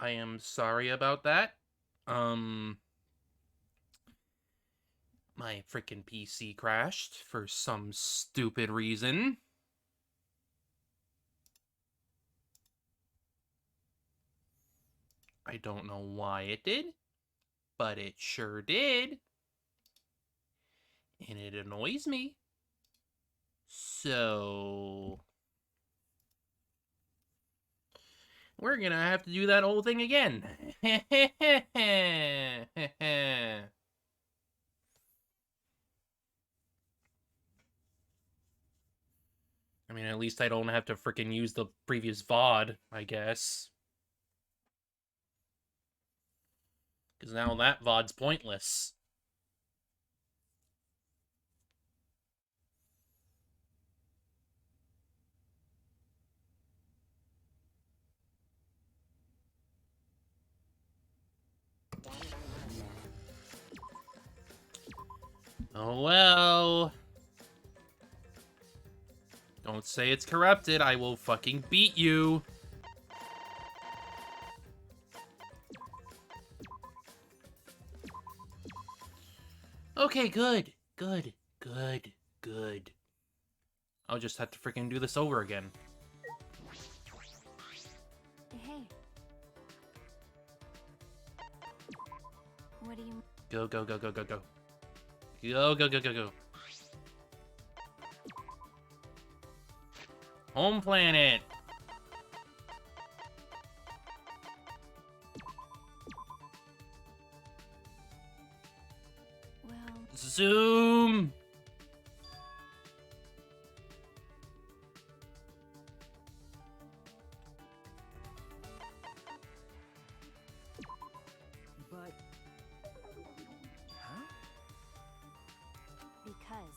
I am sorry about that. My freaking PC crashed for some stupid reason. I don't know why it did, but it sure did. And it annoys me. So we're gonna have to do that whole thing again. I mean, at least I don't have to freaking use the previous VOD, I guess. Because now that VOD's pointless. Oh well. Don't say it's corrupted. I will fucking beat you. Okay, good. Good. Good. Good. I'll just have to freaking do this over again. Hey. What do you... Go, go, go, go, go, go. Go, go, go, go, go. Home planet. Well... Zoom. But... Huh? Because...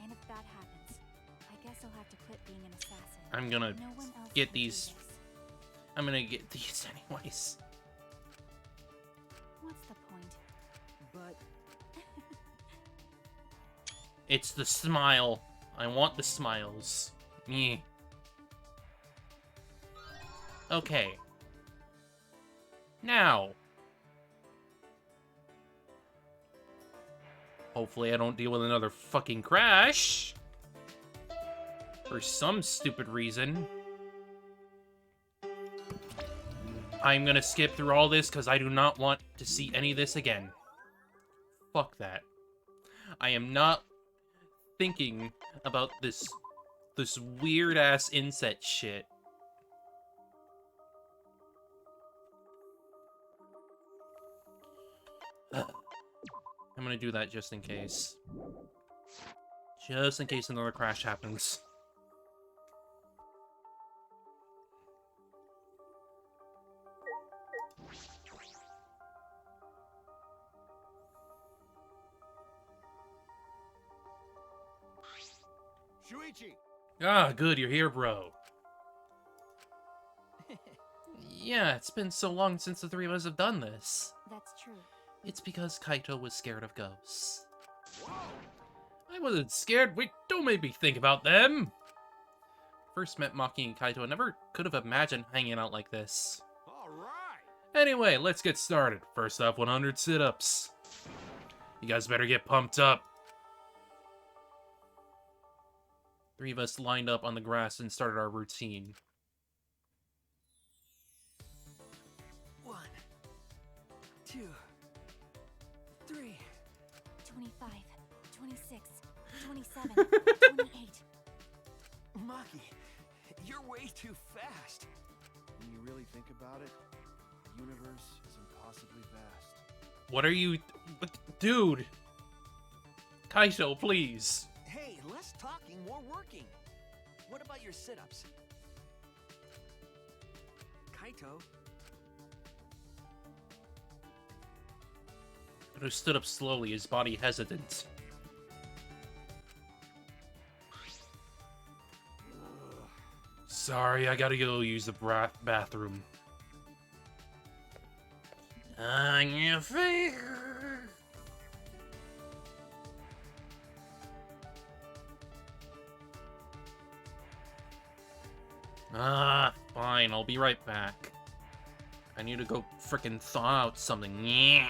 And if that happens, I guess I'll have to quit being an assassin. I'm gonna No one else get will do these. this. I'm gonna get these anyways. What's the point? But... It's the smile. I want the smiles. Meh. Okay. Now. Hopefully I don't deal with another fucking crash. For some stupid reason. I'm gonna skip through all this because I do not want to see any of this again. Fuck that. I am not thinking about this weird-ass inset shit. I'm gonna do that just in case. Just in case another crash happens. Shuichi! Ah, good, you're here, bro. Yeah, it's been so long since the three of us have done this. That's true. It's because Kaito was scared of ghosts. I wasn't scared. Wait, don't make me think about them. First met Maki and Kaito, I never could have imagined hanging out like this. Alright! Anyway, let's get started. First off, 100 sit-ups. You guys better get pumped up. Three of us lined up on the grass and started our routine. 1, 2, 3. 25, 26, 27, 28. Maki, you're way too fast. When you really think about it, the universe is impossibly vast. What are you... Dude! Kaito, please. Hey, less talking, more working. What about your sit-ups? Kaito? Kaito stood up slowly, his body hesitant. Sorry, I gotta go use the bathroom. On your finger. Fine, I'll be right back. I need to go frickin' thaw out something. Yeah.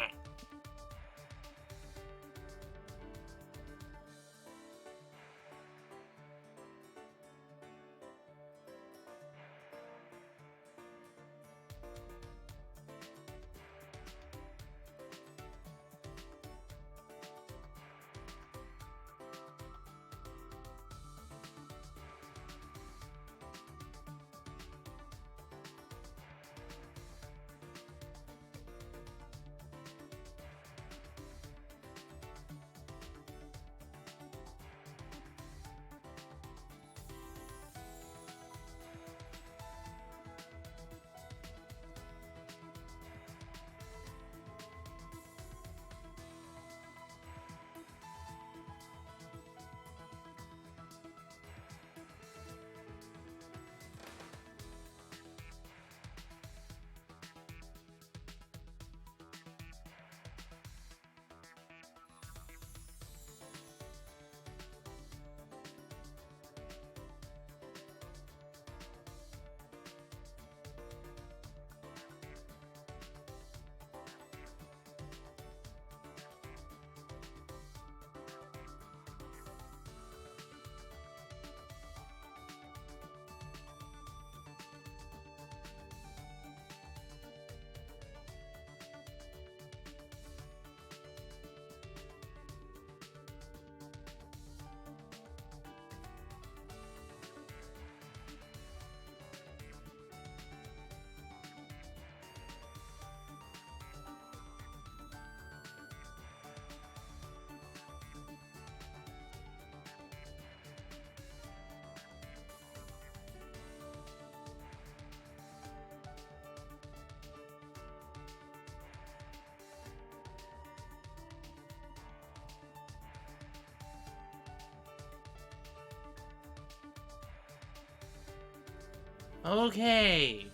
Okay.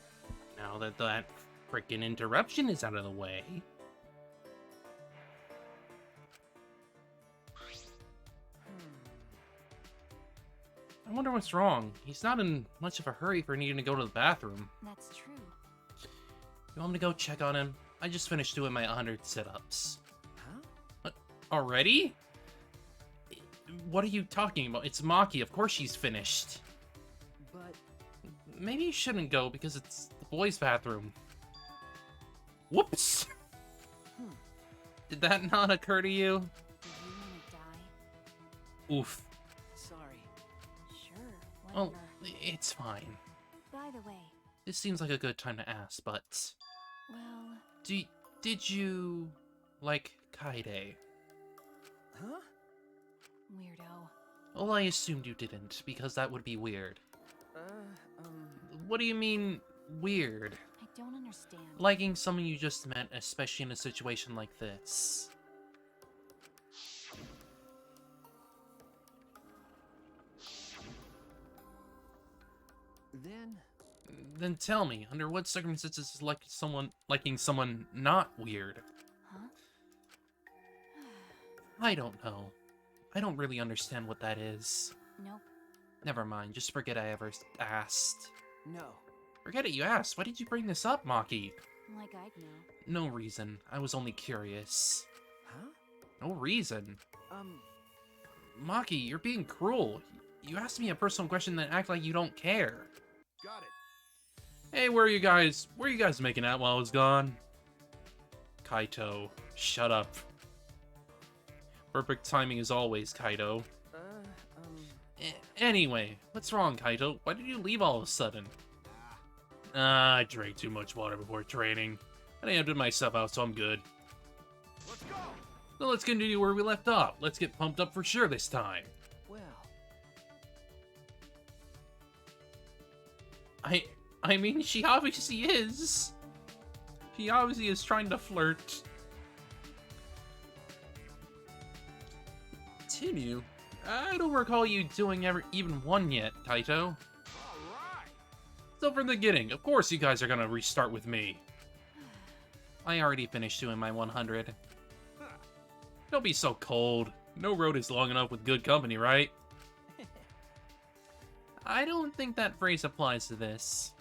Now that that frickin' interruption is out of the way. I wonder what's wrong. He's not in much of a hurry for needing to go to the bathroom. That's true. You want me to go check on him? I just finished doing my 100 sit-ups. Huh? What? Already? What are you talking about? It's Maki. Of course she's finished. But Maybe you shouldn't go because it's the boys' bathroom. Whoops! Did that not occur to you? Do you want to die? Oof. sorry. Sure, Oh, whatever. it's fine. By the way, This seems like a good time to ask, but... well, Did you... like Kaide? Huh? weirdo. Well, I assumed you didn't, because that would be weird. Uh, What do you mean, weird? I don't understand. Liking someone you just met, especially in a situation like this. Then tell me, under what circumstances is liking someone not weird? Huh? I don't know. I don't really understand what that is. Nope. Never mind, just forget I ever asked. no. Forget it, you asked. Why did you bring this up, Maki? Like I'd know. No reason. I was only curious. Huh? No reason. Maki, you're being cruel. You asked me a personal question then act like you don't care. Got it. Hey, where are you guys? Where are you guys making out while I was gone? Kaito, shut up. Perfect timing as always, Kaito. Anyway, what's wrong, Kaito? Why did you leave all of a sudden? I drank too much water before training. I emptied myself out, so I'm good. Let's go. So let's continue where we left off. Let's get pumped up for sure this time. Well, I mean, she obviously is. She obviously is trying to flirt. Continue? I don't recall you doing even one yet, Kaito. all right. So from the beginning, of course you guys are gonna restart with me. I already finished doing my 100. Don't be so cold. No road is long enough with good company, right? I don't think that phrase applies to this.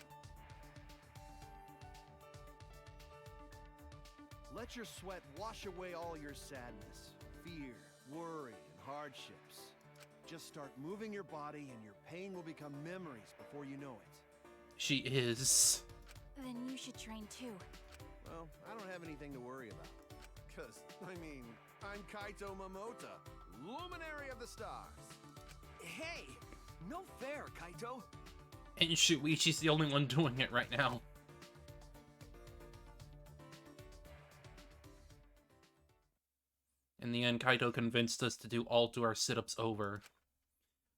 Let your sweat wash away all your sadness, fear, worry, and hardships. Just start moving your body and your pain will become memories before you know it. She is. Then you should train too. Well, I don't have anything to worry about. Cause, I'm Kaito Momota, luminary of the stars. Hey, no fair, Kaito. And Shuichi's the only one doing it right now. In the end, Kaito convinced us to do all to our sit-ups over.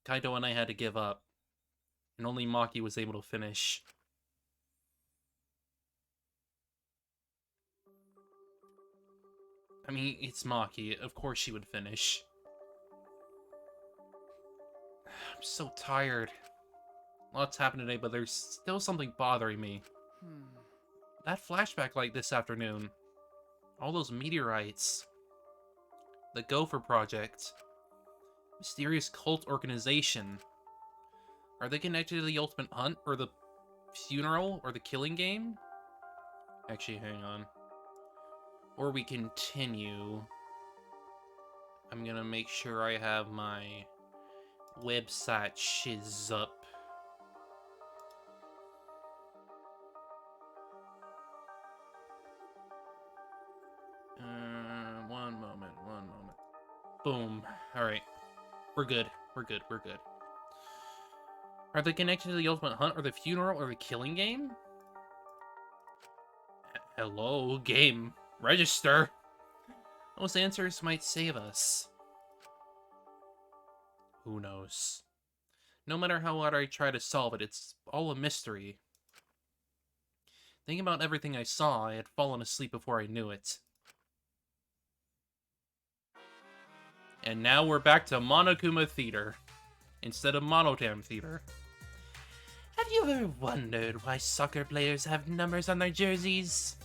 Kaito and I had to give up. And only Maki was able to finish. I mean, it's Maki. Of course she would finish. I'm so tired. Lots happened today, but there's still something bothering me. That flashback light this afternoon. All those meteorites. The Gopher Project. Mysterious cult organization. Are they connected to the Ultimate Hunt, or the funeral, or the killing game? Actually, hang on. Or we continue. I'm gonna make sure I have my website shiz up. One moment. Boom. Alright. We're good. We're good. Are they connected to the Ultimate Hunt, or the funeral, or the killing game? Hello, game. Register. Those answers might save us. Who knows? No matter how hard I try to solve it, it's all a mystery. Thinking about everything I saw, I had fallen asleep before I knew it. And now we're back to Monokuma Theater, instead of Monotam Theater. Have you ever wondered why soccer players have numbers on their jerseys?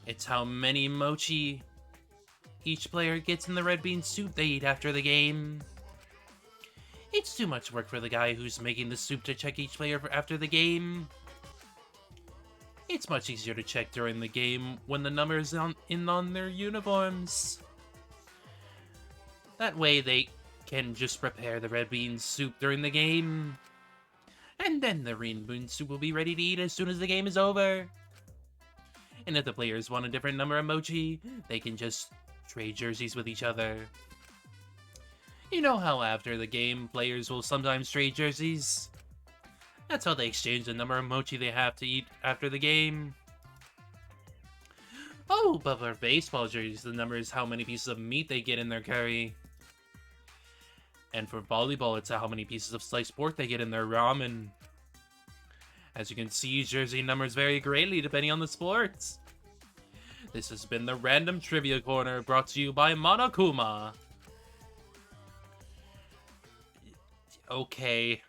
It's how many mochi each player gets in the red bean soup they eat after the game. It's too much work for the guy who's making the soup to check each player after the game. It's much easier to check during the game when the numbers on their uniforms. That way they can just prepare the red bean soup during the game. And then the red bean soup will be ready to eat as soon as the game is over. And if the players want a different number of mochi, they can just trade jerseys with each other. You know how after the game, players will sometimes trade jerseys? That's how they exchange the number of mochi they have to eat after the game. Oh, but for baseball jerseys, the number is how many pieces of meat they get in their curry. And for volleyball, it's how many pieces of sliced pork they get in their ramen. As you can see, jersey numbers vary greatly depending on the sports. This has been the Random Trivia Corner, brought to you by Monokuma. Okay.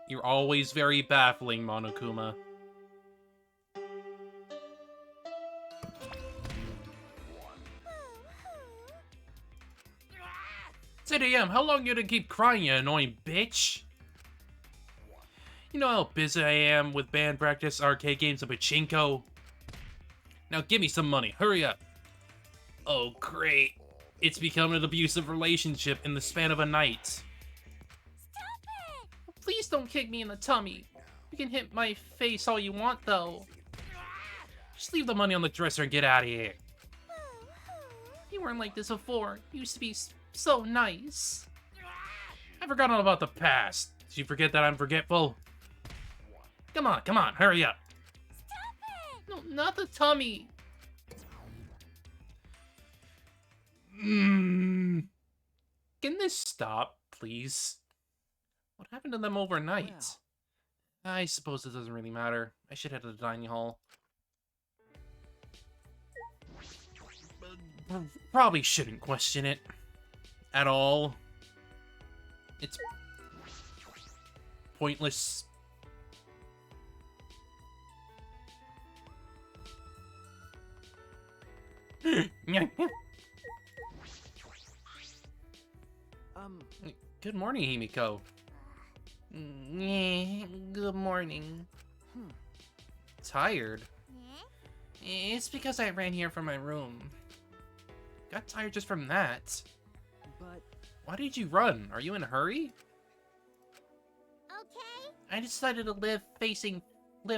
You're always very baffling, Monokuma. It's 8 AM, how long you gonna keep crying, you annoying bitch? You know how busy I am with band practice, arcade games, and pachinko? Now give me some money, hurry up. Oh great, it's become an abusive relationship in the span of a night. Stop it! Please don't kick me in the tummy. You can hit my face all you want though. Just leave the money on the dresser and get out of here. You weren't like this before, you used to be so nice. I've forgotten all about the past. Did you forget that I'm forgetful? Come on, hurry up. Stop it! No, not the tummy. Can this stop, please? What happened to them overnight? Well. I suppose it doesn't really matter. I should head to the dining hall. Probably shouldn't question it. At all. It's pointless. Good morning, Himiko. Good morning. Tired? It's because I ran here from my room. Got tired just from that. But Why did you run? Are you in a hurry? Okay. I decided to live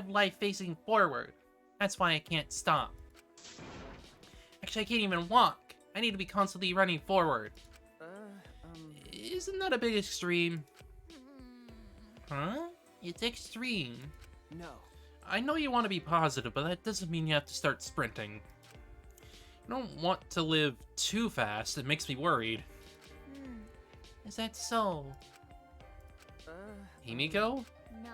life facing forward. That's why I can't stop. Actually, I can't even walk. I need to be constantly running forward. Isn't that a bit extreme? Huh? It's extreme. no. I know you want to be positive, but that doesn't mean you have to start sprinting. You don't want to live too fast. It makes me worried. Is that so? Himiko? No.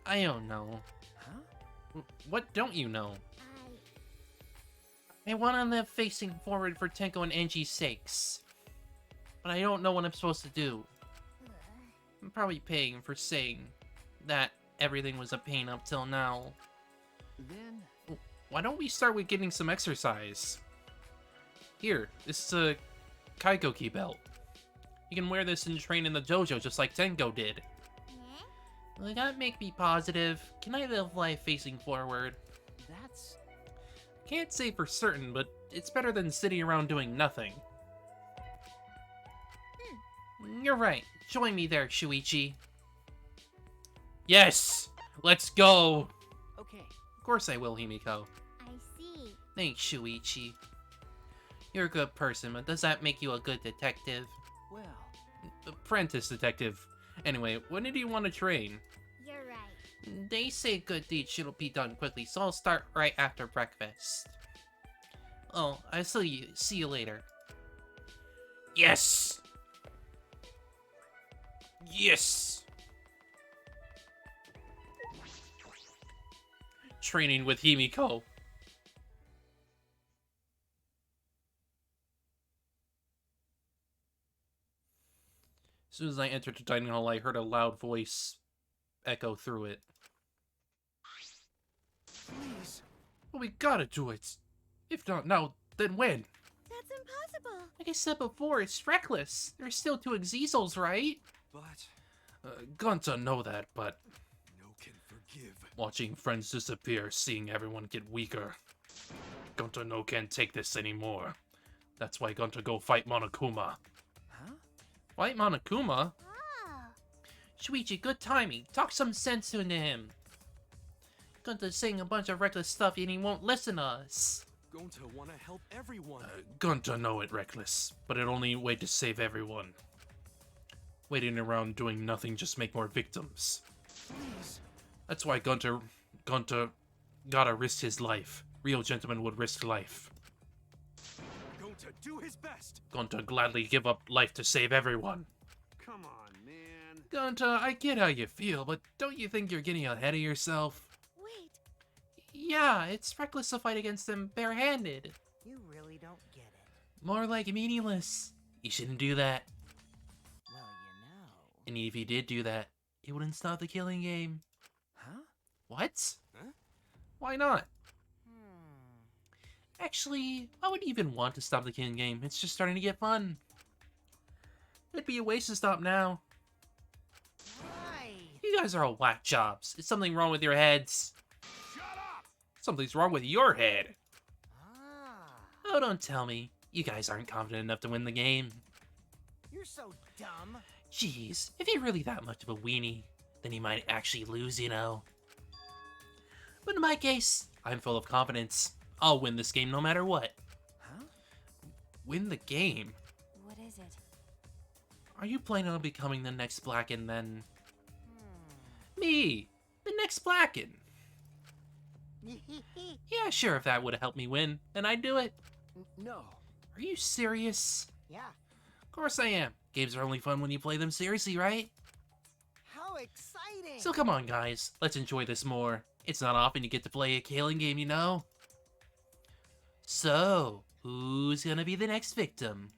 I don't know. Huh? What don't you know? I want to live facing forward for Tenko and Angie's sakes. But I don't know what I'm supposed to do. I'm probably paying for saying that everything was a pain up till now. Then Why don't we start with getting some exercise? Here, this is a Kaikoki belt. You can wear this and train in the dojo just like Tenko did. Will that make me positive? Can I live life facing forward? that's Can't say for certain, but it's better than sitting around doing nothing. You're right. Join me there, Shuichi. Yes! Let's go! okay. Of course I will, Himiko. I see. Thanks, Shuichi. You're a good person, but does that make you a good detective? Well, Apprentice detective. Anyway, when did you want to train? You're right. They say good deeds should be done quickly, so I'll start right after breakfast. Oh, I'll see you later. Yes! Yes! Training with Himiko. As soon as I entered the dining hall, I heard a loud voice echo through it. please. Well, we gotta do it. If not now, then when? That's impossible. Like I said before, it's reckless. There's still 2 Exizos, right? But Gunta know that, but No can forgive. watching friends disappear, seeing everyone get weaker. Gunta no can't take this anymore. That's why Gunta go fight Monokuma. huh? Fight Monokuma? Oh. Shuichi, good timing. Talk some sense into him. Gunta's saying a bunch of reckless stuff and he won't listen to us. Going to want to help everyone. Gunta know it reckless, but it only way to save everyone. Waiting around doing nothing just make more victims. Please. That's why Gunta gotta risk his life. Real gentlemen would risk life. Going to do his best. Gunta gladly give up life to save everyone. Come on, man. Gunta, I get how you feel, but don't you think you're getting ahead of yourself? Wait. Yeah, it's reckless to fight against them barehanded. You really don't get it. More like meaningless. You shouldn't do that. Well, you know. And if you did do that, it wouldn't stop the killing game. Huh? What? Huh? Why not? Hmm. Actually, I wouldn't even want to stop the killing game. It's just starting to get fun. It'd be a waste to stop now. Why? You guys are all whack jobs. Is something wrong with your heads? Shut up. Something's wrong with your head. Ah. Oh, don't tell me. You guys aren't confident enough to win the game. You're so dumb. Jeez, if you're really that much of a weenie, then you might actually lose, you know. But in my case, I'm full of confidence. I'll win this game no matter what. Huh? Win the game? What is it? Are you planning on becoming the next Blacken then? Hmm. Me! The next Blacken! Yeah, sure, if that would have helped me win, then I'd do it. No. Are you serious? Yeah. Of course I am. Games are only fun when you play them seriously, right? How exciting! So come on, guys. Let's enjoy this more. It's not often you get to play a killing game, you know? So, who's gonna be the next victim?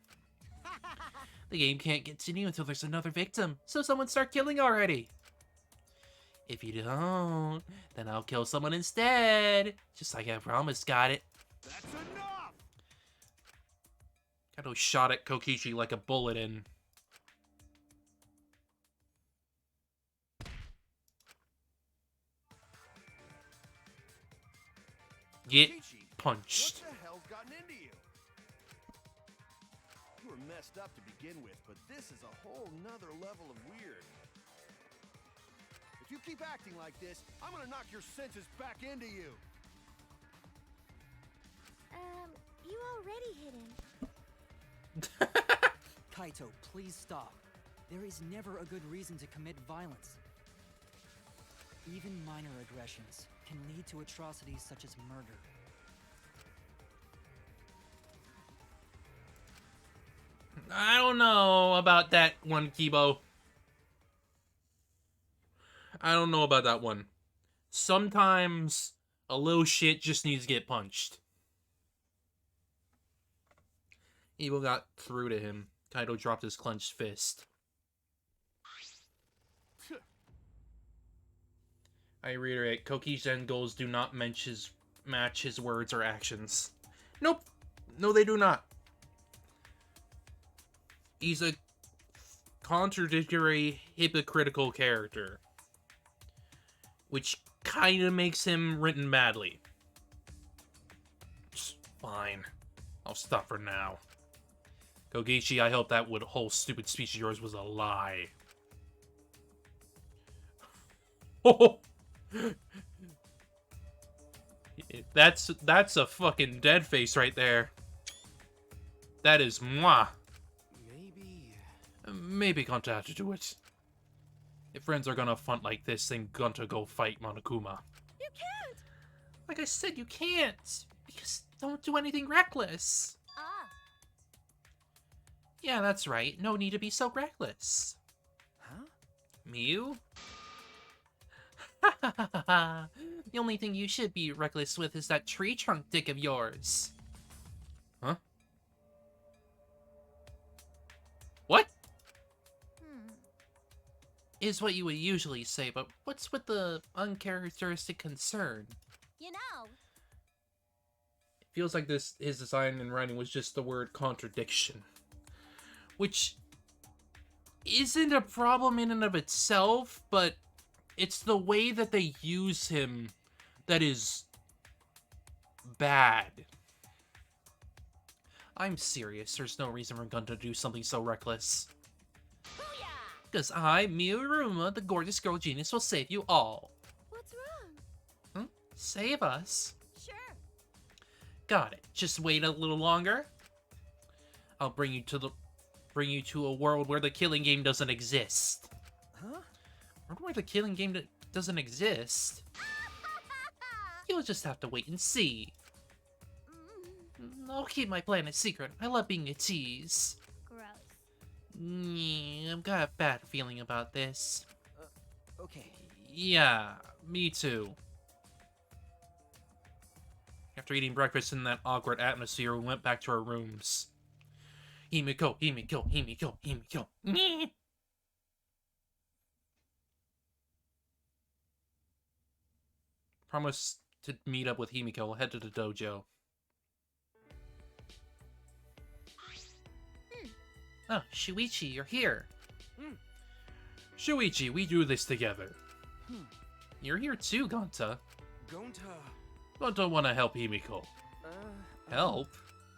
The game can't continue until there's another victim, so someone start killing already. If you don't, then I'll kill someone instead. Just like I promised, got it? That's enough. Kato shot at Kokichi like a bullet and... get Kokichi, punched. what the hell's gotten into you? You were messed up to begin with, but this is a whole nother level of weird. If you keep acting like this, I'm gonna knock your senses back into you. You already hit him. Kaito, please stop. There is never a good reason to commit violence. Even minor aggressions can lead to atrocities such as murder. I don't know about that one, Kibo. I don't know about that one. Sometimes a little shit just needs to get punched. Evil got through to him. Kaido dropped his clenched fist. I reiterate, Koki's end goals do not match his words or actions. Nope. No, they do not. He's a contradictory, hypocritical character. Which kind of makes him written badly. It's fine. I'll stop for now. Kokichi, I hope that whole stupid speech of yours was a lie. Oh! That's a fucking dead face right there. That is moi. Maybe Gonta had to do it. If friends are gonna front like this, then Gonta go fight Monokuma. You can't! Like I said, you can't. Because don't do anything reckless. Ah. Yeah, that's right. No need to be so reckless. Huh? Mew? The only thing you should be reckless with is that tree trunk dick of yours. Huh? What? Is what you would usually say, but what's with the uncharacteristic concern? You know. It feels like his design and writing was just the word contradiction. Which isn't a problem in and of itself, but it's the way that they use him that is bad. I'm serious, there's no reason for Gun to do something so reckless. Because I, Miyuruma, the gorgeous girl genius, will save you all. What's wrong? Hmm? Save us? Sure. Got it. Just wait a little longer. I'll bring you to a world where the killing game doesn't exist. Huh? Where the killing game doesn't exist? You'll just have to wait and see. I'll keep my plan a secret. I love being a tease. Gross. I've got a bad feeling about this. Okay. Yeah, me too. After eating breakfast in that awkward atmosphere, we went back to our rooms. Himiko, Himiko, Himiko, Himiko. Promise to meet up with Himiko. We'll head to the dojo. Oh, Shuichi, you're here. Shuichi, we do this together. You're here too, Gonta. Gonta wanna help Himiko. Help?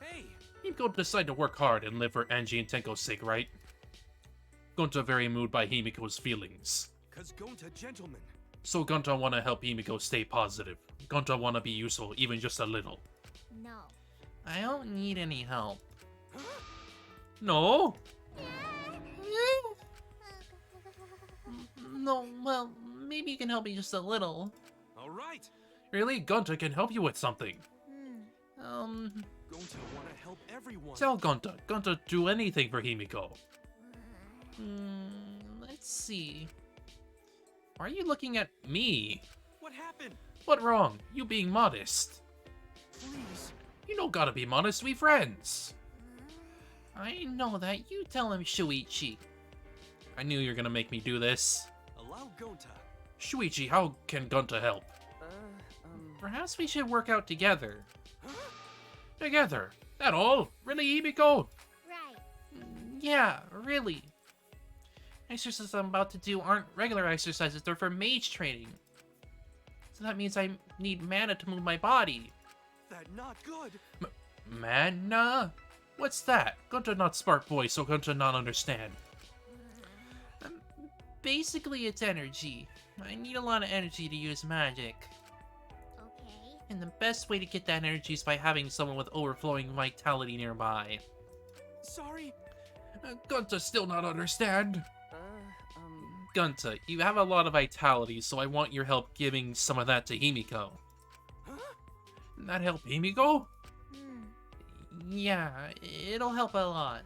Hey! Himiko decided to work hard and live for Angie and Tenko's sake, right? Gonta very moved by Himiko's feelings. Cause Gonta gentleman. So Gonta wanna help Himiko stay positive. Gonta wanna be useful, even just a little. No. I don't need any help. No? No, well, maybe you can help me just a little. Alright! Really? Gonta can help you with something. Gonta wanna help everyone. Tell Gonta. Gonta do anything for Himiko. Let's see. Why are you looking at me? What happened? What wrong? You being modest. Please. You don't gotta be modest, we friends. I know that. You tell him, Shuichi. I knew you were gonna make me do this. Allow Gonta. Shuichi, how can Gonta help? Perhaps we should work out together. Together? That all? Really, Himiko? Right. Yeah, really. Exercises I'm about to do aren't regular exercises, they're for mage training. So that means I need mana to move my body. that not good. Mana? What's that? Gunta not smart boy, so Gunta not understand. Basically, it's energy. I need a lot of energy to use magic. Okay. And the best way to get that energy is by having someone with overflowing vitality nearby. Sorry. Gunta still not understand. Uh, Gunta, you have a lot of vitality, so I want your help giving some of that to Himiko. Huh? That help Himiko? Hmm. Yeah, it'll help a lot.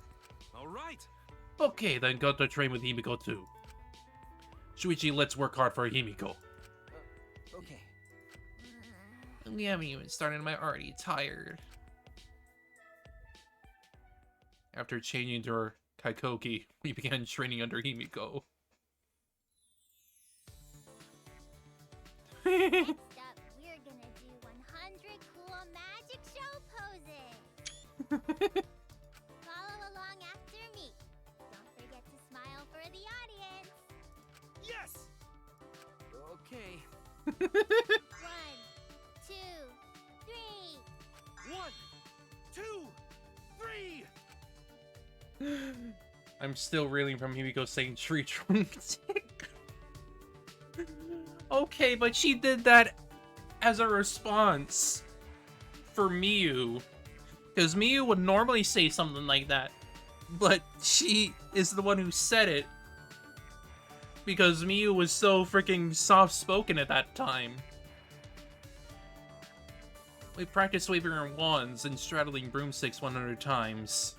All right. Okay, then Gunta train with Himiko too. Shuichi, let's work hard for Himiko. okay. We haven't even started and I'm already tired. After changing to her Kaikoki, we began training under Himiko. Next up, we're gonna do 100 cool magic show poses. Follow along after me. Don't forget to smile for the audience. Yes. Okay. 1, 2, 3. 1, 2, 3. I'm still reeling from Himiko saying tree trunk tick. Okay, but she did that as a response for Miyu. Because Miyu would normally say something like that. But she is the one who said it. Because Miyu was so freaking soft-spoken at that time. We practiced waving our wands and straddling broomsticks 100 times.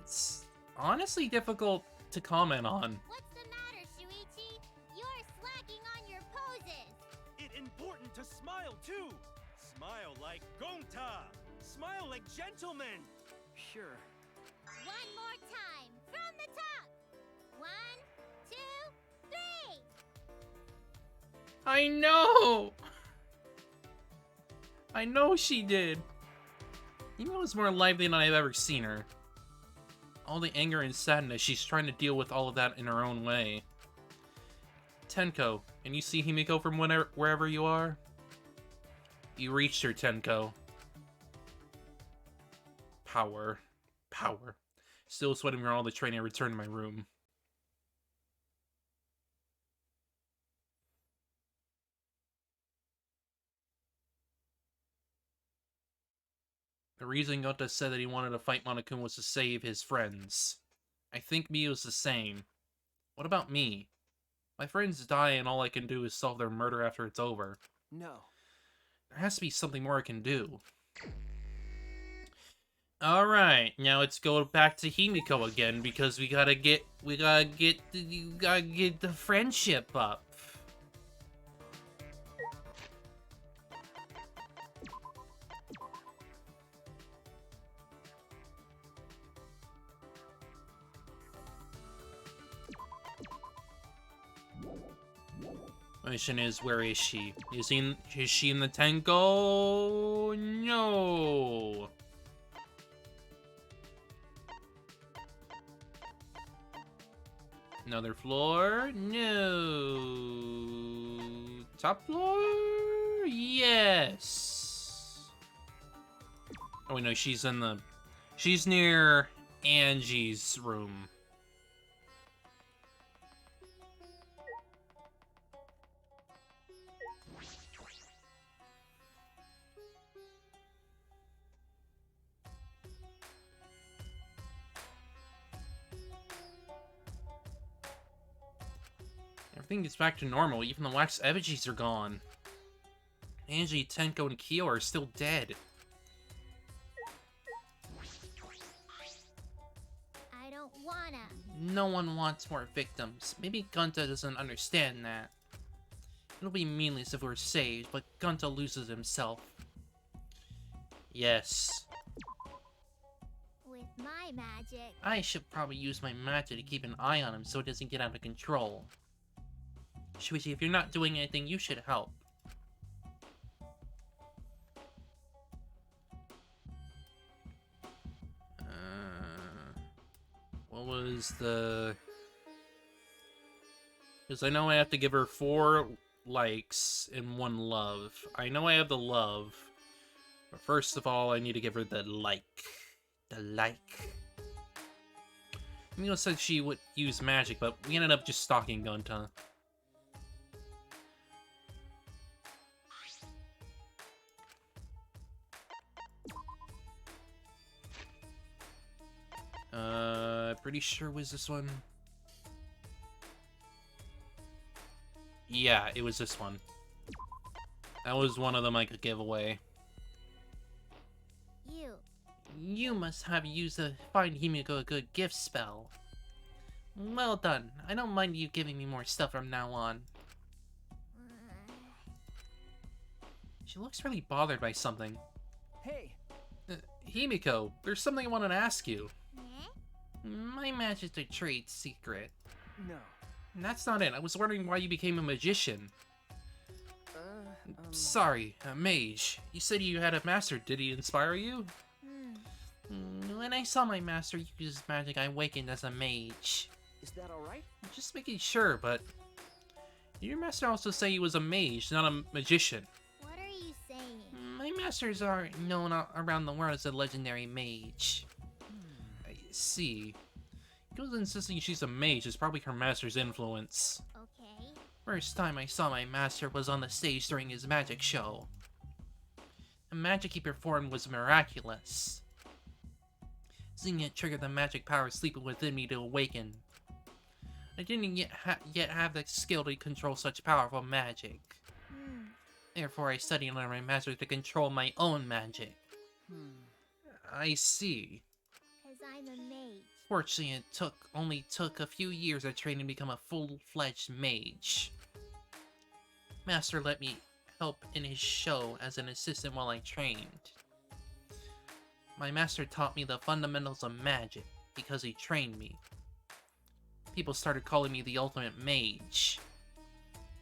It's honestly difficult to comment on. What's the matter, Shuichi? You're slacking on your poses. It's important to smile too. Smile like Gonta. Smile like gentlemen. Sure. One more time, from the top. 1, 2, 3. I know! I know she did. Emo was more lively than I've ever seen her. All the anger and sadness, she's trying to deal with all of that in her own way. Tenko, can you see Himiko from wherever you are? You reached her, Tenko. Power. Power. Still sweating from all the training, I returned to my room. The reason Gonta said that he wanted to fight Monokuma was to save his friends. I think Mio's the same. What about me? My friends die and all I can do is solve their murder after it's over. No. There has to be something more I can do. Alright, now let's go back to Himiko again because we gotta get the friendship up. Question is, where is she? Is she in the Tenko? No. Another floor? No. Top floor? Yes. Oh wait, no, she's near Angie's room. Everything gets back to normal, even the wax effigies are gone. Angie, Tenko, and Kyo are still dead. I don't wanna. No one wants more victims. Maybe Gunta doesn't understand that. It'll be meaningless if we're saved, but Gunta loses himself. Yes. With my magic. I should probably use my magic to keep an eye on him so it doesn't get out of control. Shuichi, if you're not doing anything, you should help. What was the... Because I know I have to give her 4 likes and 1 love. I know I have the love. But first of all, I need to give her the like. The like. Mio said she would use magic, but we ended up just stalking Gunta. Pretty sure it was this one. Yeah, it was this one. That was one of them I could give away. You must have used a Find Himiko a good gift spell. Well done. I don't mind you giving me more stuff from now on. She looks really bothered by something. Hey, Himiko, there's something I wanted to ask you. Eh? My magic's a trade secret. no. That's not it. I was wondering why you became a magician. Um, Sorry, a mage. You said you had a master. Did he inspire you? When I saw my master use magic, I awakened as a mage. Is that alright? Just making sure, but... Did your master also say he was a mage, not a magician? What are you saying? My masters are known around the world as a legendary mage. I see. Goes insisting she's a mage is probably her master's influence. Okay. First time I saw my master was on the stage during his magic show. The magic he performed was miraculous. Seeing it triggered the magic power sleeping within me to awaken. I didn't yet have the skill to control such powerful magic. Therefore, I studied under my master to control my own magic. I see. 'Cause I'm a mage. Fortunately, it only took a few years of training to become a full-fledged mage. Master let me help in his show as an assistant while I trained. My master taught me the fundamentals of magic because he trained me. People started calling me the ultimate mage.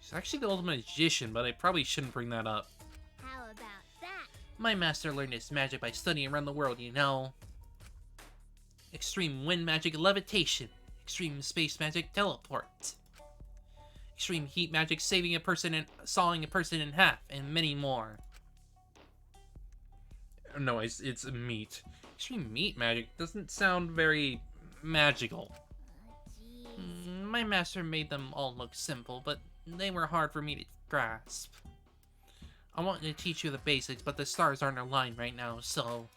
She's actually the ultimate magician, but I probably shouldn't bring that up. How about that? My master learned his magic by studying around the world, you know. Extreme wind magic, levitation. Extreme space magic, teleport. Extreme heat magic, saving a person and sawing a person in half, and many more. No, it's meat. Extreme meat magic doesn't sound very magical. Jeez. My master made them all look simple, but they were hard for me to grasp. I wanted to teach you the basics, but the stars aren't aligned right now, so...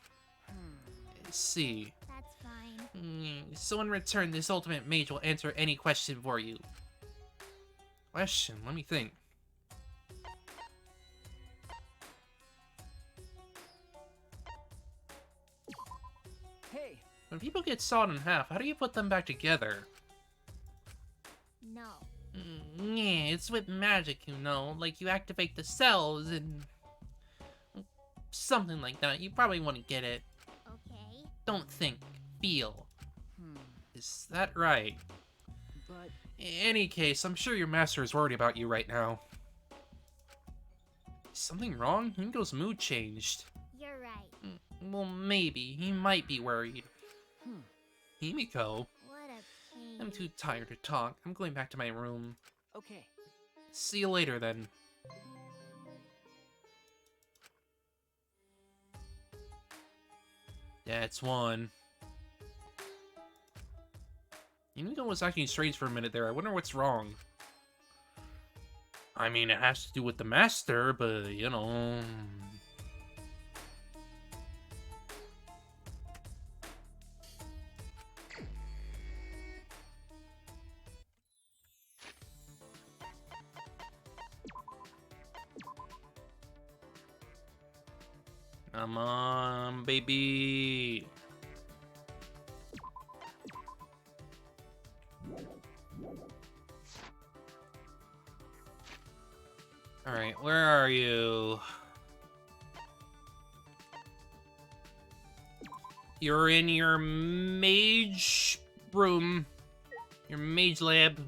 Let's see. That's fine. So in return, this ultimate mage will answer any question for you. Question? Let me think. Hey, When people get sawed in half, how do you put them back together? No. Yeah, it's with magic, you know. Like, you activate the cells and... something like that. You probably wouldn't get it. Okay. Don't think. Feel. Is that right? but In any case, I'm sure your master is worried about you right now. Is something wrong? Himiko's mood changed. You're right. Well, maybe. He might be worried. Himiko? What a pain. I'm too tired to talk. I'm going back to my room. okay. See you later, then. That's one. Himiko was acting strange for a minute there. I wonder what's wrong. I mean, it has to do with the master, but, you know... Come on, baby. Alright, where are you? You're in your mage room. Your mage lab.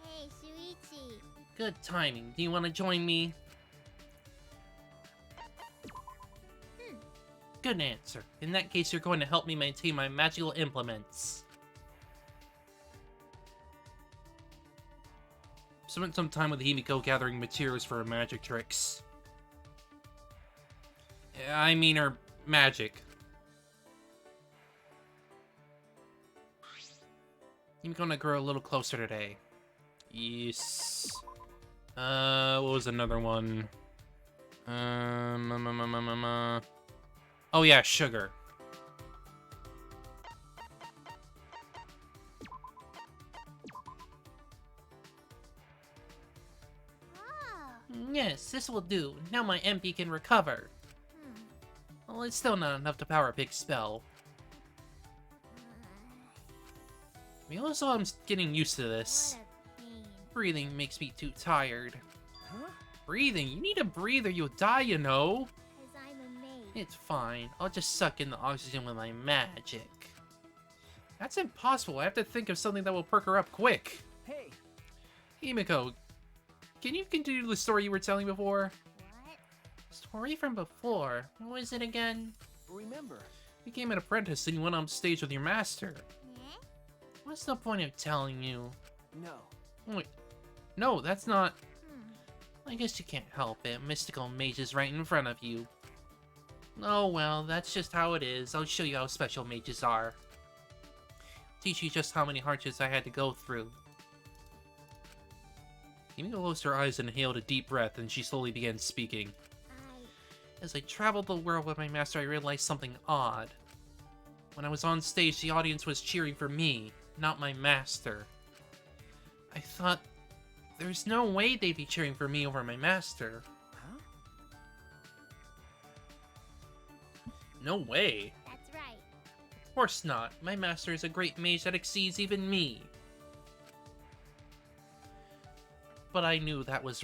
Hey, Shuichi. Good timing. Do you want to join me? Good answer. In that case, you're going to help me maintain my magical implements. Spent some time with Himiko gathering materials for her magic tricks. I mean her magic. Himiko and I grow a little closer today. Yes. What was another one? Oh yeah, sugar. Oh. Yes, this will do. Now my MP can recover. Well, it's still not enough to power a big spell. I also, I'm getting used to this. What a pain. Breathing makes me too tired. Huh? Breathing? You need a breather, you'll die, you know. 'Cause I'm a maid. It's fine. I'll just suck in the oxygen with my magic. That's impossible. I have to think of something that will perk her up quick. Hey, Himiko, can you continue the story you were telling before? What? Story from before. What was it again? remember, You became an apprentice and you went on stage with your master. Eh? What's the point of telling you? no. Wait. No, that's not... Hmm. I guess you can't help it. Mystical mage is right in front of you. Oh well, that's just how it is. I'll show you how special mages are. Teach you just how many hardships I had to go through. Himiko closed her eyes and inhaled a deep breath, and she slowly began speaking. As I traveled the world with my master, I realized something odd. When I was on stage, the audience was cheering for me, not my master. I thought, there's no way they'd be cheering for me over my master. Huh? No way. That's right. Of course not. My master is a great mage that exceeds even me. But I knew it was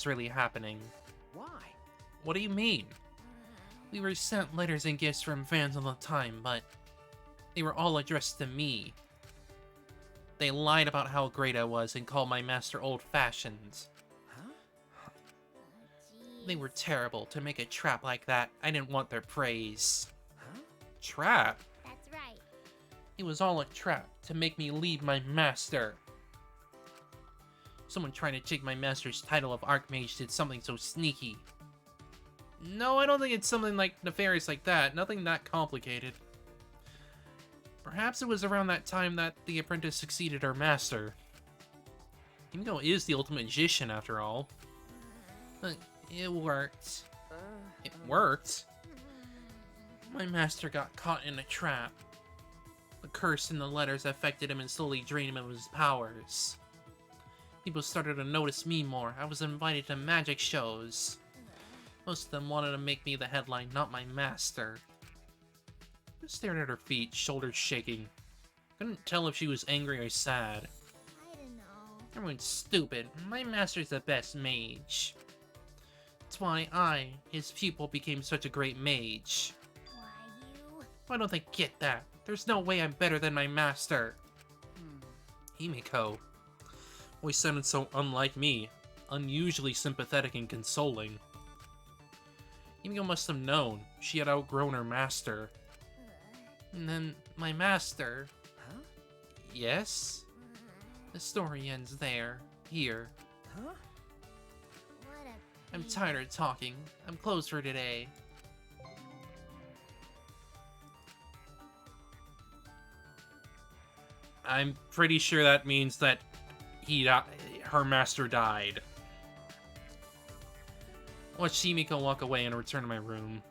really happening. Why? What do you mean? We were sent letters and gifts from fans all the time, but they were all addressed to me. They lied about how great I was and called my master old-fashioned. Huh? They were terrible. To make a trap like that, I didn't want their praise. Huh? Trap? That's right. It was all a trap to make me leave my master. Someone trying to take my master's title of Archmage did something so sneaky. No, I don't think it's something like nefarious like that. Nothing that complicated. Perhaps it was around that time that the apprentice succeeded her master. Himiko is the ultimate magician, after all. But it worked. It worked? My master got caught in a trap. The curse in the letters affected him and slowly drained him of his powers. People started to notice me more. I was invited to magic shows. Most of them wanted to make me the headline, not my master. I stared at her feet, shoulders shaking. Couldn't tell if she was angry or sad. I don't know. Everyone's stupid. My master's the best mage. That's why I, his pupil, became such a great mage. Why you? Why don't they get that? There's no way I'm better than my master. Hmm. Himiko. Always sounded so unlike me. Unusually sympathetic and consoling. Himiko must have known. She had outgrown her master. And then, my master... Huh? Yes? The story ends there. Here. Huh? What a I'm pain. tired of talking. I'm closed for today. I'm pretty sure that means that her master died. Watch Himiko walk away and return to my room.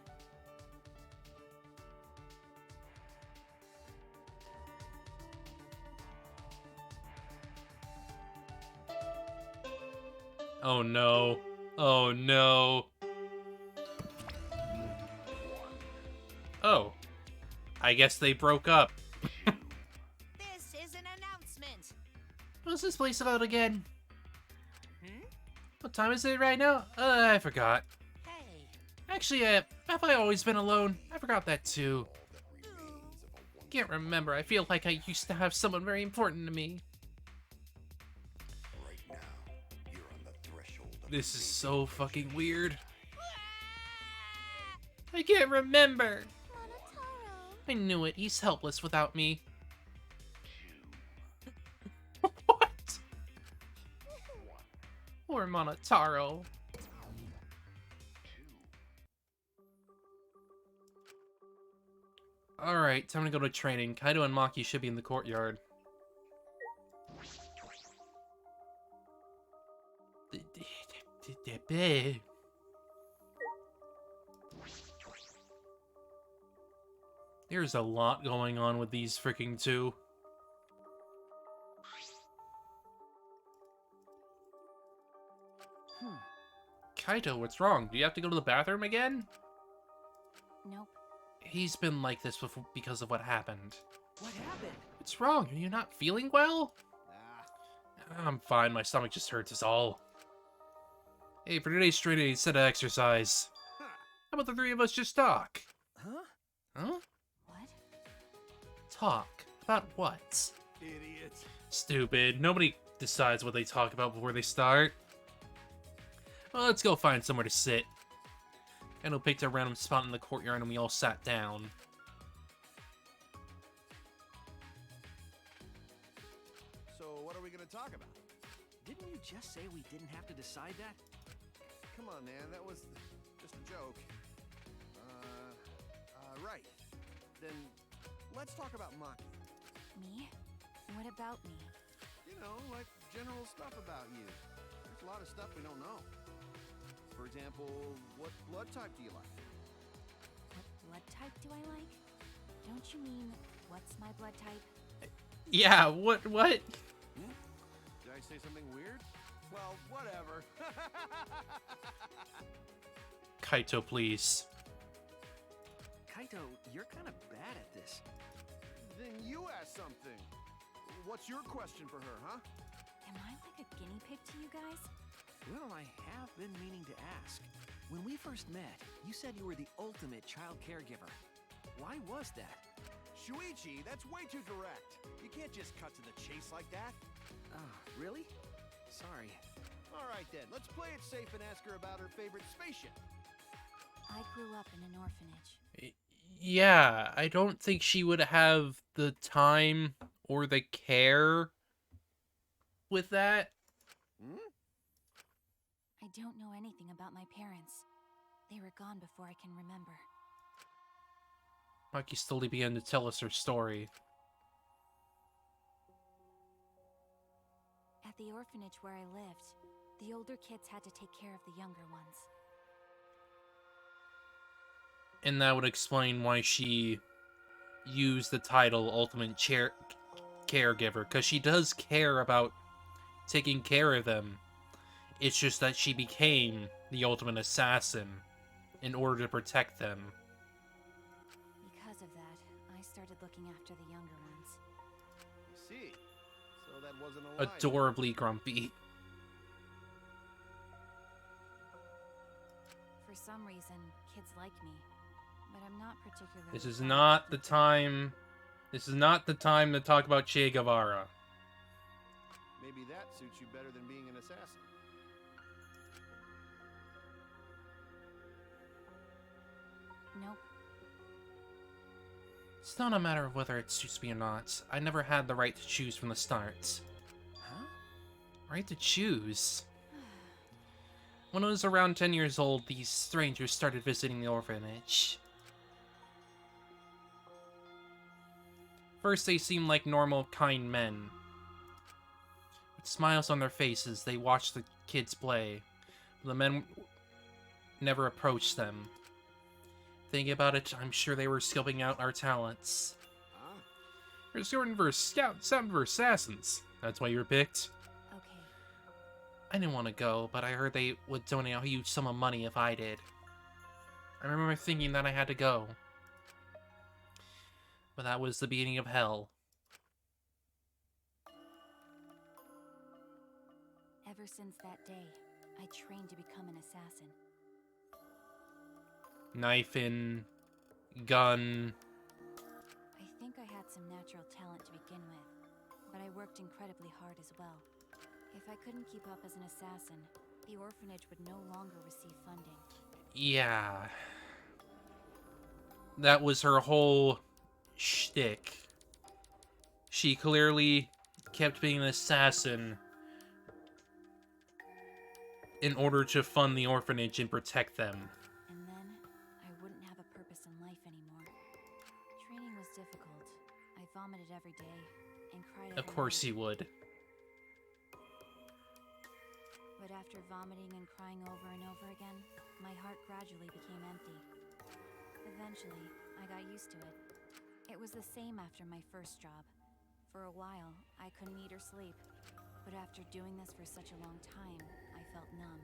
Oh no. Oh no. Oh. I guess they broke up. This is an announcement. What's this place about again? Hmm? What time is it right now? I forgot. Hey. Actually, have I always been alone? I forgot that too. Can't remember. I feel like I used to have someone very important to me. Right now, you're on the threshold of This is so fucking weird. I can't remember. Monotaro. I knew it. He's helpless without me. What? Poor Monotaro. Alright, time to go to training. Kaido and Maki should be in the courtyard. There's a lot going on with these freaking two. Kaito, what's wrong? Do you have to go to the bathroom again? Nope. He's been like this before because of what happened. What happened? What's wrong? Are you not feeling well? Ah, I'm fine. My stomach just hurts us all. Hey, for today's training, instead of exercise, how about the three of us just talk? Huh? Huh? What? Talk? About what? idiot. Stupid. Nobody decides what they talk about before they start. Well, let's go find somewhere to sit. Kaido picked a random spot in the courtyard and we all sat down. So, what are we gonna talk about? Didn't you just say we didn't have to decide that? Come on, man, that was just a joke. Right. Then, let's talk about Maki. Me? What about me? You know, like general stuff about you. There's a lot of stuff we don't know. For example, what blood type do you like? What blood type do I like? Don't you mean, what's my blood type? Yeah, what? Did I say something weird? Well, whatever. Kaito, please. Kaito, you're kind of bad at this. Then you ask something. What's your question for her, huh? Am I like a guinea pig to you guys? Well, I have been meaning to ask. When we first met, you said you were the ultimate child caregiver. Why was that? Shuichi, that's way too direct. You can't just cut to the chase like that. Really? Sorry. All right then, let's play it safe and ask her about her favorite spaceship. I grew up in an orphanage. Yeah, I don't think she would have the time or the care with that. Hmm? I don't know anything about my parents. They were gone before I can remember. Maki slowly began to tell us her story. At the orphanage where I lived, the older kids had to take care of the younger ones. And that would explain why she used the title Ultimate Caregiver, because she does care about taking care of them. It's just that she became the ultimate assassin in order to protect them. Because of that, I started looking after the younger ones. I see. So that wasn't a lie. Adorably grumpy. For some reason, kids like me, but I'm not particularly... This is not the time. This is not the time to talk about Che Guevara. Maybe that suits you better than being an assassin. Nope. It's not a matter of whether it suits me or not. I never had the right to choose from the start. Huh? Right to choose? When I was around 10 years old, these strangers started visiting the orphanage. First, they seemed like normal, kind men. With smiles on their faces, they watched the kids play. The men never approached them. Thinking about it, I'm sure they were scoping out our talents. Huh? You're sorting for sound for assassins. That's why you were picked. Okay. I didn't want to go, but I heard they would donate a huge sum of money if I did. I remember thinking that I had to go. But that was the beginning of hell. Ever since that day, I trained to become an assassin. Knife in, gun. I think I had some natural talent to begin with, but I worked incredibly hard as well. If I couldn't keep up as an assassin, the orphanage would no longer receive funding. Yeah. that was her whole shtick. She clearly kept being an assassin in order to fund the orphanage and protect them. And then, I wouldn't have a purpose in life anymore. Training was difficult. I vomited every day and cried every Of course night. you would. But after vomiting and crying over and over again, my heart gradually became empty. Eventually, I got used to it. It was the same after my first job. For a while, I couldn't eat or sleep. But after doing this for such a long time, I felt numb.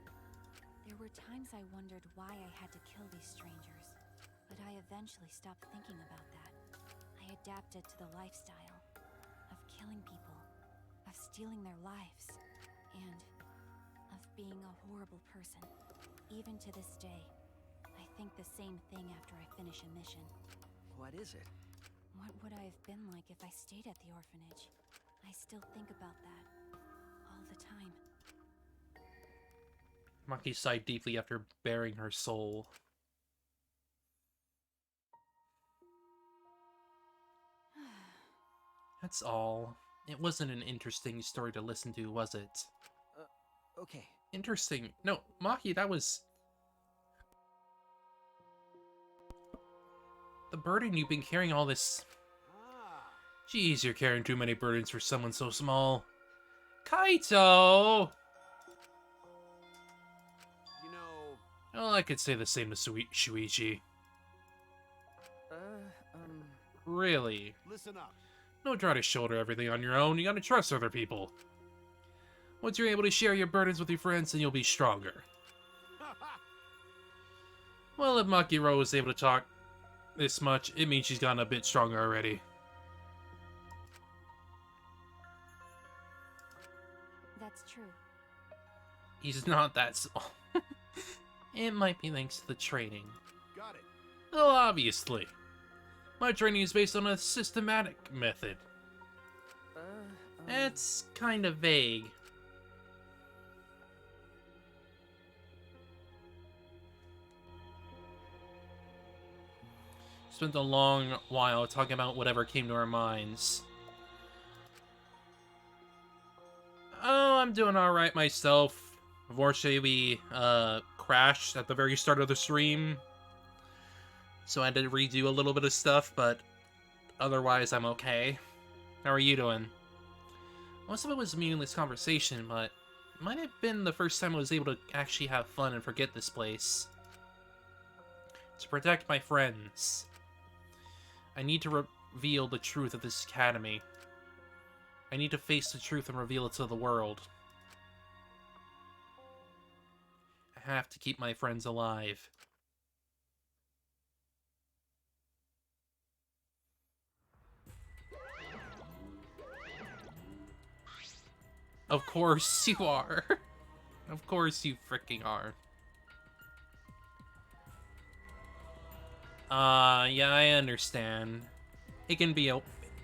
There were times I wondered why I had to kill these strangers. But I eventually stopped thinking about that. I adapted to the lifestyle of killing people, of stealing their lives, and of being a horrible person. Even to this day, I think the same thing after I finish a mission. What is it? What would I have been like if I stayed at the orphanage? I still think about that all the time. Maki sighed deeply after baring her soul. That's all. It wasn't an interesting story to listen to, was it? Okay. Interesting. No, Maki, that was... The burden you've been carrying all this... Jeez, you're carrying too many burdens for someone so small. Kaito! You know, Oh, I could say the same to Shuichi. Really? listen up. Don't try to shoulder everything on your own. You gotta trust other people. Once you're able to share your burdens with your friends, then you'll be stronger. Well, if Makiro was able to talk this much, it means she's gotten a bit stronger already. That's true. He's not that small. It might be thanks to the training. Got it. Well, obviously. My training is based on a systematic method. It's kind of vague. Spent a long while talking about whatever came to our minds. Oh, I'm doing alright myself. Unfortunately, we crashed at the very start of the stream. So I had to redo a little bit of stuff, but otherwise I'm okay. How are you doing? Most of it was meaningless conversation, but it might have been the first time I was able to actually have fun and forget this place. To protect my friends, I need to reveal the truth of this academy. I need to face the truth and reveal it to the world. I have to keep my friends alive. Of course you are. Of course you freaking are. Yeah, I understand. It can be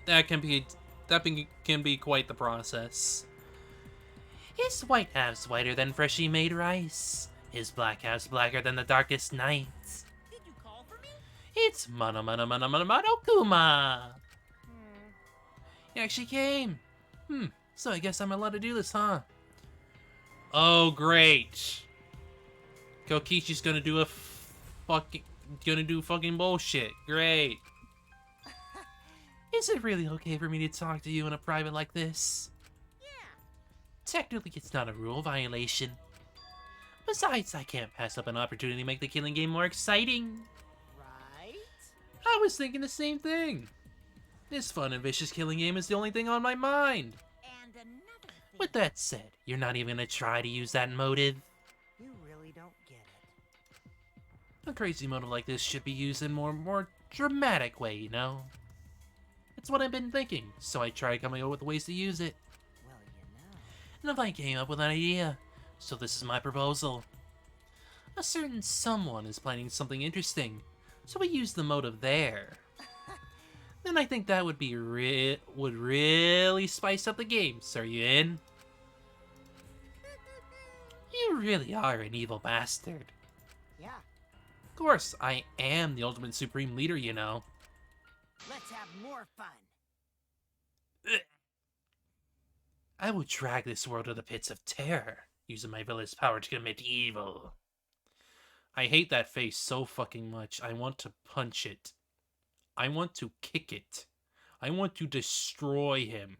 that can be quite the process. His white half's whiter than freshly made rice. His black half's blacker than the darkest night. Did you call for me? It's Monokuma. He actually came. So I guess I'm allowed to do this, huh? Oh, great. Kokichi's gonna do fucking bullshit. Great. Is it really okay for me to talk to you in a private like this? Yeah. Technically, it's not a rule violation. Besides, I can't pass up an opportunity to make the killing game more exciting. Right? I was thinking the same thing. This fun and vicious killing game is the only thing on my mind. And another thing. With that said, you're not even gonna try to use that motive? You really don't get it. A crazy motive like this should be used in a more dramatic way, you know? It's what I've been thinking, so I tried coming up with ways to use it. Well, you know. And if I came up with an idea, so this is my proposal. A certain someone is planning something interesting, so we use the motive there. Then I think that would really spice up the game, so are you in? You really are an evil bastard. Yeah. course, I am the ultimate supreme leader, you know. Let's have more fun. I will drag this world to the pits of terror, using my villain's power to commit evil. I hate that face so fucking much. I want to punch it. I want to kick it. I want to destroy him.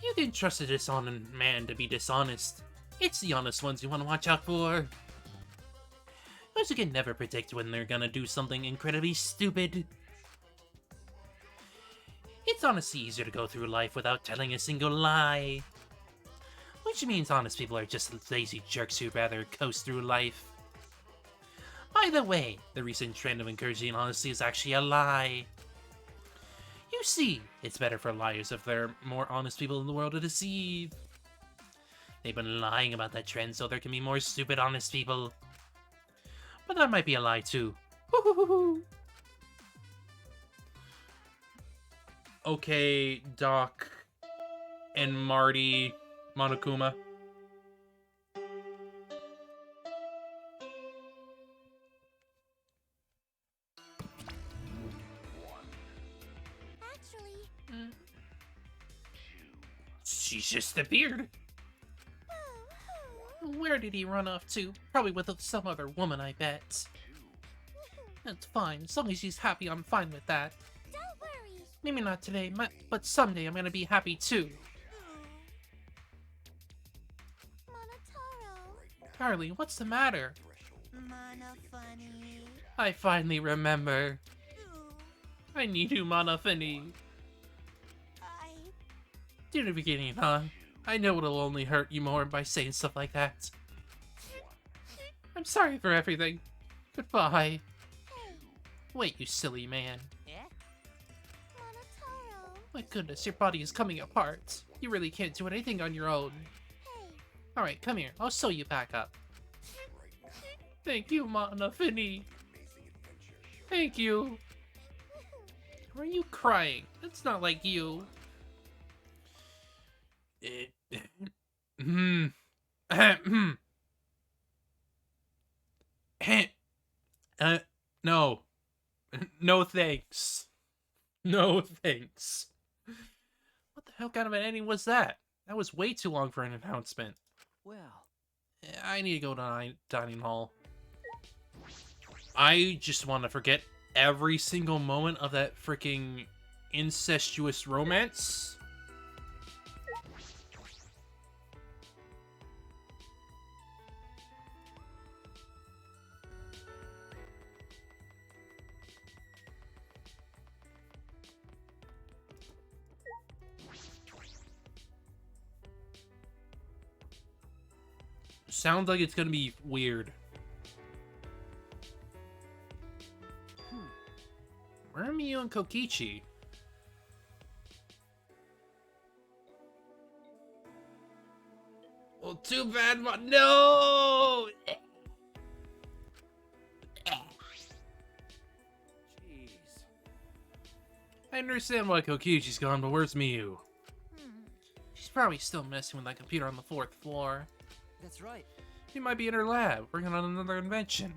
You didn't trust a dishonest man to be dishonest. It's the honest ones you want to watch out for. Those who can never predict when they're gonna do something incredibly stupid. It's honestly easier to go through life without telling a single lie. Which means honest people are just lazy jerks who'd rather coast through life. By the way, the recent trend of encouraging honesty is actually a lie. You see, it's better for liars if there are more honest people in the world to deceive. They've been lying about that trend so there can be more stupid honest people. But that might be a lie too. Okay, Doc and Marty Monokuma. Actually, She's just appeared. Where did he run off to? Probably with some other woman, I bet. That's fine. As long as she's happy, I'm fine with that. don't worry. Maybe not today, but someday I'm gonna be happy too. Monotaro. Carly, what's the matter? Mana funny. I finally remember. I need you, Monofini. I... Do the beginning, huh? I know it'll only hurt you more by saying stuff like that. I'm sorry for everything. Goodbye. Hey, Wait, you silly man. Monotaro. My goodness, your body is coming apart. You really can't do anything on your own. Hey. Alright, come here. I'll sew you back up. Thank you, Monofini. Thank you. Why are you crying? That's not like you. No. No thanks. No thanks. What the hell kind of an ending was that? That was way too long for an announcement. Well, I need to go to dining hall. I just want to forget every single moment of that freaking incestuous romance. Sounds like it's gonna be weird. Where are Miyu and Kokichi? Well, too bad, no! jeez. I understand why Kokichi's gone, but where's Miyu? She's probably still messing with that computer on the 4th floor. That's right. She might be in her lab, working on another invention.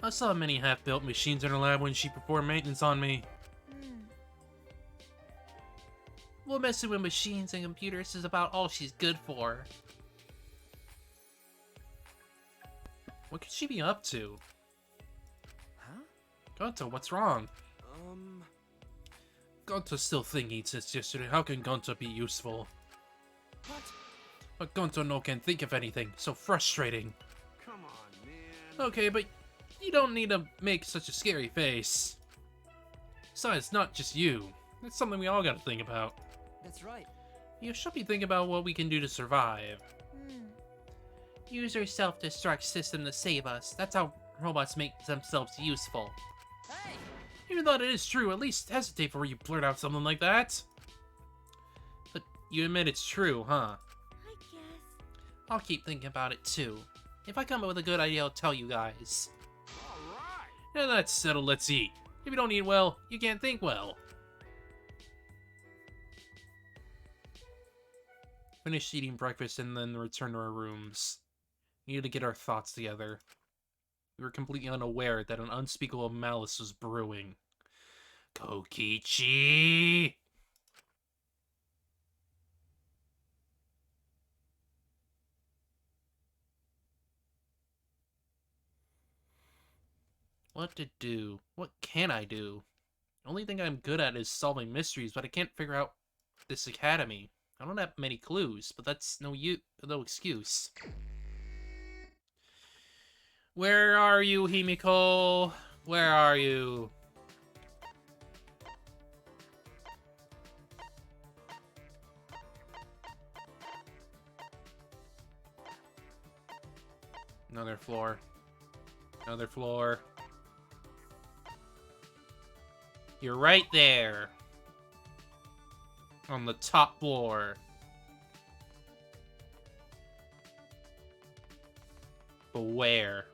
I saw many half-built machines in her lab when she performed maintenance on me. Well, messing with machines and computers is about all she's good for. What could she be up to? Huh? Gonto, what's wrong? Gonto's still thinking since yesterday. How can Gonto be useful? What? But Gonto no can think of anything. So frustrating. Come on, man. Okay, but you don't need to make such a scary face. Besides, it's not just you. It's something we all gotta think about. That's right. You should be thinking about what we can do to survive. Use our self-destruct system to save us. That's how robots make themselves useful. Hey! Even though it is true, at least hesitate before you blurt out something like that. But you admit it's true, huh? I guess. I'll keep thinking about it too. If I come up with a good idea, I'll tell you guys. All right. Now that's settled, let's eat. If you don't eat well, you can't think well. Finish eating breakfast and then return to our rooms. Needed to get our thoughts together. We were completely unaware that an unspeakable malice was brewing. Kokichi! What to do? What can I do? The only thing I'm good at is solving mysteries, but I can't figure out this academy. I don't have many clues, but that's no excuse. Where are you, Himiko? Where are you? Another floor. Another floor. You're right there. On the top floor. Beware.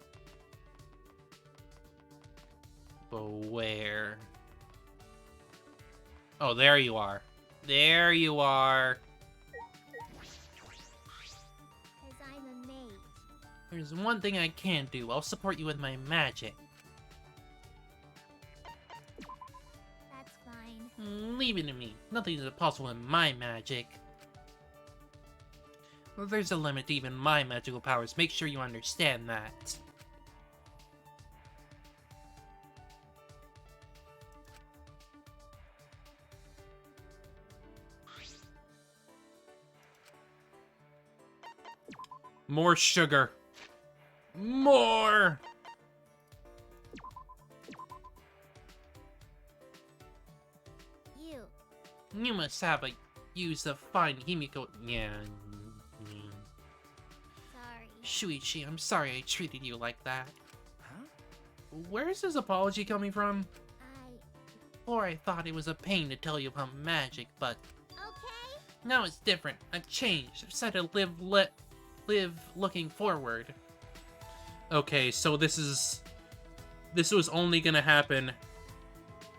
Beware. Oh, there you are. There you are. Cause I'm a mage. There's one thing I can do. I'll support you with my magic. That's fine. Leave it to me. Nothing is impossible in my magic. Well, there's a limit to even my magical powers. Make sure you understand that. More sugar. More! You must have used a fine Himiko. Yeah. Sorry. Shuichi, I'm sorry I treated you like that. Huh? Where's his apology coming from? I... Before I thought it was a pain to tell you about magic, but Okay? now it's different. I've changed. I've decided to live looking forward. Okay, so this was only gonna happen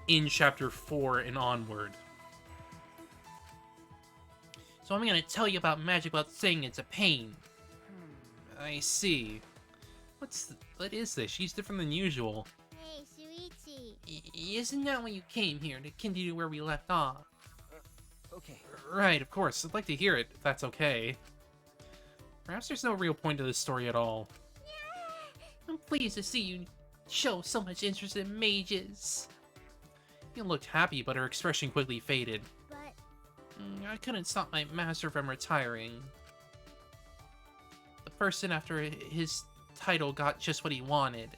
in chapter 4 and onward. So I'm gonna tell you about magic without saying it's a pain. I see. What is this? She's different than usual. Hey, Shuichi. Isn't that why you came here, to continue where we left off? Okay. Right, of course. I'd like to hear it, if that's okay. Perhaps there's no real point to this story at all. I'm pleased to see you show so much interest in mages. You looked happy, but her expression quickly faded. But... I couldn't stop my master from retiring. The person after his title got just what he wanted.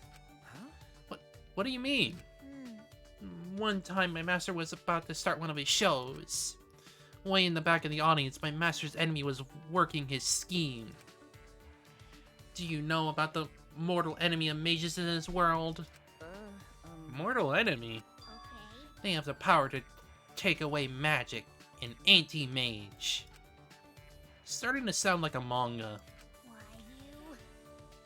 Huh? What do you mean? One time, my master was about to start one of his shows. Way in the back of the audience, my master's enemy was working his scheme. Do you know about the mortal enemy of mages in this world? Mortal enemy? Okay. They have the power to take away magic. An anti-mage. Starting to sound like a manga. Why you...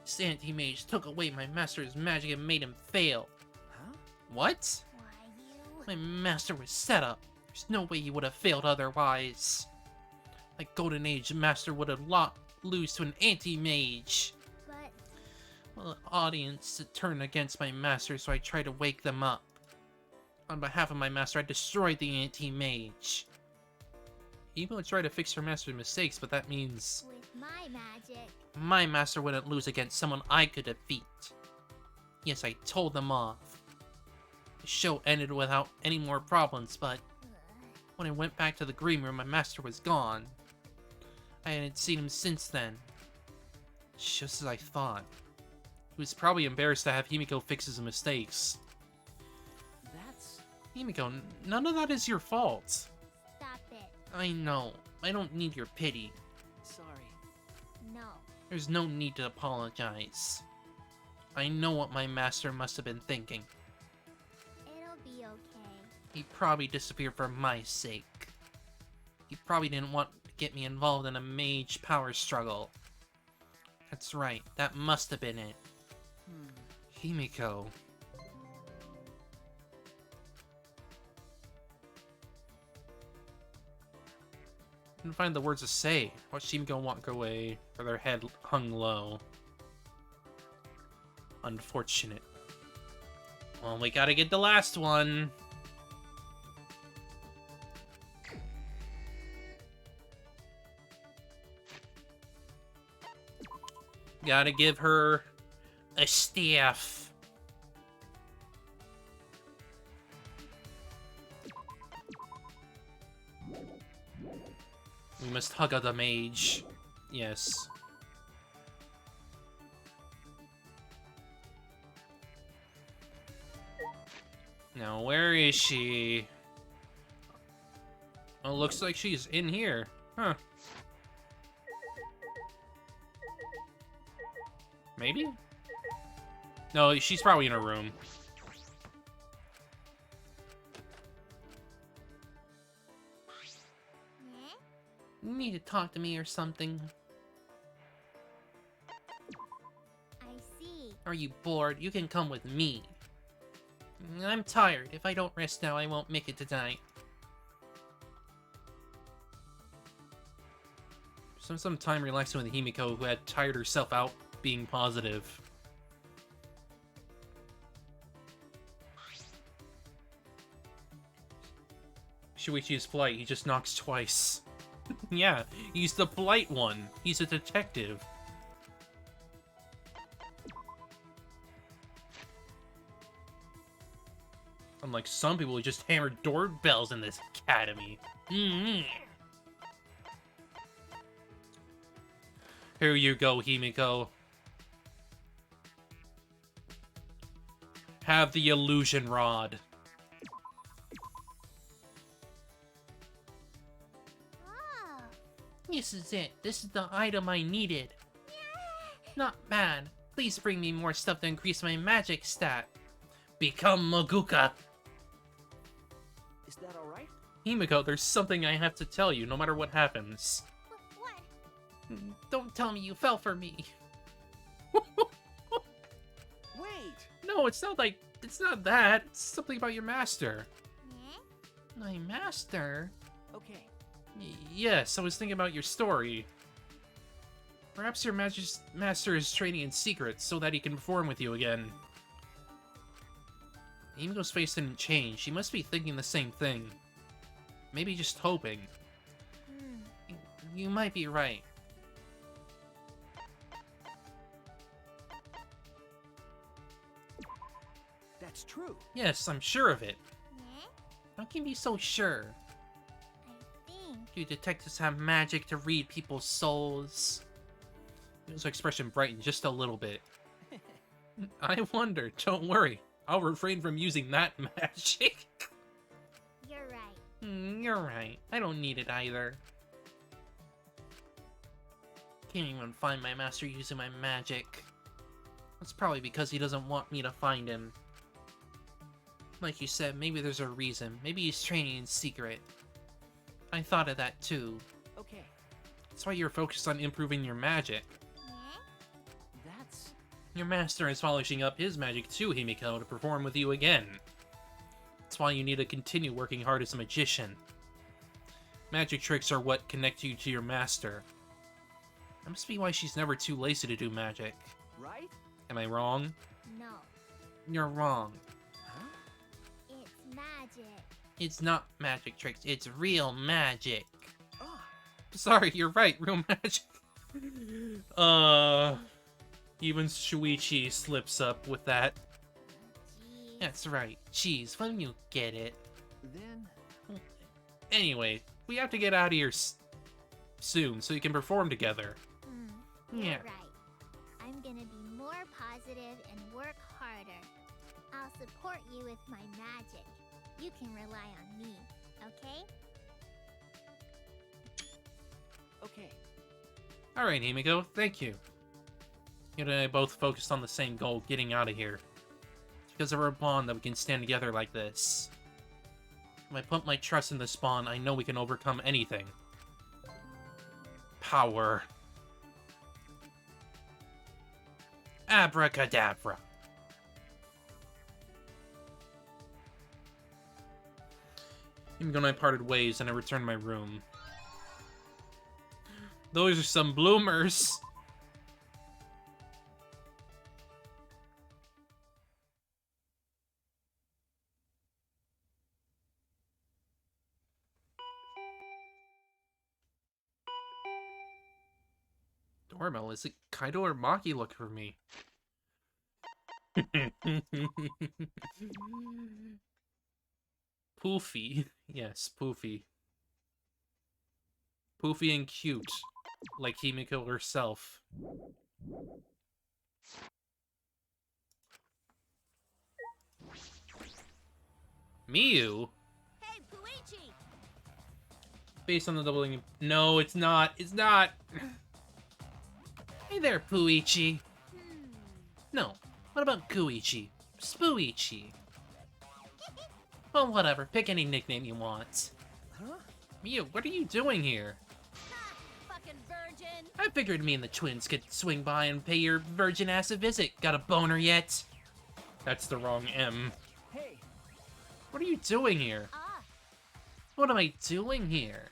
This anti-mage took away my master's magic and made him fail. Huh? What? Why you... My master was set up. There's no way he would have failed otherwise. My Golden Age master would have lose to an anti-mage. But... Well, the audience turned against my master, so I tried to wake them up. On behalf of my master, I destroyed the anti-mage. Emo tried to fix her master's mistakes, but that means with my magic... my master wouldn't lose against someone I could defeat. Yes, I told them off. The show ended without any more problems, but when I went back to the green room, my master was gone. I hadn't seen him since then. Just as I thought. He was probably embarrassed to have Himiko fix his mistakes. That's... Himiko, none of that is your fault. Stop it. I know. I don't need your pity. Sorry. No. There's no need to apologize. I know what my master must have been thinking. It'll be okay. He probably disappeared for my sake. He probably didn't want to get me involved in a mage power struggle. That's right. That must have been it. Himiko. Couldn't find the words to say. Watch Himiko walk away, with her head hung low. Unfortunate. Well, we gotta get the last one. Gotta give her a staff. We must hug out the mage. Yes. Now, where is she? Oh, looks like she's in here. Huh. Maybe? No, she's probably in her room. You need to talk to me or something. I see. Are you bored? You can come with me. I'm tired. If I don't rest now, I won't make it tonight. Spent some time relaxing with Himiko, who had tired herself out being positive. Shuichi's polite. He just knocks twice. Yeah, he's the polite one. He's a detective. Unlike some people who just hammer doorbells in this academy. Here you go, Himiko. Have the illusion rod. Oh. This is it. This is the item I needed. Not bad. Please bring me more stuff to increase my magic stat. Become Maguka. Is that alright? Himiko, there's something I have to tell you, no matter what happens. What? Don't tell me you fell for me. Wait! No, it's not that. It's something about your master. Eh? My master? Okay. Yes, I was thinking about your story. Perhaps your master is training in secret so that he can perform with you again. Himiko's face didn't change. She must be thinking the same thing. Maybe just hoping. You might be right. That's true. Yes, I'm sure of it. Eh? How can you be so sure? I think. Do detectives have magic to read people's souls? His expression brightened just a little bit. I wonder. Don't worry. I'll refrain from using that magic. You're right. You're right. I don't need it either. Can't even find my master using my magic. That's probably because he doesn't want me to find him. Like you said, maybe there's a reason. Maybe he's training in secret. I thought of that too. Okay. That's why you're focused on improving your magic. Eh? That's... Your master is polishing up his magic too, Himiko, to perform with you again. That's why you need to continue working hard as a magician. Magic tricks are what connect you to your master. That must be why she's never too lazy to do magic. right? Am I wrong? No. You're wrong. Huh? It's magic. It's not magic tricks, it's real magic. Ah, Sorry, you're right, real magic. Even Shuichi slips up with that. Jeez. That's right. Jeez, when you get it. then... Anyway, we have to get out of here soon so you can perform together. You're Yeah. right. I'm gonna be more positive and work harder. I'll support you with my magic. You can rely on me, okay? Okay. Alright, Himiko, thank you. You and I both focused on the same goal, getting out of here. It's because of our bond that we can stand together like this. If I put my trust in the Spawn, I know we can overcome anything. Power. Abracadabra. Even when I parted ways and I returned to my room. Those are some bloomers. Doorbell, is it Kaido or Maki looking for me? Poofy. Yes, Poofy. Poofy and cute. Like Himiko herself. Miyu? Hey, Puichi! Based on the doubling... No, it's not. It's not. Hey there, Puichi. No. What about Kuichi? Spooichi? Well, whatever. Pick any nickname you want. Huh? Miyu, what are you doing here? Ha! Fucking virgin! I figured me and the twins could swing by and pay your virgin ass a visit. Got a boner yet? That's the wrong M. Hey, What are you doing here? Ah! What am I doing here?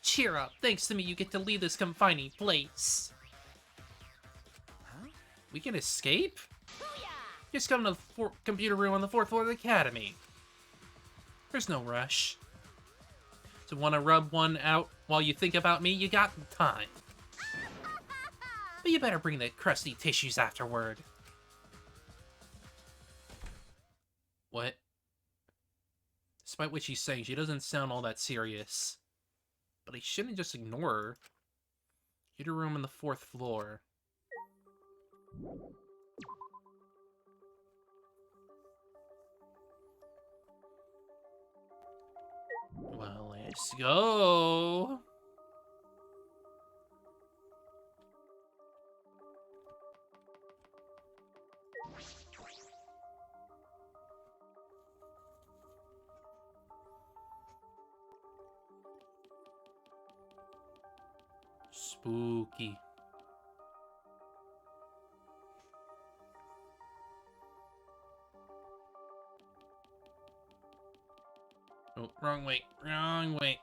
Cheer up. Thanks to me, you get to leave this confining place. huh? We can escape? Booyah! Just come to the computer room on the 4th floor of the academy. There's no rush. So wanna rub one out while you think about me? You got time. But you better bring the crusty tissues afterward. What? Despite what she's saying, she doesn't sound all that serious. But I shouldn't just ignore her. Computer room on the 4th floor. Well, let's go. Spooky. Oh, wrong way. Wrong way.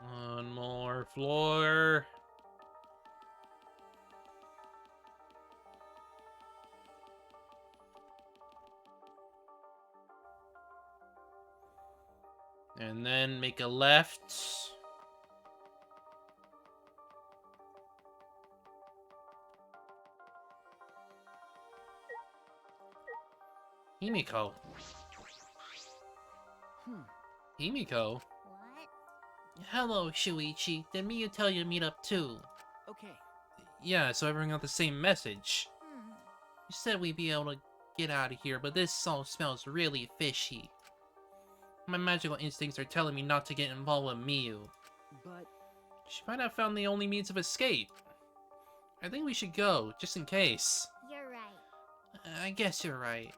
One more floor. And then make a left. Himiko. Himiko? What? Hello, Shuichi. Did Miyu tell you to meet up too? Okay. Yeah, so everyone got the same message. Hmm. You said we'd be able to get out of here, but this all smells really fishy. My magical instincts are telling me not to get involved with Miyu. But She might have found the only means of escape. I think we should go, just in case. You're right. I guess you're right.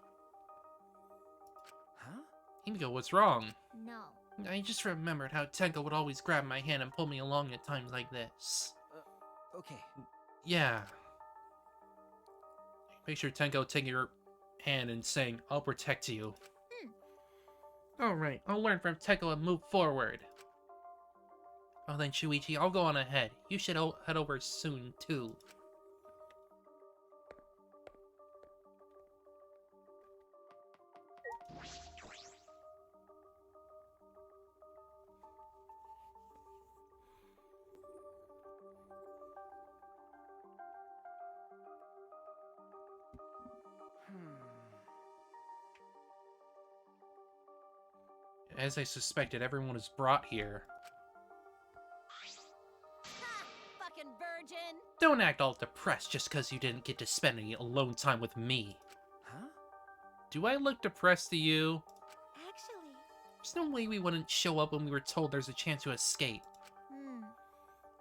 huh? Himiko, what's wrong? No. I just remembered how Tenko would always grab my hand and pull me along at times like this. Okay. Yeah. Picture Tenko taking your hand and saying, I'll protect you. Alright, I'll learn from Tenko and move forward. Oh, then Shuichi, I'll go on ahead. You should head over soon, too. As I suspected, everyone was brought here. Ha! Fucking virgin! Don't act all depressed just because you didn't get to spend any alone time with me. Huh? Do I look depressed to you? Actually. There's no way we wouldn't show up when we were told there's a chance to escape. Hmm.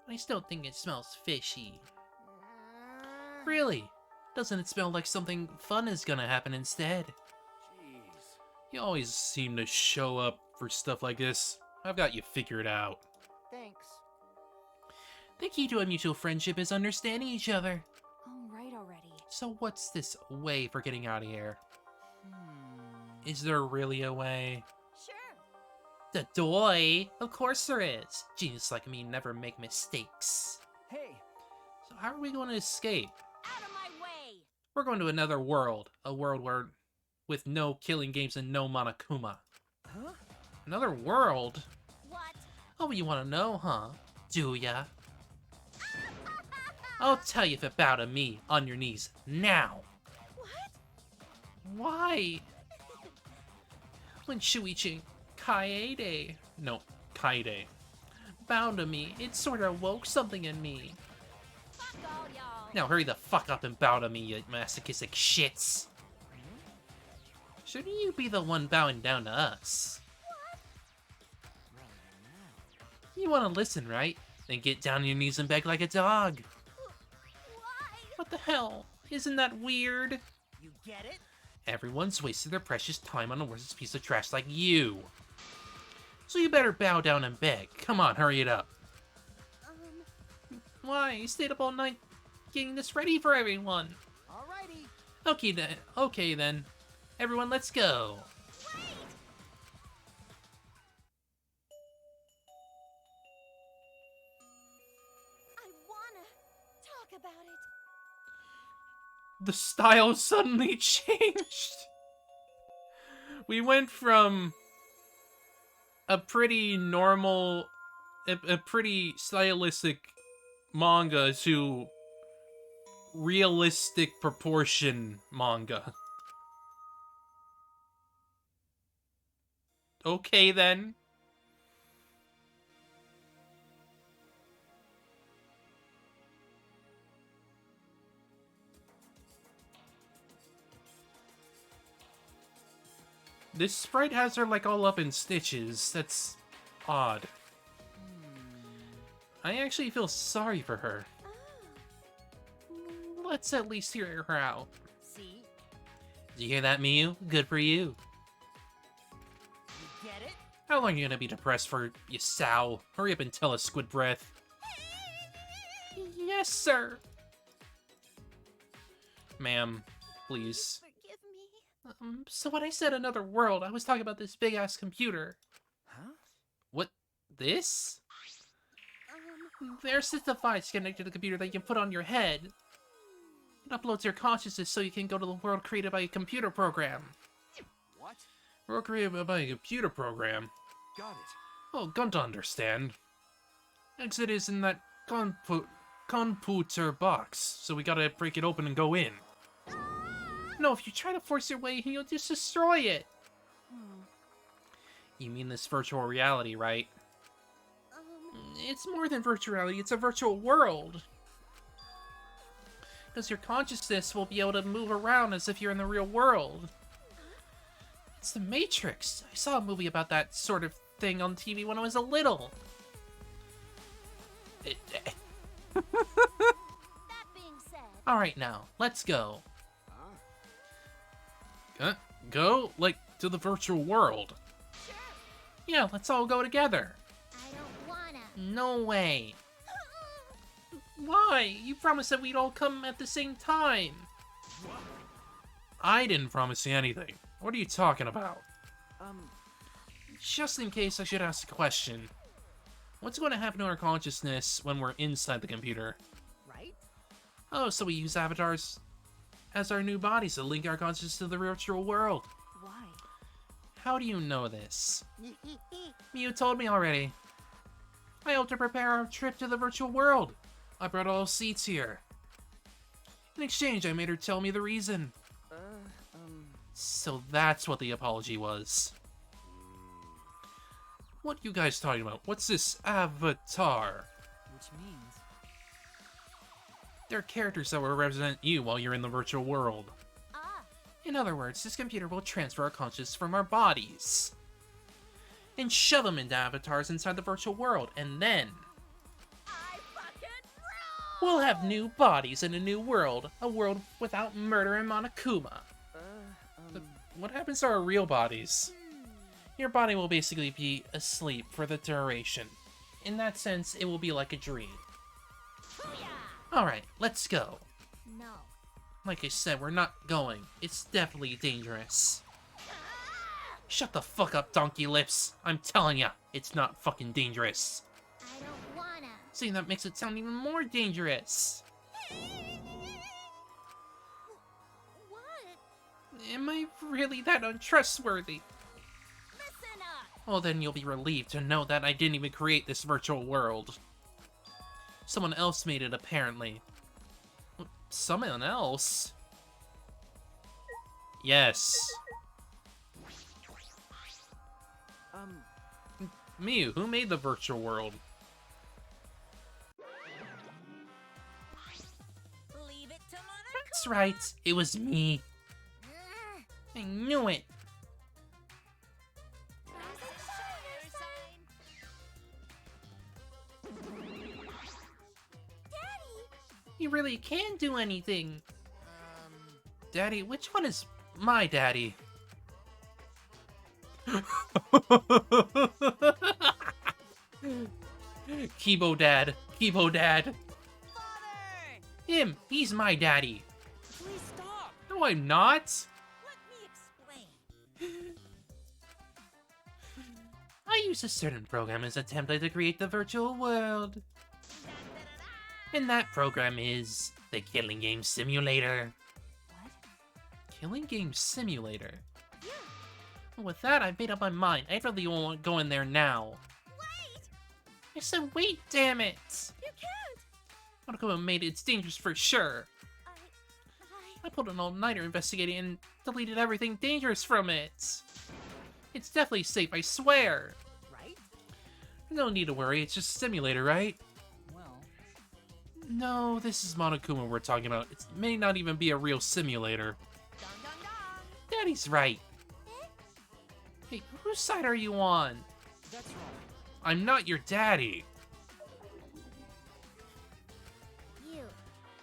I still think it smells fishy. Really? Doesn't it smell like something fun is gonna happen instead? Jeez. You always seem to show up for stuff like this. I've got you figured out. Thanks. The key to a mutual friendship is understanding each other. Oh, right already. So what's this way for getting out of here? Hmm. Is there really a way? Sure. The doy? Of course there is. Genius like me never make mistakes. Hey, So how are we going to escape? Out of my way! We're going to another world. A world where with no killing games and no Monokuma. huh? Another world? What? Oh, you want to know, huh? Do ya? I'll tell you if it bow to me on your knees now. What? Why? When Shuichi Kaede, no, Kaede, bound to me, it sort of woke something in me. Fuck all y'all. Now hurry the fuck up and bow to me, you masochistic shits. Shouldn't you be the one bowing down to us? Right now. You want to listen, right? Then get down on your knees and beg like a dog. Why? What the hell? Isn't that weird? You get it? Everyone's wasted their precious time on a worthless piece of trash like you. So you better bow down and beg. Come on, hurry it up. Why? You stayed up all night getting this ready for everyone. Alrighty. Okay then. Everyone, let's go. I wanna talk about it. The style suddenly changed. We went from a pretty normal, a pretty stylistic manga to realistic proportion manga. Okay then. This sprite has her like all up in stitches. That's odd. I actually feel sorry for her. Let's at least hear her out. See? Did you hear that, Miyu? Good for you. You get it? How long are you gonna be depressed for, you sow? Hurry up and tell us, Squid Breath. Yes, sir. Ma'am, please. Forgive me. So when I said another world, I was talking about this big-ass computer. Huh? What? This? There's a device connected to the computer that you can put on your head. It uploads your consciousness so you can go to the world created by a computer program. What? World created by a computer program? Got it. Oh, gun to understand. Exit is in that computer box, so we gotta break it open and go in. No, if you try to force your way in, you'll just destroy it. You mean this virtual reality, right? It's more than virtual reality, it's a virtual world. Because your consciousness will be able to move around as if you're in the real world. It's the Matrix. I saw a movie about that sort of thing on TV when I was a little. That being said, Alright now, let's go. Go? Like, to the virtual world? sure. Yeah, let's all go together. I don't wanna. No way. Why? You promised that we'd all come at the same time. I didn't promise you anything. What are you talking about? Just in case, I should ask a question. What's going to happen to our consciousness when we're inside the computer? Right? Oh, so we use avatars as our new bodies to link our consciousness to the virtual world. Why? How do you know this? You told me already. I hope to prepare our trip to the virtual world. I brought all seats here. In exchange, I made her tell me the reason. So that's what the apology was. What you guys talking about? What's this avatar? Which means They're characters that will represent you while you're in the virtual world. Ah, In other words, this computer will transfer our consciousness from our bodies and shove them into avatars inside the virtual world, and then I fucking We'll have new bodies in a new world. A world without murder in Monokuma. But what happens to our real bodies? Your body will basically be asleep for the duration. In that sense, it will be like a dream. Alright, let's go. No. Like I said, we're not going. It's definitely dangerous. Shut the fuck up, Donkey Lips. I'm telling ya, it's not fucking dangerous. I don't wanna. See, that makes it sound even more dangerous. What? Am I really that untrustworthy? Listen up. Well, then you'll be relieved to know that I didn't even create this virtual world. Someone else made it, apparently. Someone else? Yes. Miu, who made the virtual world? Leave it to That's right, it was me. I knew it. You really can do anything. Daddy, which one is my daddy? Kibo Dad. Kibo Dad. Father! Him. He's my daddy. Please stop! No, I'm not. Let me explain. I use a certain program as a template to create the virtual world. And that program is the Killing Game Simulator. What? Killing Game Simulator? Well, with that, I made up my mind. I really won't go in there now. Wait! I said wait, damn it! You can't! Monokuma made it. It's dangerous for sure. I pulled an all-nighter investigating and deleted everything dangerous from it. It's definitely safe, I swear. Right? No need to worry, it's just a simulator, right? Well, No, this is Monokuma we're talking about. It may not even be a real simulator. Dun dun dun! Daddy's right. Hey, whose side are you on? that's wrong. I'm not your daddy. You.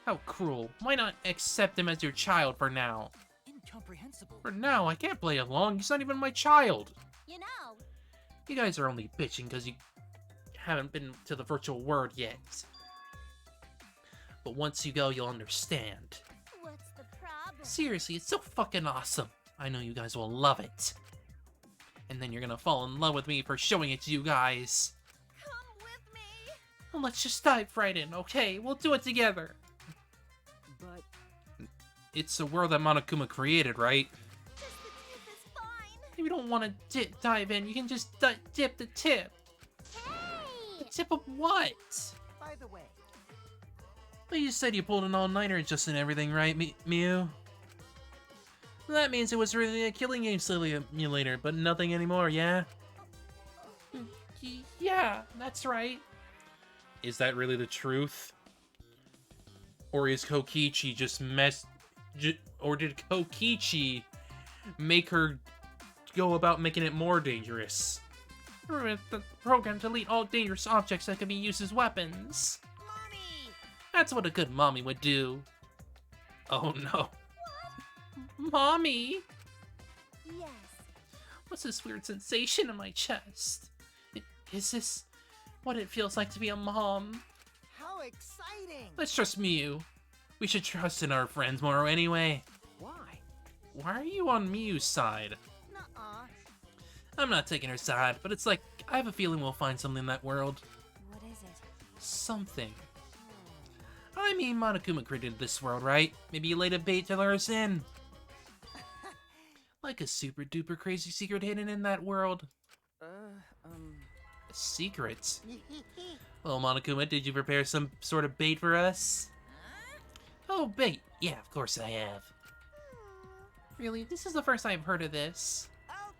How cruel. Why not accept him as your child for now? Incomprehensible. For now, I can't play along. He's not even my child. You know. You guys are only bitching because you haven't been to the virtual world yet. But once you go, you'll understand. What's the problem? Seriously, it's so fucking awesome. I know you guys will love it. And then you're gonna fall in love with me for showing it to you guys. Come with me. Well, let's just dive right in, okay? We'll do it together. But It's a world that Monokuma created, right? Just the tip is fine. If you don't want to dive in, you can just dip the tip. The Hey! tip of what? By the way, Well, you said you pulled an all-nighter just and everything, right, Miu? That means it was really a killing game simulator, but nothing anymore, yeah? Yeah, that's right. Is that really the truth? Or is Kokichi just or did Kokichi make her go about making it more dangerous? Or the program to delete all dangerous objects that can be used as weapons. Mommy! That's what a good mommy would do. Oh no. Mommy! Yes. What's this weird sensation in my chest? Is this what it feels like to be a mom? how exciting! Let's trust Miu. We should trust in our friends more anyway. Why? Why are you on Miu's side? Nuh-uh. I'm not taking her side, but it's like, I have a feeling we'll find something in that world. What is it? Something. I mean, Monokuma created this world, right? Maybe you laid a bait to lure us in. Like a super duper crazy secret hidden in that world. A secret? Well, Monokuma, did you prepare some sort of bait for us? Oh, bait. Yeah, of course I have. Really? This is the first I've heard of this.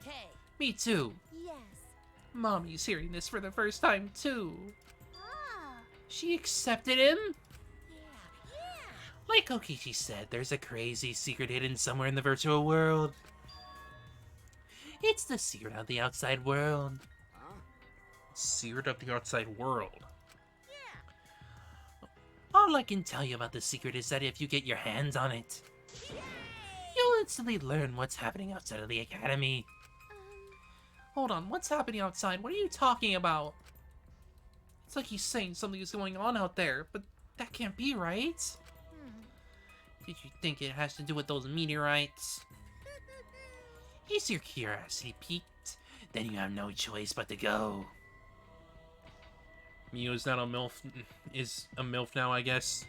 Okay. Me too. Yes. Mommy's hearing this for the first time too. Ah. She accepted him? Yeah. Like Kokichi said, there's a crazy secret hidden somewhere in the virtual world. It's the secret of the outside world. Secret of the outside world. All I can tell you about the secret is that if you get your hands on it, you'll instantly learn what's happening outside of the academy. Hold on, what's happening outside? What are you talking about? It's like he's saying something is going on out there, but that can't be right. Did you think it has to do with those meteorites? Is your curiosity piqued? Then you have no choice but to go. Mio is not a MILF, is a MILF now, I guess.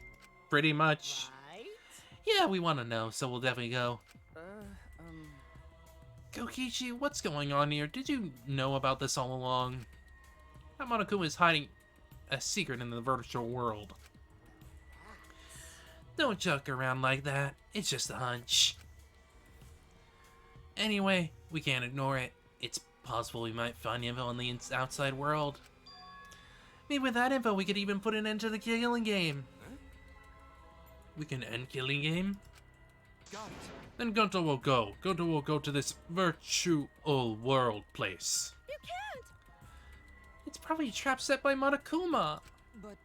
Pretty much. Right? Yeah, we want to know, so we'll definitely go. Kokichi, what's going on here? Did you know about this all along? That Monokuma is hiding a secret in the virtual world. Don't joke around like that. It's just a hunch. Anyway, we can't ignore it. It's possible we might find info on the outside world. Maybe with that info, we could even put an end to the killing game. We can end killing game? Got it. Then Gunto will go. Gunto will go to this virtual world place. You can't! It's probably a trap set by Monokuma. But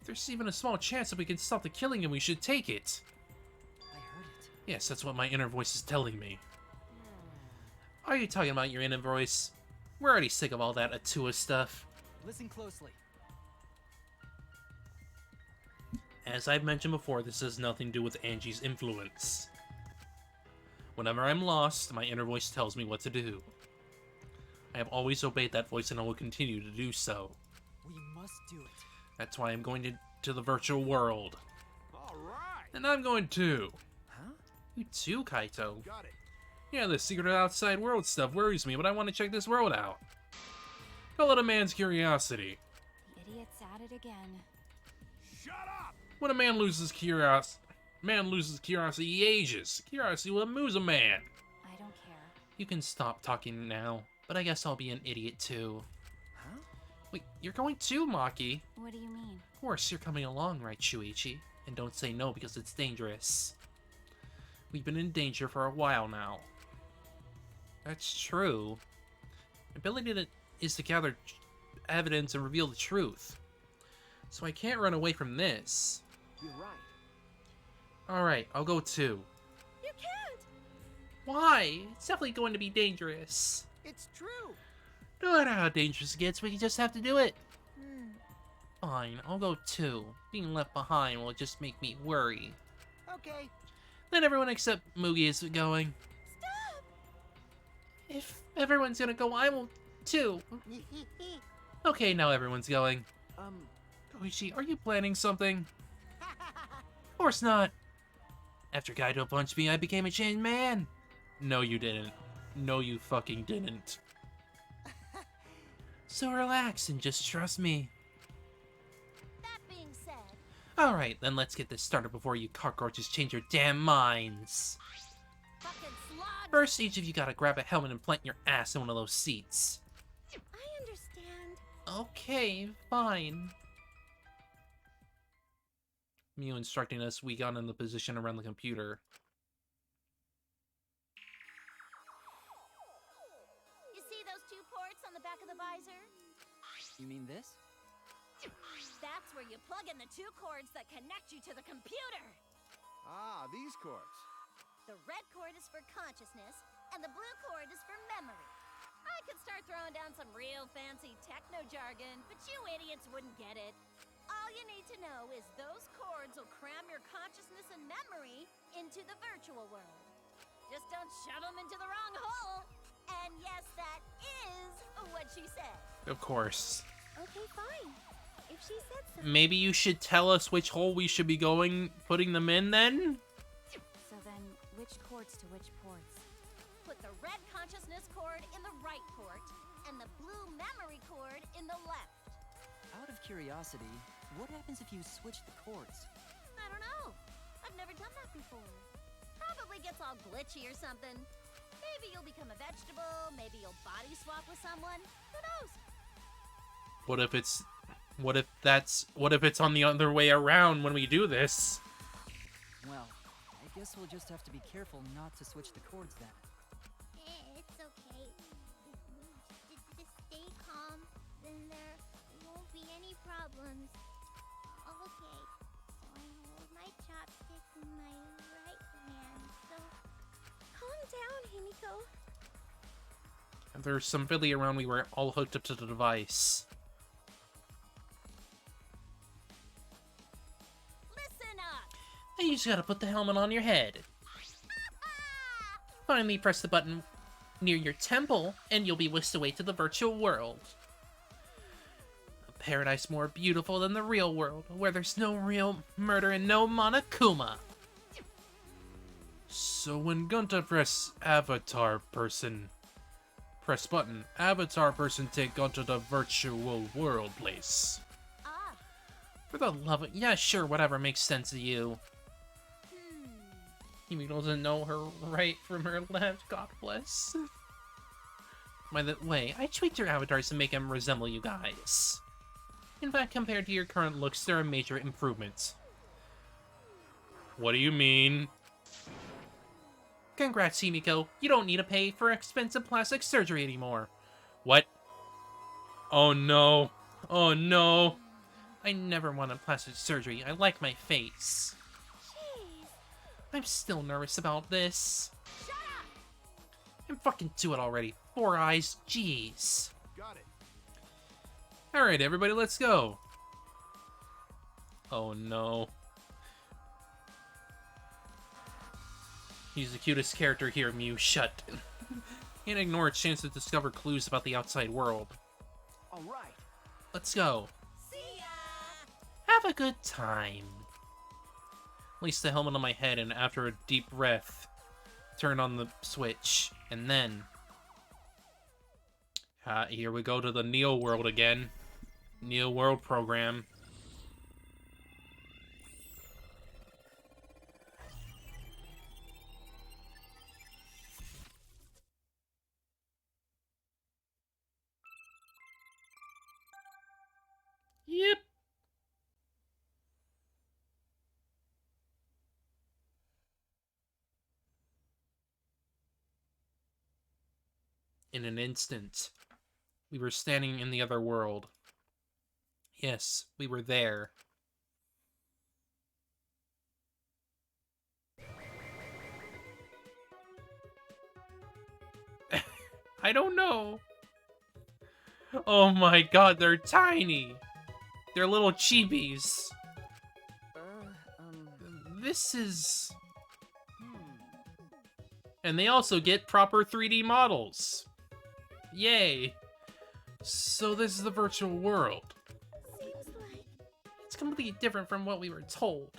If there's even a small chance that we can stop the killing game, we should take it. I heard it. Yes, that's what my inner voice is telling me. Are you talking about your inner voice? We're already sick of all that Atua stuff. Listen closely. As I've mentioned before, this has nothing to do with Angie's influence. Whenever I'm lost, my inner voice tells me what to do. I have always obeyed that voice and I will continue to do so. We must do it. That's why I'm going to the virtual world. All right. And I'm going too. Huh? You too, Kaito. Got it. Yeah, the secret outside world stuff worries me, but I want to check this world out. Call it a man's curiosity. The idiot's at it again. Shut up. When a man loses curiosity, he ages. Curiosity will amuse a man. I don't care. You can stop talking now, but I guess I'll be an idiot too. Huh? Wait, you're going too, Maki? What do you mean? Of course, you're coming along, right, Shuichi? And don't say no because it's dangerous. We've been in danger for a while now. That's true. Ability is to gather evidence and reveal the truth. So I can't run away from this. You're right. Alright, I'll go too. You can't! Why? It's definitely going to be dangerous. It's true. No matter how dangerous it gets, we just have to do it. Fine, I'll go too. Being left behind will just make me worry. Okay. Then everyone except Mugi is going. Stop! If everyone's gonna go, I will too. Okay, now everyone's going. Koichi, are you planning something? Of course not. After Kaido punched me, I became a changed man. No, you didn't. No, you fucking didn't. So relax and just trust me. That being said, Alright, then let's get this started before you cockroaches change your damn minds. fucking slod. First, each of you gotta grab a helmet and plant your ass in one of those seats. I understand. Okay, fine. Mew instructing us, we got in the position around the computer. You see those two ports on the back of the visor? You mean this? That's where you plug in the two cords that connect you to the computer. Ah, these cords. The red cord is for consciousness, and the blue cord is for memory. I could start throwing down some real fancy techno jargon, but you idiots wouldn't get it. All you need to know is those cords will cram your consciousness and memory into the virtual world. Just don't shove them into the wrong hole. And yes, that is what she said. Of course. Okay, fine. If she said so. Maybe you should tell us which hole we should be putting them in then? So then, which cords to which ports? Put the red consciousness cord in the right port, and the blue memory cord in the left. Out of curiosity, what happens if you switch the cords? I don't know. I've never done that before. Probably gets all glitchy or something. Maybe you'll become a vegetable, maybe you'll body swap with someone. Who knows? What if it's on the other way around when we do this? Well, I guess we'll just have to be careful not to switch the cords then. It's okay. Just stay calm, then there won't be any problems. Okay. my right hand, so calm down, Himiko. If there's some fiddly around, we were all hooked up to the device. Listen up! And you just gotta put the helmet on your head. Finally press the button near your temple, and you'll be whisked away to the virtual world. A paradise more beautiful than the real world, where there's no real murder and no Monokuma. So when Gunta press avatar person, press button, avatar person take Gunta to virtual world place. Ah, For the love of... Yeah, sure, whatever makes sense to you. Himi doesn't know her right from her left, God bless. By the way, I tweaked your avatars to make them resemble you guys. In fact, compared to your current looks, there are major improvements. What do you mean? Congrats, Himiko. You don't need to pay for expensive plastic surgery anymore. What? Oh no. Oh no. I never wanted plastic surgery. I like my face. jeez. I'm still nervous about this. I'm fucking do it already. 4 eyes, jeez. Got it. Alright, everybody, let's go. Oh no. He's the cutest character here, Mew. Shut. Can't ignore a chance to discover clues about the outside world. All right. Let's go. See ya! Have a good time. Place the helmet on my head, and after a deep breath, turn on the switch, and then... here we go to the Neo World again. Neo World program. Yep. In an instant, we were standing in the other world. Yes, we were there. I don't know. Oh my god, they're tiny. They're little chibis. This is... And they also get proper 3D models. Yay. So this is the virtual world. Seems like... It's completely different from what we were told.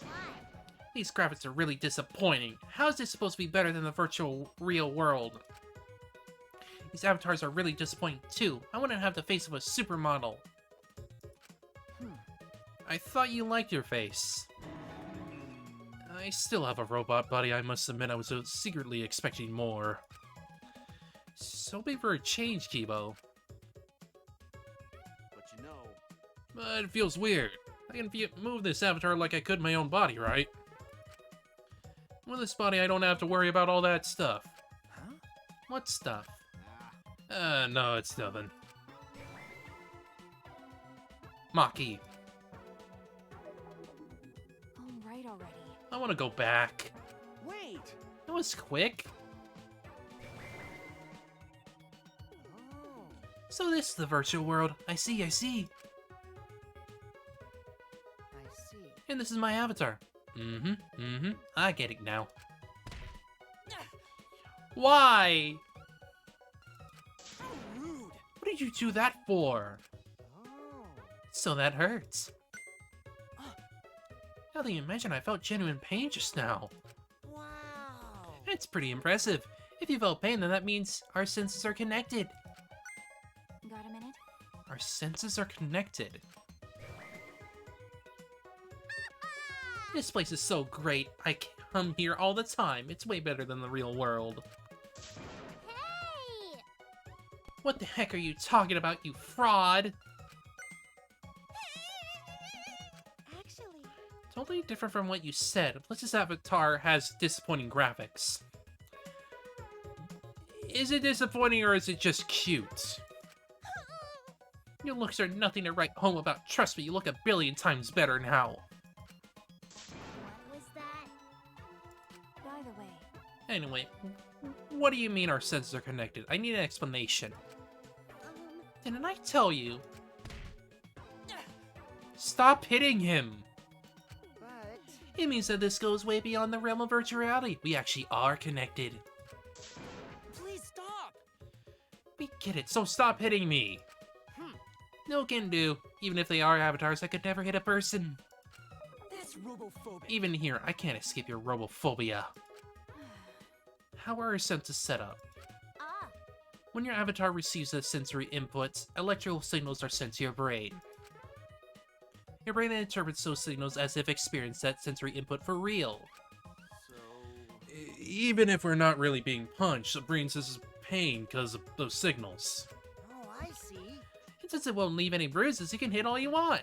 Why? These graphics are really disappointing. How is this supposed to be better than the virtual real world? These avatars are really disappointing too. I wouldn't have the face of a supermodel. I thought you liked your face. I still have a robot body, I must admit I was secretly expecting more. So big for a change, Kibo. But you know, But it feels weird. I can move this avatar like I could my own body, right? With this body, I don't have to worry about all that stuff. Huh? What stuff? No, it's nothing. Maki, All right already. I want to go back. Wait. That was quick. Oh. So this is the virtual world. I see. I see. And this is my avatar. I get it now. Why? How rude. What did you do that for? Oh. So that hurts. Now that you mention, I felt genuine pain just now. Wow. It's pretty impressive. If you felt pain, then that means our senses are connected. Got a minute? Our senses are connected. This place is so great. I come here all the time. It's way better than the real world. Hey! What the heck are you talking about, you fraud? Actually, Totally different from what you said. Plus, this avatar has disappointing graphics. Is it disappointing or is it just cute? Your looks are nothing to write home about. Trust me, you look a billion times better now. what was By the way, Anyway, what do you mean our senses are connected? I need an explanation. Didn't I tell you? Stop hitting him! But It means that this goes way beyond the realm of virtual reality. We actually are connected. Please stop! We get it, so stop hitting me! No can do. Even if they are avatars, I could never hit a person. That's robophobic. Even here, I can't escape your robophobia. How are our senses set up? Ah, When your avatar receives a sensory input, electrical signals are sent to your brain. Your brain then interprets those signals as if experienced that sensory input for real. So, Even if we're not really being punched, the brain senses pain because of those signals. oh, I see. And since it won't leave any bruises, you can hit all you want.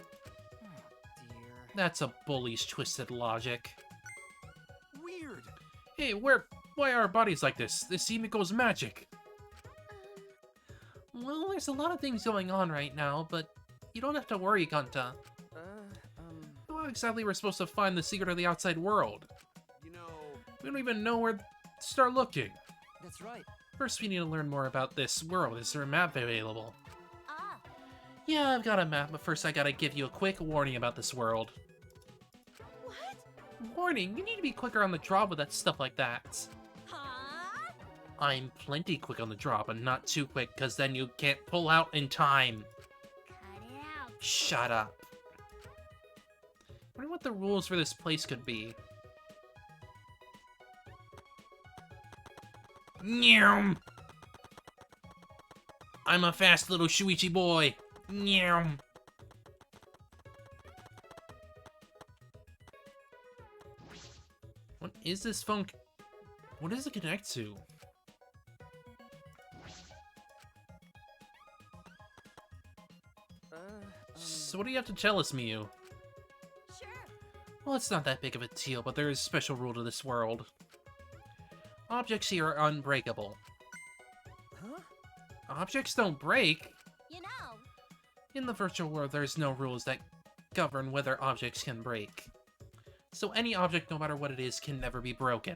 Oh, dear. That's a bully's twisted logic. Weird. Hey, why are our bodies like this? This Himiko's magic. Well, there's a lot of things going on right now, but you don't have to worry, Gunta. How exactly we're supposed to find the secret of the outside world? you know, We don't even know where to start looking. That's right. First, we need to learn more about this world. Is there a map available? ah, Yeah, I've got a map, but first I gotta give you a quick warning about this world. what? Warning, you need to be quicker on the draw with that stuff like that. Huh? I'm plenty quick on the draw, but not too quick, because then you can't pull out in time. Cut it out. Shut up. I wonder what the rules for this place could be. Nyam! I'm a fast little Shuichi boy. Nyam! What is this phone? What does it connect to? So what do you have to tell us, Miyu? Sure. Well, it's not that big of a deal, but there is a special rule to this world. Objects here are unbreakable. Huh? Objects don't break. You know, In the virtual world, there's no rules that govern whether objects can break. So any object, no matter what it is, can never be broken.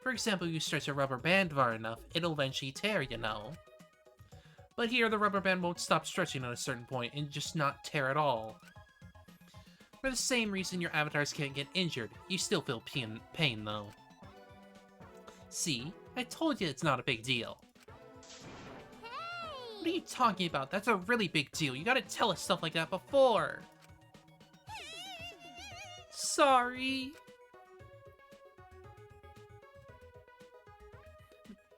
For example, you stretch a rubber band far enough, it'll eventually tear, you know. But here, the rubber band won't stop stretching at a certain point and just not tear at all. For the same reason your avatars can't get injured, you still feel pain though. See? I told you it's not a big deal. What are you talking about? That's a really big deal. You gotta tell us stuff like that before. Sorry.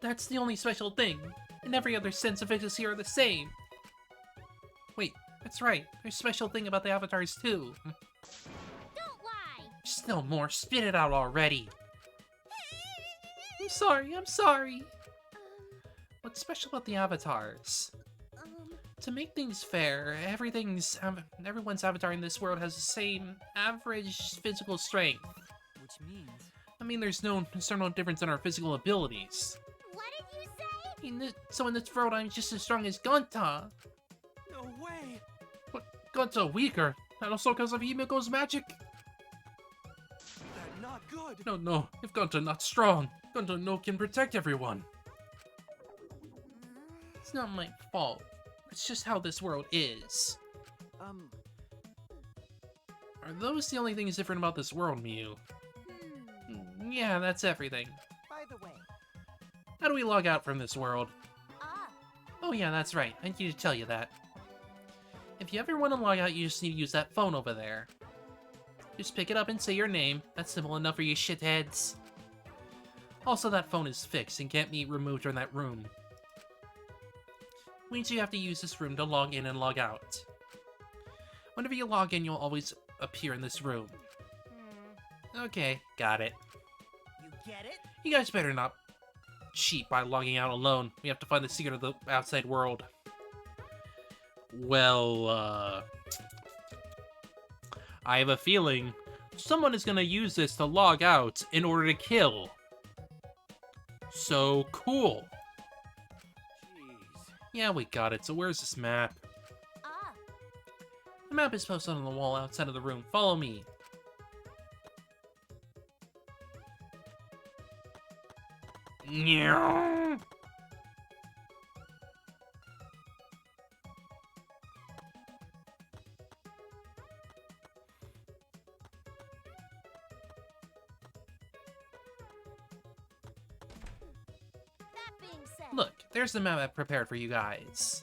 That's the only special thing. And every other sense of physics here are the same. Wait, that's right. There's a special thing about the avatars too. don't lie. Still more. Spit it out already. I'm sorry. What's special about the avatars? To make things fair, everyone's avatar in this world has the same average physical strength. Which means... I mean, there's no difference in our physical abilities. What did you say? So in this world, I'm just as strong as Gunta. No way. But Gunta weaker. And also because of Himiko's magic. That's not good. No. If Gunta not strong, Gunta no can protect everyone. It's not my fault. It's just how this world is. Are those the only things different about this world, Miyu? Yeah, that's everything. By the way, How do we log out from this world? Ah, Oh yeah, that's right. I need to tell you that. If you ever want to log out, you just need to use that phone over there. Just pick it up and say your name. That's simple enough for you shitheads. Also, that phone is fixed and can't be removed from that room. Means you have to use this room to log in and log out. Whenever you log in, you'll always appear in this room. Okay, got it. you get it? You guys better not cheat by logging out alone. We have to find the secret of the outside world. Well, I have a feeling someone is gonna use this to log out in order to kill. So cool. Jeez. Yeah, we got it. So where's this map? ah, The map is posted on the wall outside of the room. Follow me. Meow. That being said, Look, there's the map I prepared for you guys.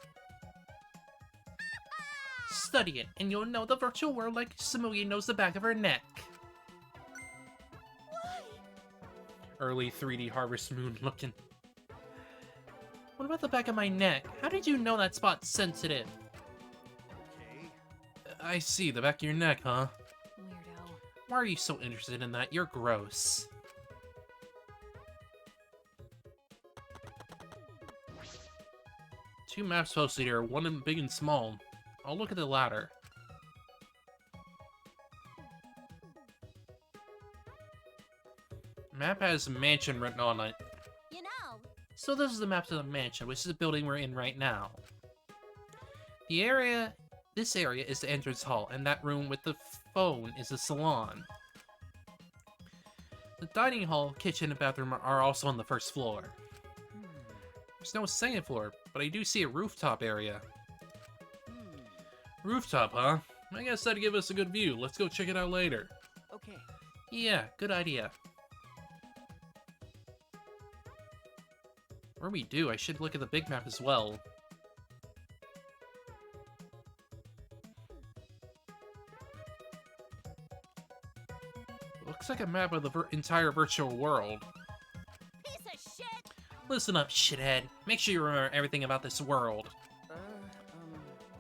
Study it, and you'll know the virtual world like Samugi knows the back of her neck. why? Early 3D Harvest Moon looking. What about the back of my neck? How did you know that spot's sensitive? Okay. I see, the back of your neck, huh? Weirdo. Why are you so interested in that? You're gross. Two maps posted here, one in big and small. I'll look at the latter. Map has mansion written on it. You know, So this is the map to the mansion, which is the building we're in right now. This area is the entrance hall, and that room with the phone is the salon. The dining hall, kitchen, and bathroom are also on the first floor. There's no second floor, but I do see a rooftop area. Rooftop, huh? I guess that'd give us a good view. Let's go check it out later. Okay. Yeah, good idea. Or we do, I should look at the big map as well. Looks like a map of the entire virtual world. piece of shit. Listen up, shithead. Make sure you remember everything about this world.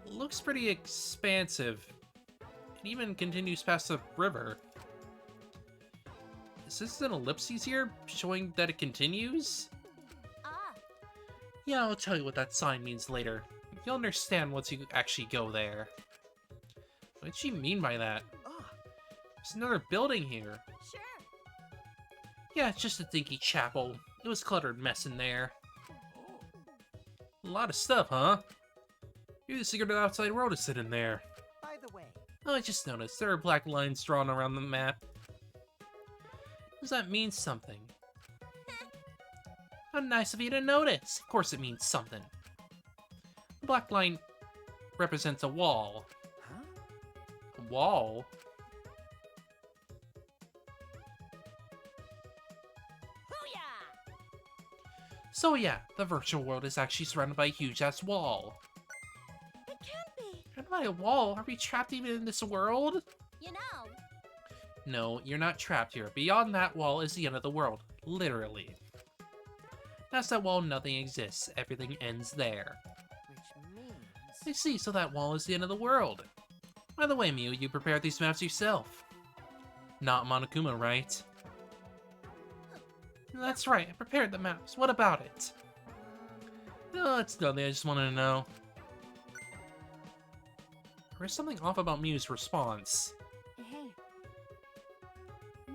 Looks pretty expansive. It even continues past the river. Is this an ellipses here, showing that it continues? Ah, Yeah, I'll tell you what that sign means later. You'll understand once you actually go there. What did she mean by that? There's another building here. sure. Yeah, it's just a dinky chapel. It was a cluttered mess in there. A lot of stuff, huh? Maybe the secret of the outside world is hidden there. By the way, Oh, I just noticed there are black lines drawn around the map. Does that mean something? How nice of you to notice. Of course it means something. The black line represents a wall. Huh? A wall? Hoo-yah! So yeah, the virtual world is actually surrounded by a huge-ass wall. It can't be. Surrounded by a wall? Are we trapped even in this world? You know, No, you're not trapped here. Beyond that wall is the end of the world. Literally. Past that wall, nothing exists. Everything ends there. which means I see, so that wall is the end of the world. By the way, Mew, you prepared these maps yourself. Not Monokuma, right? That's right, I prepared the maps. What about it? No, it's nothing, I just wanted to know. There's something off about Mew's response. Hey,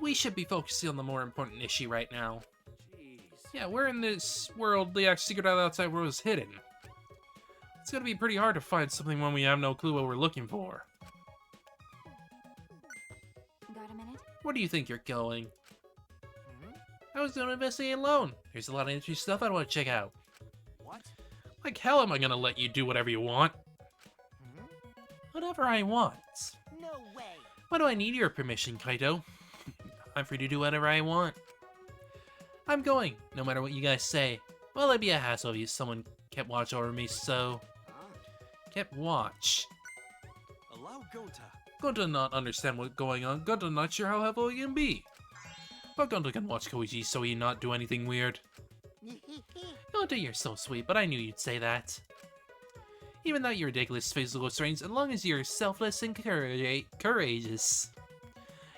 We should be focusing on the more important issue right now. Jeez. Yeah, we're in this world, the actual secret of the outside world is hidden. It's gonna be pretty hard to find something when we have no clue what we're looking for. got a minute? Where do you think you're going? Hmm? I was gonna investigate alone. There's a lot of interesting stuff I want to check out. What? Like hell am I gonna let you do whatever you want? Hmm? Whatever I want. No way. Why do I need your permission, Kaito? I'm free to do whatever I want. I'm going, no matter what you guys say. Well, it'd be a hassle if someone kept watch over me, so... Kept watch. Allow Gonta. Gonta not understand what's going on. Gonta not sure how helpful he can be. But Gonta can watch Koichi so he not do anything weird. Gonta, you're so sweet, but I knew you'd say that. Even though your ridiculous physical strengths, as long as you're selfless and courageous,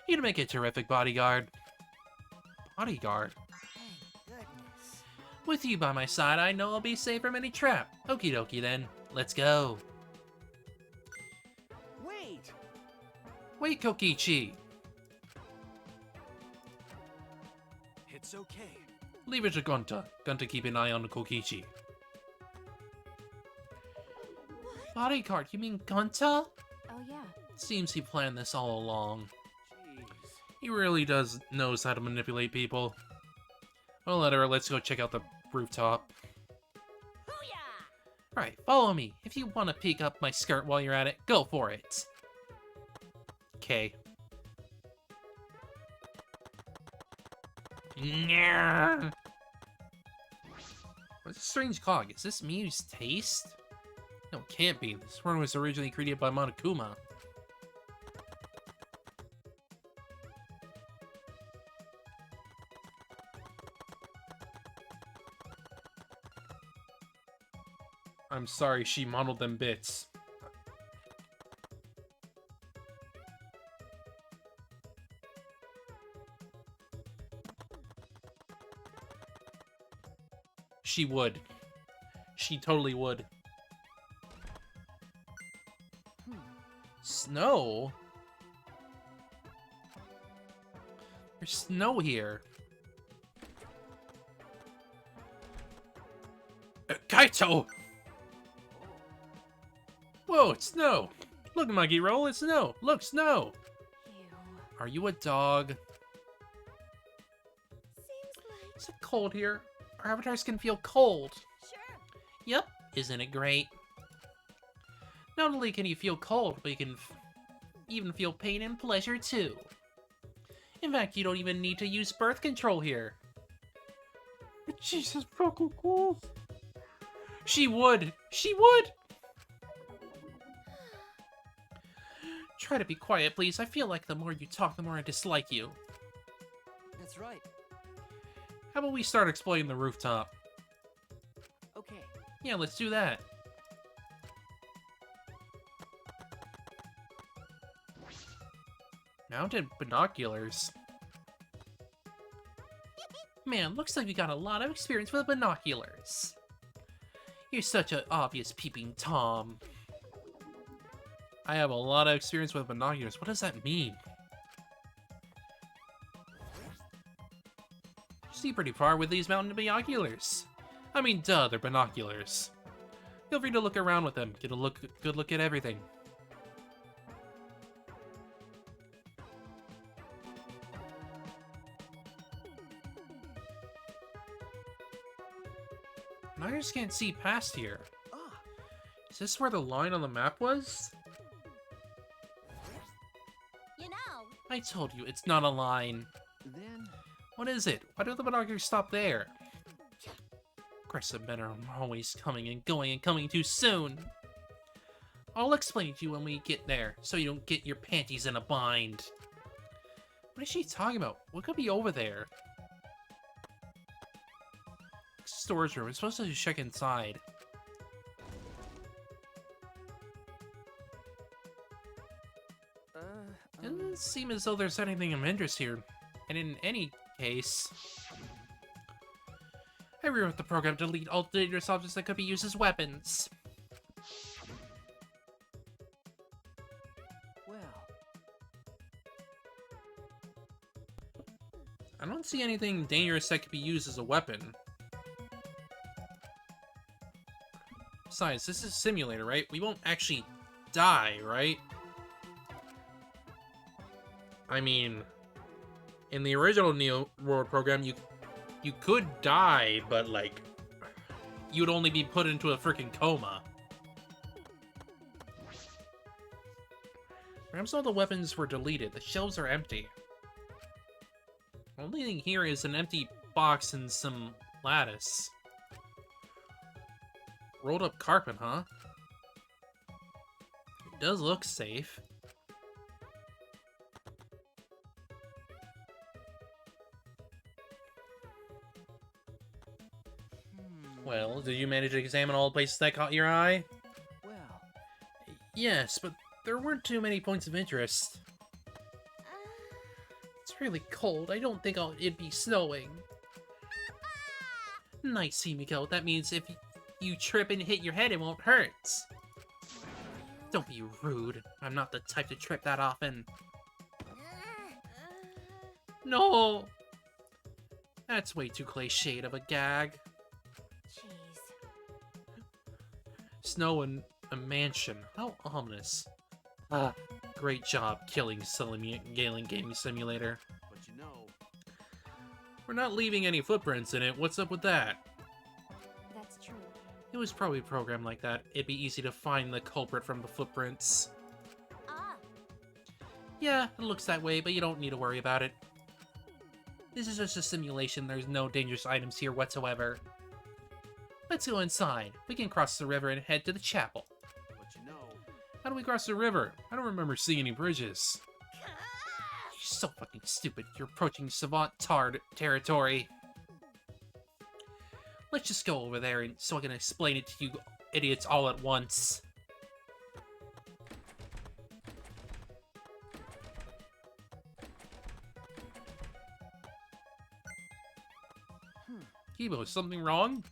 you'd make a terrific bodyguard. Bodyguard? Thank goodness. With you by my side, I know I'll be safe from any trap. Okie dokie then, let's go. Wait! Wait, Kokichi. It's okay. Leave it to Gonta. Gonta keep an eye on Kokichi. Bodyguard, you mean Gonta? Oh yeah. Seems he planned this all along. Jeez. He really knows how to manipulate people. Well, let's go check out the rooftop. Alright, follow me. If you want to peek up my skirt while you're at it, go for it. Okay. What's a strange cog? Is this Miyu's taste? No, it can't be. This one was originally created by Monokuma. I'm sorry, she modeled them bits. She would. She totally would. Snow? There's snow here. Kaito! Whoa, it's snow! Look, Monkey Roll, it's snow! Look, snow! Are you a dog? Seems like... Is it cold here? Our avatars can feel cold. Sure. Yep, isn't it great? Not only can you feel cold, but you can even feel pain and pleasure too. In fact, you don't even need to use birth control here. Jesus fucking cool. She would! She would! Try to be quiet, please. I feel like the more you talk, the more I dislike you. That's right. How about we start exploring the rooftop? Okay. Yeah, let's do that. Mounted binoculars. Man, looks like you got a lot of experience with binoculars. You're such an obvious peeping Tom. I have a lot of experience with binoculars. What does that mean? You see pretty far with these mounted binoculars. I mean, duh, they're binoculars. Feel free to look around with them. Get a good look at everything. I just can't see past here. Is this where the line on the map was? You know, I told you, it's not a line. Then, What is it? Why do the binoculars stop there? Aggressive men are always coming and coming too soon. I'll explain to you when we get there, so you don't get your panties in a bind. What is she talking about? What could be over there? Storage room. We're supposed to check inside. It doesn't seem as though there's anything of interest here. And in any case, I rewrote the program to delete all dangerous objects that could be used as weapons. well, I don't see anything dangerous that could be used as a weapon. Besides, this is a simulator, right? We won't actually die, right? I mean, in the original Neo World program, you could die, but like, you'd only be put into a freaking coma. Perhaps all the weapons were deleted. The shelves are empty. The only thing here is an empty box and some lattice. Rolled up carpet, huh? It does look safe. Well, did you manage to examine all the places that caught your eye? well, Yes, but there weren't too many points of interest. It's really cold. I don't think it'd be snowing. Nice, Himiko. That means if you trip and hit your head, it won't hurt. Don't be rude. I'm not the type to trip that often. No! That's way too cliched of a gag. Jeez. Snow in a mansion. How ominous. Ah, great job killing Silly Gaming Simulator. But you know, We're not leaving any footprints in it. What's up with that? That's true. It was probably programmed like that. It'd be easy to find the culprit from the footprints. Ah, Yeah, it looks that way, but you don't need to worry about it. This is just a simulation. There's no dangerous items here whatsoever. Let's go inside. We can cross the river and head to the chapel. But you know, How do we cross the river? I don't remember seeing any bridges. You're so fucking stupid. You're approaching savant tard territory. Let's just go over there and so I can explain it to you idiots all at once. Kibo, is something wrong?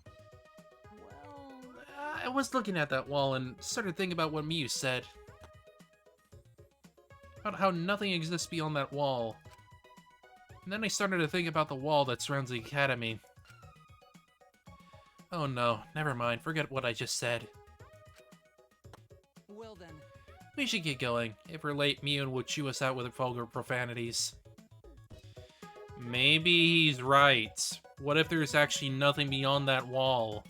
Well, I was looking at that wall and started thinking about what Miyu said. About how nothing exists beyond that wall. And then I started to think about the wall that surrounds the academy. Oh no, never mind, forget what I just said. Well then, We should get going. If we're late, Miyu will chew us out with vulgar profanities. Maybe he's right. What if there's actually nothing beyond that wall?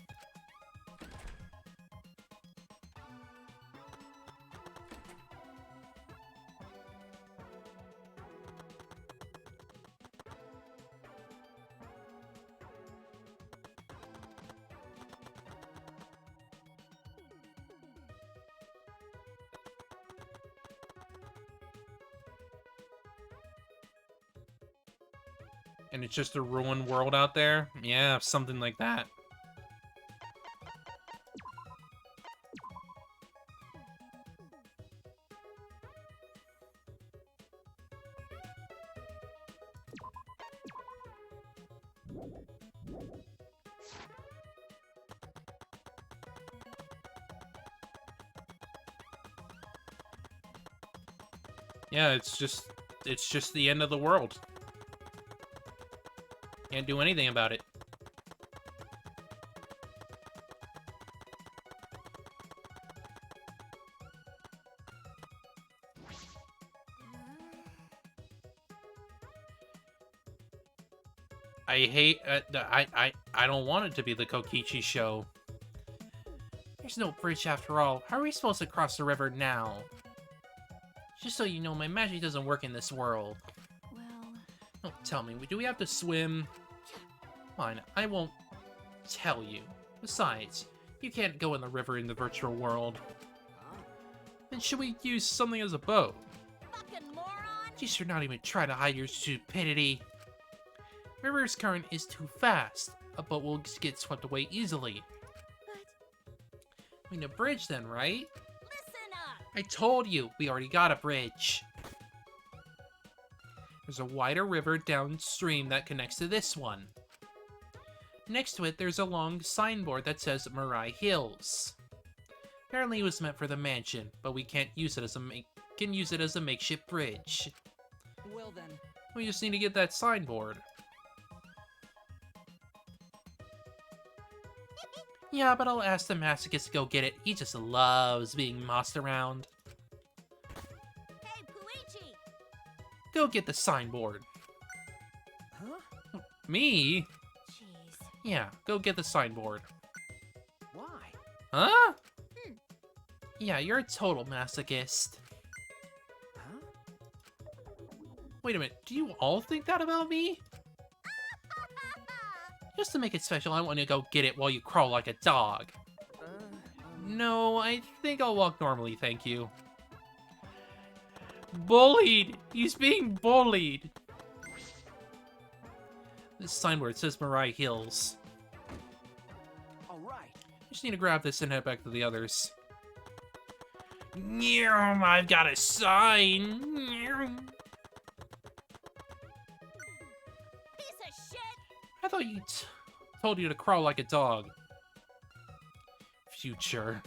And it's just a ruined world out there? Yeah, something like that. Yeah, it's just the end of the world. Can't do anything about it. I hate I don't want it to be the Kokichi show. There's no bridge after all. How are we supposed to cross the river now? Just so you know, my magic doesn't work in this world. Well, Don't tell me, do we have to swim? Fine, I won't tell you. Besides, you can't go in the river in the virtual world. Then should we use something as a boat? fucking moron! Geez, you're not even trying to hide your stupidity. River's current is too fast. A boat will get swept away easily. But We need a bridge then, right? listen up! I told you, we already got a bridge. There's a wider river downstream that connects to this one. Next to it, there's a long signboard that says Mirai Hills. Apparently it was meant for the mansion, but we can't use it as a makeshift bridge. well then, We just need to get that signboard. Yeah, but I'll ask the masochist to go get it. He just loves being mossed around. Hey, Puichi! Go get the signboard. Huh? Me? jeez. Yeah, go get the signboard. Why? Huh? Yeah, you're a total masochist. Huh? Wait a minute, do you all think that about me? Just to make it special, I want you to go get it while you crawl like a dog. No, I think I'll walk normally, thank you. Bullied! He's being bullied! This signboard says Mirai Hills. All right. Just need to grab this and head back to the others. Nyam, I've got a sign! Nyam. Piece of shit! I thought you told you to crawl like a dog. Future.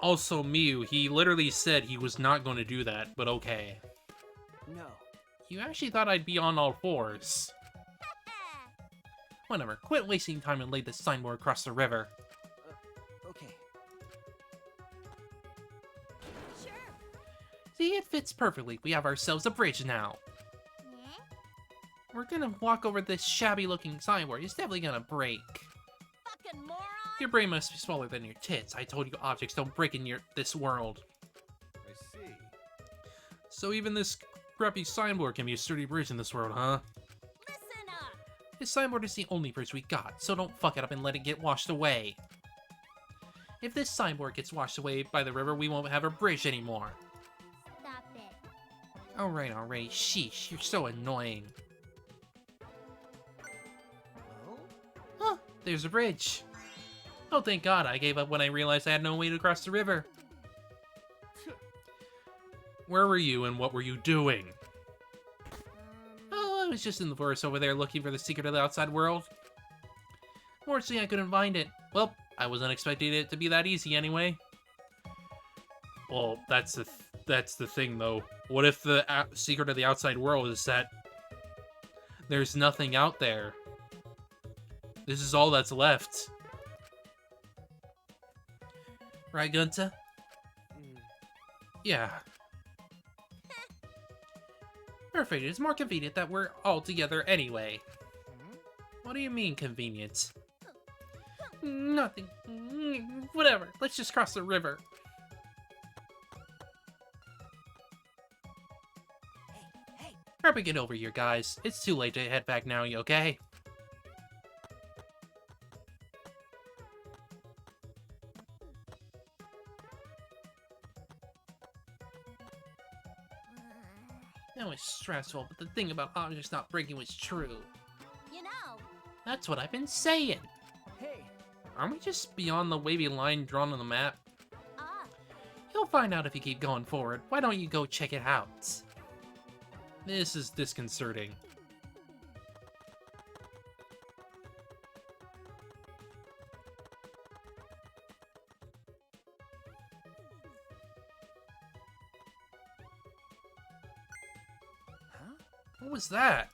Also, Miyu, he literally said he was not going to do that, but okay. No. You actually thought I'd be on all fours. Whatever, quit wasting time and lay this signboard across the river. Okay. Sure. See, it fits perfectly. We have ourselves a bridge now. Eh? We're gonna walk over this shabby-looking signboard. It's definitely gonna break. Fucking moron! Your brain must be smaller than your tits. I told you objects don't break in this world. I see. So even this crappy signboard can be a sturdy bridge in this world, huh? Listen up! This signboard is the only bridge we got, so don't fuck it up and let it get washed away. If this signboard gets washed away by the river, we won't have a bridge anymore. Stop it. Alright, sheesh, you're so annoying. Oh? Huh, there's a bridge. Oh, thank God, I gave up when I realized I had no way to cross the river. Where were you and what were you doing? Oh, I was just in the forest over there looking for the secret of the outside world. Fortunately, I couldn't find it. Well, I wasn't expecting it to be that easy anyway. Well, that's the thing, though. What if the secret of the outside world is that there's nothing out there? This is all that's left. Right, Gunta? Yeah. Perfect. It's more convenient that we're all together anyway. What do you mean, convenient? Nothing. Whatever. Let's just cross the river. Hey, Hurry, get over here, guys. It's too late to head back now, you okay? That was stressful, but the thing about objects not breaking was true. You know, That's what I've been saying. Hey, Aren't we just beyond the wavy line drawn on the map? ah, You'll find out if you keep going forward. Why don't you go check it out? This is disconcerting. huh? What was that?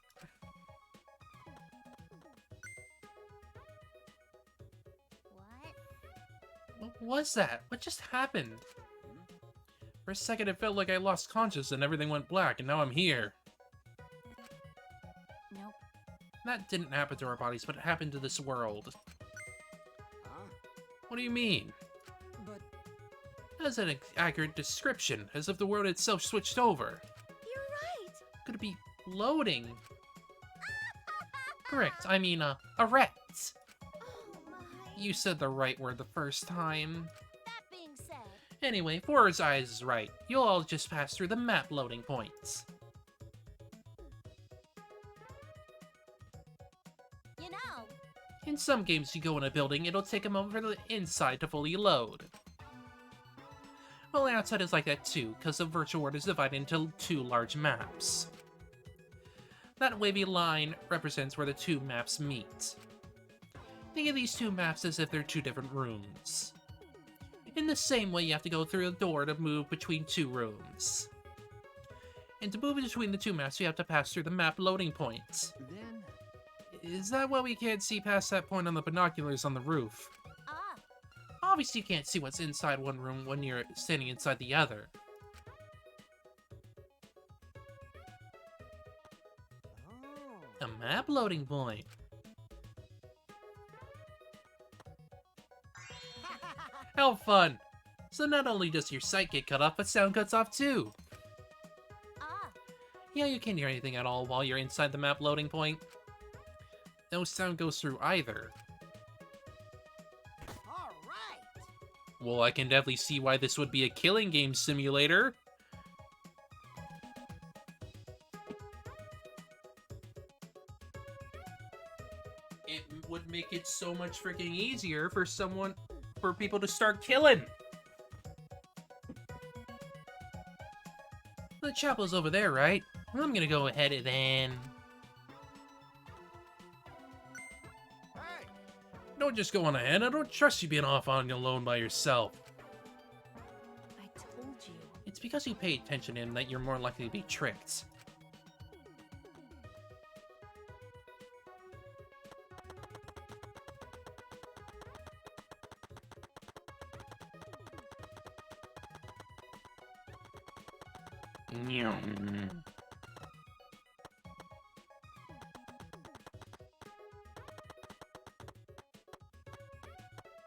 what? What was that? What just happened? For a second it felt like I lost consciousness and everything went black, and now I'm here. Nope. That didn't happen to our bodies, but it happened to this world. Huh? What do you mean? but That's an accurate description, as if the world itself switched over. You're right! Could it be loading? Correct, I mean, a ret. Oh my. You said the right word the first time. That being said, Anyway, For's Eyes is right. You'll all just pass through the map loading points. you know, In some games you go in a building, it'll take a moment for the inside to fully load. Well, the outside is like that too, because the virtual world is divided into two large maps. That wavy line represents where the two maps meet. Think of these two maps as if they're two different rooms. In the same way, you have to go through a door to move between two rooms. And to move between the two maps, you have to pass through the map loading points. Then, Is that why we can't see past that point on the binoculars on the roof? ah, Obviously, you can't see what's inside one room when you're standing inside the other. Oh. A map loading point. How fun! So not only does your sight get cut off, but sound cuts off too. ah, Yeah, you can't hear anything at all while you're inside the map loading point. No sound goes through either. all right! Well, I can definitely see why this would be a killing game simulator. It would make it so much freaking easier for people to start killing. The chapel's over there, right? I'm gonna go ahead and then... Hey! Don't just go on ahead. I don't trust you being off on alone by yourself. I told you. It's because you pay attention in that you're more likely to be tricked.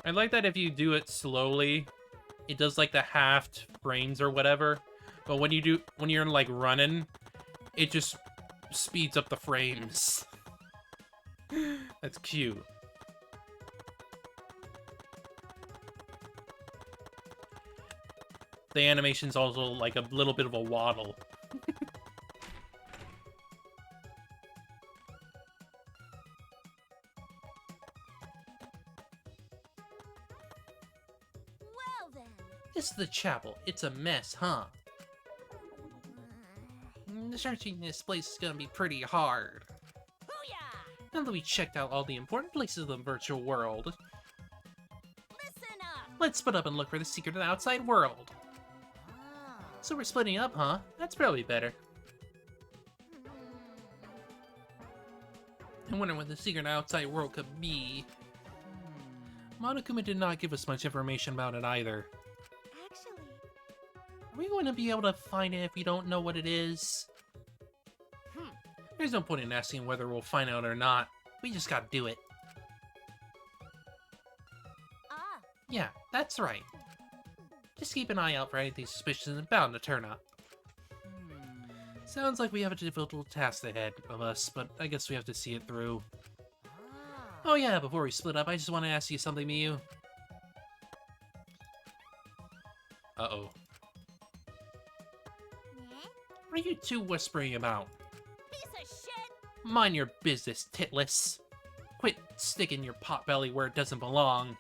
I like that if you do it slowly, it does like the halved frames or whatever. But when you're like running, it just speeds up the frames. That's cute. The animation's also like a little bit of a waddle. Well then. This is the chapel. It's a mess, huh? Searching this place is gonna be pretty hard. Booyah! Now that we checked out all the important places of the virtual world, Listen up! let's split up and look for the secret of the outside world. Ah. So we're splitting up, huh? That's probably better. I wonder what the secret of the outside world could be. Monokuma did not give us much information about it either. Actually, Are we going to be able to find it if we don't know what it is? There's no point in asking whether we'll find out or not. We just gotta do it. ah, Yeah, that's right. Just keep an eye out for anything suspicious and bound to turn up. Sounds like we have a difficult task ahead of us, but I guess we have to see it through. Oh yeah, before we split up, I just want to ask you something, Miyu. Uh-oh. eh? What are you two whispering about? Piece of shit! Mind your business, titless. Quit sticking your potbelly where it doesn't belong.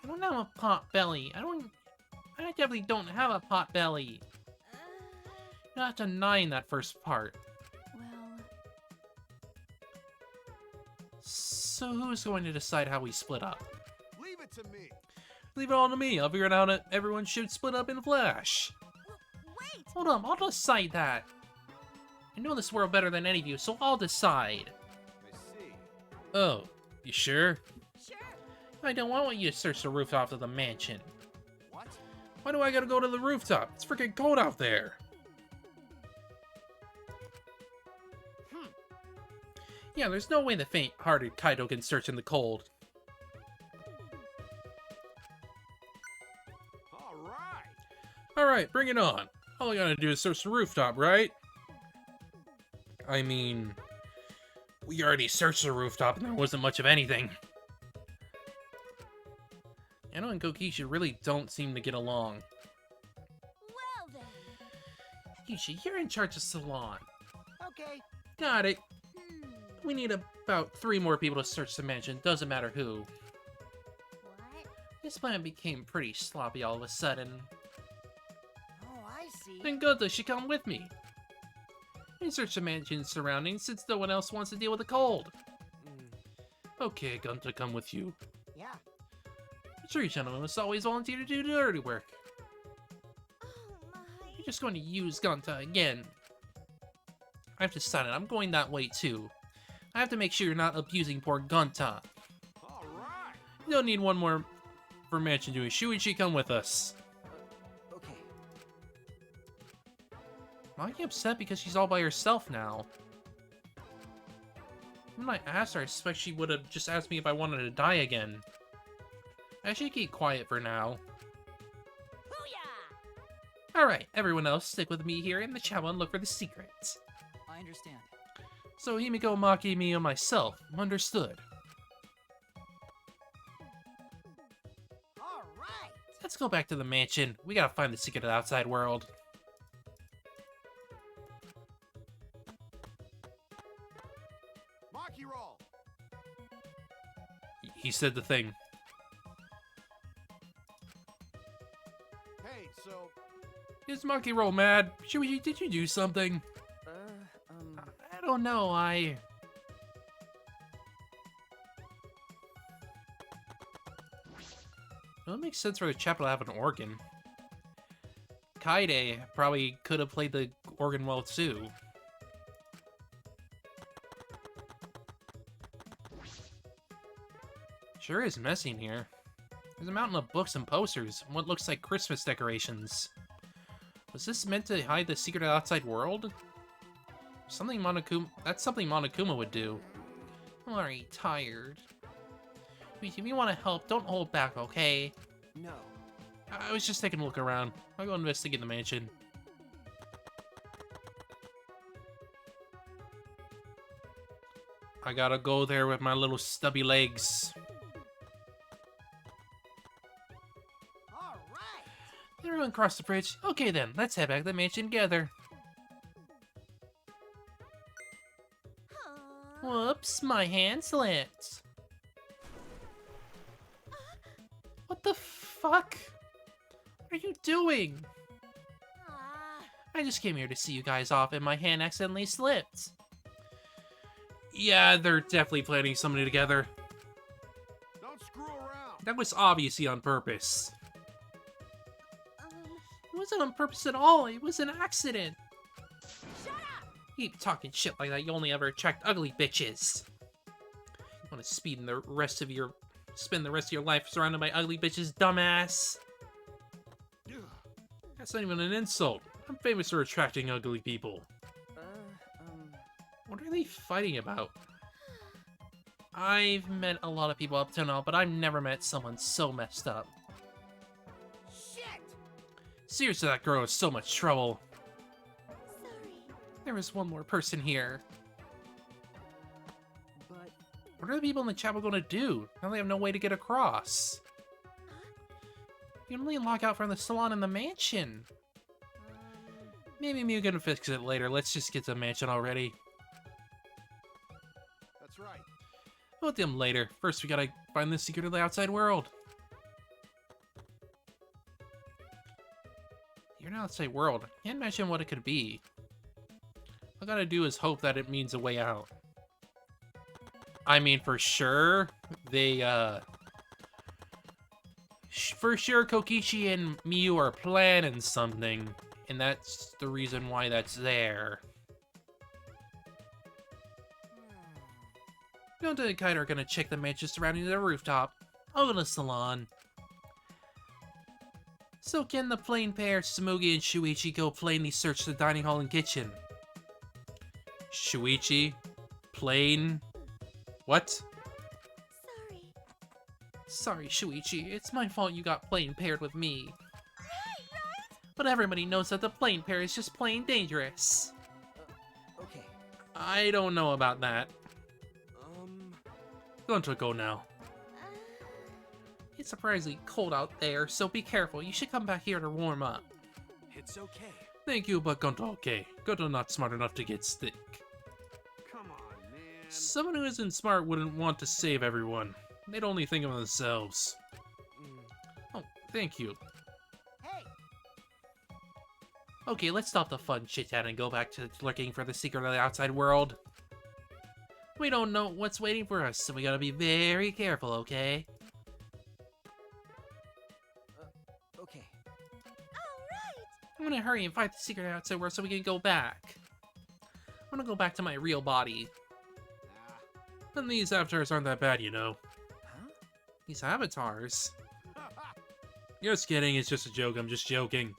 I don't have a potbelly. I definitely don't have a potbelly. You're not denying that first part. Well, So who's going to decide how we split up? Leave it to me. Leave it all to me. I'll figure out how everyone should split up in a flash. Wait! Hold on, I'll decide that. I know this world better than any of you, so I'll decide. I see. Oh, you sure? Sure! I don't want you to search the rooftop of the mansion. What? Why do I gotta go to the rooftop? It's freaking cold out there. Yeah, there's no way the faint-hearted Kaido can search in the cold. All right. Alright, bring it on. All I gotta do is search the rooftop, right? I mean, we already searched the rooftop and there wasn't much of anything. Anno and Kokishi really don't seem to get along. Well then. Kokishi, you're in charge of Salon. Okay. Got it. Hmm. We need about 3 more people to search the mansion, doesn't matter who. What? This plan became pretty sloppy all of a sudden. Oh, I see. Then Gunta should come with me. And search the mansion's surroundings since no one else wants to deal with the cold. Okay, Gunta, come with you. Yeah. Sure, you gentlemen must always volunteer to do the dirty work. Oh my. You're just going to use Gunta again. I've decided I'm going that way too. I have to make sure you're not abusing poor Gunta. All right. You don't need one more for mansion doing. Shuichi, come with us. Okay. Why are you upset because she's all by herself now? When I asked her, I suspect she would have just asked me if I wanted to die again. I should keep quiet for now. Booyah! Alright, everyone else, stick with me here in the chapel and look for the secrets. I understand. So Himiko, Maki, me, and myself. Understood. All right. Let's go back to the mansion. We gotta find the secret of the outside world. Maki roll. He said the thing. Hey, so Is Monkey Roll mad? Shuichi, did you do something? I don't know, Well, it makes sense for the chapel to have an organ. Kaide probably could have played the organ well too. Sure is messy in here. There's a mountain of books and posters, and what looks like Christmas decorations. Was this meant to hide the secret outside world? Something Monokuma... That's something Monokuma would do. I'm already tired. If you want to help, don't hold back, okay? No. I was just taking a look around. I'll go investigate the mansion. I gotta go there with my little stubby legs. All right. Everyone cross the bridge? Okay then, let's head back to the mansion together. Aww. Whoops, my hand slipped. What the fuck? What are you doing? Aw. I just came here to see you guys off and my hand accidentally slipped. Yeah, they're definitely planning something together. Don't screw around. That was obviously on purpose. Um, It wasn't on purpose at all, it was an accident. shut up! Keep talking shit like that, you only ever attract ugly bitches. You wanna spend the rest of your life surrounded by ugly bitches, dumbass? That's not even an insult. I'm famous for attracting ugly people. What are they fighting about? I've met a lot of people up to now, but I've never met someone so messed up. Shit! Seriously, that girl is so much trouble. Sorry. There is one more person here. But What are the people in the chapel going to do? Now they have no way to get across. You can only log out from the salon in the mansion. Maybe Mew can fix it later. Let's just get to the mansion already. That's right. We'll do them later. First, we gotta find the secret of the outside world. You're an outside world. Can't imagine what it could be. All I gotta do is hope that it means a way out. I mean, for sure, for sure, Kokichi and Miyu are planning something, and that's the reason why that's there. Gonta and Kaito are gonna check the mansion surrounding the rooftop. I'll go to the salon. So can the plain pair, Tsumugi and Shuichi, go plainly search the dining hall and kitchen? Shuichi? Plain? What? Sorry. Sorry, Shuichi. It's my fault you got plain paired with me. But everybody knows that the plain pair is just plain dangerous. okay. I don't know about that. Gonta, go now. It's surprisingly cold out there, so be careful. You should come back here to warm up. It's okay. Thank you, but Gonta okay. Gonta not smart enough to get sick. Come on, man. Someone who isn't smart wouldn't want to save everyone. They'd only think of themselves. Oh, thank you. Hey, Okay, let's stop the fun chit-chat and go back to looking for the secret of the outside world. We don't know what's waiting for us, so we gotta be very careful, okay? Okay. Alright! I'm gonna hurry and find the secret outside world so we can go back. I'm gonna go back to my real body. And these avatars aren't that bad, you know. Huh? These avatars? Just kidding, it's just a joke, I'm just joking.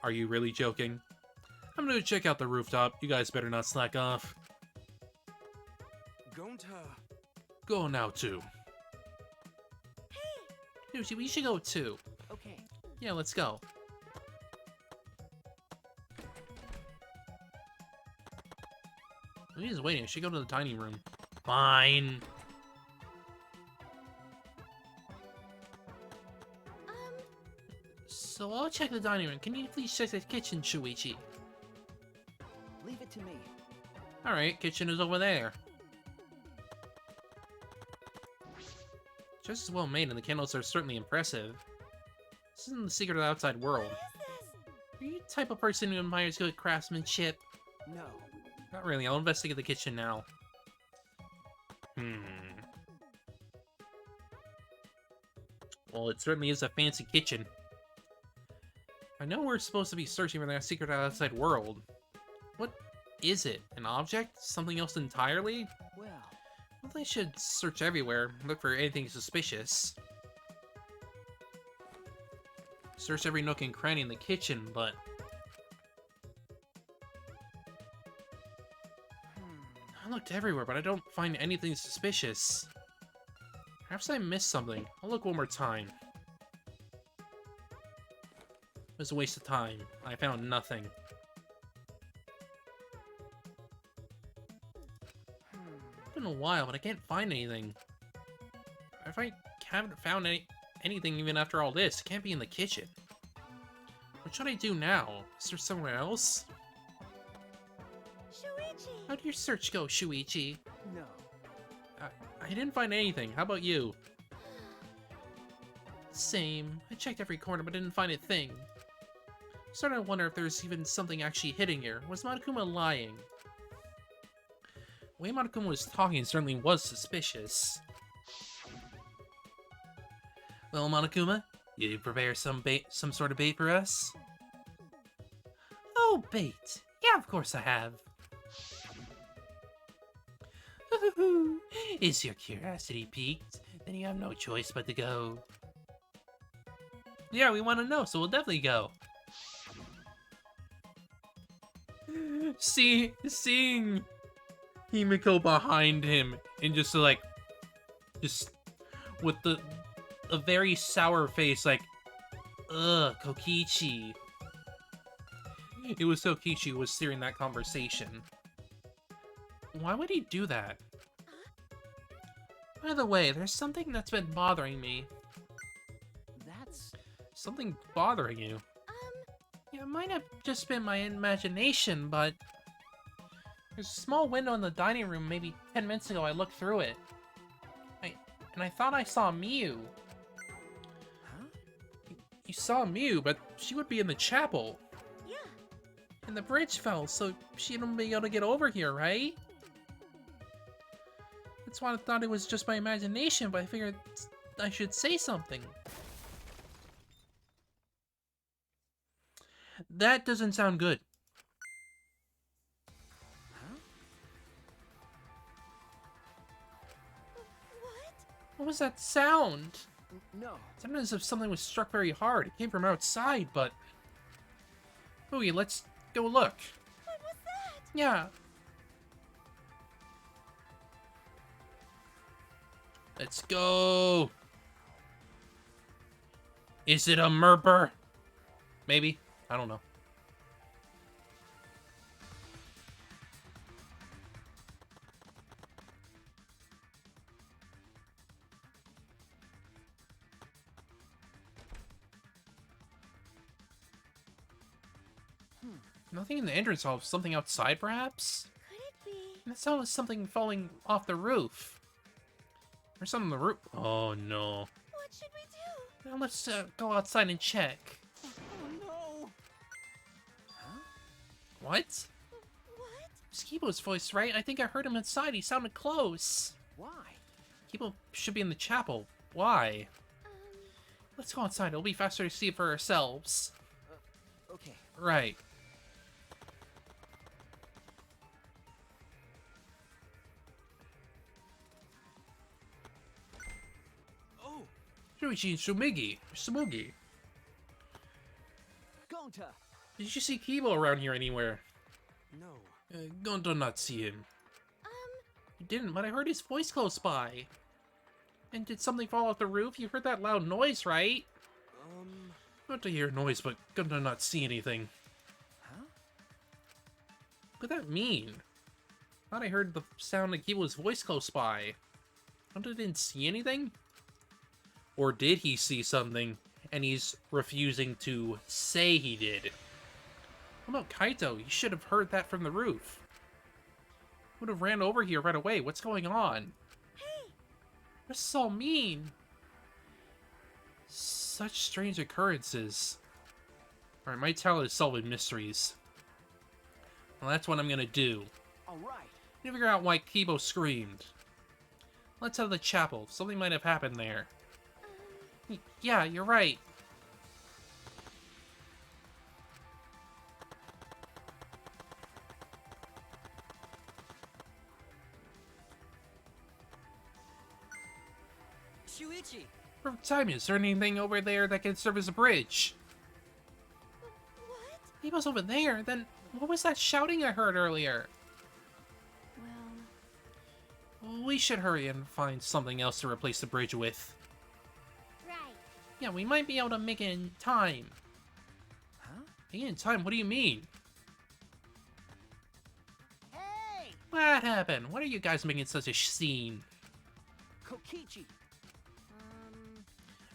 Are you really joking? I'm gonna check out the rooftop. You guys better not slack off. Gonta. Go now, too. Hey! We should go, too. Okay. Yeah, let's go. He's waiting. I should go to the dining room. Fine. So I'll check the dining room. Can you please check the kitchen, Shuichi? Leave it to me. Alright, kitchen is over there. Just as well made, and the candles are certainly impressive. This isn't the secret of the outside world. Are you the type of person who admires good craftsmanship? No. Not really. I'll investigate the kitchen now. Well, it certainly is a fancy kitchen. I know we're supposed to be searching for that secret outside world. What is it? An object? Something else entirely? Well, Well, they should search everywhere, look for anything suspicious. Searched every nook and cranny in the kitchen, but I looked everywhere, but I don't find anything suspicious. Perhaps I missed something. I'll look one more time. It was a waste of time. I found nothing. It's been a while, but I can't find anything. If I haven't found anything even after all this, it can't be in the kitchen. What should I do now? Is there somewhere else? Shuichi! How'd your search go, Shuichi? No. I didn't find anything. How about you? Same. I checked every corner, but didn't find a thing. Starting to wonder if there's even something actually hidden here. Was Monokuma lying? The way Monokuma was talking certainly was suspicious. Well, Monokuma, you prepare some sort of bait for us? Oh, bait. Yeah, of course I have. Is your curiosity piqued? Then you have no choice but to go. Yeah, we want to know, so we'll definitely go. Seeing Himiko behind him and just like, with a very sour face, like, ugh, Kokichi. It was Kokichi who was steering that conversation. Why would he do that? By the way, there's something that's been bothering me. That's... Something bothering you? Yeah, it might have just been my imagination, but there's a small window in the dining room maybe 10 minutes ago. I looked through it. And I thought I saw Miu. Huh? You saw Miu, but she would be in the chapel. Yeah. And the bridge fell, so she wouldn't be able to get over here, right? That's why I thought it was just my imagination, but I figured I should say something. That doesn't sound good. Huh? What? What was that sound? No. It sounded as if something was struck very hard. It came from outside, but... Ooh, let's go look. What was that? Yeah. Let's go. Is it a murper? Maybe. I don't know. Nothing in the entrance hall. Something outside, perhaps? Could it be? That sounded like something falling off the roof. There's something on the roof. Oh, no. What should we do? Now let's go outside and check. Oh no! Huh? What? What? It's Kibo's voice, right? I think I heard him inside. He sounded close. Why? Kibo should be in the chapel. Why? Um, Let's go outside. It'll be faster to see it for ourselves. Okay. Right. Oh! Shuichi and Sumugi. Gonta! Did you see Kibo around here anywhere? No. Gonto not see him. You didn't, but I heard his voice close by. And did something fall off the roof? You heard that loud noise, right? Not to hear noise, but Gonto not see anything. Huh? What did that mean? Thought I heard the sound of Kibo's voice close by. Gonto didn't see anything? Or did he see something, and he's refusing to say he did? What about Kaito? You should have heard that from the roof. Would have ran over here right away. What's going on? hey! What's this all mean? Such strange occurrences. Alright, my talent is solving mysteries. Well, that's what I'm gonna do. Alright. I'm gonna figure out why Kibo screamed. Let's head to the chapel. Something might have happened there. Yeah, you're right. Shuichi! Perfect time. Is there anything over there that can serve as a bridge? Amiibo's over there. Then what was that shouting I heard earlier? Well, We should hurry and find something else to replace the bridge with. Right. Yeah, we might be able to make it in time. Huh? Make it in time? What do you mean? Hey! What happened? What are you guys making such a scene? Kokichi!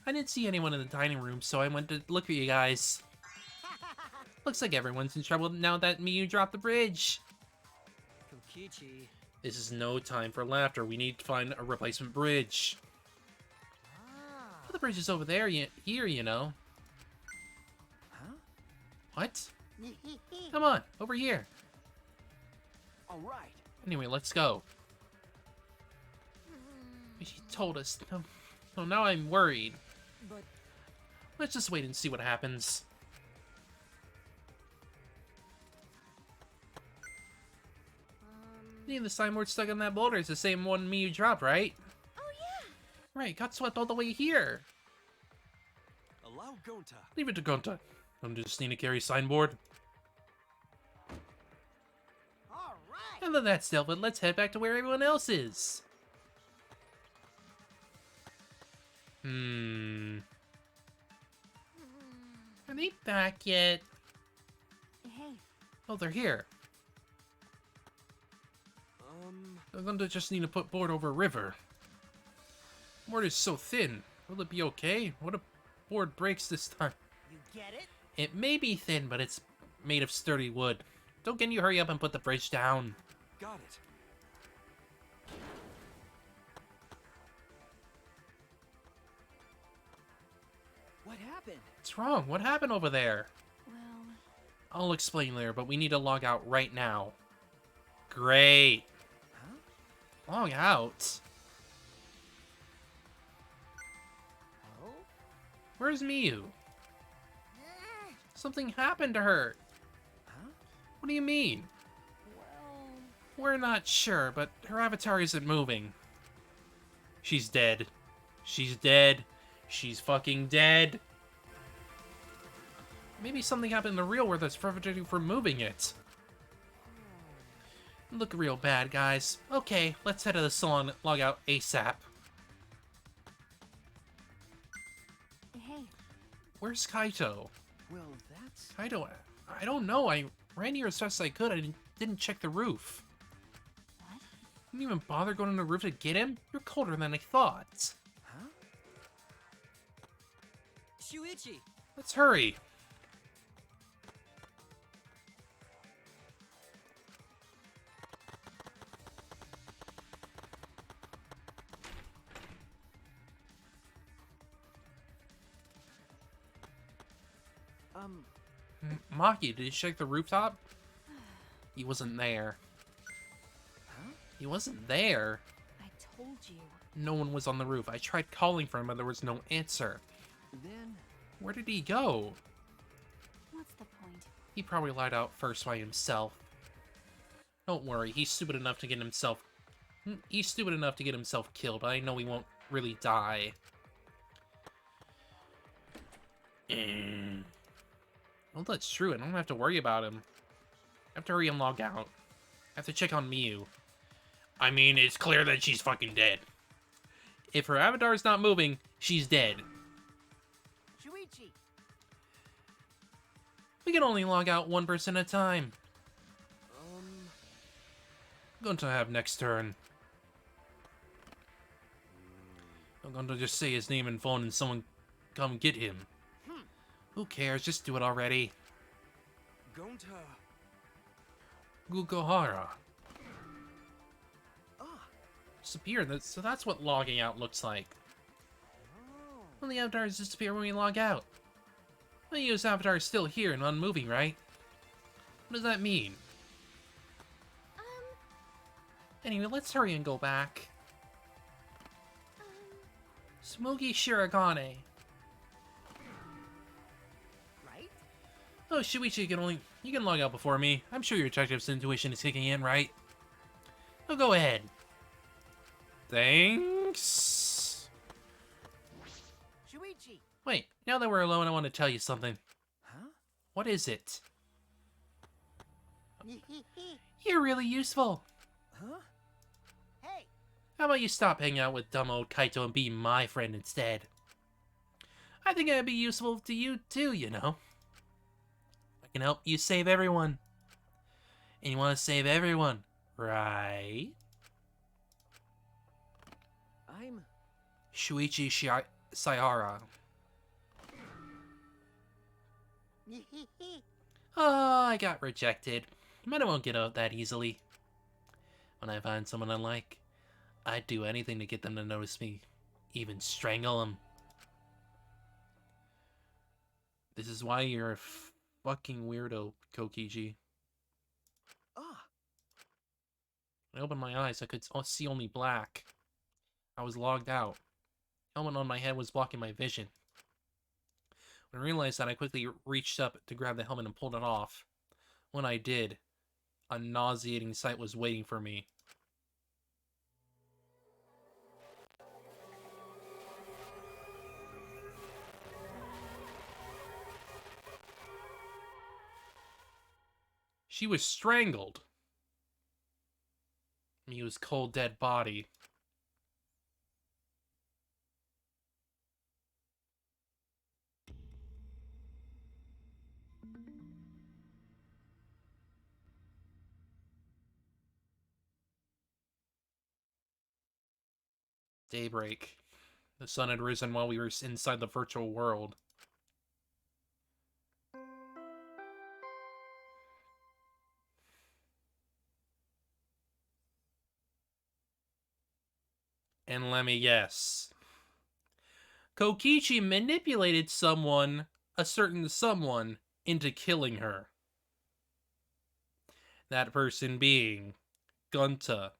I didn't see anyone in the dining room, so I went to look for you guys. Looks like everyone's in trouble now that Miyu dropped the bridge. Kokichi. This is no time for laughter. We need to find a replacement bridge. Ah. The bridge is over there, here, you know. Huh? What? Come on, over here. Alright. Anyway, let's go. She told us. So now I'm worried. But Let's just wait and see what happens. The signboard stuck on that boulder is the same one Miyu dropped, right? Oh yeah. Right, got swept all the way here. Allow Gonta. Leave it to Gonta. I'm just need to carry signboard. All right. And then that's dealt with, let's head back to where everyone else is. Are they back yet? hey, Oh, they're here. They're going to just need to put board over a river. Board is so thin. Will it be okay? What if board breaks this time? You get it? It may be thin, but it's made of sturdy wood. Don't can you hurry up and put the bridge down? Got it. What happened? What's wrong? What happened over there? well, I'll explain later, but we need to log out right now. Great. Huh? Log out? Oh? Where's Miyu? Ugh. Something happened to her. Huh? What do you mean? well, We're not sure, but her avatar isn't moving. She's dead. She's dead. She's fucking dead. Maybe something happened in the real world that's preventing from moving it. Look real bad, guys. Okay, let's head to the salon and log out ASAP. hey, Where's Kaito? Well, that's... Kaito, I don't know. I ran here as fast as I could. I didn't check the roof. what? Didn't even bother going on the roof to get him? You're colder than I thought. Huh? Shuichi! Let's hurry. Maki, did you check the rooftop? He wasn't there. Huh? He wasn't there. I told you. No one was on the roof. I tried calling for him, but there was no answer. Then... Where did he go? What's the point? He probably lied out first by himself. Don't worry, he's stupid enough to get himself... He's stupid enough to get himself killed, but I know he won't really die. Well, that's true. I don't have to worry about him. I have to hurry and log out. I have to check on Miyu. I mean, it's clear that she's fucking dead. If her avatar is not moving, she's dead. Shuichi! We can only log out one person at a time. I'm going to have next turn. I'm going to just say his name and phone and someone come get him. Who cares? Just do it already. Gonta... Gugohara. Ah! Disappear. So that's what logging out looks like. Oh. Well, the avatars disappear when we log out. Miyu's avatar is still here and unmoving, right? What does that mean? Anyway, let's hurry and go back. Smoky Shiragane. Right? Oh, Shuichi, you can log out before me. I'm sure your detective's intuition is kicking in, right? Oh, go ahead. Thanks. Shuichi! Wait, now that we're alone, I want to tell you something. Huh? What is it? You're really useful. Huh? Hey, How about you stop hanging out with dumb old Kaito and be my friend instead? I think I'd be useful to you too, you know. I can help you save everyone. And you want to save everyone, right? I'm... Shuichi Saihara. Oh, I got rejected. But I won't get out that easily. When I find someone I like, I'd do anything to get them to notice me. Even strangle them. This is why you're a fucking weirdo, Kokiji. Ah! When I opened my eyes, I could see only black. I was logged out. Helmet on my head was blocking my vision. When I realized that, I quickly reached up to grab the helmet and pulled it off. When I did, a nauseating sight was waiting for me. She was strangled. Miu's cold, dead body. Daybreak. The sun had risen while we were inside the virtual world. And let me guess. Kokichi manipulated someone, a certain someone, into killing her. That person being Gunta.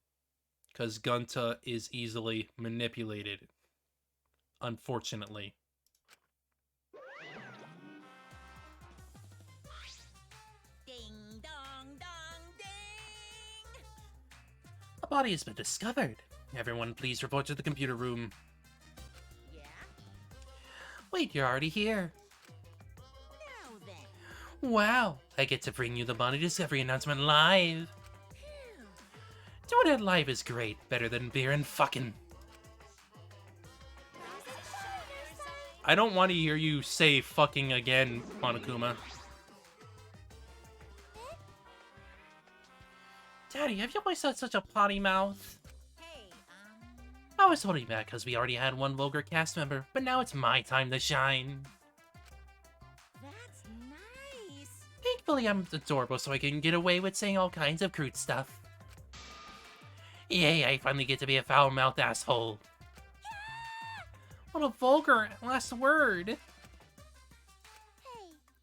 Because Gunta is easily manipulated. Unfortunately. ding dong dong ding. A body has been discovered. Everyone, please report to the computer room. Yeah. Wait, you're already here. Now then. Wow, I get to bring you the body discovery announcement live. Doing it live is great. Better than beer and fucking. I don't want to hear you say fucking again, Monokuma. Daddy, have you always had such a potty mouth? Hey, I was holding back because we already had one vulgar cast member, but now it's my time to shine. that's nice. Thankfully, I'm adorable so I can get away with saying all kinds of crude stuff. Yay, I finally get to be a foul-mouthed asshole. What a vulgar last word. Hey,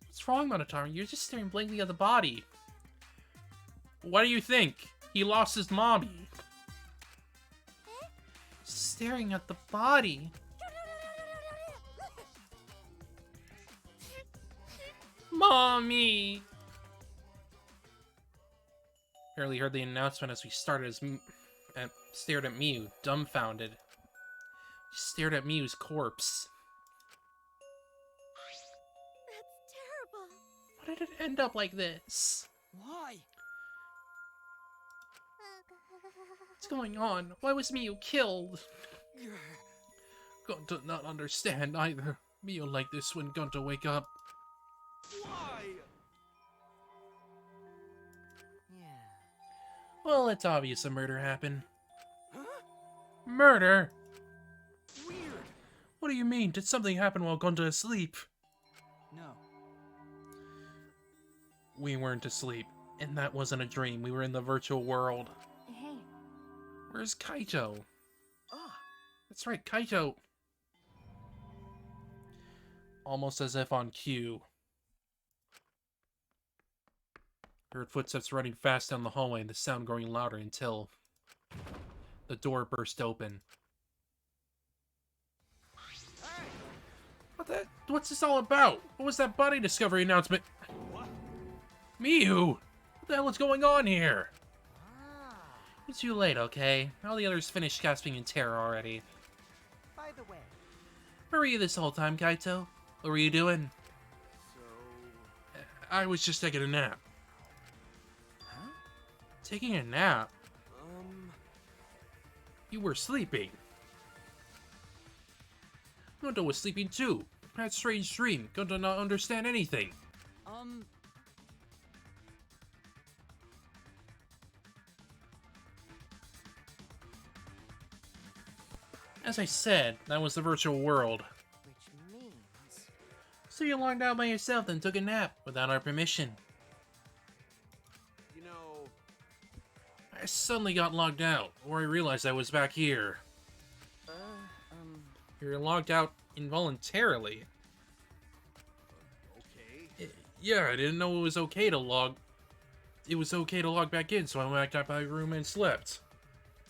What's wrong, Monotaro? You're just staring blankly at the body. What do you think? He lost his mommy. Staring at the body. Mommy! Barely heard the announcement as we started and stared at Miu, dumbfounded. She stared at Miu's corpse. that's terrible. Why did it end up like this? Why? What's going on? Why was Miu killed? Gunta not understand either. Miu like this when Gunta wake up. Why? Yeah. Well, it's obvious a murder happened. Huh? Murder? Weird. What do you mean? Did something happen while Gunta asleep? No. We weren't asleep, and that wasn't a dream. We were in the virtual world. Hey, Where's Kaito? Ah. That's right, Kaito. Almost as if on cue. Heard footsteps running fast down the hallway, and the sound growing louder until the door burst open. What's this all about? What was that body discovery announcement? What? Miu! What the hell is going on here? Ah. It's too late, okay? All the others finished gasping in terror already. By the way, Where were you this whole time, Kaito? What were you doing? So, I was just taking a nap. Huh? Taking a nap? You were sleeping. Gonta was sleeping too. That strange dream. Gonta not understand anything. As I said, that was the virtual world. Which means... So you logged out by yourself and took a nap without our permission. You know, I suddenly got logged out, or I realized I was back here. You're logged out involuntarily. okay. Yeah, I didn't know it was okay to log. It was okay to log back in, so I went back to my room and slept.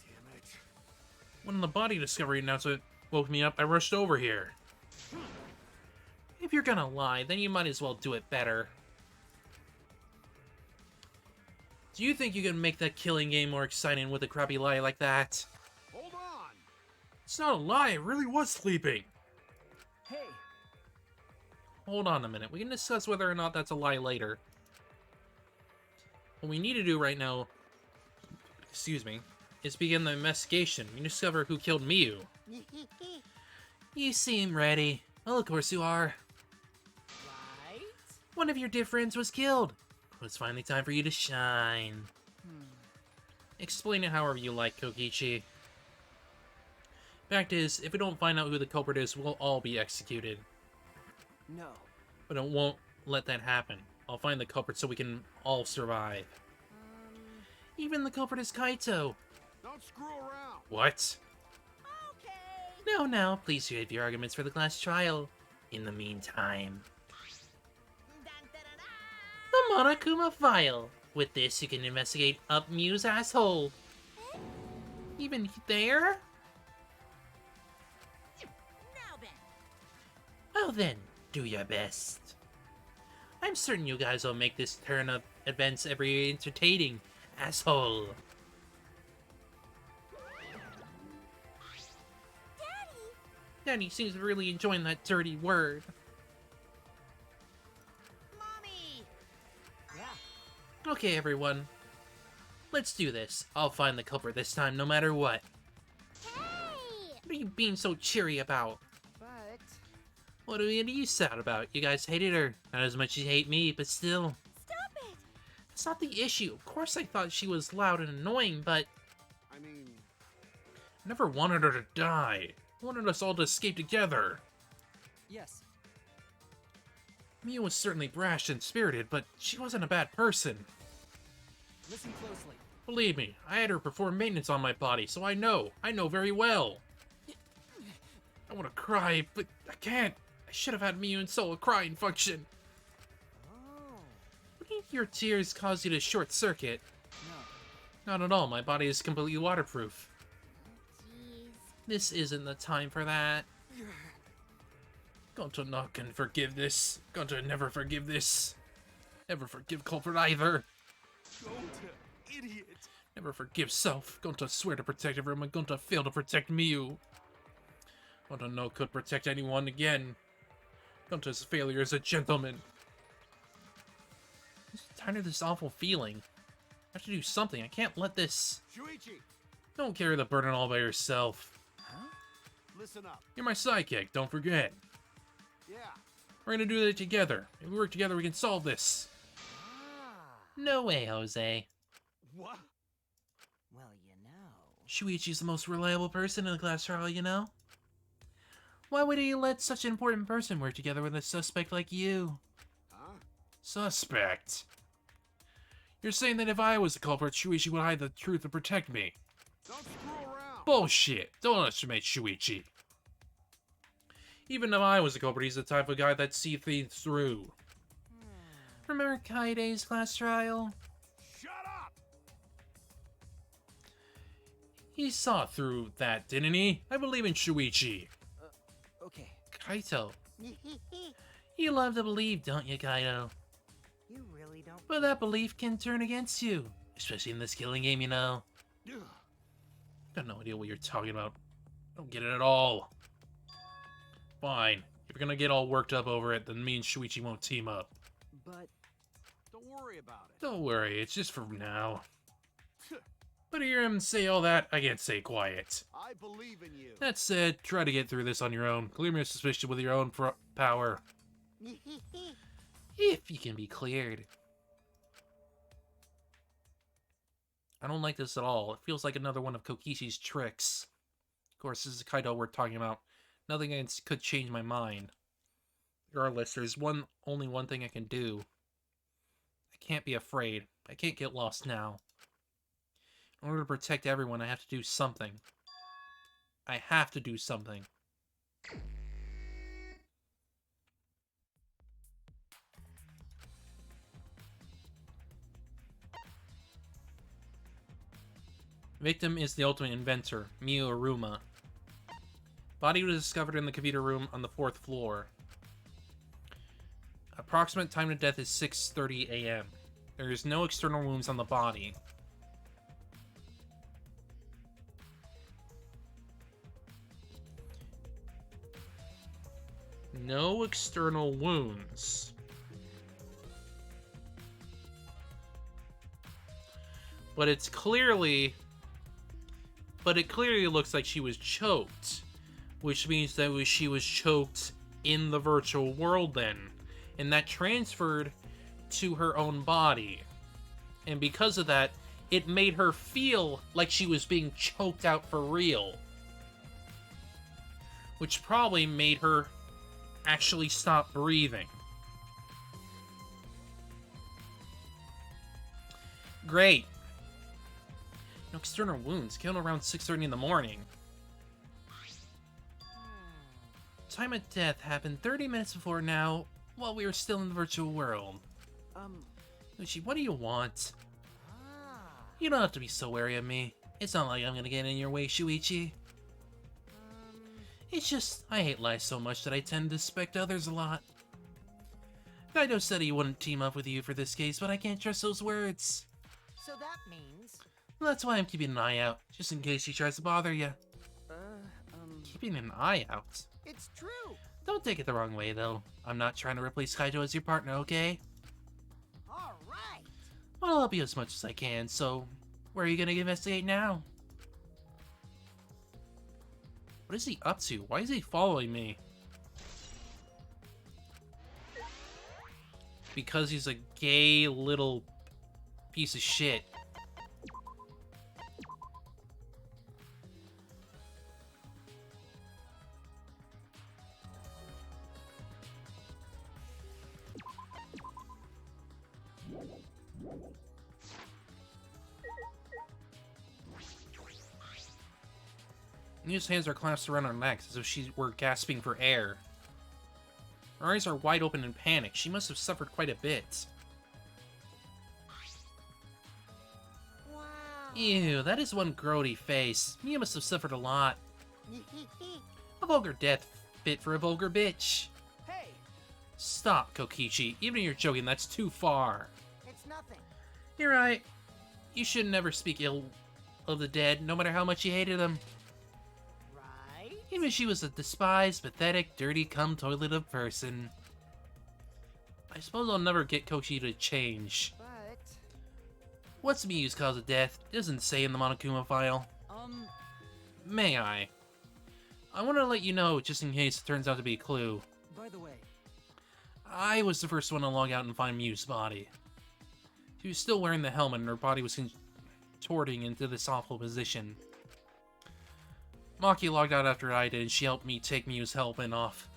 Damn it. When the body discovery announcement woke me up, I rushed over here. If you're gonna lie, then you might as well do it better. Do you think you can make that killing game more exciting with a crappy lie like that? Hold on. It's not a lie, I really was sleeping. Hey, Hold on a minute, we can discuss whether or not that's a lie later. What we need to do right now, excuse me, is begin the investigation. We discover who killed Miyu. You seem ready. Well, of course you are. right? One of your dear friends was killed. It's finally time for you to shine. Explain it however you like, Kokichi. Fact is, if we don't find out who the culprit is, we'll all be executed. No. But I won't let that happen. I'll find the culprit so we can all survive. Even the culprit is Kaito. Don't screw around. What? Okay. No, please save your arguments for the class trial. In the meantime, Dun, dun, dun, dun. the Monokuma file. With this, you can investigate up Mew's asshole. Even there? Now then. Well then, do your best. I'm certain you guys will make this turn of events every entertaining, asshole. Daddy seems to be really enjoying that dirty word. Mommy. Yeah. Okay, everyone. Let's do this. I'll find the culprit this time, no matter what. Hey. What are you being so cheery about? But... What are you sad about? You guys hated her. Not as much as you hate me, but still. Stop it. That's not the issue. Of course I thought she was loud and annoying, but I mean, I never wanted her to die. I wanted us all to escape together. Yes. Mia was certainly brash and spirited, but she wasn't a bad person. Listen closely. Believe me, I had her perform maintenance on my body, so I know very well. I want to cry, but I can't. I should have had Miyu and Soul crying function. Oh... Wouldn't your tears cause you to short circuit? No. Not at all, my body is completely waterproof. Jeez. This isn't the time for that. Gonta not can forgive this. Gonta never forgive this. Never forgive culprit either. Gonta, idiot. Never forgive self. Gonta swear to protect everyone. Gonta fail to protect Miyu. Gonta no could protect anyone again. Gonta's failure as a gentleman. I'm just tired of this awful feeling. I have to do something. I can't let this... Shuichi, Don't carry the burden all by yourself. listen up. You're my sidekick, don't forget. Yeah. We're gonna do it together. If we work together, we can solve this. Ah... No way, Jose. What? Well, you know... Shuichi's the most reliable person in the class trial, you know? Why would he let such an important person work together with a suspect like you? Huh? Suspect? You're saying that if I was the culprit, Shuichi would hide the truth to protect me. Don't screw around. Bullshit! Don't underestimate Shuichi. Even if I was the culprit, he's the type of guy that sees things through. Remember Kaide's class trial? Shut up. He saw through that, didn't he? I believe in Shuichi. Okay. Kaito. You love to believe, don't you, Kaito? You really don't... But that belief can turn against you. Especially in this killing game, you know. Ugh. Got no idea what you're talking about. Don't get it at all. Fine. If you're gonna get all worked up over it, then me and Shuichi won't team up. But... Don't worry about it. Don't worry, it's just for now. But to hear him say all that, I can't stay quiet. I believe in you. That said, try to get through this on your own. Clear your suspicion with your own power. If you can be cleared. I don't like this at all. It feels like another one of Kokishi's tricks. Of course, this is Kaido we're talking about. Nothing could change my mind. Regardless, there's only one thing I can do. I can't be afraid. I can't get lost now. In order to protect everyone, I have to do something. I have to do something. Victim is the ultimate inventor, Miu Aruma. Body was discovered in the computer room on the 4th floor. Approximate time to death is 6:30 a.m. There is no external wounds on the body. No external wounds. But it clearly looks like she was choked, which means that she was choked in the virtual world then, and that transferred to her own body. And because of that, it made her feel like she was being choked out for real, which probably made her actually stop breathing. Great. No external wounds. Killed around 6:30 in the morning. Time of death happened 30 minutes before now, while we were still in the virtual world. Uchi, what do you want? You don't have to be so wary of me. It's not like I'm gonna get in your way, Shuichi. It's just, I hate lies so much that I tend to suspect others a lot. Kaido said he wouldn't team up with you for this case, but I can't trust those words. So that means... Well, that's why I'm keeping an eye out, just in case she tries to bother you. Keeping an eye out? It's true! Don't take it the wrong way, though. I'm not trying to replace Kaido as your partner, okay? Alright! Well, I'll help you as much as I can, so... Where are you gonna investigate now? What is he up to? Why is he following me? Because he's a gay little piece of shit. Miu's hands are clasped around her neck as if she were gasping for air. Her eyes are wide open in panic. She must have suffered quite a bit. Wow! Ew, that is one grody face. Miu must have suffered a lot. A vulgar death fit for a vulgar bitch. Hey! Stop, Kokichi. Even if you're joking, that's too far. It's nothing. You're right. You should never speak ill of the dead, no matter how much you hated them. Right? Even if she was a despised, pathetic, dirty, cum-toilet of person. I suppose I'll never get Kokichi to change. But... What's Miyu's cause of death? It doesn't say in the Monokuma file. May I? I want to let you know, just in case it turns out to be a clue. By the way, I was the first one to log out and find Miyu's body. She was still wearing the helmet and her body was contorting into this awful position. Maki logged out after I did and she helped me take Miyu's helmet off.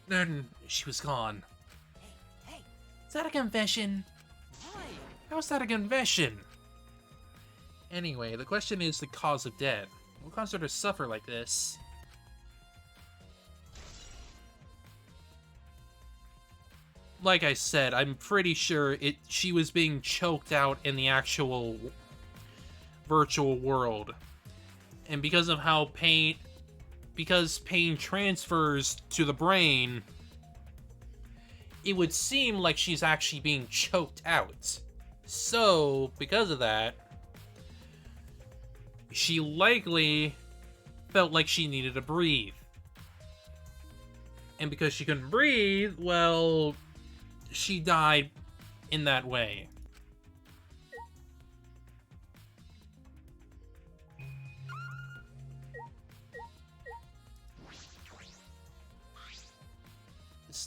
Then she was gone. Hey! Is that a confession? Why? How's that a confession? Anyway, the question is the cause of death. What caused her to suffer like this? Like I said, I'm pretty sure she was being choked out in the actual virtual world. And because of how pain transfers to the brain, it would seem like she's actually being choked out. So, because of that, she likely felt like she needed to breathe. And because she couldn't breathe, well, she died in that way.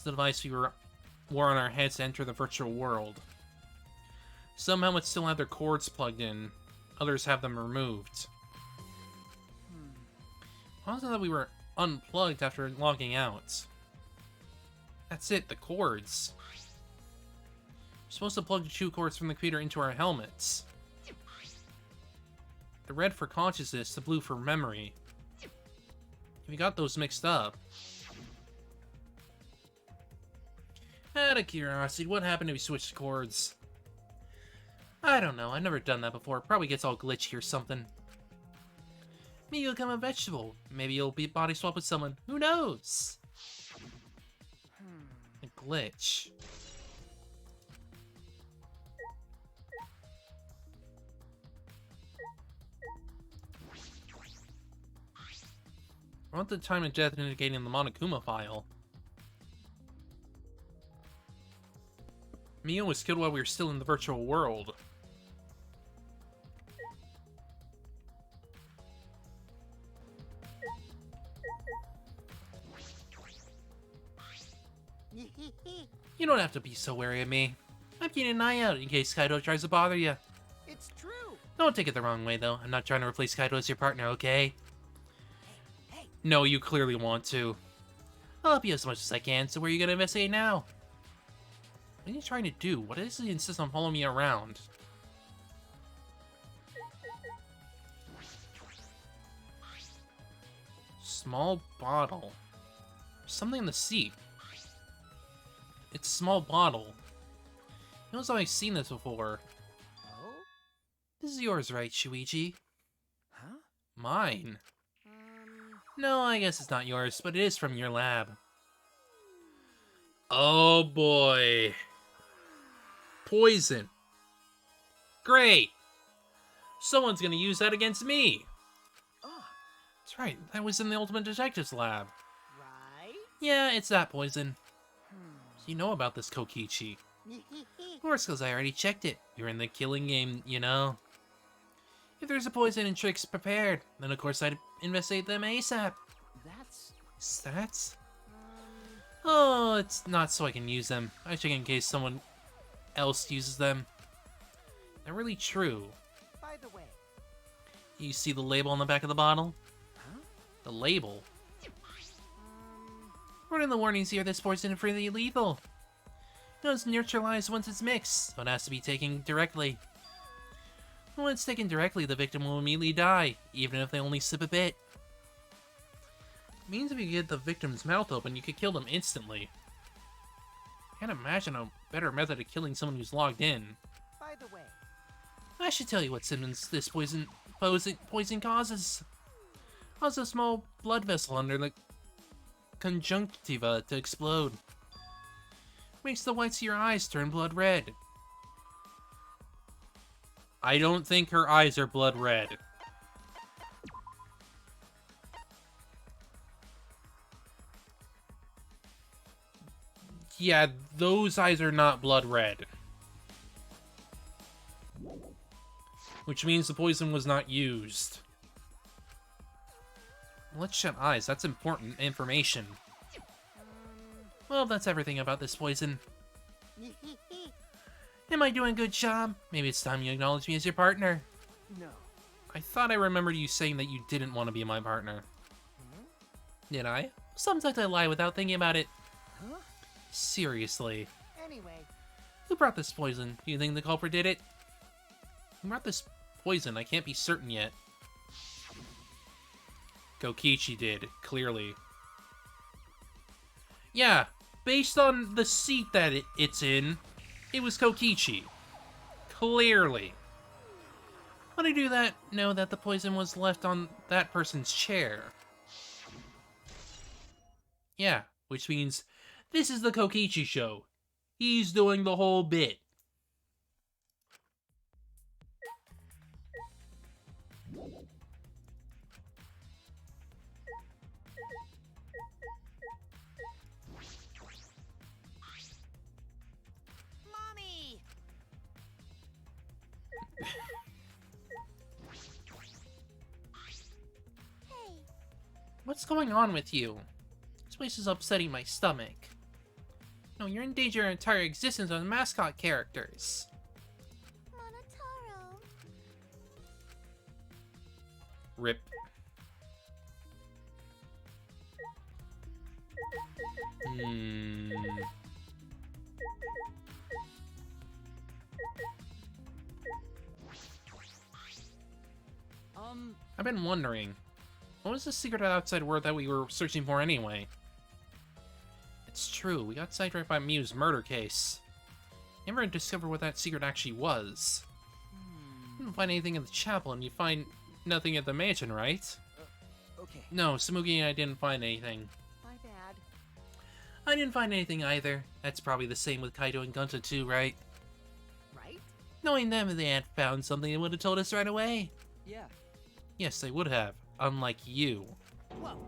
the device wore on our heads to enter the virtual world. Some helmets still have their cords plugged in, others have them removed. I also thought we were unplugged after logging out. That's it, the cords. We're supposed to plug the 2 cords from the computer into our helmets. The red for consciousness, the blue for memory. We got those mixed up. Out of curiosity, what happened if we switched cords? I don't know, I've never done that before. Probably gets all glitchy or something. Maybe you'll become a vegetable. Maybe you'll be body swap with someone. Who knows? A glitch. I want the time of death indicating in the Monokuma file. Mio was killed while we were still in the virtual world. You don't have to be so wary of me. I'm keeping an eye out in case Kaido tries to bother you. It's true. Don't take it the wrong way, though. I'm not trying to replace Kaido as your partner, okay? No, you clearly want to. I'll help you as much as I can, so where are you gonna investigate now? What are you trying to do? What does he insist on following me around? Small bottle. Something in the seat. It's a small bottle. He knows I've seen this before. Oh? This is yours, right, Shuichi? Huh? Mine. No, I guess it's not yours, but it is from your lab. Oh boy. Poison. Great. Someone's gonna use that against me. Oh, That's right, that was in the Ultimate Detective's lab. right? Yeah, it's that poison. You know about this Kokichi. Of course, because I already checked it. You're in the killing game, you know. If there's a poison and tricks prepared, then of course I'd investigate them ASAP. That's... Stats? Oh, it's not so I can use them. I check in case someone else uses them. They're really true. By the way. You see the label on the back of the bottle? Huh? The label? According to the warnings here, this poison is freely lethal. It's neutralized once it's mixed, so it has to be taken directly. When it's taken directly, the victim will immediately die, even if they only sip a bit. It means if you get the victim's mouth open, you could kill them instantly. Can't imagine a better method of killing someone who's logged in. By the way. I should tell you what symptoms this poison causes. Causes a small blood vessel under the conjunctiva to explode. Makes the whites of your eyes turn blood red. I don't think her eyes are blood red. Yeah, those eyes are not blood red. Which means the poison was not used. Bloodshot eyes, that's important information. Well, that's everything about this poison. Am I doing a good job? Maybe it's time you acknowledge me as your partner. No. I thought I remembered you saying that you didn't want to be my partner. Did I? Sometimes I lie without thinking about it. Huh? Seriously. Anyway. Who brought this poison? Do you think the culprit did it? Who brought this poison? I can't be certain yet. Kokichi did, clearly. Yeah, based on the seat that it's in, it was Kokichi. Clearly. When I do that, know that the poison was left on that person's chair. Yeah, which means this is the Kokichi show. He's doing the whole bit. Mommy! Hey, What's going on with you? This place is upsetting my stomach. No, you're in danger of your entire existence as mascot characters. Monotaro. Rip. I've been wondering, what was the secret outside world that we were searching for anyway? It's true, we got sidetracked by Mew's murder case. Never discovered what that secret actually was. You didn't find anything in the chapel, and you find nothing at the mansion, right? Okay. No, Samugi and I didn't find anything. My bad. I didn't find anything either. That's probably the same with Kaito and Gunta too, right? Right? Knowing them, if they had found something, they would have told us right away. Yeah. Yes, they would have. Unlike you. Whoa.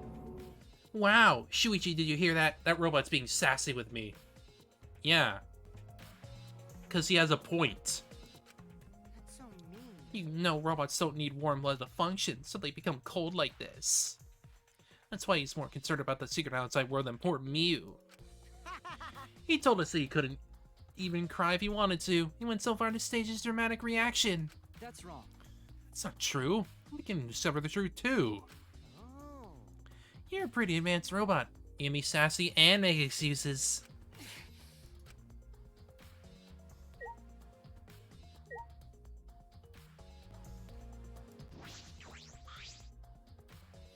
Wow, Shuichi, did you hear that? That robot's being sassy with me. Yeah. Because he has a point. That's so mean. You know robots don't need warm blood to function, so they become cold like this. That's why he's more concerned about the secret outside world than poor Mew. He told us that he couldn't even cry if he wanted to. He went so far to stage his dramatic reaction. That's wrong. That's not true. We can discover the truth too. Oh. You're a pretty advanced robot. You can be sassy and make excuses.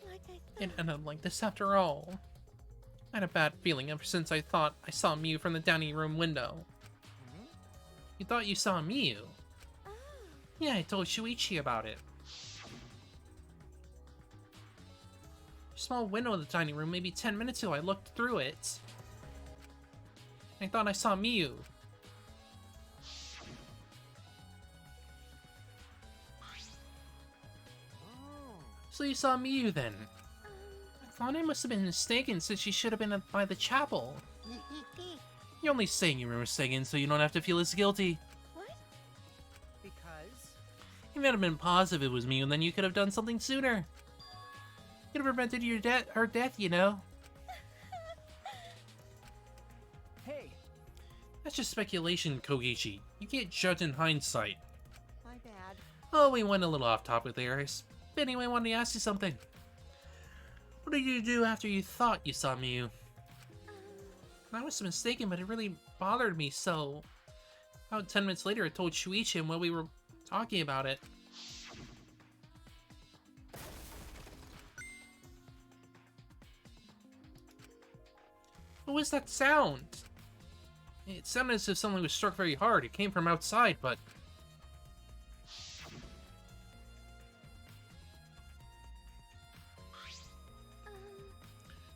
Like I It ended up like this after all. I had a bad feeling ever since I thought I saw Mew from the dining room window. You thought you saw Mew? Oh. Yeah, I told Shuichi about it. Small window in the dining room, maybe 10 minutes ago I looked through it. I thought I saw Mew. Oh. So you saw Mew then? I thought I must have been mistaken since she should have been by the chapel. You're only saying you were mistaken so you don't have to feel as guilty. What? Because? If you had been positive it was Mew, then you could have done something sooner. Could have prevented her death, you know. Hey, That's just speculation, Kogichi. You can't judge in hindsight. My bad. Oh, we went a little off topic there. But anyway, I wanted to ask you something. What did you do after you thought you saw Mew? I was mistaken, but it really bothered me, so... About 10 minutes later, I told Shuichi and while we were talking about it. What was that sound? It sounded as if something was struck very hard. It came from outside, but...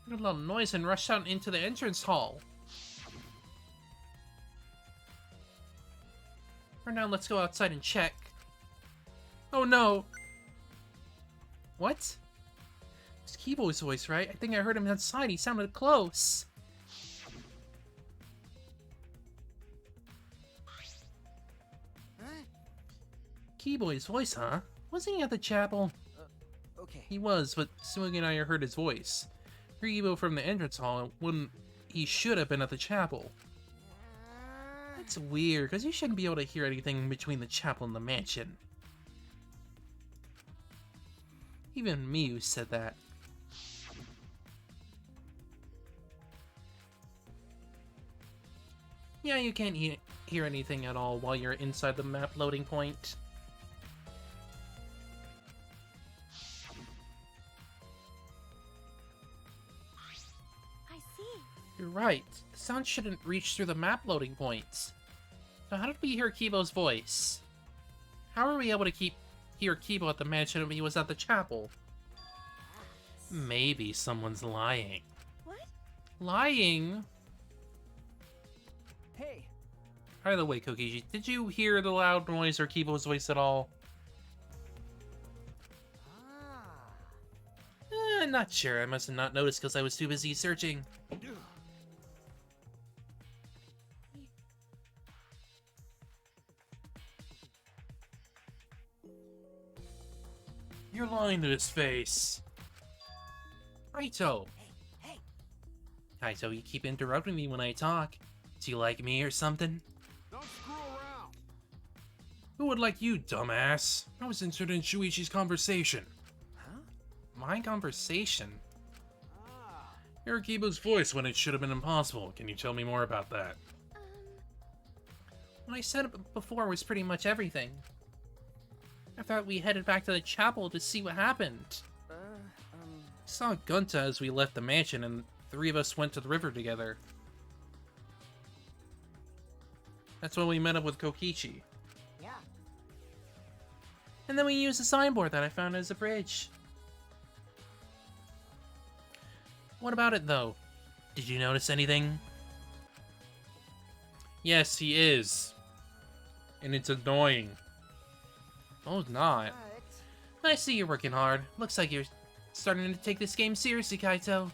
I heard a loud noise and rushed out into the entrance hall. For now, let's go outside and check. Oh no! What? It's Kibo's voice, right? I think I heard him outside. He sounded close. Huh? Keyboy's voice, huh? Wasn't he at the chapel? Okay. He was, but Sugi and I heard his voice. Heard Kibo from the entrance hall when he should have been at the chapel. That's weird, because you shouldn't be able to hear anything between the chapel and the mansion. Even Mew said that. Yeah, you can't hear anything at all while you're inside the map loading point. I see. You're right. The sound shouldn't reach through the map loading points. So how did we hear Kibo's voice? How were we able to hear Kibo at the mansion if he was at the chapel? Maybe someone's lying. What? Lying? hey, By the way, Kokichi, did you hear the loud noise or Kibo's voice at all? Ah. Not sure. I must have not noticed because I was too busy searching. You're lying to his face. Kaito. Hey. Kaito, you keep interrupting me when I talk. Do you like me or something? Don't screw around. Who would like you, dumbass? I was interested in Shuichi's conversation. Huh? My conversation? Ah, Hear Kibo's voice when it should have been impossible. Can you tell me more about that? What I said before was pretty much everything. I thought we headed back to the chapel to see what happened. I saw Gunta as we left the mansion, and the 3 of us went to the river together. That's when we met up with Kokichi. Yeah. And then we used the signboard that I found as a bridge. What about it, though? Did you notice anything? Yes, he is. And it's annoying. Oh, it's not. But I see you're working hard. Looks like you're starting to take this game seriously, Kaito.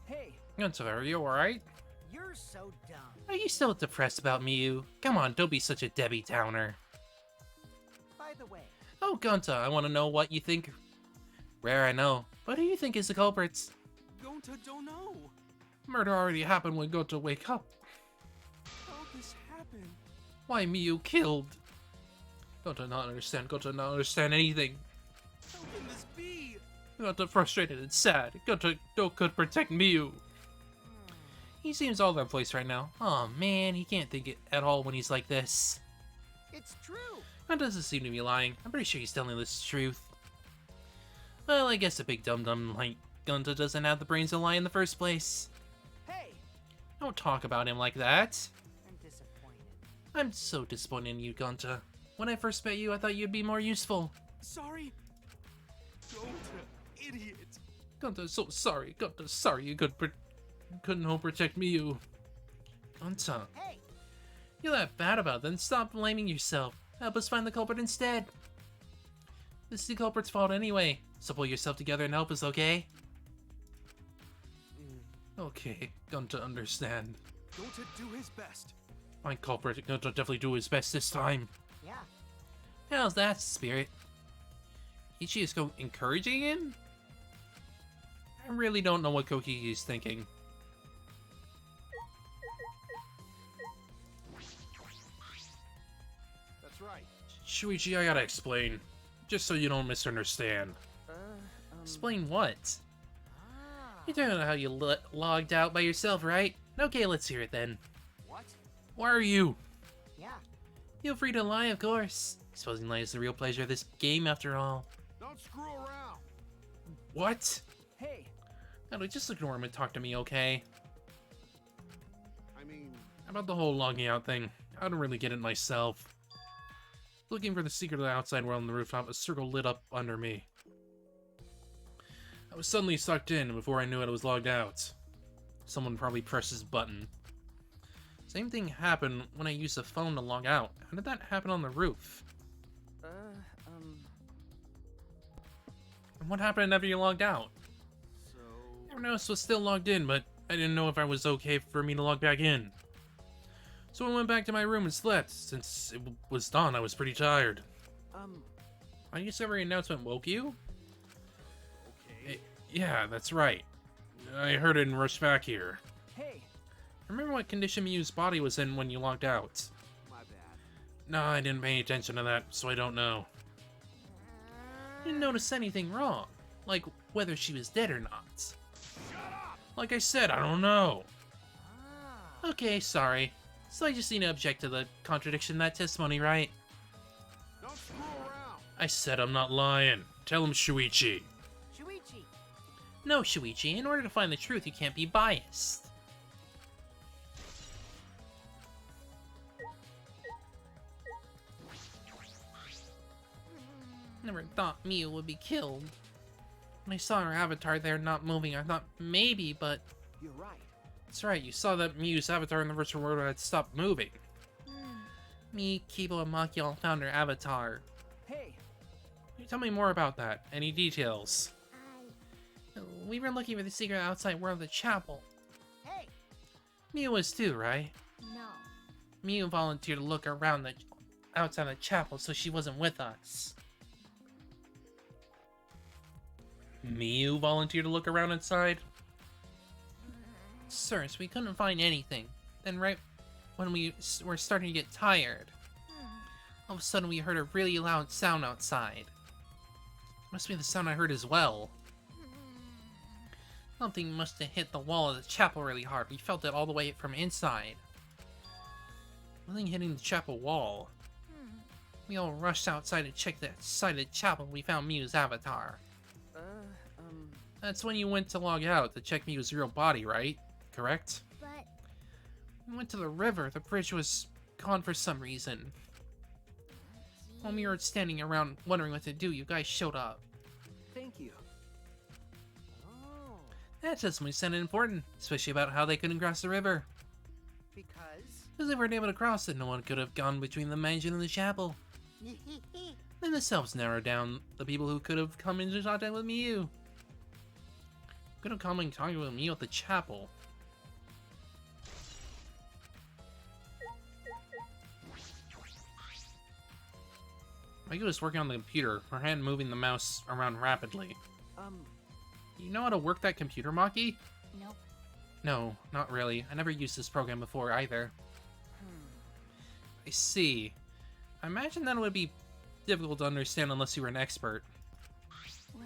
Hey, Gunta, are you alright? you're so dumb. Are you still depressed about Miyu? Come on, don't be such a Debbie Downer. By the way, Oh, Gunta, I want to know what you think. Rare, I know. But who do you think is the culprits? Gonta don't know. Murder already happened when Gunta wake up. How'd this happen? Why Miyu killed? Gunta not understand. Gunta not understand anything. How can this be? Gunta frustrated and sad. Gunta could protect Miyu. He seems all over the place right now. Oh man, he can't think it at all when he's like this. it's true. That doesn't seem to be lying. I'm pretty sure he's telling us the truth. Well, I guess a big dum-dum like Gunta doesn't have the brains to lie in the first place. Hey, Don't talk about him like that. I'm disappointed. I'm so disappointed in you, Gunta. When I first met you, I thought you'd be more useful. Sorry. Gonta, idiot. Gunta, so sorry. Gunta, sorry you couldn't help protect Miyu. Gunta, Hey, you're that bad about it, then stop blaming yourself. Help us find the culprit instead. This is the culprit's fault anyway, so pull yourself together and help us, okay? Okay, Gunta understand. Gonta do his best. Find culprit, Gunta definitely do his best this time. yeah. How's that, spirit? Ichi is encouraging him? I really don't know what Kokiki is thinking. that's right. Shuichi, I gotta explain. Just so you don't misunderstand. Explain what? You don't know how you logged out by yourself, right? Okay, let's hear it then. What? Why are you? Yeah. Feel free to lie, of course. Exposing lie is the real pleasure of this game, after all. Don't screw around. What? Hey, No, just ignore him and talk to me, okay? I mean, About the whole logging out thing, I don't really get it myself. Looking for the secret of the outside world on the rooftop, a circle lit up under me. I was suddenly sucked in, and before I knew it, I was logged out. Someone probably pressed his button. Same thing happened when I used the phone to log out. How did that happen on the roof? And what happened after you logged out? so Everyone else was still logged in, but I didn't know if I was okay for me to log back in. So I went back to my room and slept. Since it was dawn, I was pretty tired. My discovery announcement woke you? okay. Yeah, that's right. I heard it and rushed back here. hey. Remember what condition Miyu's body was in when you logged out? My bad. No, I didn't pay attention to that, so I don't know. Didn't notice anything wrong. Like, whether she was dead or not. Like I said, I don't know. Okay, sorry. So I just need to object to the contradiction in that testimony, right? Don't screw around. I said I'm not lying. Tell him, Shuichi. Shuichi. No, Shuichi, in order to find the truth, you can't be biased. Never thought Miyu would be killed. When I saw her avatar there not moving, I thought maybe, but... You're right. That's right, you saw that Miyu's avatar in the virtual world had stopped moving. Me, Kibo, and Maki all found her avatar. Hey, Tell me more about that. Any details? We were looking for the secret outside world of the chapel. Hey, Miu was too, right? No. Miu volunteered to look around the outside the chapel, so she wasn't with us. Miu volunteered to look around inside? Sirs, we couldn't find anything. Then right when we were starting to get tired, all of a sudden we heard a really loud sound outside. Must be the sound I heard as well. Something must have hit the wall of the chapel really hard. We felt it all the way from inside. Nothing hitting the chapel wall. We all rushed outside to check the side of the chapel and we found Miu's avatar. That's when you went to log out to check Miu's real body, right? Correct? But We went to the river. The bridge was gone for some reason. When we were standing around wondering what to do, you guys showed up. Thank you. oh, That testimony sounded important, especially about how they couldn't cross the river. because Because they weren't able to cross it, no one could have gone between the mansion and the chapel. Then the selves narrowed down the people who could have come into contact with Miu. Could have come in contact with Miu at the chapel. Miko was working on the computer, her hand moving the mouse around rapidly. You know how to work that computer, Maki? Nope. No, not really. I never used this program before either. I see. I imagine that would be difficult to understand unless you were an expert. Well,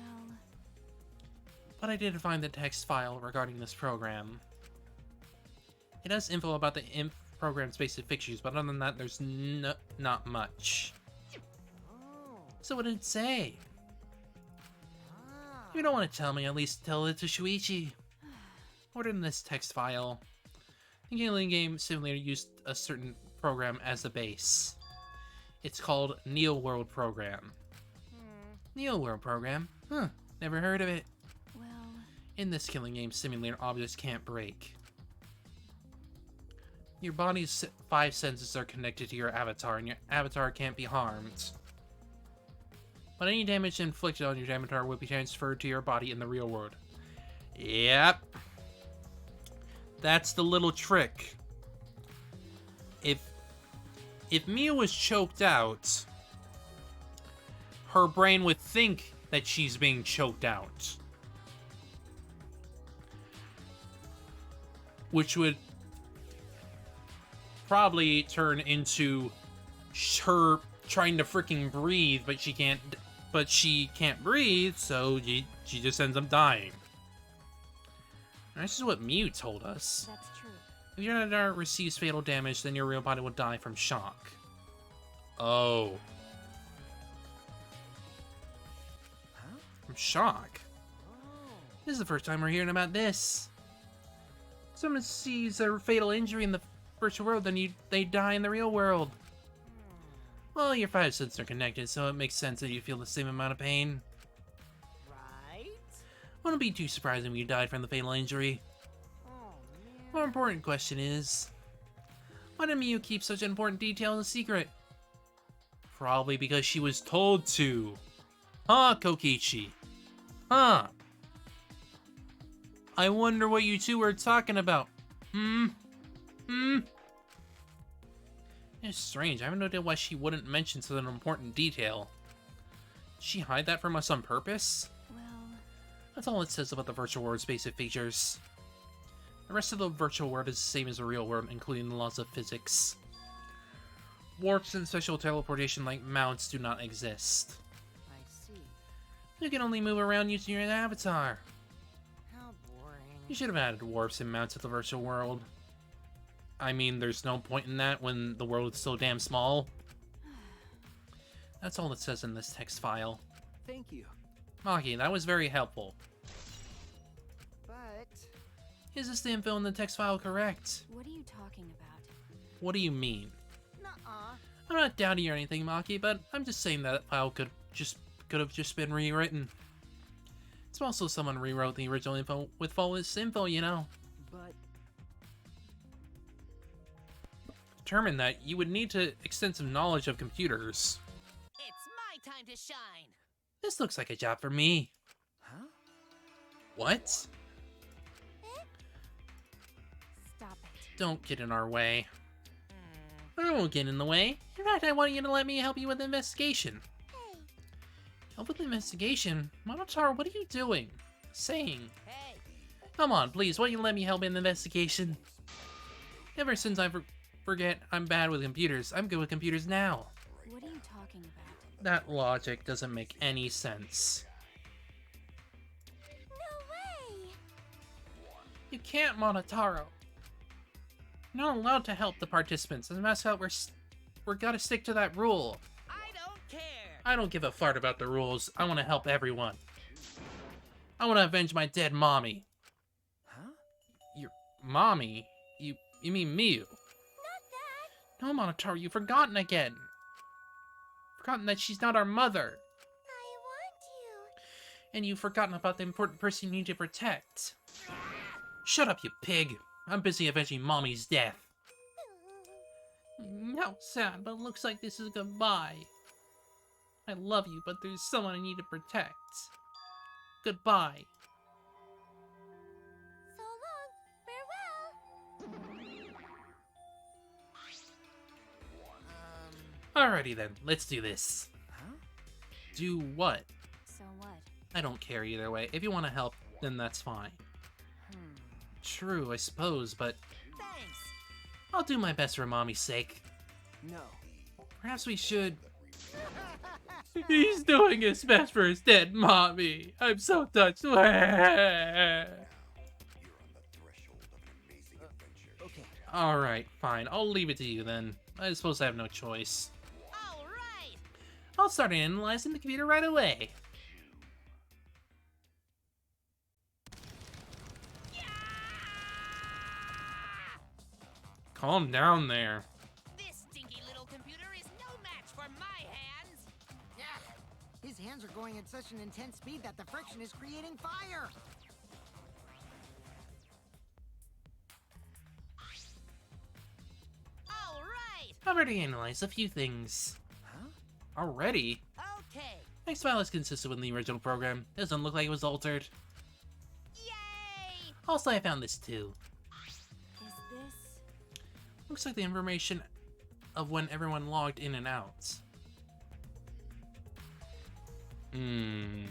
But I did find the text file regarding this program. It has info about the program's basic features, but other than that, there's not much. oh, So what did it say? ah, If you don't want to tell me, at least tell it to Shuichi. What in this text file? The Alien Game Simulator used a certain program as a base. It's called Neo World Program. Neo World Program? Huh, never heard of it. well, In this killing game simulator, objects can't break. Your body's 5 senses are connected to your avatar, and your avatar can't be harmed. But any damage inflicted on your avatar will be transferred to your body in the real world. Yep. That's the little trick. If Miu was choked out, her brain would think that she's being choked out. Which would probably turn into her trying to freaking breathe, but she can't breathe, so she just ends up dying. This is what Miu told us. that's true. If your avatar receives fatal damage, then your real body will die from shock. Oh. huh? From shock? Oh, This is the first time we're hearing about this. Someone sees a fatal injury in the virtual world, then they die in the real world. Well, your 5 senses are connected, so it makes sense that you feel the same amount of pain. right? Wouldn't be too surprising if you died from the fatal injury. Oh, More man. important question is, why did Miu keep such an important detail a secret? Probably because she was told to. Huh, Kokichi? Huh? I wonder what you two were talking about. It's strange. I have no idea why she wouldn't mention such an important detail. Did she hide that from us on purpose? Well, That's all it says about the virtual world's basic features. The rest of the virtual world is the same as the real world, including the laws of physics. Warps and special teleportation like mounts do not exist. I see. You can only move around using your avatar. How boring. You should have added warps and mounts to the virtual world. I mean, there's no point in that when the world is so damn small. That's all it says in this text file. Thank you. Maki, that was very helpful. But Is this the info in the text file correct? what are you talking about? What do you mean? nuh-uh. I'm not doubting you or anything, Maki, but I'm just saying that file could have just been rewritten. It's also someone rewrote the original info with false info, you know. But To determine that, you would need to extensive knowledge of computers. It's my time to shine. This looks like a job for me. huh? What? Stop it. Don't get in our way. I won't get in the way. In fact, I want you to let me help you with the investigation. Hey, Help with the investigation? Monotaro, what are you doing? Saying? Hey! Come on, please, why don't you let me help in the investigation? Ever since I forget I'm bad with computers, I'm good with computers now. What are you talking about? That logic doesn't make any sense. no way! You can't, Monotaro. You're not allowed to help the participants. As a mascot, we're gotta stick to that rule. I don't care! I don't give a fart about the rules. I want to help everyone. I want to avenge my dead mommy. Huh? Your mommy? You mean Miu? Not that! No, Monotaro, you've forgotten again. Forgotten that she's not our mother. I want you! And you've forgotten about the important person you need to protect. Shut up, you pig. I'm busy avenging Mommy's death. How sad, but it looks like this is goodbye. I love you, but there's someone I need to protect. Goodbye. So long! Farewell! Alrighty then, let's do this. Huh? Do what? So what? I don't care either way. If you want to help, then that's fine. Hmm. True, I suppose, but Thanks! I'll do my best for Mommy's sake. No. Perhaps we should... He's doing his best for his dead mommy. I'm so touched. Okay. Alright, fine. I'll leave it to you then. I suppose I have no choice. Alright! I'll start analyzing the computer right away. Calm down there. This stinky little computer is no match for my hands! His hands are going at such an intense speed that the friction is creating fire. Alright! I've already analyzed a few things. Huh? Already? Okay! Next file is consistent with the original program. Doesn't look like it was altered. Yay! Also, I found this too. Is this... Looks like the information of when everyone logged in and out. Hmm.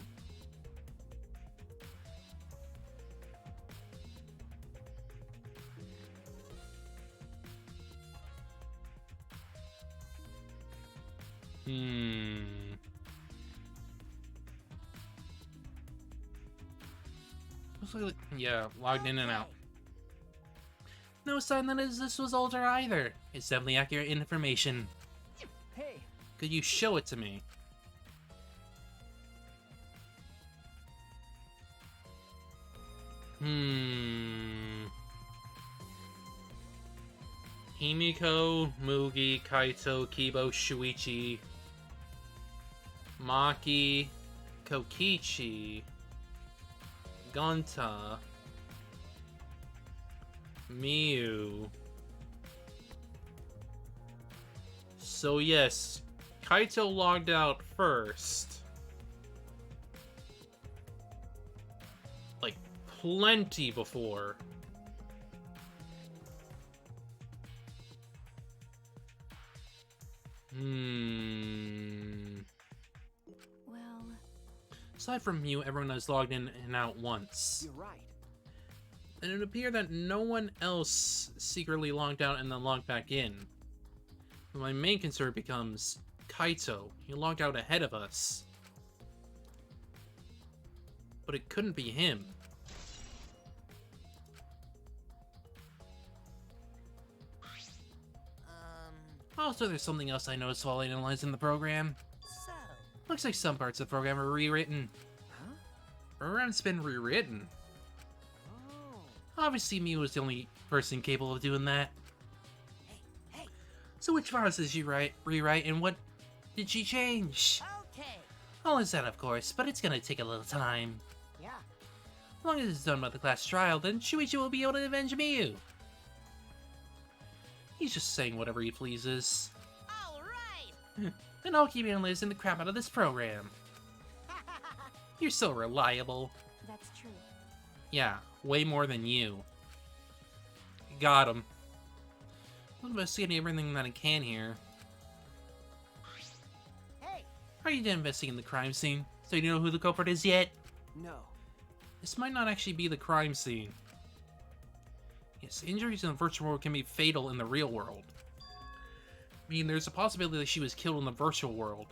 Looks like, yeah, logged in and out. No sign that this was altered either. It's definitely accurate information. Hey! Could you show it to me? Himiko, Mugi, Kaito, Kibo, Shuichi, Maki, Kokichi, Gonta, Miu. So yes, Kaito logged out first. Like, plenty before. Well... Aside from Miu, everyone has logged in and out once. You're right. And it would appear that no one else secretly logged out and then logged back in. My main concern becomes Kaito. He logged out ahead of us. But it couldn't be him. Also, there's something else I noticed while analyzing the program. So, Looks like some parts of the program are rewritten. Huh? Program's been rewritten. Oh. Obviously, Miu was the only person capable of doing that. hey! So which files did she rewrite, and what did she change? Okay! All is that, of course, but it's gonna take a little time. Yeah. As long as it's done by the class trial, then Shuichi will be able to avenge Miu. He's just saying whatever he pleases. Alright! And I'll keep analyzing the crap out of this program. You're so reliable. That's true. Yeah, way more than you. Got him. I'm investigating everything that I can here. Hey, Are you done investigating the crime scene? So you know who the culprit is yet? No. This might not actually be the crime scene. Yes, injuries in the virtual world can be fatal in the real world. I mean, there's a possibility that she was killed in the virtual world.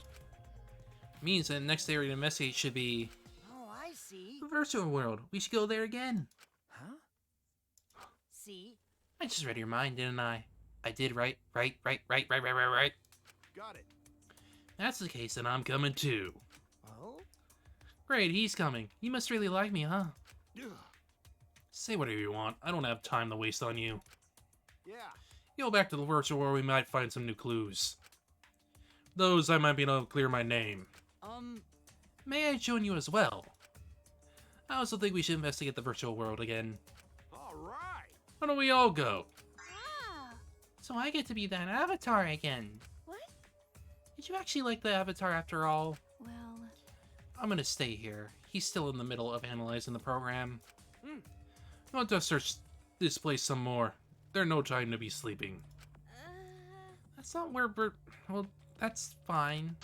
Means that the next area to investigate should be oh, I see. the virtual world. We should go there again. Huh? See? I just read your mind, didn't I? I did right. Got it. That's the case, then I'm coming too. Oh? Great, he's coming. You must really like me, huh? Ugh. Say whatever you want. I don't have time to waste on you. Yeah. Go back to the virtual world, we might find some new clues. Those I might be able to clear my name. May I join you as well? I also think we should investigate the virtual world again. All right. Why don't we all go? Ah, So I get to be that avatar again. what? Did you actually like the avatar after all? Well, I'm gonna stay here. He's still in the middle of analyzing the program. I want to search this place some more. There's no time to be sleeping. That's not where we're... Well, that's fine.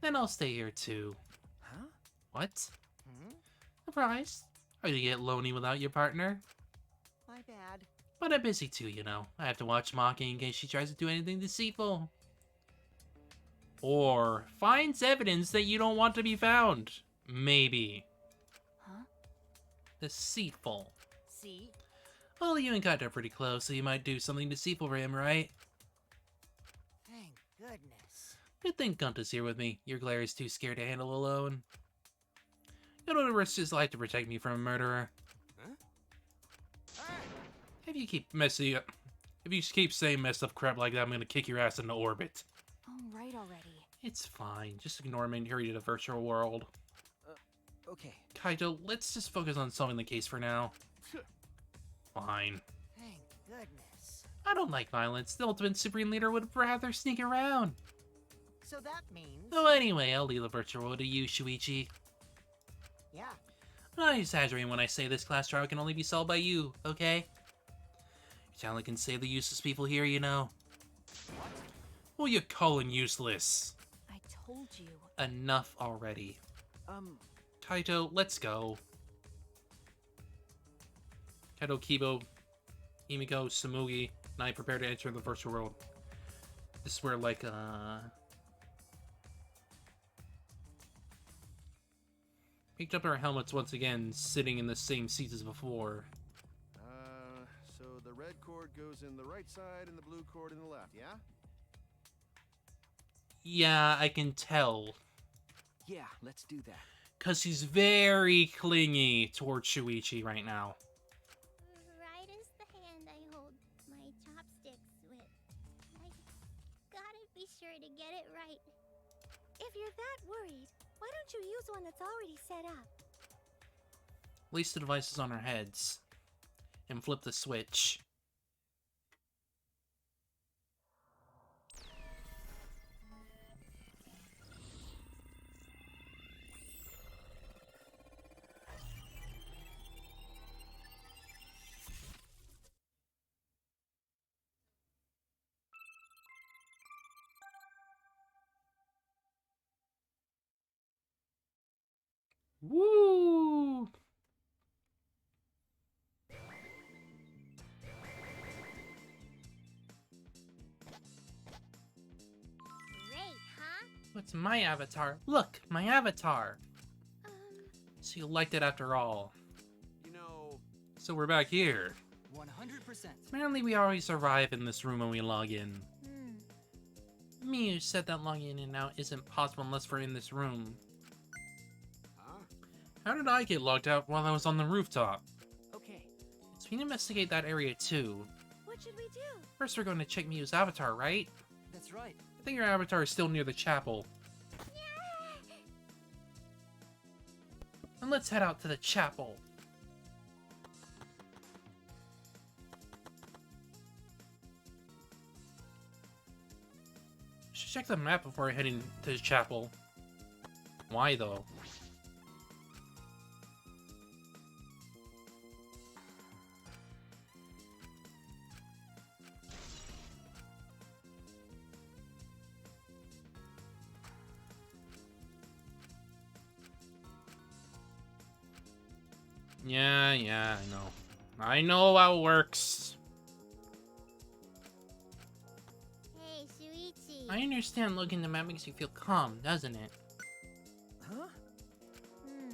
Then I'll stay here too. Huh? What? Hmm? Surprised? Or you get lonely without your partner? My bad. But I'm busy too, you know. I have to watch Maki in case she tries to do anything deceitful. Or finds evidence that you don't want to be found. Maybe. huh? Deceitful. See? Well, you and Kaito are pretty close, so you might do something deceitful for him, right? Thank goodness. Good thing Gunta's here with me. Your glare is too scared to handle alone. You don't risk his life to protect me from a murderer. If you keep messing up... If you keep saying messed up crap like that, I'm gonna kick your ass into orbit. Oh, right already. It's fine. Just ignore me and hurry to the virtual world. Okay. Kaito, let's just focus on solving the case for now. Fine. Thank goodness. I don't like violence. The ultimate Supreme Leader would rather sneak around. So that means... So anyway, I'll leave the virtual world to you, Shuichi. Yeah. I'm not exaggerating when I say this class trial can only be solved by you, okay? Your talent can save the useless people here, you know. What are you calling useless? I told you. Enough already. Kaito, let's go. Kaito, Kibo, Himiko, Samugi, and I prepare to enter the virtual world. This is where, like, picked up our helmets once again, sitting in the same seats as before. So the red cord goes in the right side and the blue cord in the left, yeah? Yeah, I can tell. Yeah, let's do that. Because he's very clingy towards Shuichi right now. Right is the hand I hold my chopsticks with. I gotta be sure to get it right. If you're that worried, why don't you use one that's already set up? Place the devices on our heads. And flip the switch. Woo! Great, huh? What's my avatar? Look, my avatar! Um, So you liked it after all. You know, So we're back here. 100%. Apparently we always arrive in this room when we log in. hmm. Miu said that logging in and out isn't possible unless we're in this room. huh? How did I get logged out while I was on the rooftop? Okay. So we need to investigate that area too. What should we do? First we're going to check Miu's avatar, right? That's right. I think your avatar is still near the chapel. And let's head out to the chapel. Should check the map before heading to the chapel. Why though? Yeah, I know. I know how it works. Hey, Shuichi. I understand looking at the map makes you feel calm, doesn't it? Huh? Hmm.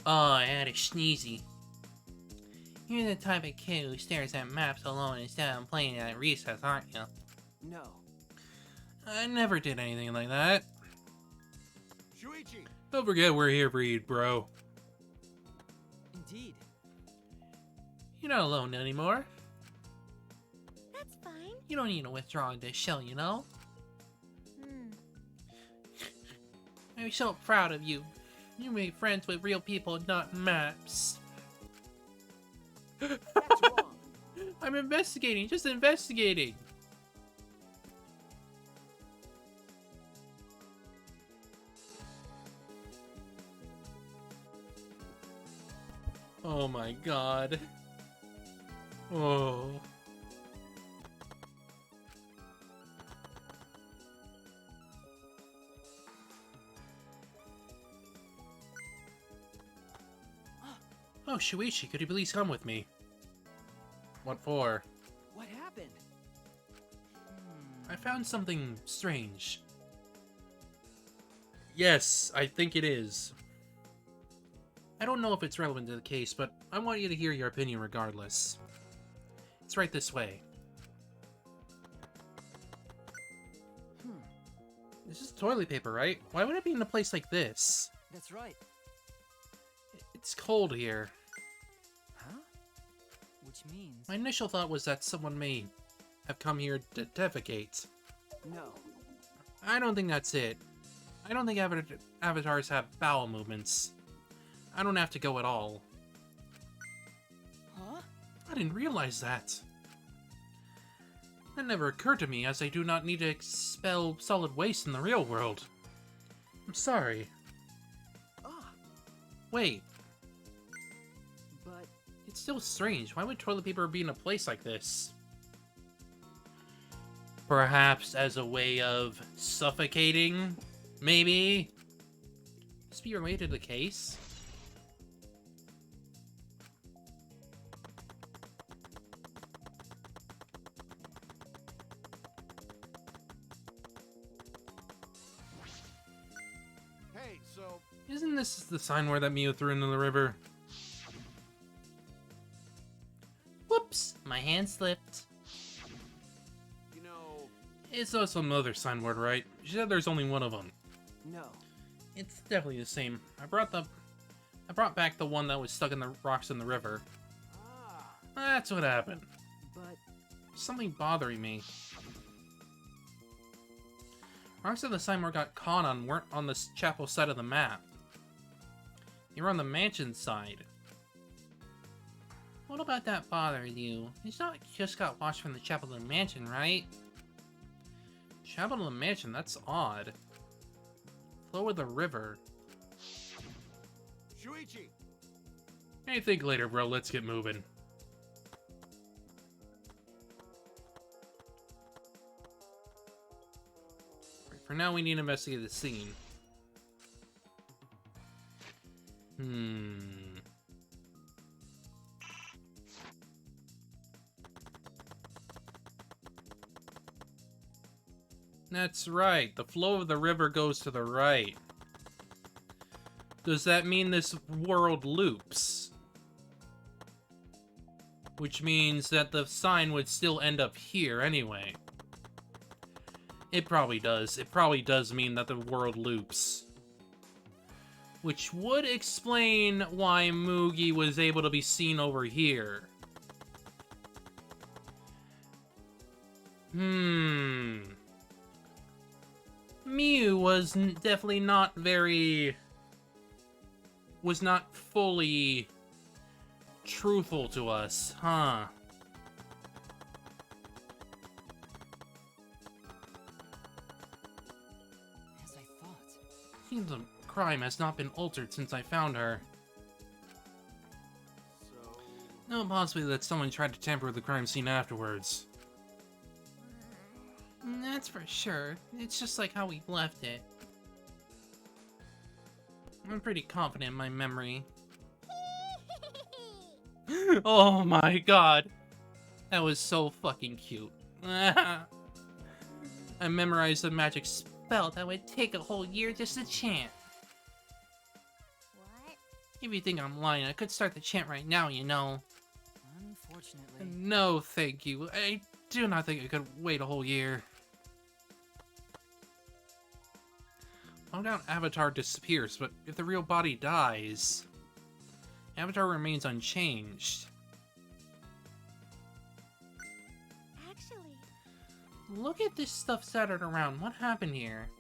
Oh, I had a sneezy. You're the type of kid who stares at maps alone instead of playing at recess, aren't you? No. I never did anything like that. Shuichi! Don't forget we're here for you, bro. Indeed. You're not alone anymore. That's fine. You don't need to withdraw this shell, you know? Hmm. I'm so proud of you. You made friends with real people, not maps. That's wrong. I'm investigating, just investigating. Oh my god. Oh. Oh, Shuichi, could you please come with me? What for? What happened? I found something strange. Yes, I think it is. I don't know if it's relevant to the case, but I want you to hear your opinion regardless. It's right this way. This is toilet paper, right? Why would it be in a place like this? That's right. It's cold here. Huh? Which means... My initial thought was that someone may have come here to defecate. No. I don't think that's it. I don't think avatars have bowel movements. I don't have to go at all. Huh? I didn't realize that. That never occurred to me, as I do not need to expel solid waste in the real world. I'm sorry. Ah, Wait, but it's still strange. Why would toilet paper be in a place like this? Perhaps as a way of suffocating? Maybe? Must be related to the case? Hey, so Isn't this the sign word that Mio threw into the river? Whoops! My hand slipped. you know, It's also some other sign word, right? She said there's only one of them. no. It's definitely the same. I brought back the one that was stuck in the rocks in the river. Ah, That's what happened. but Something bothering me. Rocks on the sign word got caught on weren't on the chapel side of the map. They were on the mansion side. What about that bothering you? It's not just got washed from the chapel to the mansion, right? Chapel to the mansion, that's odd. Flow of the river. Shuichi! Hey, think later, bro. Let's get moving. Right, for now, we need to investigate the scene. That's right. The flow of the river goes to the right. Does that mean this world loops? Which means that the sign would still end up here anyway. It probably does. It probably does mean that the world loops. Which would explain why Mugi was able to be seen over here. Mew was definitely not very... was not fully truthful to us, huh? As I thought. Seems the crime has not been altered since I found her. So, No, possibly that someone tried to tamper with the crime scene afterwards. That's for sure. It's just like how we left it. I'm pretty confident in my memory. Oh my god. That was so fucking cute. I memorized a magic spell that would take a whole year just to chant. What? If you think I'm lying, I could start the chant right now, you know. Unfortunately. No, thank you. I do not think I could wait a whole year. No doubt Avatar disappears, but if the real body dies, Avatar remains unchanged. Actually, Look at this stuff scattered around. What happened here?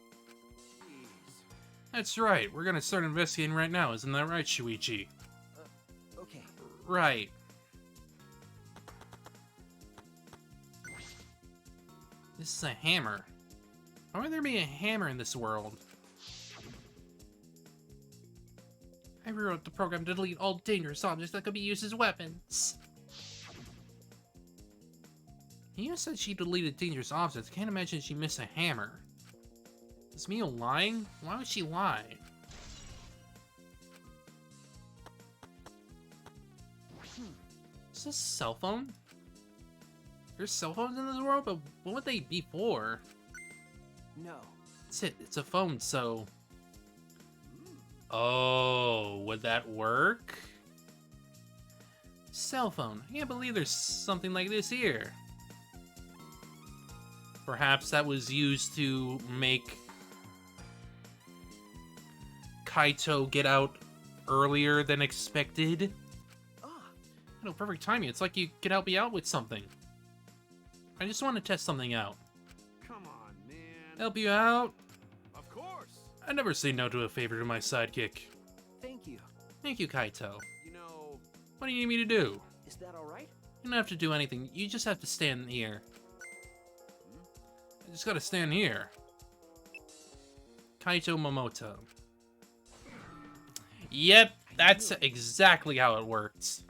Jeez. That's right. We're gonna start investigating right now. Isn't that right, Shuichi? Okay. Right. This is a hammer. Why would there be a hammer in this world? I rewrote the program to delete all dangerous objects that could be used as weapons. You said she deleted dangerous objects. Can't imagine she missed a hammer. Is Mio lying? Why would she lie? Is this a cell phone? There's cell phones in this world, but what would they be for? No. That's it. It's a phone, so... Oh, would that work? Cell phone. I can't believe there's something like this here. Perhaps that was used to make Kaito get out earlier than expected. Ah, No, perfect timing. It's like you could help me out with something. I just want to test something out. Come on, man. Help you out? Of course. I never say no to a favor to my sidekick. thank you. Thank you, Kaito. You know, What do you need me to do? Is that all right? You don't have to do anything. You just have to stand here. I just gotta stand here. Kaito Momoto. Yep, that's exactly how it works.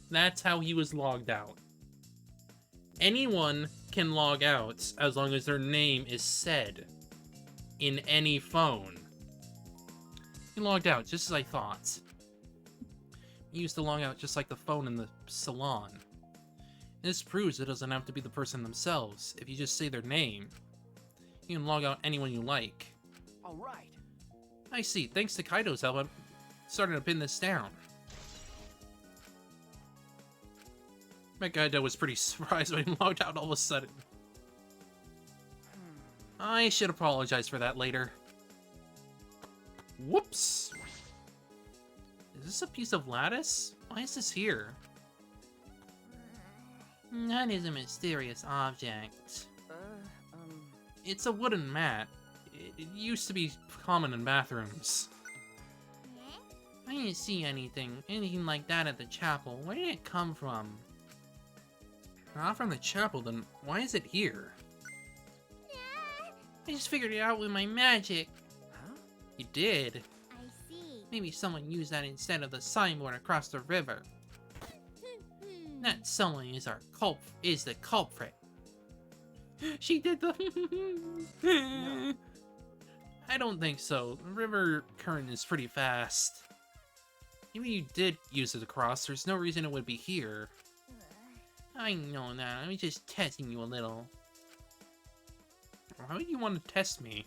That's how he was logged out. Anyone can log out as long as their name is said in any phone. He logged out, just as I thought. He used to log out just like the phone in the salon. This proves it doesn't have to be the person themselves. If you just say their name, you can log out anyone you like. All right. I see. Thanks to Kaito's help, I'm starting to pin this down. Bet Kaito was pretty surprised when he logged out all of a sudden. I should apologize for that later. Whoops! Is this a piece of lattice? Why is this here? That is a mysterious object. It's a wooden mat. It used to be common in bathrooms. eh? I didn't see anything like that at the chapel. Where did it come from? Not from the chapel, then why is it here? I just figured it out with my magic. Huh? You did? I see. Maybe someone used that instead of the signboard across the river. That someone is the culprit. She did the... I don't think so. The river current is pretty fast. Even if you did use it to cross, there's no reason it would be here. I know that. I'm just testing you a little. Why would you want to test me?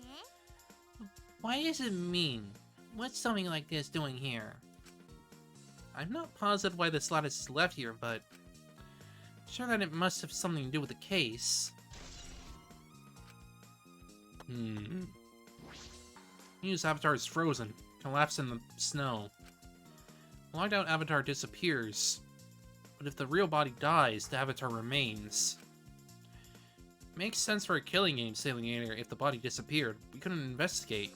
Eh? Why does it mean? What's something like this doing here? I'm not positive why this lattice is left here, but I'm sure that it must have something to do with the case. News Avatar is frozen, collapsed in the snow. Logged out Avatar disappears, but if the real body dies, the Avatar remains. Makes sense for a killing game sailing in here if the body disappeared. We couldn't investigate.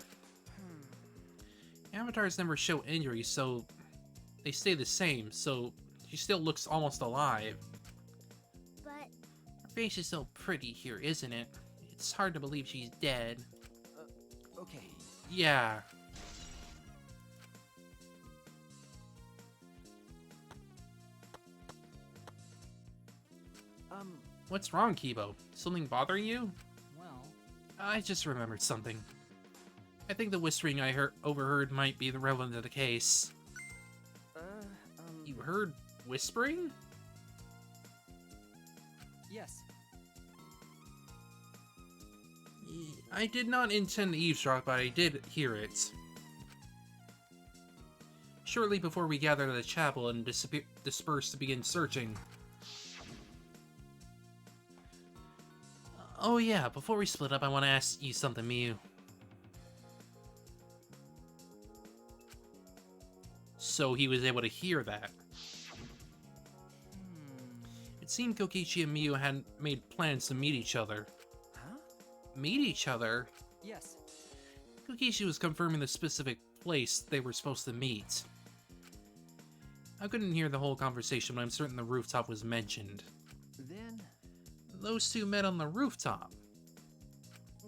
Avatars never show injuries, so they stay the same, so she still looks almost alive. But Her face is so pretty here, isn't it? It's hard to believe she's dead. Okay. Yeah. What's wrong, Kibo? Something bothering you? I just remembered something. I think the whispering I overheard might be the relevant to the case. You heard whispering? Yes. I did not intend to eavesdrop, but I did hear it. Shortly before we gathered at the chapel and dispersed to begin searching. Oh yeah, before we split up, I want to ask you something, Miyu. So he was able to hear that. It seemed Kokichi and Miyu had made plans to meet each other. Huh? Meet each other? Yes. Kokichi was confirming the specific place they were supposed to meet. I couldn't hear the whole conversation, but I'm certain the rooftop was mentioned. Then, Those two met on the rooftop.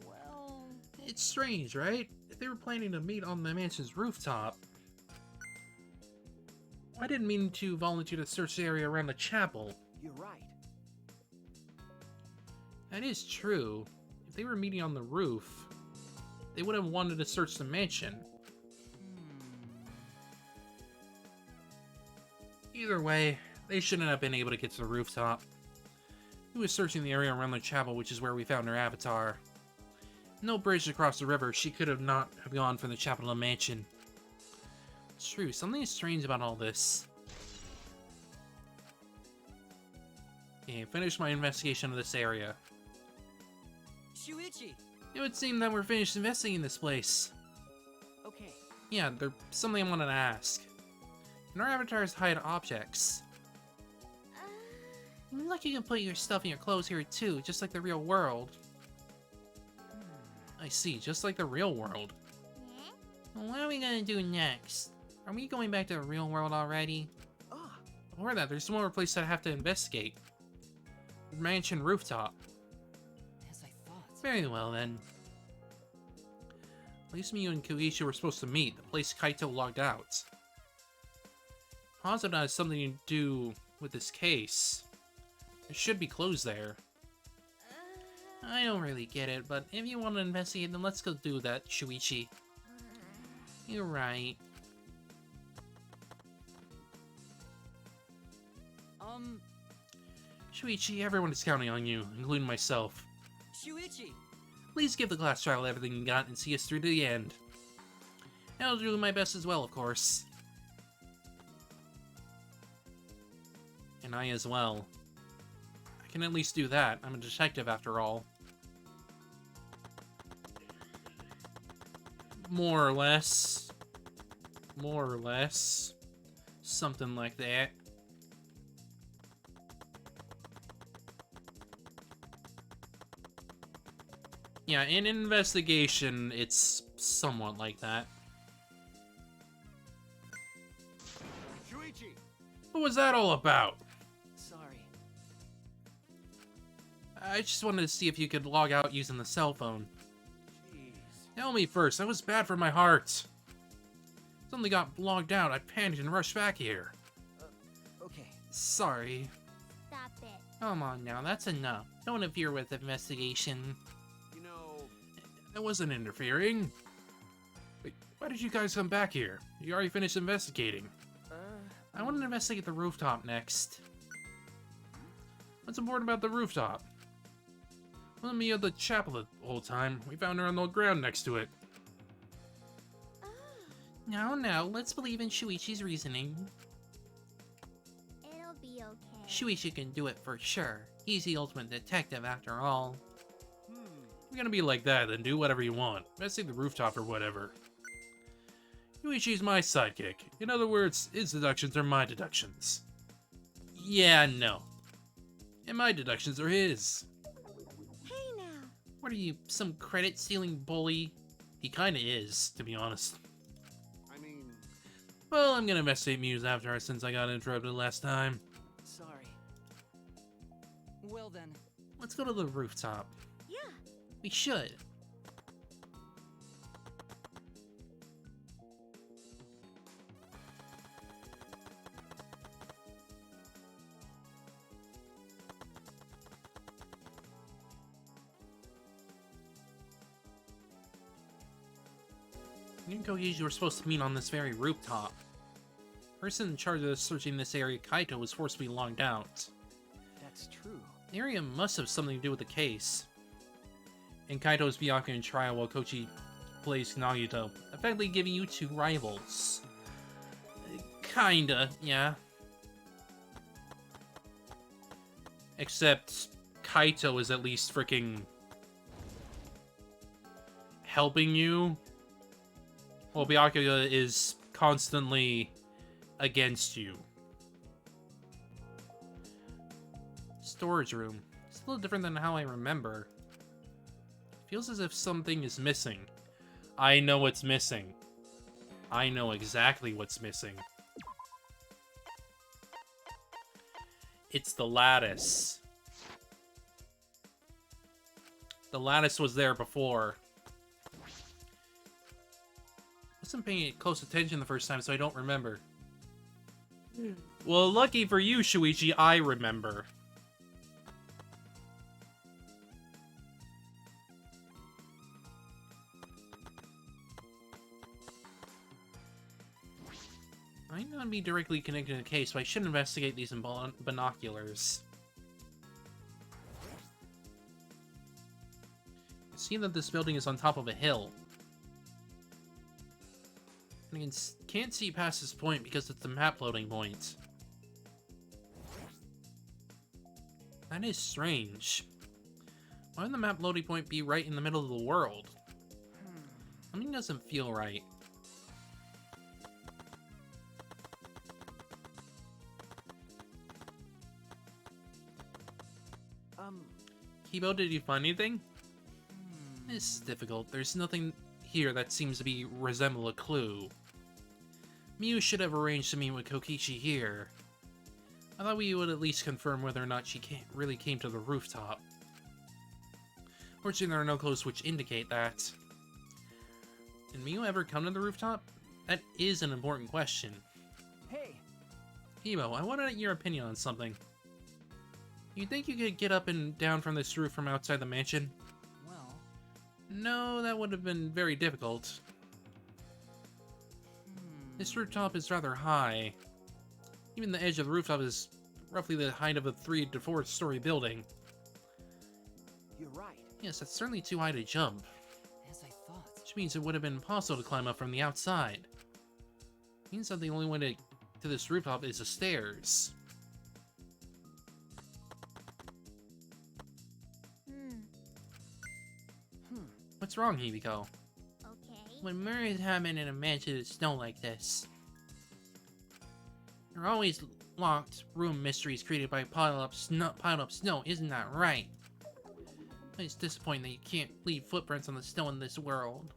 Well... It's strange, right? If they were planning to meet on the mansion's rooftop, I didn't mean to volunteer to search the area around the chapel. you're right. That is true. If they were meeting on the roof, they would have wanted to search the mansion. Either way, they shouldn't have been able to get to the rooftop. He was searching the area around the chapel, which is where we found her avatar. No bridge across the river, she could have not have gone from the chapel to the mansion. It's true, something is strange about all this. Okay, finish my investigation of this area. Shuichi! It would seem that we're finished investigating this place. Okay. Yeah, there's something I wanted to ask. Can our avatars hide objects? Like you can put your stuff in your clothes here too, just like the real world. I see, just like the real world. Well, what are we gonna do next? Are we going back to the real world already? Ah, Before that, there's one more place that I have to investigate. Mansion rooftop. As I thought. Very well then. At least Miyu and Koichi were supposed to meet, the place Kaito logged out. Positive that has something to do with this case. It should be closed there. I don't really get it, but if you want to investigate, then let's go do that, Shuichi. You're right. Shuichi, everyone is counting on you, including myself. Shuichi! Please give the class trial everything you got and see us through to the end. I'll do my best as well, of course. And I as well. I can at least do that. I'm a detective after all. More or less. More or less. Something like that. Yeah, in investigation, it's somewhat like that. Shuichi! What was that all about? sorry. I just wanted to see if you could log out using the cell phone. Jeez. Tell me first, that was bad for my heart. Suddenly got logged out, I panicked and rushed back here. Okay. Sorry. Stop it. Come on now, that's enough. Don't interfere with the investigation. You know, I wasn't interfering. Wait, why did you guys come back here? You already finished investigating. I want to investigate the rooftop next. What's important about the rooftop? Wasn't me at the chapel the whole time. We found her on the ground next to it. No, let's believe in Shuichi's reasoning. It'll be okay. Shuichi can do it for sure. He's the ultimate detective after all. hmm. If you're gonna be like that, then do whatever you want. Investigate the rooftop or whatever. Shuichi's my sidekick. In other words, his deductions are my deductions. Yeah, no. And my deductions are his. Hey now. What are you, some credit-stealing bully? He kinda is, to be honest. I mean, Well, I'm gonna investigate Muse after her since I got interrupted last time. Sorry. Well then, Let's go to the rooftop. Yeah. We should. You and Kokichi were supposed to meet on this very rooftop. The person in charge of searching this area, Kaito, was forcibly locked out. That's true. The area must have something to do with the case. And Kaito's Byakuya in trial while Kochi plays Nagito, effectively giving you two rivals. Kinda, yeah. Except Kaito is at least freaking helping you, while Byakuya is constantly against you. Storage room. It's a little different than how I remember. Feels as if something is missing. I know what's missing. I know exactly what's missing. It's the lattice. The lattice was there before. Wasn't paying close attention the first time, so I don't remember. Well, lucky for you, Shuichi, I remember. I might not be directly connected to the case, but I should investigate these in binoculars. I see that this building is on top of a hill. I can't see past this point because it's the map loading point. That is strange. Why would the map loading point be right in the middle of the world? Something doesn't feel right. Kibo, did you find anything? This is difficult. There's nothing here that seems to resemble a clue. Miu should have arranged to meet with Kokichi here. I thought we would at least confirm whether or not she really came to the rooftop. Fortunately, there are no clues which indicate that. Did Miu ever come to the rooftop? That is an important question. Hey! Kibo, I wanted your opinion on something. You think you could get up and down from this roof from outside the mansion? Well... No, that would have been very difficult. This rooftop is rather high. Even the edge of the rooftop is roughly the height of a 3 to 4 story building. You're right. Yes, that's certainly too high to jump. As I thought. Which means it would have been impossible to climb up from the outside. Means that the only way to this rooftop is the stairs. What's wrong, Hibiko? Okay. When murders happen in a mansion of snow like this, there are always locked room mysteries created by piled up snow, isn't that right? It's disappointing that you can't leave footprints on the snow in this world.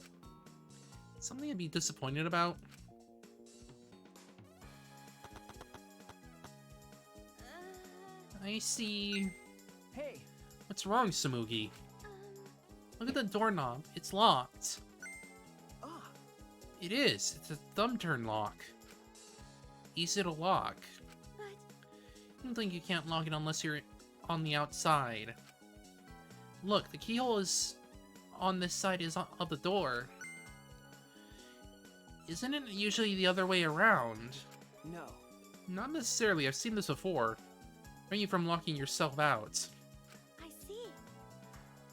Something to be disappointed about? I see. Hey! What's wrong, Samugi? Look at the doorknob. It's locked. Ah! It is. It's a thumb turn lock. Easy to lock. But... I don't think you can't lock it unless you're on the outside. Look, the keyhole is on this side of the door. Isn't it usually the other way around? No. Not necessarily. I've seen this before. Prevent you from locking yourself out. I see.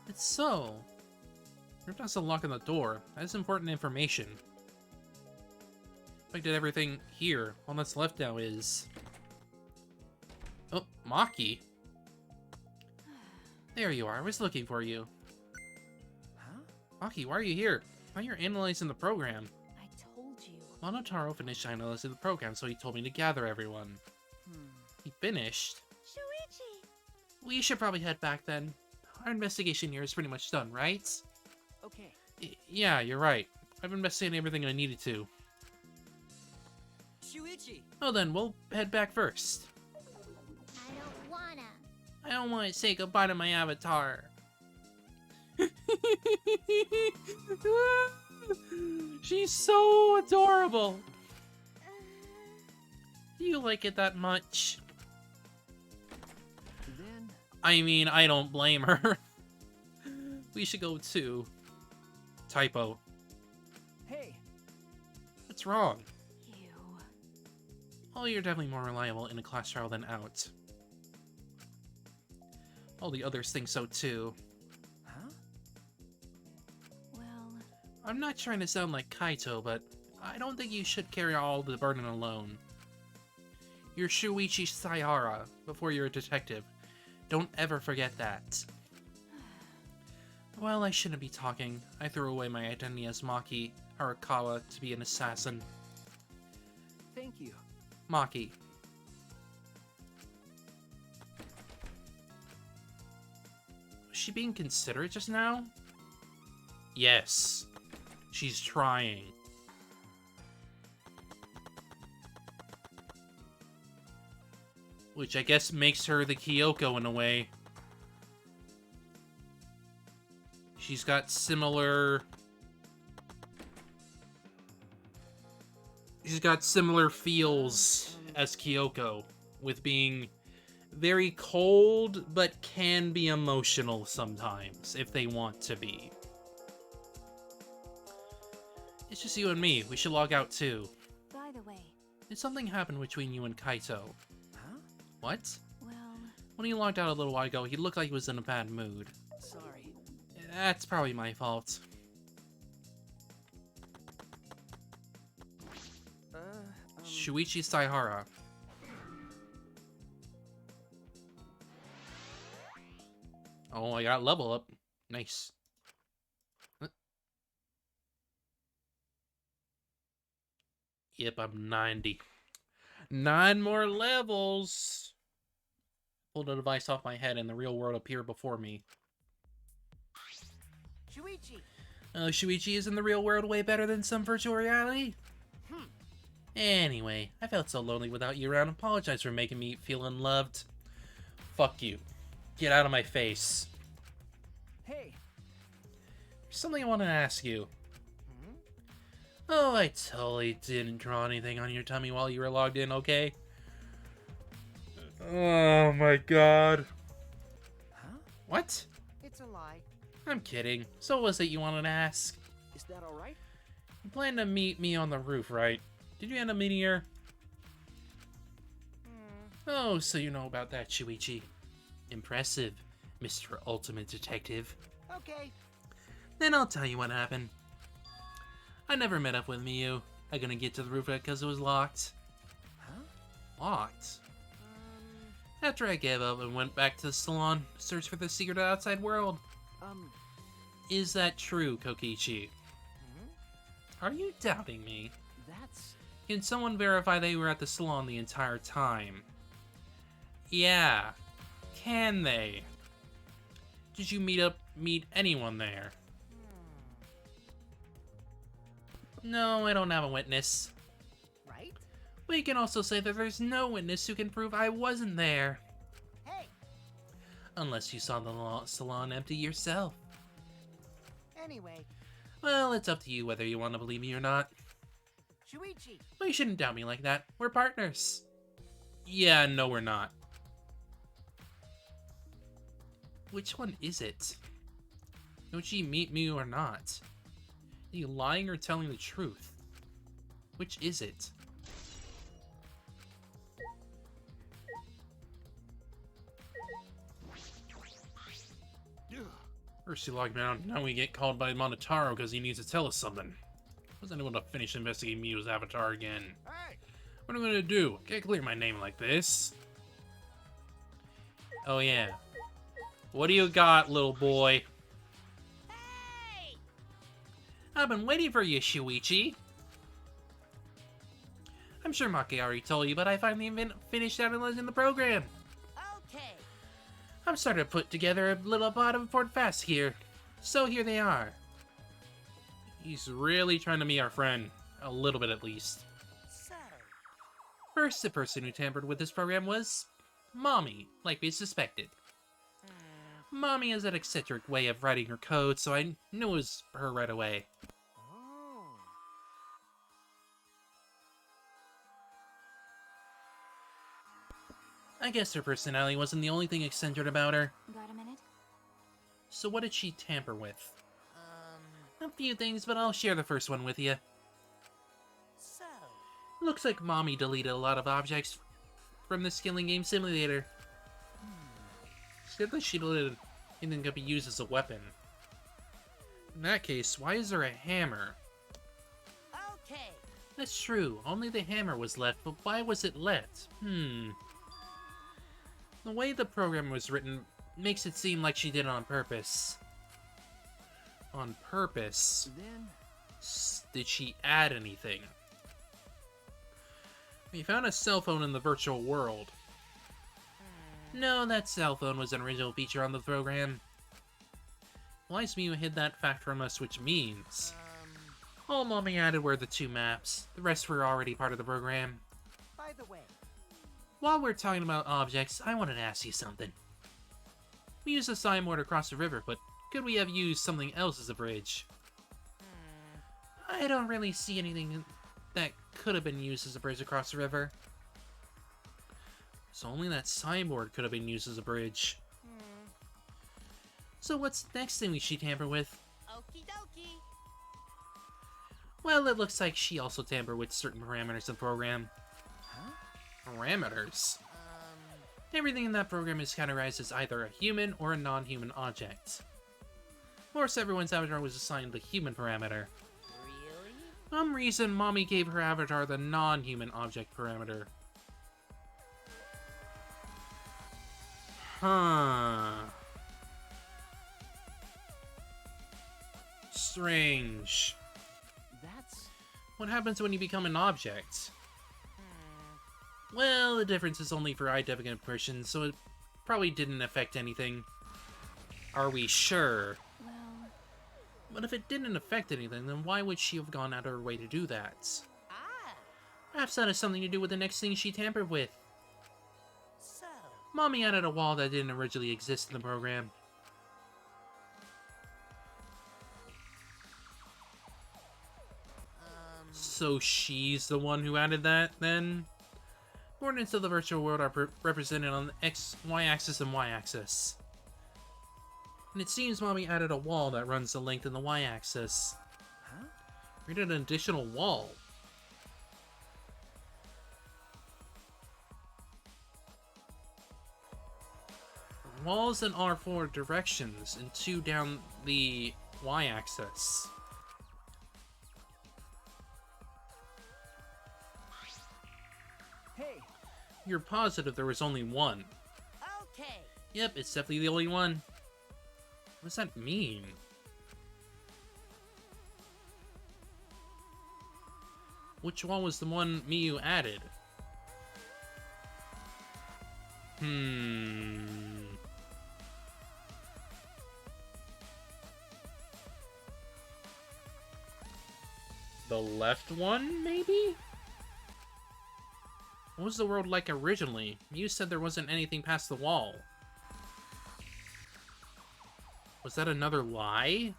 It's so. Rip has a lock on the door. That is important information. I did everything here. All that's left now is... Oh, Maki. There you are. I was looking for you. Huh? Maki, why are you here? Now you're analyzing the program. I told you. Monotaro finished analyzing the program, so he told me to gather everyone. He finished? Shuichi! We should probably head back then. Our investigation here is pretty much done, right? Okay. Yeah, you're right. I've investigated everything I needed to. Shuichi! Well then, we'll head back first. I don't wanna. I don't want to say goodbye to my avatar. She's so adorable. Do you like it that much? Then... I mean, I don't blame her. We should go too. Typo. Hey! What's wrong? You. Oh, you're definitely more reliable in a class trial than out. All the others think so too. Huh? Well, I'm not trying to sound like Kaito, but I don't think you should carry all the burden alone. You're Shuichi Sayara before you're a detective. Don't ever forget that. Well, I shouldn't be talking. I threw away my identity as Maki Harakawa to be an assassin. Thank you. Maki. Was she being considerate just now? Yes. She's trying. Which I guess makes her the Kyoko in a way. She's got similar... She's got similar feels as Kyoko, with being very cold, but can be emotional sometimes, if they want to be. It's just you and me. We should log out too. by the way, Did something happen between you and Kaito? Huh? What? well, When he logged out a little while ago, he looked like he was in a bad mood. Sorry. That's probably my fault. Shuichi Saihara. Oh, I got level up. Nice. Huh. Yep, I'm 90. 9 more levels! Pulled a device off my head and the real world appeared before me. Shuichi! Shuichi is in the real world way better than some virtual reality? Anyway, I felt so lonely without you around. Apologize for making me feel unloved. Fuck you. Get out of my face. Hey. There's something I want to ask you. Oh, I totally didn't draw anything on your tummy while you were logged in, okay? Oh my god. Huh? What? It's a lie. I'm kidding. So what was it you wanted to ask? Is that alright? You planned to meet me on the roof, right? Did you end up meeting her? Oh, so you know about that, Shuichi. Impressive, Mr. Ultimate Detective. Okay. Then I'll tell you what happened. I never met up with Miyu. I couldn't get to the roof because it was locked. Huh? Locked? After I gave up and went back to the salon to search for the secret outside world. Is that true, Kokichi? Are you doubting me? That's... Can someone verify they were at the salon the entire time? Yeah. Can they? Did you meet anyone there? No, I don't have a witness. Right? We can also say that there's no witness who can prove I wasn't there. Hey! Unless you saw the salon empty yourself. Anyway, Well, it's up to you whether you want to believe me or not. Shuichi! Well, you shouldn't doubt me like that. We're partners. Yeah, no, we're not. Which one is it? Don't you meet me or not? Are you lying or telling the truth? Which is it? First you lock me out, now we get called by Monotaro because he needs to tell us something. Wasn't able to finish investigating Miyu's avatar again. Hey! What am I gonna do? Can't clear my name like this. Oh yeah. What do you got, little boy? Hey! I've been waiting for you, Shuichi. I'm sure Maki already told you, but I finally finished analyzing the program. Okay! I'm starting to put together a little plot of important facts here. So here they are. He's really trying to be our friend. A little bit at least. So, First, the person who tampered with this program was Mommy, like we suspected. Mommy has an eccentric way of writing her code, so I knew it was her right away. oh. I guess her personality wasn't the only thing eccentric about her. got a minute? So what did she tamper with? A few things, but I'll share the first one with you. Looks like Mommy deleted a lot of objects from the Skilling Game Simulator. Said that she deleted anything that could be used as a weapon. In that case, why is there a hammer? Okay. That's true, only the hammer was left, but why was it left? The way the program was written makes it seem like she did it on purpose. On purpose? Then, Did she add anything? We found a cell phone in the virtual world. No, that cell phone was an original feature on the program. Wise Mew hid that fact from us, which means... all Mommy added were the 2 maps. The rest were already part of the program. By the way, While we're talking about objects, I wanted to ask you something. We used a signboard across the river, but could we have used something else as a bridge? I don't really see anything that could have been used as a bridge across the river. So only that signboard could have been used as a bridge. So what's the next thing we should tamper with? okie dokie. Well, it looks like she also tampered with certain parameters of the program. Parameters? Everything in that program is categorized as either a human or a non-human object. Of course, everyone's avatar was assigned the human parameter. Really? For some reason, Mommy gave her avatar the non-human object parameter. Huh. Strange. that's... What happens when you become an object? Well, the difference is only for eye-definite impression, so it probably didn't affect anything. Are we sure? Well, But if it didn't affect anything, then why would she have gone out of her way to do that? Ah, Perhaps that has something to do with the next thing she tampered with. so. Mommy added a wall that didn't originally exist in the program. So she's the one who added that, then? Coordinates of the virtual world are represented on the X, Y-axis and Y-axis. And it seems Mommy added a wall that runs the length in the Y-axis. Huh? Created an additional wall. Walls in R4 directions and 2 down the Y-axis. Hey, You're positive there was only one. Okay. Yep, it's definitely the only one. What does that mean? Which one was the one Miyu added? The left one, maybe? What was the world like originally? You said there wasn't anything past the wall. Was that another lie?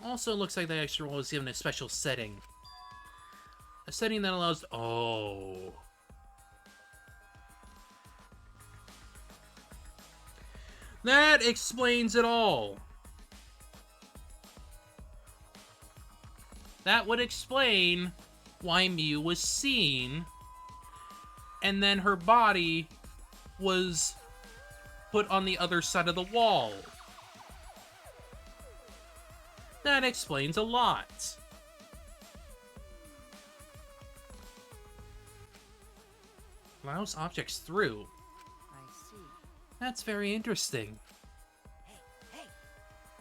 Also, looks like the extra wall was given a special setting. A setting that allows... Oh. That explains it all. That would explain why Mew was seen, and then her body was put on the other side of the wall. That explains a lot. Allows objects through. I see. That's very interesting. Hey.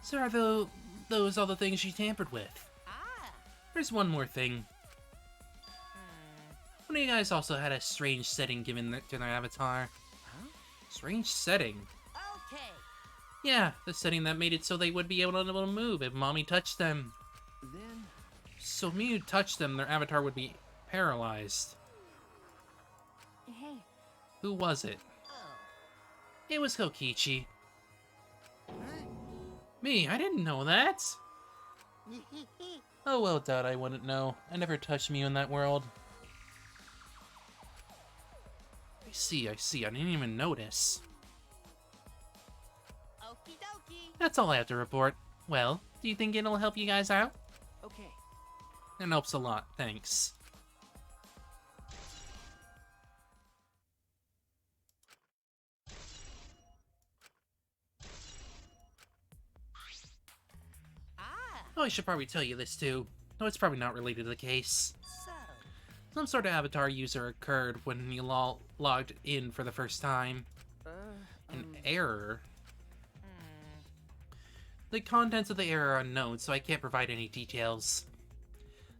So are those all the things she tampered with? Ah. There's one more thing. One of you guys also had a strange setting given to their avatar. Huh? Strange setting. Okay. Yeah, the setting that made it so they would be able to move if Mommy touched them. Then, So if Mew touched them, their avatar would be paralyzed. hey, Who was it? Oh. It was Kokichi. Huh? Me, I didn't know that. Oh well, Dad, I wouldn't know. I never touched Mew in that world. I see, I didn't even notice. Okie dokie. That's all I have to report. Well, Do you think it'll help you guys out? Okay. It helps a lot, thanks. Oh, I should probably tell you this too. No, it's probably not related to the case. So, Some sort of avatar user occurred when you all logged in for the first time. An error? The contents of the error are unknown, so I can't provide any details.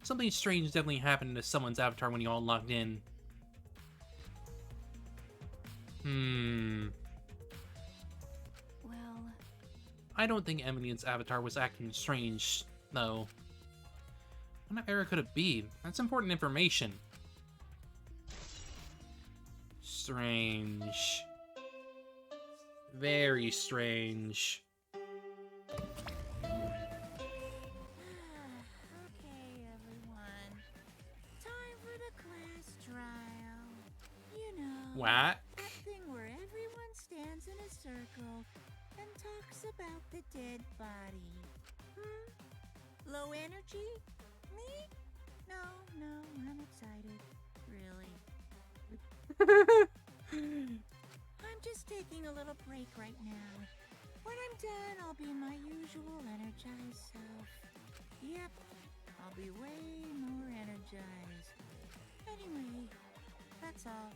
Something strange definitely happened to someone's avatar when you all logged in. Well, I don't think Emily's avatar was acting strange, though. What error could it be? That's important information. Strange. Very strange. okay, everyone. Time for the class trial. You know, What? that thing where everyone stands in a circle and talks about the dead body. Low energy? Me? No, I'm excited. Really. I'm just taking a little break right now. When I'm done, I'll be my usual energized self. Yep, I'll be way more energized. Anyway, that's all.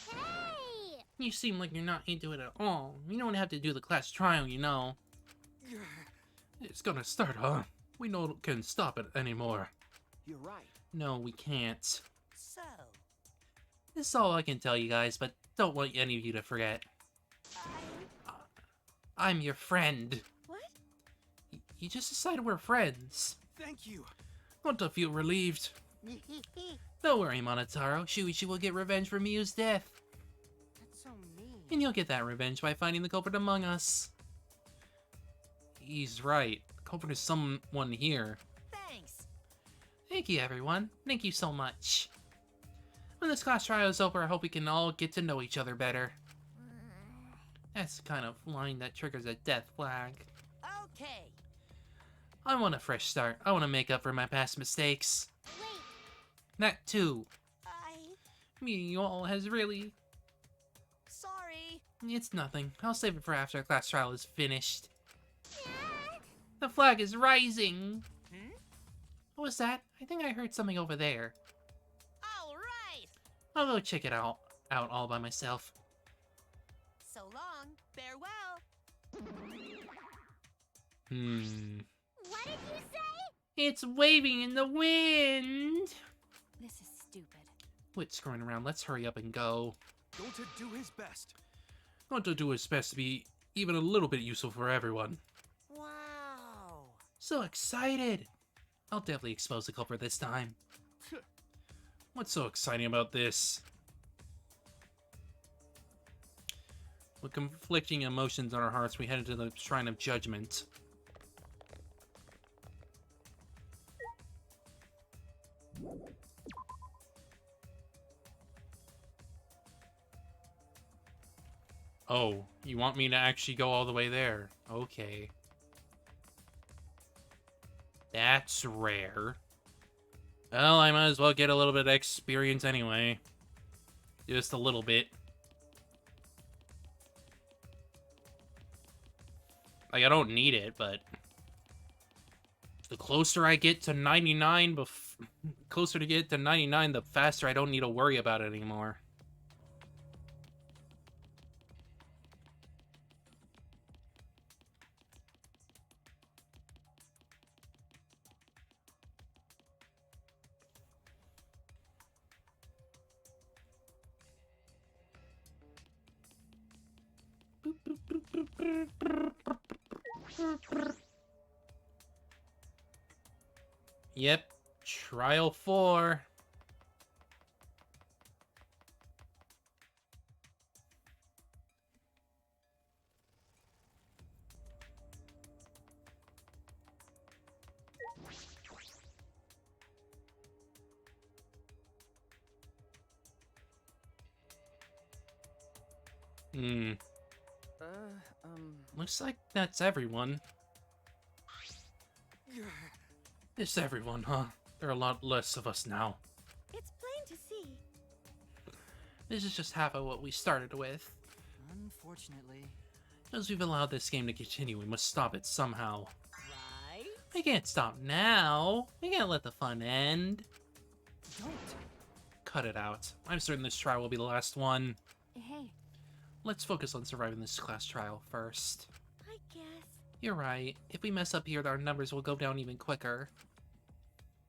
Hey! You seem like you're not into it at all. You don't have to do the class trial, you know. It's gonna start, huh? We no can stop it anymore. You're right. No, we can't. So, This is all I can tell you guys, but don't want any of you to forget. I'm your friend. what? You just decided we're friends. Thank you. Want to feel relieved? Don't worry, Monotaro. Shuichi will get revenge for Miyu's death. That's so mean. And you'll get that revenge by finding the culprit among us. He's right. The culprit is someone here. Thanks. Thank you, everyone. Thank you so much. When this class trial is over, I hope we can all get to know each other better. That's the kind of line that triggers a death flag. Okay. I want a fresh start. I want to make up for my past mistakes. Wait, That too. I... Me and you all has really... Sorry. It's nothing. I'll save it for after class trial is finished. yeah. The flag is rising. Hmm? What was that? I think I heard something over there. All right. I'll go check it out all by myself. So long. Farewell. What did you say? It's waving in the wind. this is stupid. Quit screwing around. Let's hurry up and go. Going to do his best. Want to do his best to be even a little bit useful for everyone. Wow. So excited! I'll definitely expose the culprit this time. What's so exciting about this? With conflicting emotions on our hearts, we head into the Shrine of Judgment. Oh, you want me to actually go all the way there? Okay. That's rare. Well, I might as well get a little bit of experience anyway. Just a little bit. Like, I don't need it, but... the closer I get to 99, closer to get to 99, the faster I don't need to worry about it anymore. Yep, trial 4. Looks like that's everyone. It's everyone, huh? There are a lot less of us now. It's plain to see. This is just half of what we started with. Unfortunately. As we've allowed this game to continue, we must stop it somehow. Right? We can't stop now. We can't let the fun end. Don't. Cut it out. I'm certain this trial will be the last one. Hey, Let's focus on surviving this class trial first. I guess. You're right. If we mess up here, our numbers will go down even quicker.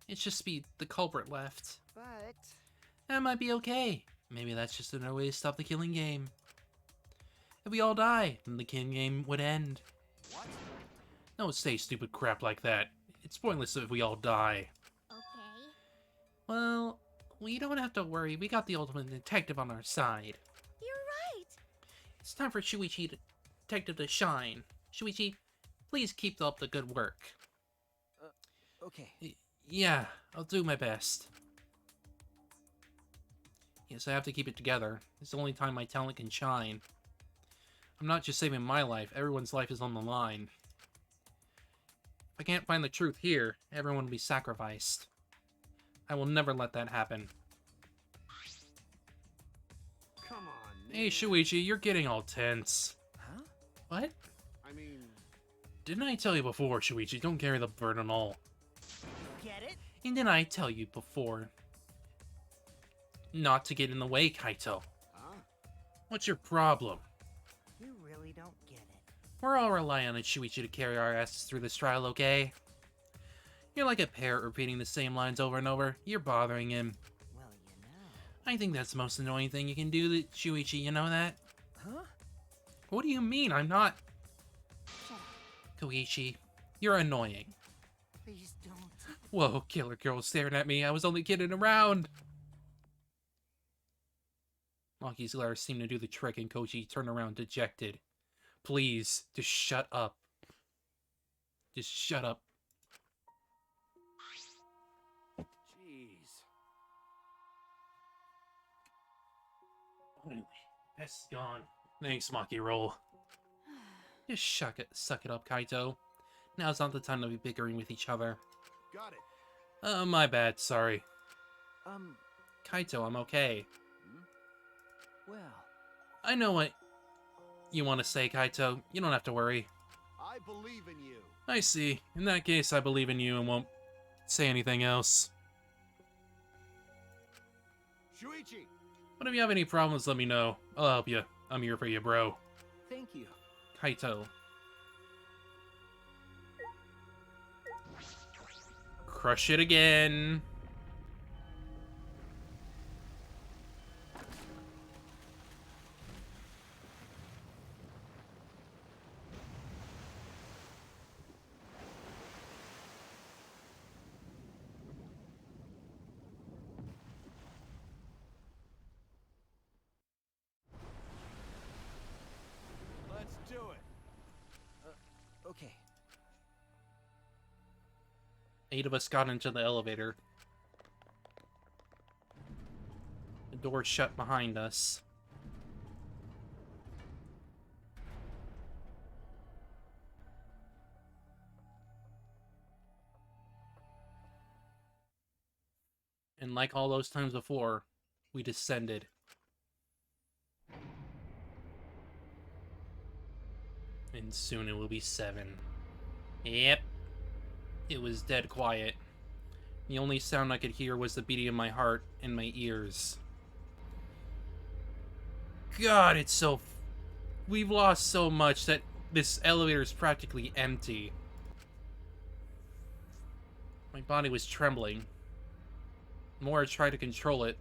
It's just be the culprit left. But That might be okay. Maybe that's just another way to stop the killing game. If we all die, then the killing game would end. What? Don't say stupid crap like that. It's pointless if we all die. Okay. Well, we don't have to worry. We got the ultimate detective on our side. You're right. It's time for Shuichi Detective to shine. Shuichi, please keep up the good work. Okay. Yeah, I'll do my best. Yes, I have to keep it together. It's the only time my talent can shine. I'm not just saving my life, everyone's life is on the line. If I can't find the truth here, everyone will be sacrificed. I will never let that happen. Come on. Hey, man. Shuichi, you're getting all tense. Huh? What? I mean, Didn't I tell you before, Shuichi? Don't carry the burden all. get it? And didn't I tell you before not to get in the way, Kaito? huh? What's your problem? You really don't get it. We're all relying on Shuichi to carry our asses through this trial, okay? You're like a parrot repeating the same lines over and over. You're bothering him. Well, you know. I think that's the most annoying thing you can do, Shuichi, you know that? Huh? What do you mean? I'm not... shut up. Koichi, you're annoying. Please don't. Whoa, killer girl staring at me. I was only kidding around. Maki's glare seemed to do the trick and Koichi turned around dejected. Please, just shut up. Just shut up. Jeez. Finally, pest's gone. Thanks, Maki Roll. Just suck it up, Kaito. Now's not the time to be bickering with each other. Got it. My bad, sorry. Um, Kaito, I'm okay. well, I know what you want to say, Kaito. You don't have to worry. I believe in you. I see. In that case, I believe in you and won't say anything else. Shuichi! But if you have any problems, let me know. I'll help you. I'm here for you, bro. thank you. Kaito. Crush it again. Let's do it. Okay. 8 of us got into the elevator. The door shut behind us. And like all those times before, we descended. And soon it will be 7. Yep. It was dead quiet. The only sound I could hear was the beating of my heart in my ears. God, it's so... We've lost so much that this elevator is practically empty. My body was trembling. The more I tried to control it,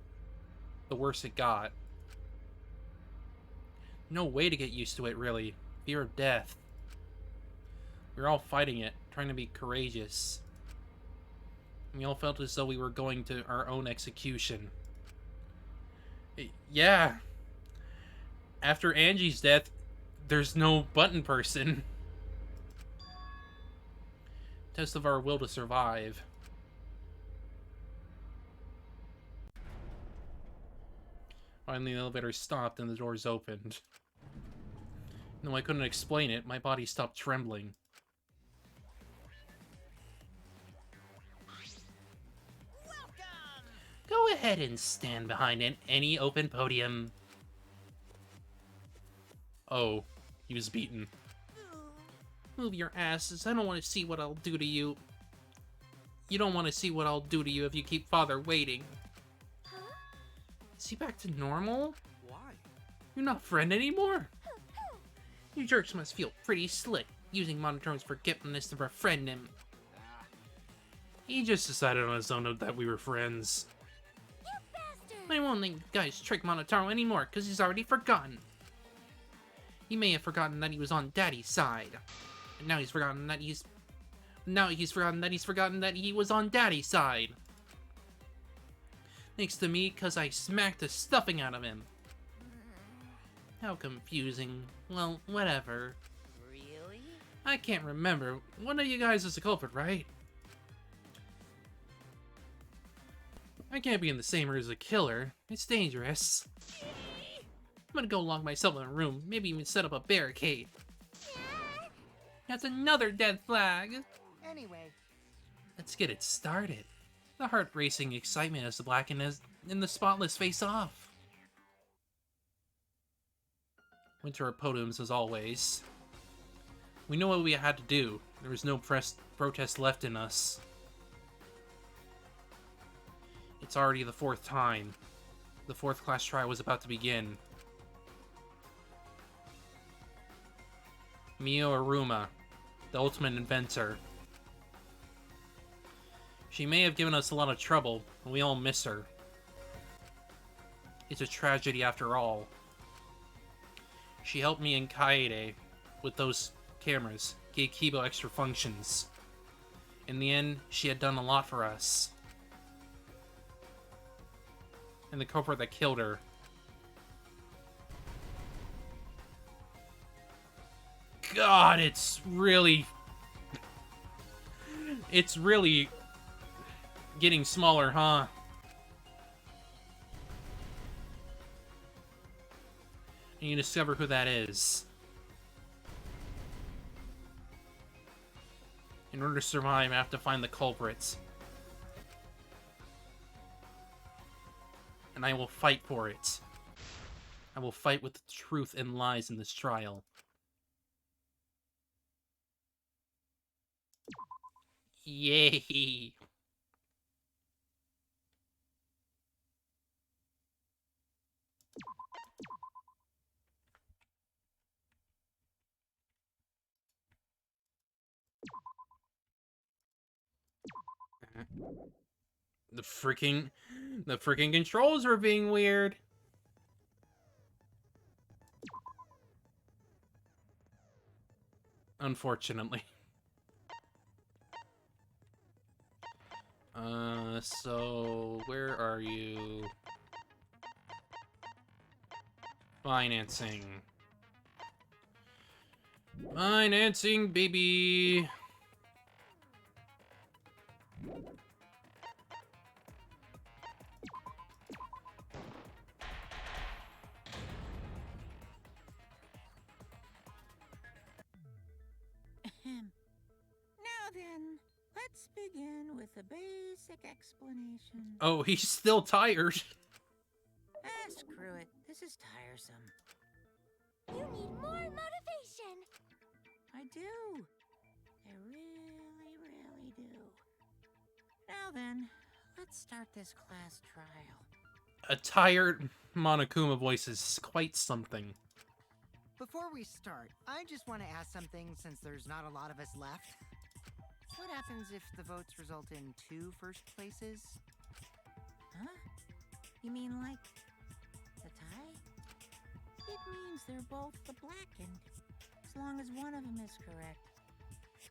the worse it got. No way to get used to it, really. Fear of death. We were all fighting it, trying to be courageous. We all felt as though we were going to our own execution. Yeah. After Angie's death, there's no button person. Test of our will to survive. Finally, the elevator stopped and the doors opened. No, I couldn't explain it. My body stopped trembling. Go ahead and stand behind any open podium. Oh, he was beaten. Move your asses. I don't want to see what I'll do to you. You don't want to see what I'll do to you if you keep Father waiting. Is he back to normal? Why? You're not friend anymore? You jerks must feel pretty slick, using Monotone's forgetfulness to befriend him. He just decided on his own that we were friends. You bastard! I won't let you guys trick Monotaro anymore, because he's already forgotten. He may have forgotten that he was on Daddy's side. And now he's forgotten that he's... Now he's forgotten that he was on Daddy's side. Thanks to me, because I smacked the stuffing out of him. How confusing. Well, whatever. Really? I can't remember. One of you guys is the culprit, right? I can't be in the same room as a killer. It's dangerous. I'm gonna go lock myself in a room, maybe even set up a barricade. That's another dead flag! Anyway, Let's get it started. The heart-racing excitement as the black and the spotless face off. Went to our podiums as always. We know what we had to do. There was no protest left in us. It's already the 4th time. The 4th class trial was about to begin. Mio Aruma, the ultimate inventor. She may have given us a lot of trouble, and we all miss her. It's a tragedy after all. She helped me and Kaede with those cameras, gave Kibo extra functions. In the end, she had done a lot for us. And the culprit that killed her. God, it's really getting smaller, huh? And you discover who that is. In order to survive, I have to find the culprits. And I will fight for it. I will fight with the truth and lies in this trial. Yay! The freaking controls are being weird. Unfortunately. So where are you? Financing. Financing, baby. Now then, let's begin with a basic explanation. Oh, he's still tired. Screw it. This is tiresome. You need more motivation! I do. I really do. Now then, let's start this class trial. A tired Monokuma voice is quite something. before we start, I just want to ask something since there's not a lot of us left. What happens if the votes result in 2 first places? Huh? You mean like a tie? It means they're both the blackened, as long as one of them is correct.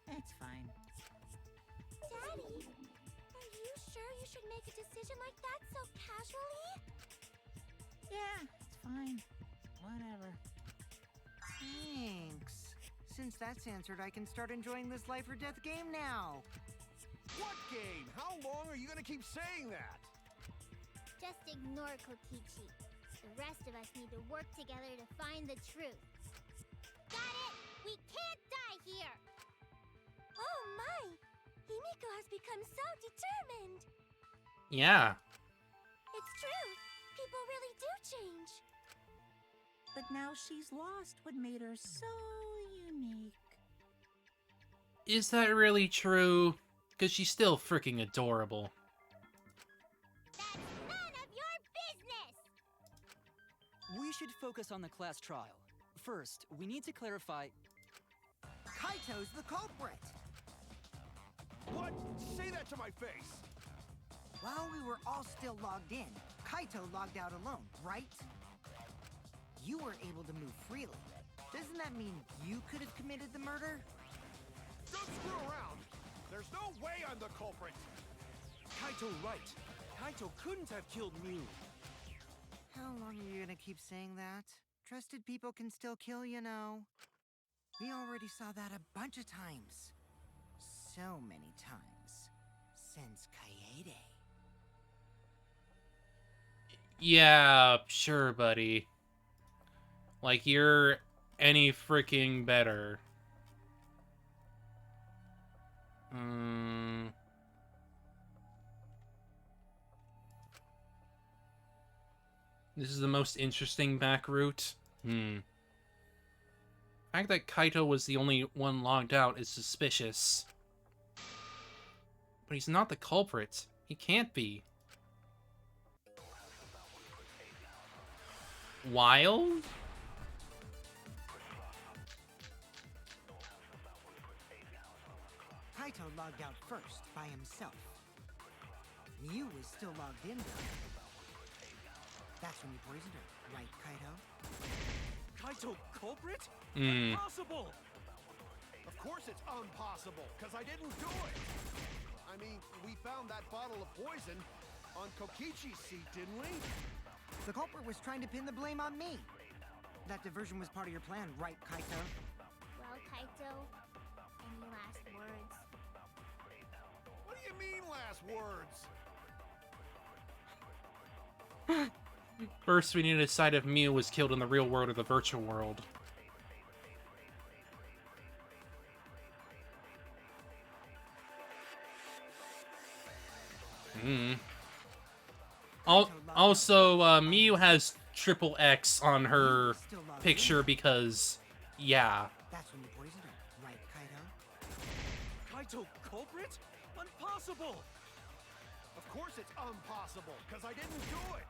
It's fine. Daddy, are you sure you should make a decision like that so casually? Yeah, it's fine. Whatever. Thanks. Since that's answered, I can start enjoying this life or death game now. What game? How long are you gonna keep saying that? Just ignore Kokichi. The rest of us need to work together to find the truth. Got We can't die here! Oh my! Himiko has become so determined! Yeah. It's true! People really do change! But now she's lost what made her so unique. Is that really true? Because she's still freaking adorable. That's none of your business! We should focus on the class trial. First, we need to clarify. Kaito's the culprit! What? Say that to my face! While we were all still logged in, Kaito logged out alone, right? You were able to move freely. Doesn't that mean you could have committed the murder? Don't screw around! There's no way I'm the culprit! Kaito right. Kaito couldn't have killed Mew. How long are you gonna keep saying that? Trusted people can still kill, you know. We already saw that a bunch of times. So many times. Since Kaede. Yeah, sure, buddy. Like, you're any freaking better. This is the most interesting back route. The fact that Kaito was the only one logged out is suspicious. But he's not the culprit. He can't be. Wild? Kaito logged out first, by himself. Mew was still logged in, though. That's when you poisoned her, right, Kaito? Kaito culprit? Hmm. Impossible! Of course it's impossible, because I didn't do it! I mean, we found that bottle of poison on Kokichi's seat, didn't we? The culprit was trying to pin the blame on me. That diversion was part of your plan, right, Kaito? Well, Kaito, any last words? What do you mean, last words? First, we need to decide if Mew was killed in the real world or the virtual world. Also, Mew has triple X on her picture because, yeah. That's when you poisoned her, right, Kaito? Kaito culprit? Impossible! Of course it's impossible, because I didn't do it!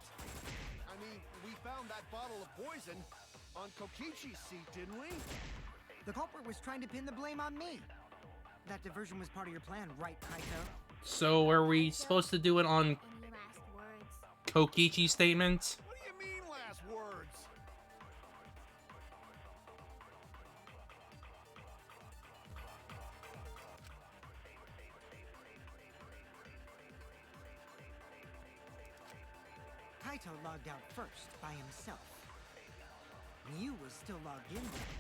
I mean, we found that bottle of poison on Kokichi's seat, didn't we? The culprit was trying to pin the blame on me. That diversion was part of your plan, right, Kaito? So, are we supposed to do it on Any last words? Kokichi's statement? What do you mean, last words? Kaito logged out first, by himself. Mew was still logged in, though.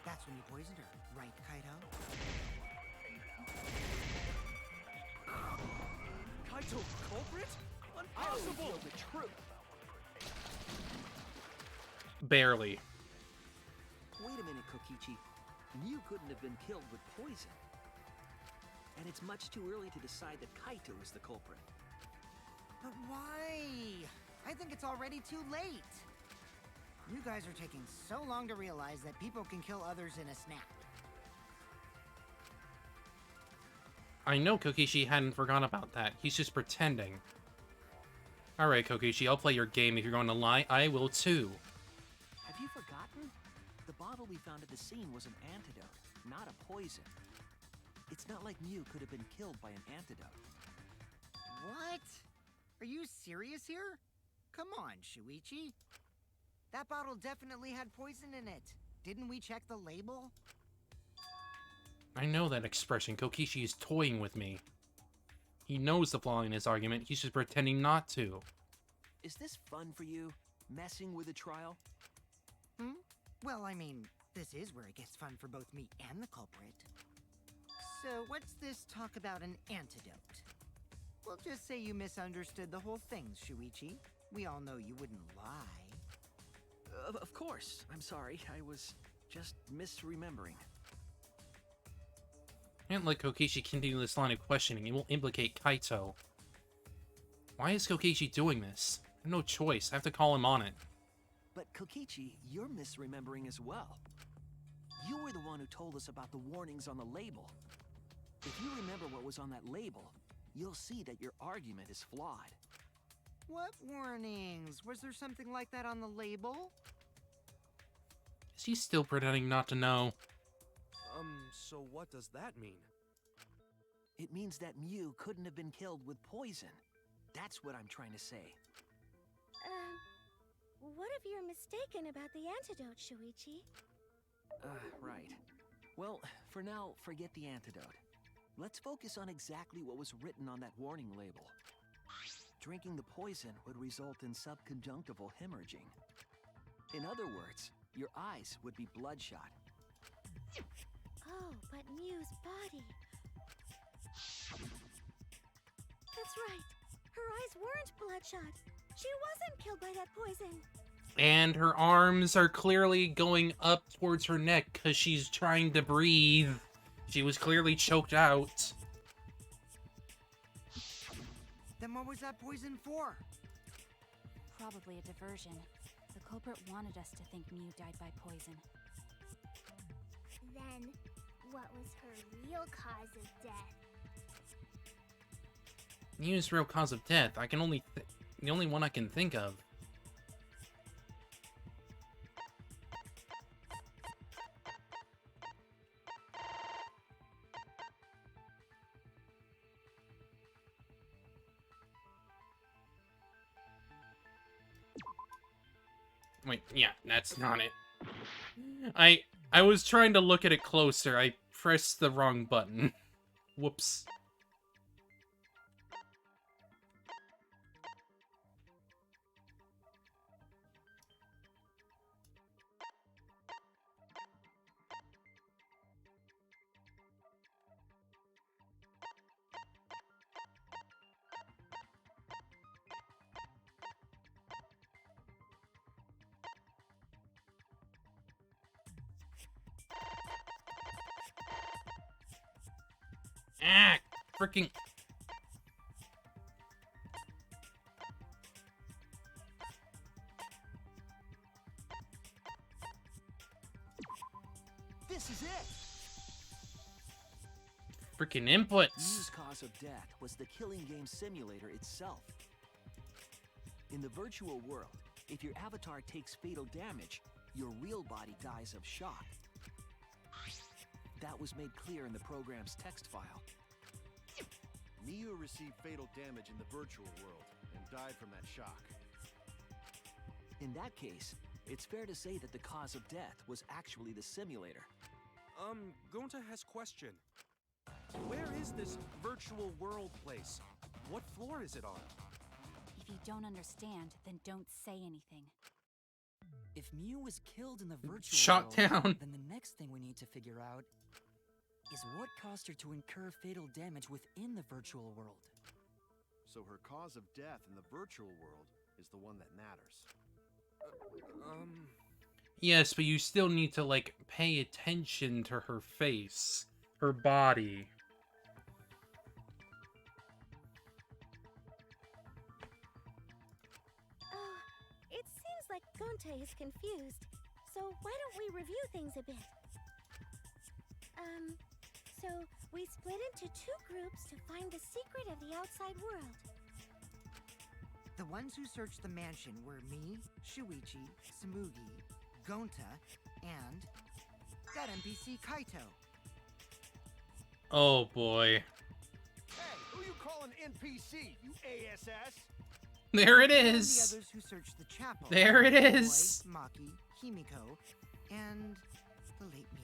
That's when you poisoned her, right, Kaito? Kaito culprit? Impossible! The truth. Barely. Wait a minute, Kokichi. Mew couldn't have been killed with poison. And it's much too early to decide that Kaito is the culprit. But why? I think it's already too late. You guys are taking so long to realize that people can kill others in a snap. I know Kokichi hadn't forgotten about that. He's just pretending. Alright, Kokichi, I'll play your game. If you're going to lie, I will too. Have you forgotten? The bottle we found at the scene was an antidote, not a poison. It's not like Mew could have been killed by an antidote. What? Are you serious here? Come on, Shuichi. That bottle definitely had poison in it. Didn't we check the label? I know that expression. Kokichi is toying with me. He knows the flaw in his argument. He's just pretending not to. Is this fun for you? Messing with a trial? Well, I mean, this is where it gets fun for both me and the culprit. So, what's this talk about an antidote? We'll just say you misunderstood the whole thing, Shuichi. We all know you wouldn't lie. Of course. I'm sorry. I was just misremembering. Can't let Kokichi continue this line of questioning. It will implicate Kaito. Why is Kokichi doing this? I have no choice. I have to call him on it. But Kokichi, you're misremembering as well. You were the one who told us about the warnings on the label. If you remember what was on that label, you'll see that your argument is flawed. What warnings? Was there something like that on the label? Is he still pretending not to know? So what does that mean? It means that Mew couldn't have been killed with poison. That's what I'm trying to say. What if you're mistaken about the antidote, Shuichi? Right. Well, for now, forget the antidote. Let's focus on exactly what was written on that warning label. Drinking the poison would result in subconjunctival hemorrhaging. In other words, your eyes would be bloodshot. Oh, but Mew's body. That's right. Her eyes weren't bloodshot. She wasn't killed by that poison. And her arms are clearly going up towards her neck because she's trying to breathe. She was clearly choked out. Then what was that poison for? Probably a diversion. The culprit wanted us to think Mew died by poison. Then, what was her real cause of death? Mew's real cause of death. I can only the only one I can think of. Wait, yeah, that's not it. I was trying to look at it closer. I pressed the wrong button. Whoops. Ah, freaking. This is it! Freaking inputs. Mew's cause of death was the killing game simulator itself. In the virtual world, if your avatar takes fatal damage, your real body dies of shock. That was made clear in the program's text file. Miyu received fatal damage in the virtual world and died from that shock. In that case, it's fair to say that the cause of death was actually the simulator. Gonta has question. Where is this virtual world place? What floor is it on? If you don't understand, then don't say anything. If Mew was killed in the virtual Shot world, down. then the next thing we need to figure out is what caused her to incur fatal damage within the virtual world. So her cause of death in the virtual world is the one that matters. Yes, but you still need to, like, pay attention to her face, her body. It seems like Gonte is confused. So why don't we review things a bit? So we split into two groups to find the secret of the outside world. The ones who searched the mansion were me, Shuichi, Samugi, Gonta, and that NPC Kaito. Oh boy. Hey, who you calling NPC, you ASS? There it And the is. others who searched the chapel. There it were is. Boy, Maki, Himiko, and the late Mew.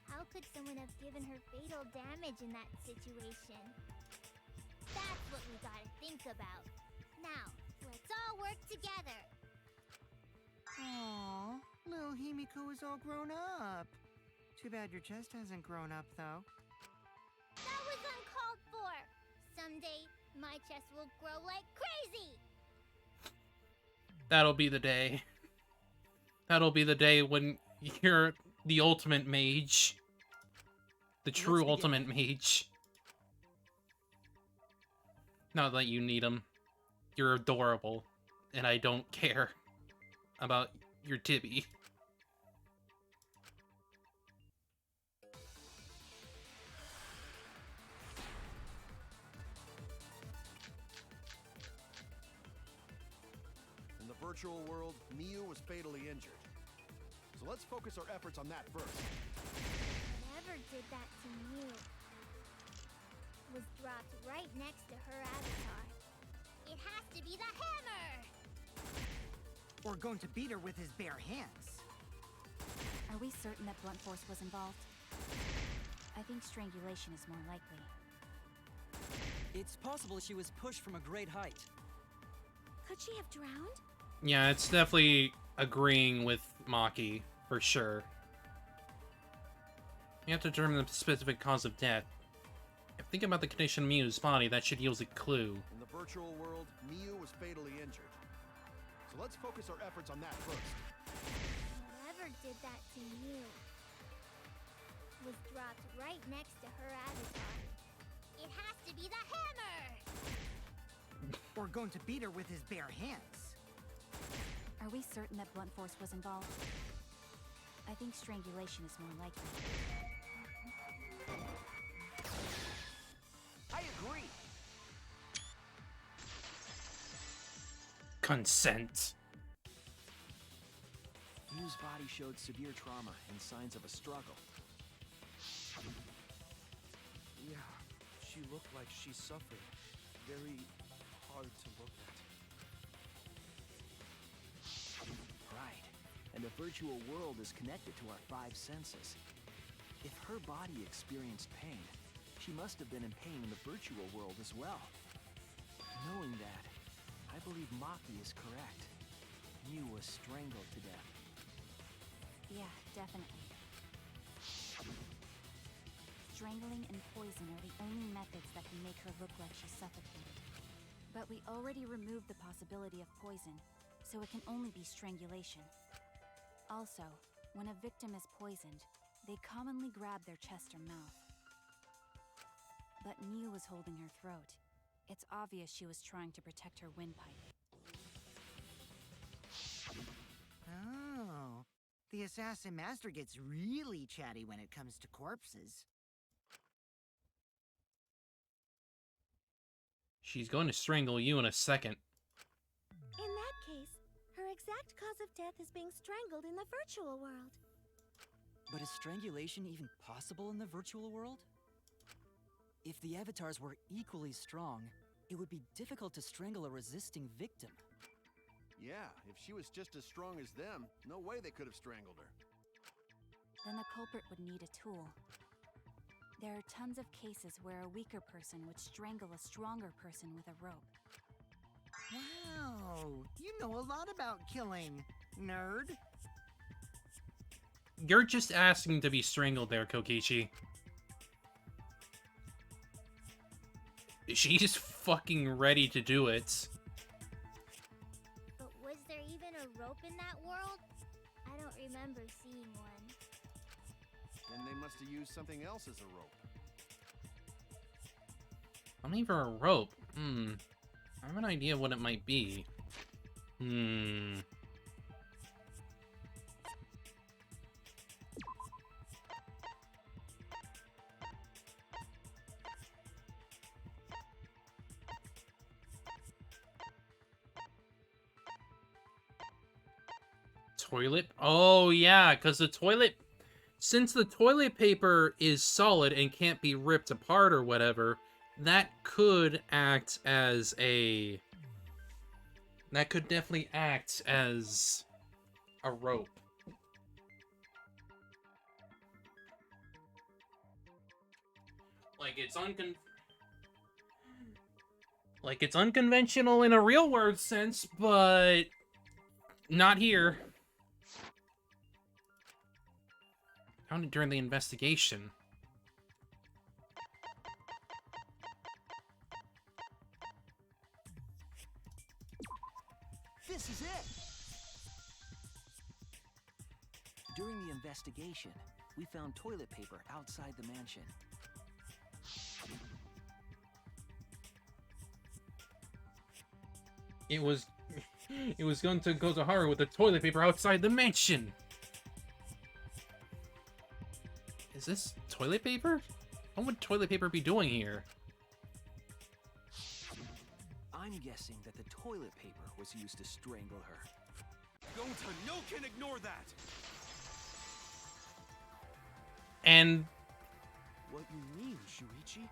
How could someone have given her fatal damage in that situation? That's what we gotta think about. Now, let's all work together. Aww, little Himiko is all grown up. Too bad your chest hasn't grown up, though. That was uncalled for. Someday, my chest will grow like crazy. That'll be the day. That'll be the day when You're the ultimate mage. The true begin. ultimate mage. Not that you need him. You're adorable. And I don't care about your tibby. In the virtual world, Miu was fatally injured. So let's focus our efforts on that first. Whatever did that to Mew was dropped right next to her avatar. It has to be the hammer! Or going to beat her with his bare hands. Are we certain that blunt force was involved? I think strangulation is more likely. It's possible she was pushed from a great height. Could she have drowned? Yeah, it's definitely agreeing with Maki, for sure. You have to determine the specific cause of death. If thinking about the condition of Miu's body, that should yield a clue. In the virtual world, Miu was fatally injured. So let's focus our efforts on that first. Whatever did that to Mew was dropped right next to her avatar. It has to be the hammer! Or going to beat her with his bare hands. Are we certain that blunt force was involved? I think strangulation is more likely. I agree. Consent. Miu's body showed severe trauma and signs of a struggle. Yeah, she looked like she suffered. Very hard to look at. Right. And the virtual world is connected to our five senses. If her body experienced pain, she must have been in pain in the virtual world as well. Knowing that, I believe Maki is correct. Miu was strangled to death. Yeah, definitely. Strangling and poison are the only methods that can make her look like she suffocated. But we already removed the possibility of poison, so it can only be strangulation. Also, when a victim is poisoned, they commonly grab their chest or mouth. But Miu was holding her throat. It's obvious she was trying to protect her windpipe. Oh, the assassin master gets really chatty when it comes to corpses. She's going to strangle you in a second. In that case, her exact cause of death is being strangled in the virtual world. But is strangulation even possible in the virtual world? If the avatars were equally strong, it would be difficult to strangle a resisting victim. Yeah, if she was just as strong as them, no way they could have strangled her. Then the culprit would need a tool. There are tons of cases where a weaker person would strangle a stronger person with a rope. Wow, you know a lot about killing, nerd. You're just asking to be strangled there, Kokichi. She's fucking ready to do it. But was there even a rope in that world? I don't remember seeing one. Then they must have used something else as a rope. I'm looking for a rope. I have an idea what it might be. Toilet? Oh, yeah, because the toilet... Since the toilet paper is solid and can't be ripped apart or whatever, that could act as a... That could definitely act as a rope. Like, it's unconventional in a real world sense, but not here. Found it during the investigation. This is it! During the investigation, we found toilet paper outside the mansion. It was going to go to horror with the toilet paper outside the mansion. Is this toilet paper? What would toilet paper be doing here? I'm guessing that the toilet paper was used to strangle her. Gonta, no can ignore that! And What you mean, Shuichi?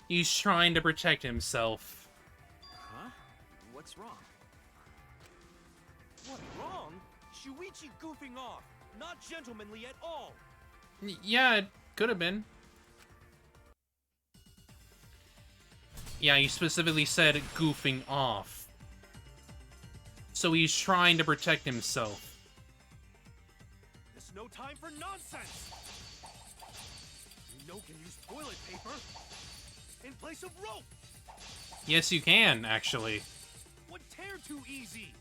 he's trying to protect himself. Huh? What's wrong? What, wrong? Shuichi goofing off! Not gentlemanly at all! Yeah, it could have been. Yeah, he specifically said goofing off. So he's trying to protect himself. There's no time for nonsense! You know can use toilet paper in place of rope! Yes, you can, actually. Would tear too easy!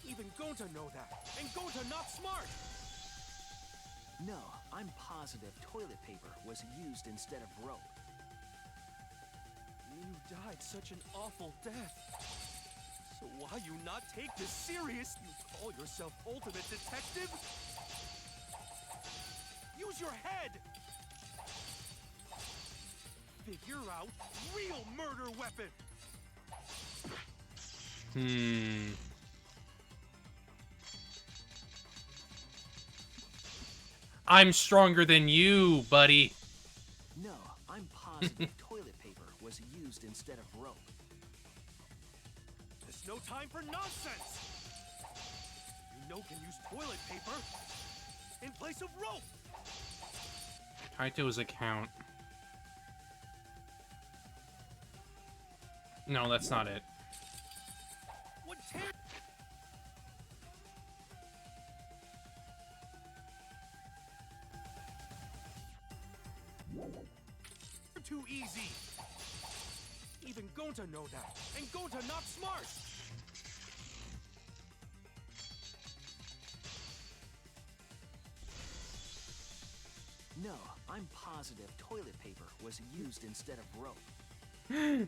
Even Gonta know that, and Gonta not smart! No, I'm positive toilet paper was used instead of rope. You died such an awful death. So why you not take this serious? You call yourself ultimate detective? Use your head! Figure out real murder weapon! I'm stronger than you, buddy. No, I'm positive toilet paper was used instead of rope. There's no time for nonsense! You know can use toilet paper in place of rope! Tied to his account. No, that's not it. Would tear too easy. Even Gonta know that, and Gonta not smart. No, I'm positive toilet paper was used instead of rope. You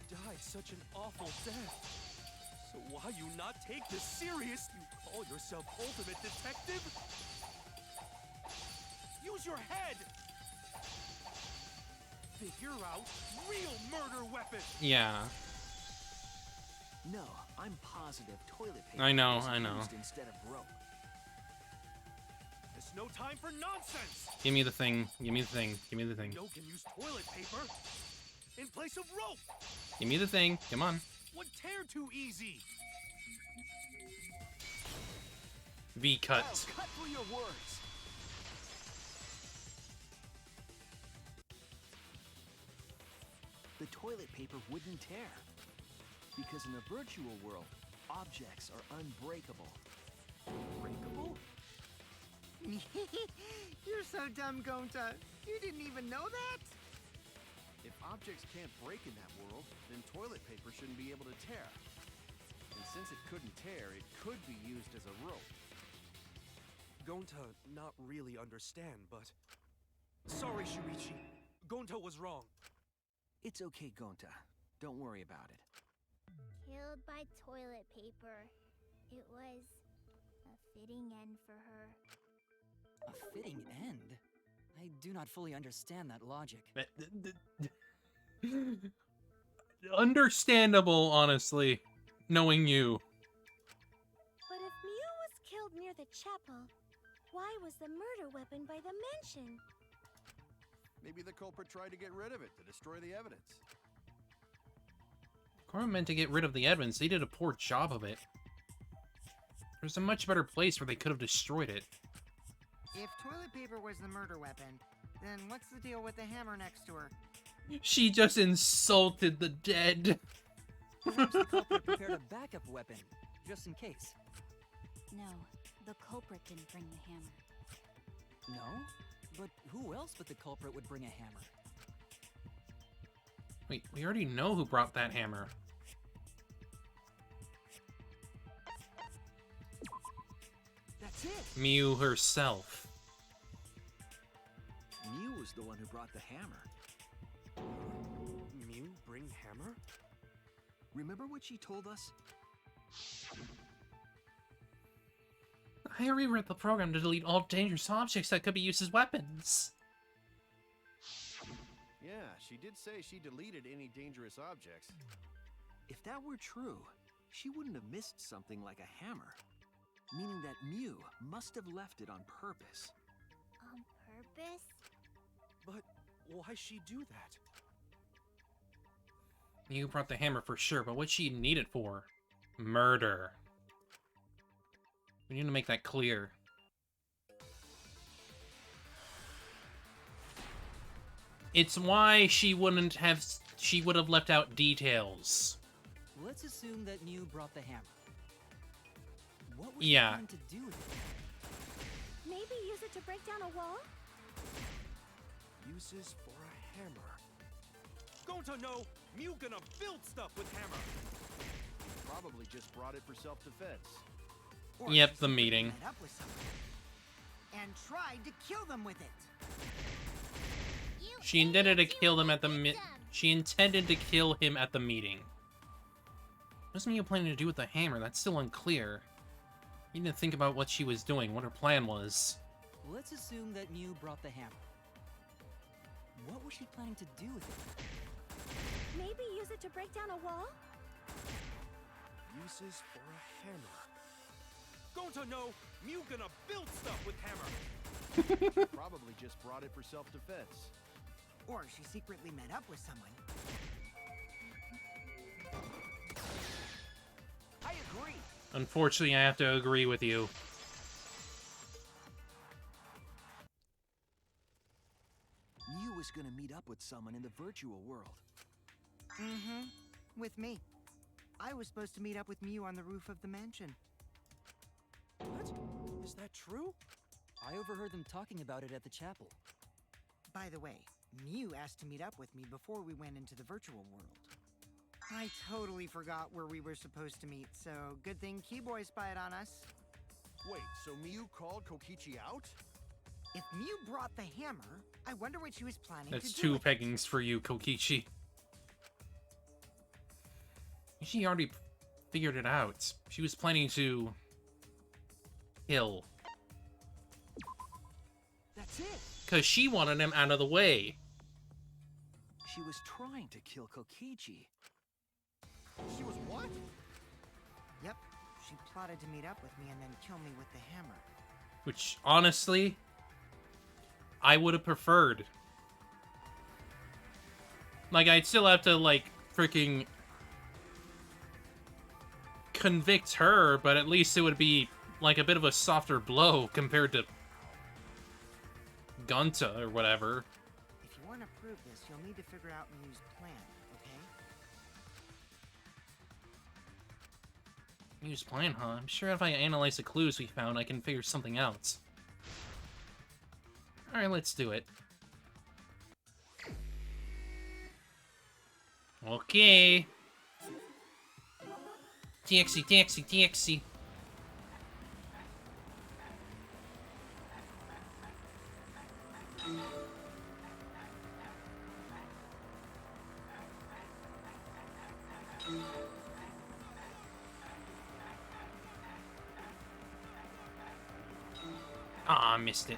died such an awful death. So why you not take this serious? You call yourself ultimate detective? Use your head! Figure out real murder weapon! Yeah. No, I'm positive toilet paper I know, was I know. used instead of rope. There's no time for nonsense! Give me the thing. Give me the thing. Give me the thing. No can use toilet paper in place of rope! Give me the thing. Come on. Would tear too easy! V-cut. I'll cut through your words. The toilet paper wouldn't tear. Because in the virtual world, objects are unbreakable. Unbreakable? You're so dumb, Gonta. You didn't even know that? If objects can't break in that world, then toilet paper shouldn't be able to tear. And since it couldn't tear, it could be used as a rope. Gonta not really understand, but... Sorry, Shuichi. Gonta was wrong. It's okay, Gonta. Don't worry about it. Killed by toilet paper. It was a fitting end for her. A fitting end? I do not fully understand that logic. Understandable, honestly, knowing you. But if Mew was killed near the chapel, why was the murder weapon by the mansion? Maybe the culprit tried to get rid of it to destroy the evidence. Korra meant to get rid of the evidence. They did a poor job of it. There's a much better place where they could have destroyed it. If toilet paper was the murder weapon, then what's the deal with the hammer next to her? She just insulted the dead. Perhaps the culprit prepared a backup weapon, just in case. No, the culprit didn't bring the hammer. No? But who else but the culprit would bring a hammer? Wait, we already know who brought that hammer. That's it. Mew herself. Mew was the one who brought the hammer. Mew bring hammer? Remember what she told us? I rewrote the program to delete all dangerous objects that could be used as weapons. Yeah, she did say she deleted any dangerous objects. If that were true, she wouldn't have missed something like a hammer. Meaning that Mew must have left it on purpose. On purpose? But why she do that? Mew brought the hammer for sure, but what'd she need it for? Murder. We need to make that clear. It's why she would have left out details. Let's assume that Mew brought the hammer. What was Yeah. she going to do with it? Maybe use it to break down a wall? Uses for a hammer. Going to know, Mew gonna build stuff with hammer. Probably just brought it for self-defense. Or Yep, she the secretly meeting. met up with someone and tried to kill them with it. You She intended to idiots, you kill them were at the victim. She intended to kill him at the meeting. What does Mew planning to do with the hammer? That's still unclear. You need to think about what she was doing, what her plan was. Let's assume that Mew brought the hammer. What was she planning to do with it? Maybe use it to break down a wall? Uses for a hammer. Going to know, Mew gonna build stuff with hammer. Probably just brought it for self-defense. Or she secretly met up with someone. I agree. Unfortunately, I have to agree with you. Mew was gonna meet up with someone in the virtual world. Mm-hmm. With me. I was supposed to meet up with Mew on the roof of the mansion. What? Is that true? I overheard them talking about it at the chapel. By the way, Mew asked to meet up with me before we went into the virtual world. I totally forgot where we were supposed to meet, so good thing Keyboy spied on us. Wait, so Miyu called Kokichi out? If Mew brought the hammer, I wonder what she was planning That's to do two with it. peggings for you, Kokichi. She already figured it out. She was planning to kill. That's it. Because she wanted him out of the way. She was trying to kill Kokichi. She was what? Yep, she plotted to meet up with me and then kill me with the hammer. Which, honestly, I would have preferred. Like, I'd still have to, like, freaking convict her, but at least it would be, like, a bit of a softer blow compared to Gunta or whatever. If you want to prove this, you'll need to figure out Mew's plan, okay? Mew's plan, huh? I'm sure if I analyze the clues we found, I can figure something out. Alright, let's do it. Okay. TXC, TXC, TXC. Ah, missed it.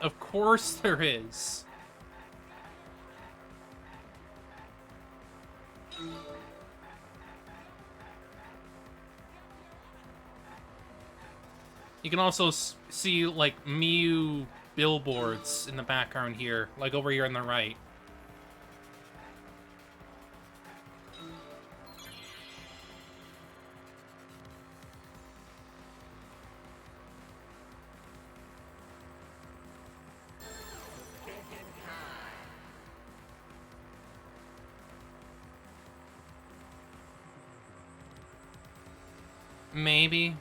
Of course there is. You can also see, like, Miyu billboards in the background here, like over here on the right. Maybe.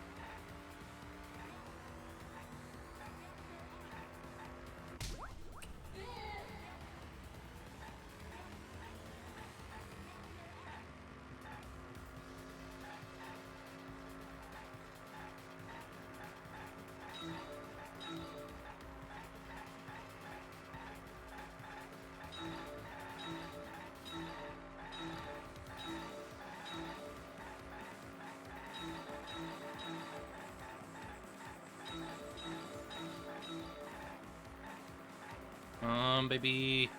Baby.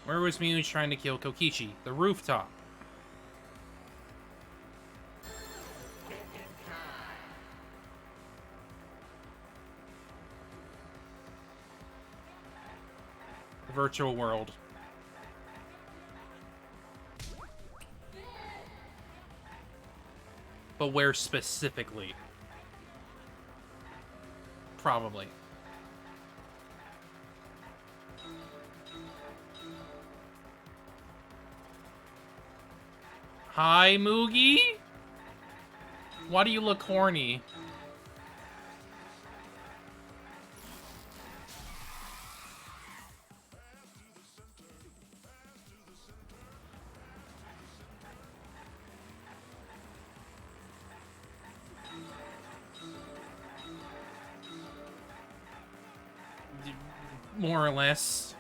Where was Miu trying to kill Kokichi? The rooftop. The virtual world. But where specifically? Probably. Hi, Moogie? Why do you look horny? More or less.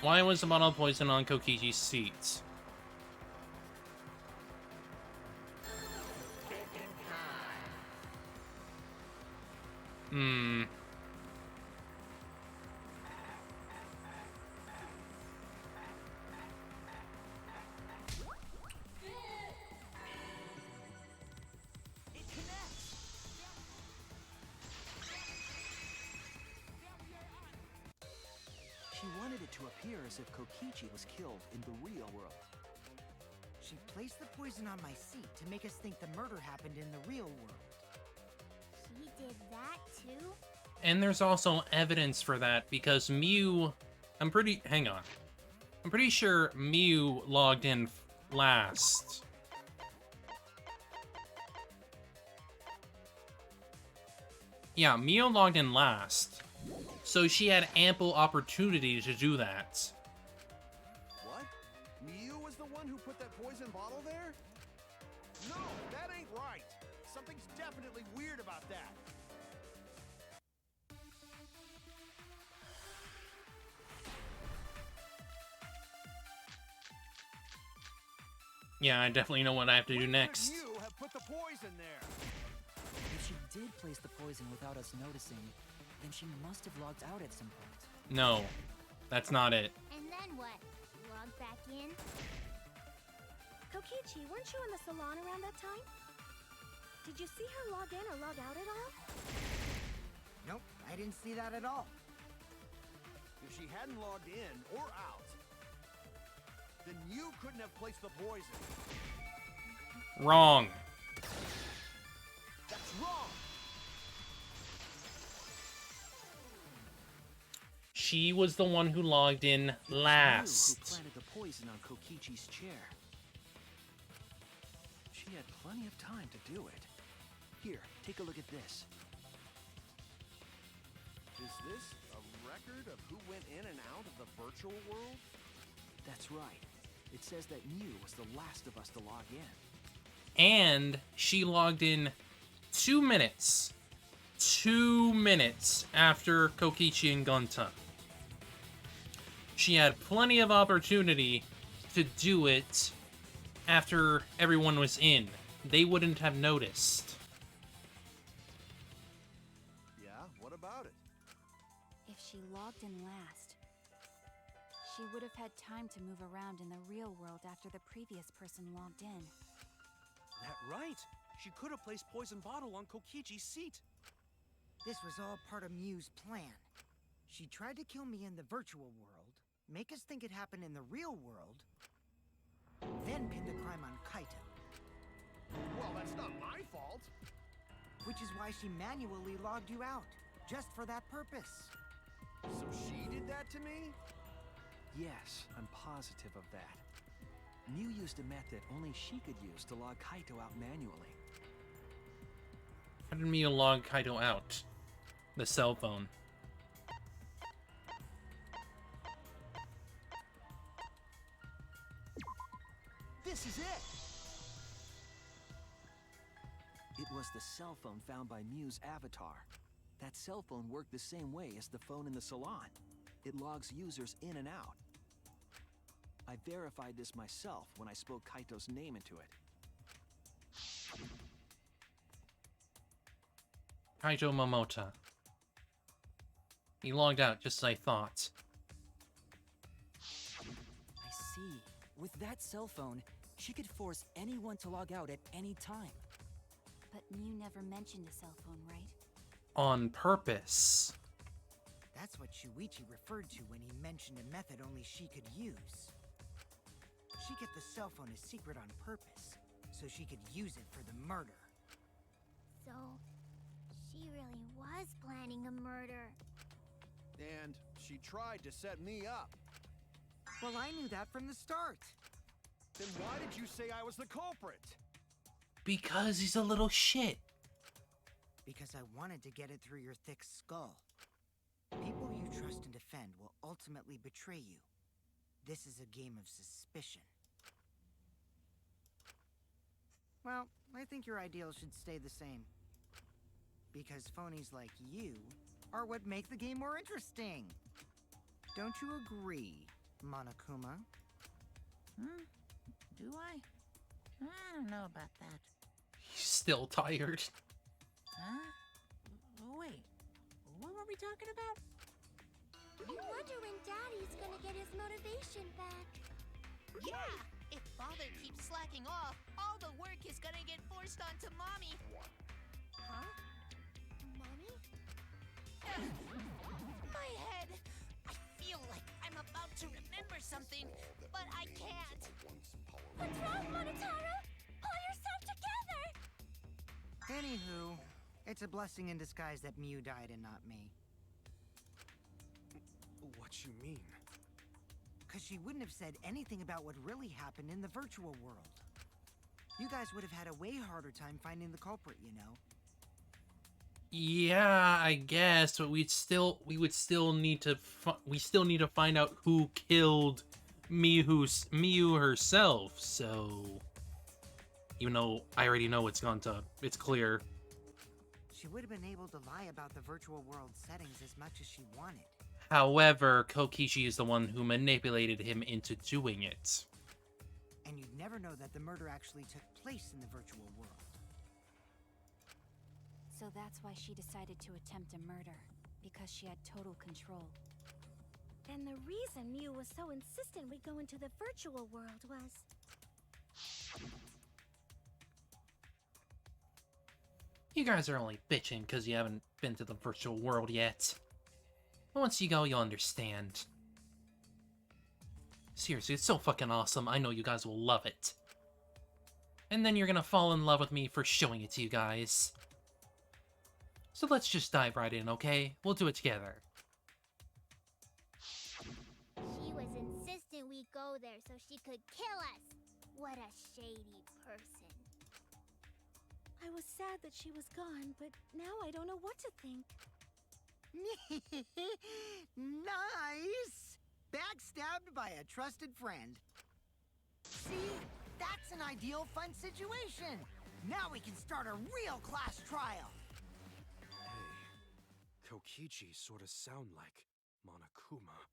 Why was the bottle of poison on Kokichi's seat? She wanted it to appear as if Kokichi was killed in the real world. She placed the poison on my seat to make us think the murder happened in the real world. She did that too? And there's also evidence for that because Miu... Hang on. I'm pretty sure Miu logged in last. Yeah, Miu logged in last. So she had ample opportunity to do that. What? Miu was the one who put that poison bottle there? No, that ain't right. Something's definitely weird about that. Yeah, I definitely know what I have to do next. You have put the poison there. If she did place the poison without us noticing, then she must have logged out at some point. No, that's not it. And then what? Log back in? Kokichi, weren't you in the salon around that time? Did you see her log in or log out at all? Nope, I didn't see that at all. If she hadn't logged in or out, then you couldn't have placed the poison. Wrong. That's wrong. She was the one who logged in It was Miu last. who planted the poison on Kokichi's chair. She had plenty of time to do it. Here, take a look at this. Is this a record of who went in and out of the virtual world? That's right. It says that Miu was the last of us to log in. And she logged in 2 minutes. 2 minutes after Kokichi and Gunta. She had plenty of opportunity to do it after everyone was in. They wouldn't have noticed. Yeah, what about it? If she logged in last, she would have had time to move around in the real world after the previous person logged in. That right. She could have placed poison bottle on Kokichi's seat. This was all part of Miu's plan. She tried to kill me in the virtual world, make us think it happened in the real world, then pin the crime on Kaito. Well, that's not my fault. Which is why she manually logged you out, just for that purpose. So she did that to me? Yes, I'm positive of that. Miu used a method only she could use to log Kaito out manually. How did Miu log Kaito out? The cell phone. This is it! It was the cell phone found by Mew's avatar. That cell phone worked the same way as the phone in the salon. It logs users in and out. I verified this myself when I spoke Kaito's name into it. Kaito Momota. He logged out just as I thought. I see. With that cell phone, she could force anyone to log out at any time. But Mew never mentioned a cell phone, right? On purpose. That's what Shuichi referred to when he mentioned a method only she could use. She kept the cell phone a secret on purpose, so she could use it for the murder. So, she really was planning a murder. And she tried to set me up. Well, I knew that from the start. Then why did you say I was the culprit? Because he's a little shit. Because I wanted to get it through your thick skull. People you trust and defend will ultimately betray you. This is a game of suspicion. Well, I think your ideals should stay the same. Because phonies like you are what make the game more interesting. Don't you agree, Monokuma? Do I? I don't know about that. He's still tired. Huh? Wait, what were we talking about? I wonder when Daddy's gonna get his motivation back. Yeah! If Father keeps slacking off, all the work is gonna get forced onto Mommy. Huh? Mommy? My head! I feel like I'm about to remember something, but I can't. What's wrong, Monotaro? Pull yourself together! Anywho, it's a blessing in disguise that Mew died and not me. What you mean? Because she wouldn't have said anything about what really happened in the virtual world. You guys would have had a way harder time finding the culprit, you know. Yeah, I guess, but we would still need to find out who killed Miyu herself. So, even though I already know it's clear. She would have been able to lie about the virtual world settings as much as she wanted. However, Kokichi is the one who manipulated him into doing it. And you'd never know that the murder actually took place in the virtual world. So that's why she decided to attempt a murder, because she had total control. And the reason Mew was so insistent we go into the virtual world was... You guys are only bitching because you haven't been to the virtual world yet. Once you go, you'll understand. Seriously, it's so fucking awesome. I know you guys will love it. And then you're gonna fall in love with me for showing it to you guys. So let's just dive right in, okay? We'll do it together. She was insistent we go there so she could kill us. What a shady person. I was sad that she was gone, but now I don't know what to think. Nice! Backstabbed by a trusted friend. See? That's an ideal fun situation! Now we can start a real class trial! Hey, Kokichi sort of sound like Monokuma.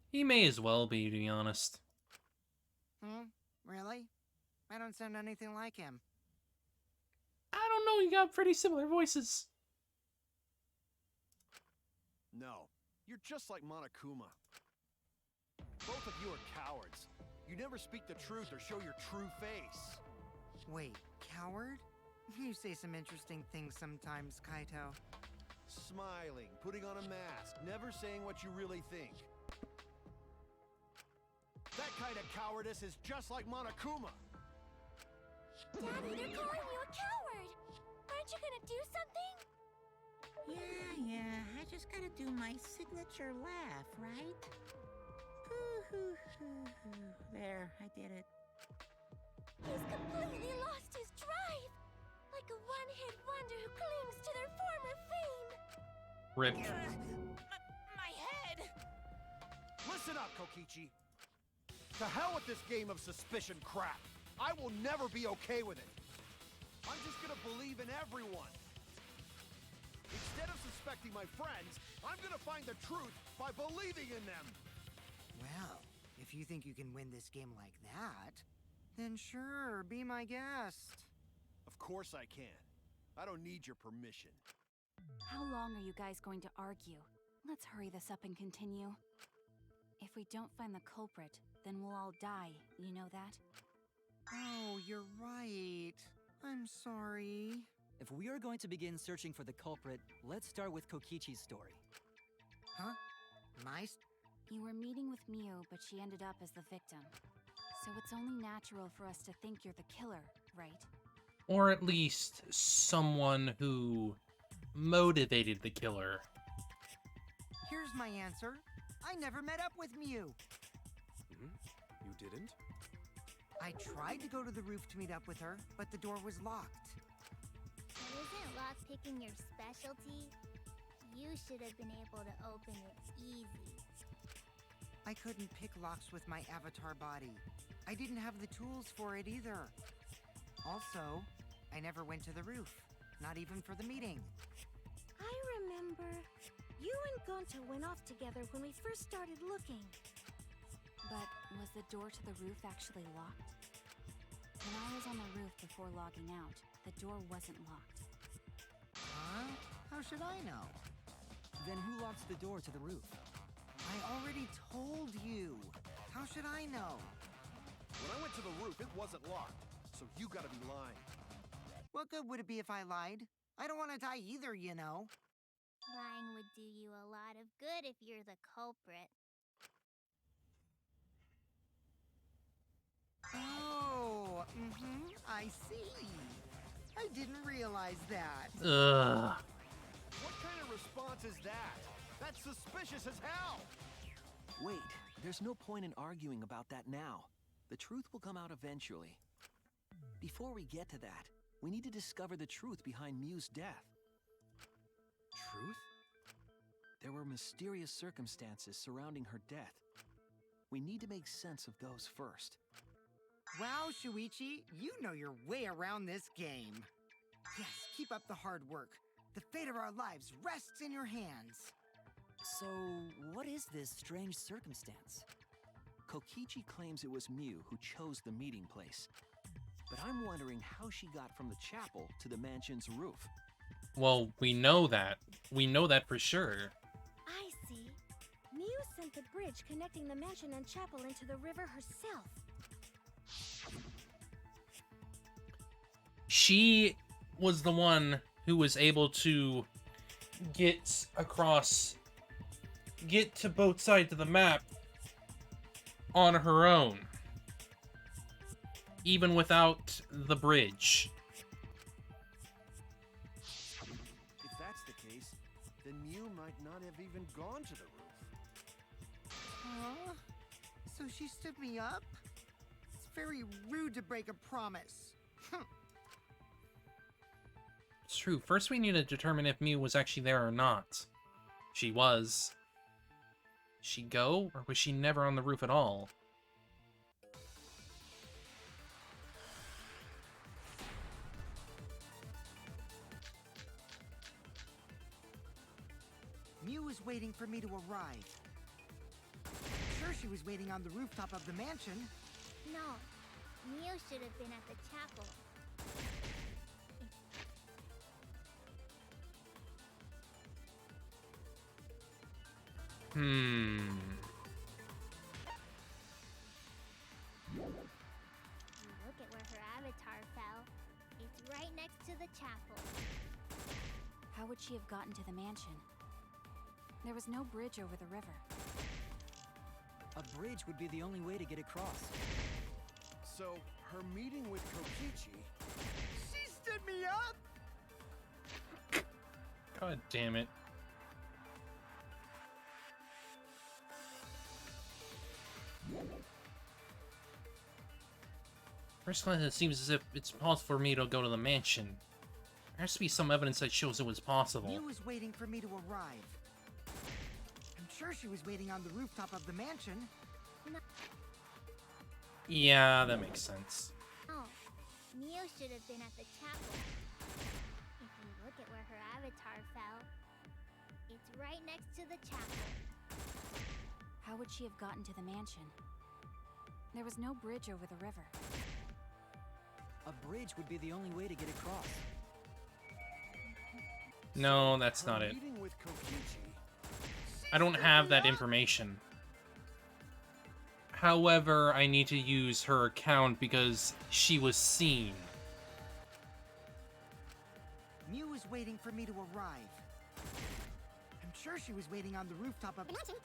He may as well be, to be honest. Really? I don't sound anything like him. I don't know, you got pretty similar voices. No, you're just like Monokuma. Both of you are cowards. You never speak the truth or show your true face. Wait, coward? You say some interesting things sometimes, Kaito. Smiling, putting on a mask, never saying what you really think. That kind of cowardice is just like Monokuma. Daddy, they're calling you a coward. Aren't you gonna do something? Yeah, I just gotta do my signature laugh, right? There, I did it. He's completely lost his drive. Like a one-hit wonder who clings to their former fame. Rip. My head! Listen up, Kokichi. To hell with this game of suspicion crap. I will never be okay with it. I'm just gonna believe in everyone. Instead of suspecting my friends, I'm gonna find the truth by believing in them. Well, if you think you can win this game like that, then sure, be my guest. Of course I can. I don't need your permission. How long are you guys going to argue? Let's hurry this up and continue. If we don't find the culprit, then we'll all die, you know that? Oh, you're right. I'm sorry. If we are going to begin searching for the culprit, let's start with Kokichi's story. Huh? My You were meeting with Miu, but she ended up as the victim. So it's only natural for us to think you're the killer, right? Or at least someone who motivated the killer. Here's my answer. I never met up with Miu. You didn't? I tried to go to the roof to meet up with her, but the door was locked. But isn't lockpicking your specialty? You should have been able to open it easy. I couldn't pick locks with my avatar body. I didn't have the tools for it either. Also, I never went to the roof, not even for the meeting. I remember. You and Gonta went off together when we first started looking. But was the door to the roof actually locked? When I was on the roof before logging out, the door wasn't locked. Huh? How should I know? Then who locks the door to the roof? I already told you. How should I know? When I went to the roof, it wasn't locked. So you gotta be lying. What good would it be if I lied? I don't want to die either, you know. Lying would do you a lot of good if you're the culprit. Oh, I see. I didn't realize that. Ugh. What kind of response is that? That's suspicious as hell! Wait, there's no point in arguing about that now. The truth will come out eventually. Before we get to that, we need to discover the truth behind Miu's death. Truth? There were mysterious circumstances surrounding her death. We need to make sense of those first. Wow, Shuichi, you know your way around this game. Yes, keep up the hard work. The fate of our lives rests in your hands. So, what is this strange circumstance? Kokichi claims it was Miu who chose the meeting place. But I'm wondering how she got from the chapel to the mansion's roof. Well, we know that. We know that for sure. I see. Miu sent the bridge connecting the mansion and chapel into the river herself. She was the one who was able to get across, get to both sides of the map on her own, even without the bridge. If that's the case, then Miu might not have even gone to the roof. Huh? So she stood me up? It's very rude to break a promise. It's true. First, we need to determine if Miu was actually there or not. She was. She go, or was she never on the roof at all? Miu was waiting for me to arrive. Sure, she was waiting on the rooftop of the mansion. No, Miu should have been at the chapel. Hmm. You look at where her avatar fell. It's right next to the chapel. How would she have gotten to the mansion? There was no bridge over the river. A bridge would be the only way to get across. So, her meeting with Kokichi... She stood me up! God damn it. First glance, it seems as if it's possible for me to go to the mansion. There has to be some evidence that shows it was possible. Miu was waiting for me to arrive. I'm sure she was waiting on the rooftop of the mansion. Yeah, that makes sense. Oh, Mio should have been at the chapel. If you look at where her avatar fell, it's right next to the chapel. How would she have gotten to the mansion? There was no bridge over the river. A bridge would be the only way to get across. No, that's not it. Meeting with Kokichi. I don't have that information. However, I need to use her account because she was seen. Mew was waiting for me to arrive. I'm sure she was waiting on the rooftop of the mansion.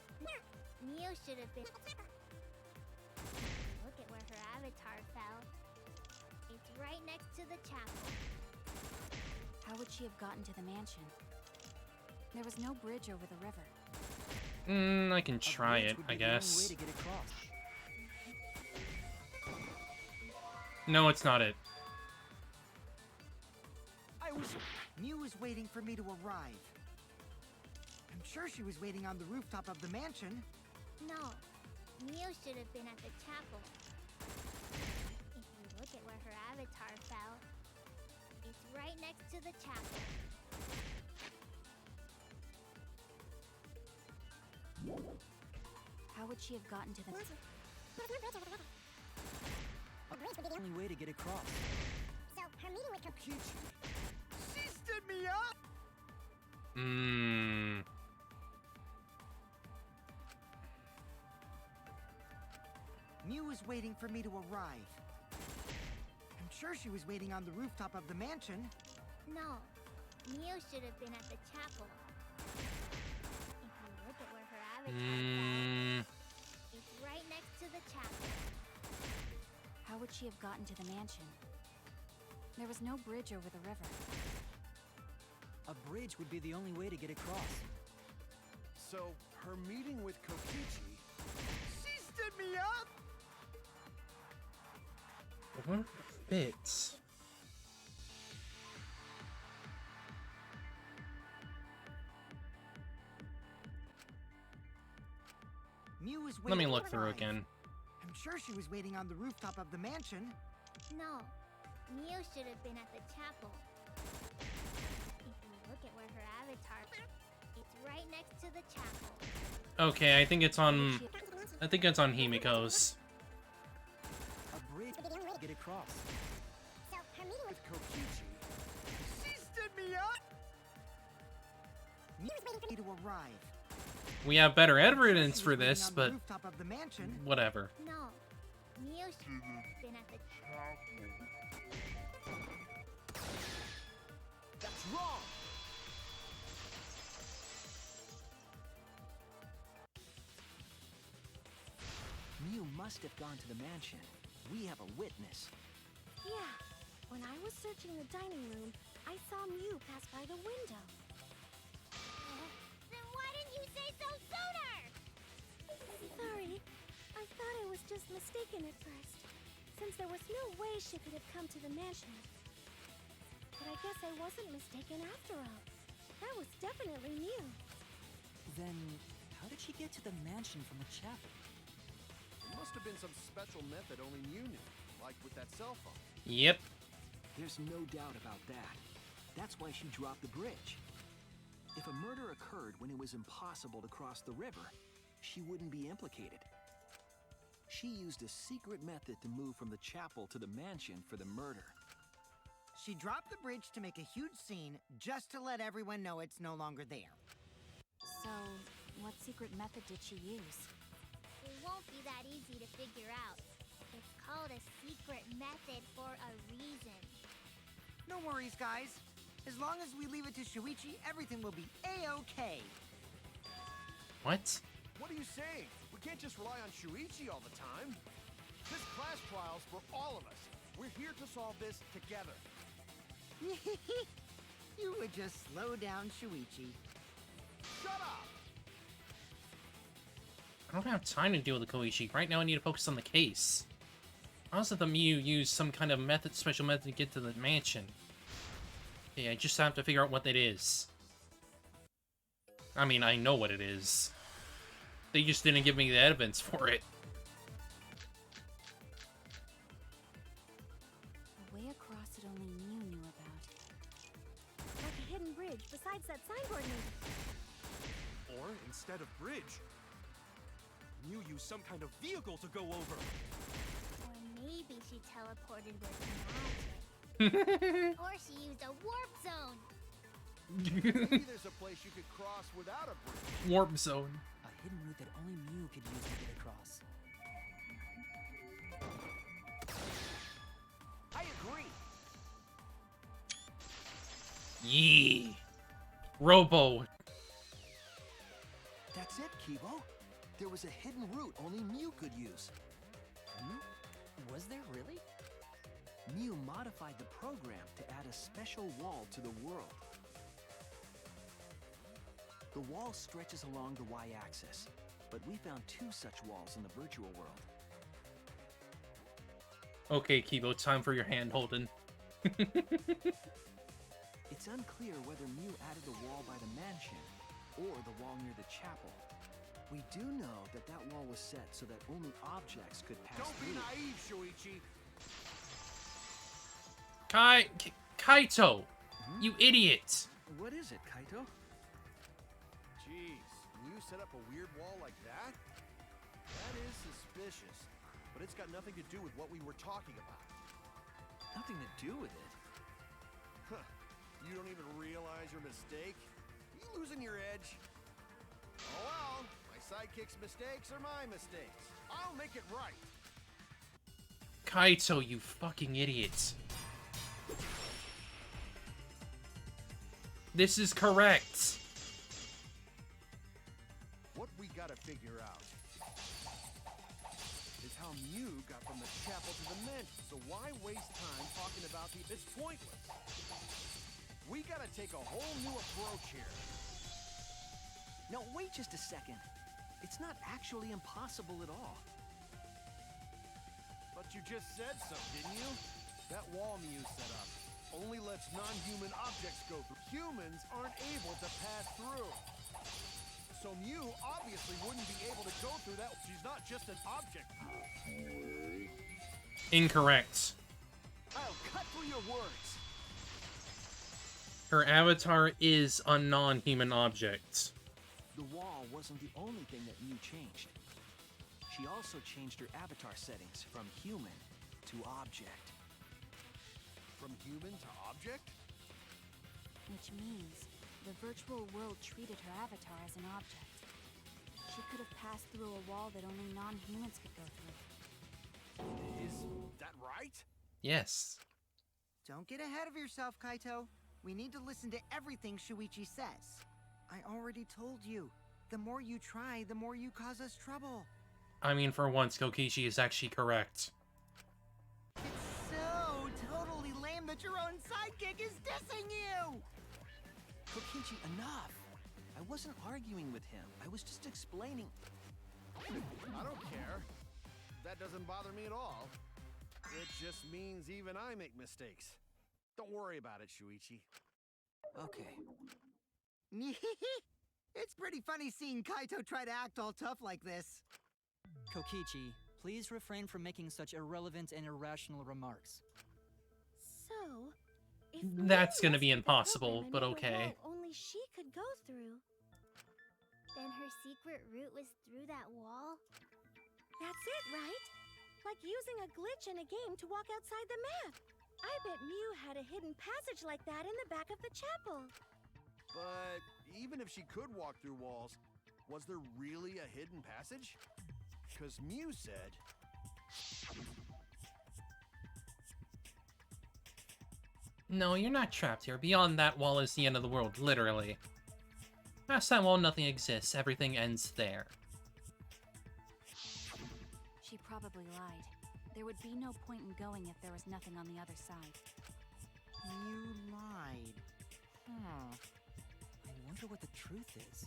Mio should have been. Look at where her avatar fell. It's right next to the chapel. How would she have gotten to the mansion? There was no bridge over the river. I can try it, I guess. To get across. No, it's not it. Mew was waiting for me to arrive. I'm sure she was waiting on the rooftop of the mansion. No, Mio should have been at the chapel. If you look at where her avatar fell, it's right next to the chapel. How would she have gotten to the mansion? The only way to get across. So her meeting with Kokichi. She stood me up! Mew was waiting for me to arrive. I'm sure she was waiting on the rooftop of the mansion. No, Mio should have been at the chapel. If you look at where her avatar fell, it's right next to the chapel. How would she have gotten to the mansion? There was no bridge over the river. A bridge would be the only way to get across. So, her meeting with Kokichi. She stood me up! What fits? Mew was waiting. Let me to look through arrive. again. I'm sure she was waiting on the rooftop of the mansion. No, Mio should have been at the chapel. If you look at where her avatar, it's right next to the chapel. Okay, I think it's on Himiko's. A bridge would be the only way to get across. So her meeting With Kokichi. She stood me up! Mew was waiting for me to arrive. We have better I'm sure evidence she for was waiting this, on the but rooftop of the mansion. whatever. No, Mio should have been at the chapel. That's wrong! Mew must have gone to the mansion. We have a witness. Yeah. When I was searching the dining room, I saw Mew pass by the window. Then why didn't you say so sooner? Sorry. I thought I was just mistaken at first, since there was no way she could have come to the mansion. But I guess I wasn't mistaken after all. That was definitely Mew. Then, how did she get to the mansion from the chapel? It must have been some special method only Mew knew, like with that cell phone. Yep. There's no doubt about that. That's why she dropped the bridge. If a murder occurred when it was impossible to cross the river, she wouldn't be implicated. She used a secret method to move from the chapel to the mansion for the murder. She dropped the bridge to make a huge scene just to let everyone know it's no longer there. So, what secret method did she use? It won't be that easy to figure out. It's called a secret method for a reason. No worries, guys. As long as we leave it to Shuichi, everything will be A-okay. What? What are you saying? We can't just rely on Shuichi all the time. This class trial's for all of us. We're here to solve this together. You would just slow down Shuichi. Shut up! I don't have time to deal with the Koichi. Right now I need to focus on the case. I also thought Mew used some kind of special method to get to the mansion. Yeah, I just have to figure out what it is. I mean, I know what it is. They just didn't give me the evidence for it. bridge besides that signboard maybe. Or instead of bridge, Mew used some kind of vehicle to go over. Or maybe she teleported with magic. Or she used a warp zone. Maybe there's a place you could cross without a bridge. Warp zone. A hidden route that only Mew could use to get across. I agree. Yee. Robo. That's it, Kibo. There was a hidden route only Mew could use. Was there really? Mew modified the program to add a special wall to the world. The wall stretches along the y-axis, but we found 2 such walls in the virtual world. Okay, Kibo, time for your hand holding. It's unclear whether Mew added the wall by the mansion or the wall near the chapel. We do know that that wall was set so that only objects could pass Don't be through. naive, Shuichi. Kaito! You idiot! What is it, Kaito? Jeez, Mew set up a weird wall like that? That is suspicious, but it's got nothing to do with what we were talking about. Nothing to do with it. Huh. You don't even realize your mistake? You losing your edge? Oh well, my sidekick's mistakes are my mistakes. I'll make it right. Kaito, you fucking idiot. This is correct. What we gotta figure out is how Mew got from the chapel to the mansion. So why waste time talking about the... It's pointless. We gotta take a whole new approach here. No, wait just a second. It's not actually impossible at all. But you just said so, didn't you? That wall Mew set up only lets non-human objects go through. Humans aren't able to pass through. So Mew obviously wouldn't be able to go through that. She's not just an object. Incorrect. I'll cut through your words. Her avatar is a non-human object. The wall wasn't the only thing that Mew changed. She also changed her avatar settings from human to object. From human to object? Which means the virtual world treated her avatar as an object. She could have passed through a wall that only non-humans could go through. Is that right? Yes. Don't get ahead of yourself, Kaito. We need to listen to everything Shuichi says. I already told you. The more you try, the more you cause us trouble. I mean, for once, Kokichi is actually correct. It's so totally lame that your own sidekick is dissing you! Kokichi, enough! I wasn't arguing with him. I was just explaining. I don't care. That doesn't bother me at all. It just means even I make mistakes. Don't worry about it, Shuichi. Okay. It's pretty funny seeing Kaito try to act all tough like this. Kokichi, please refrain from making such irrelevant and irrational remarks. So, if That's Mew gonna be messed with the impossible, program but and made a okay. wall only she could go through. Then her secret route was through that wall? That's it, right? Like using a glitch in a game to walk outside the map. I bet Mew had a hidden passage like that in the back of the chapel. But even if she could walk through walls, was there really a hidden passage? Because Mew said... No, you're not trapped here. Beyond that wall is the end of the world, literally. Past that wall, nothing exists. Everything ends there. She probably lied. There would be no point in going if there was nothing on the other side. You lied. Huh. I wonder what the truth is.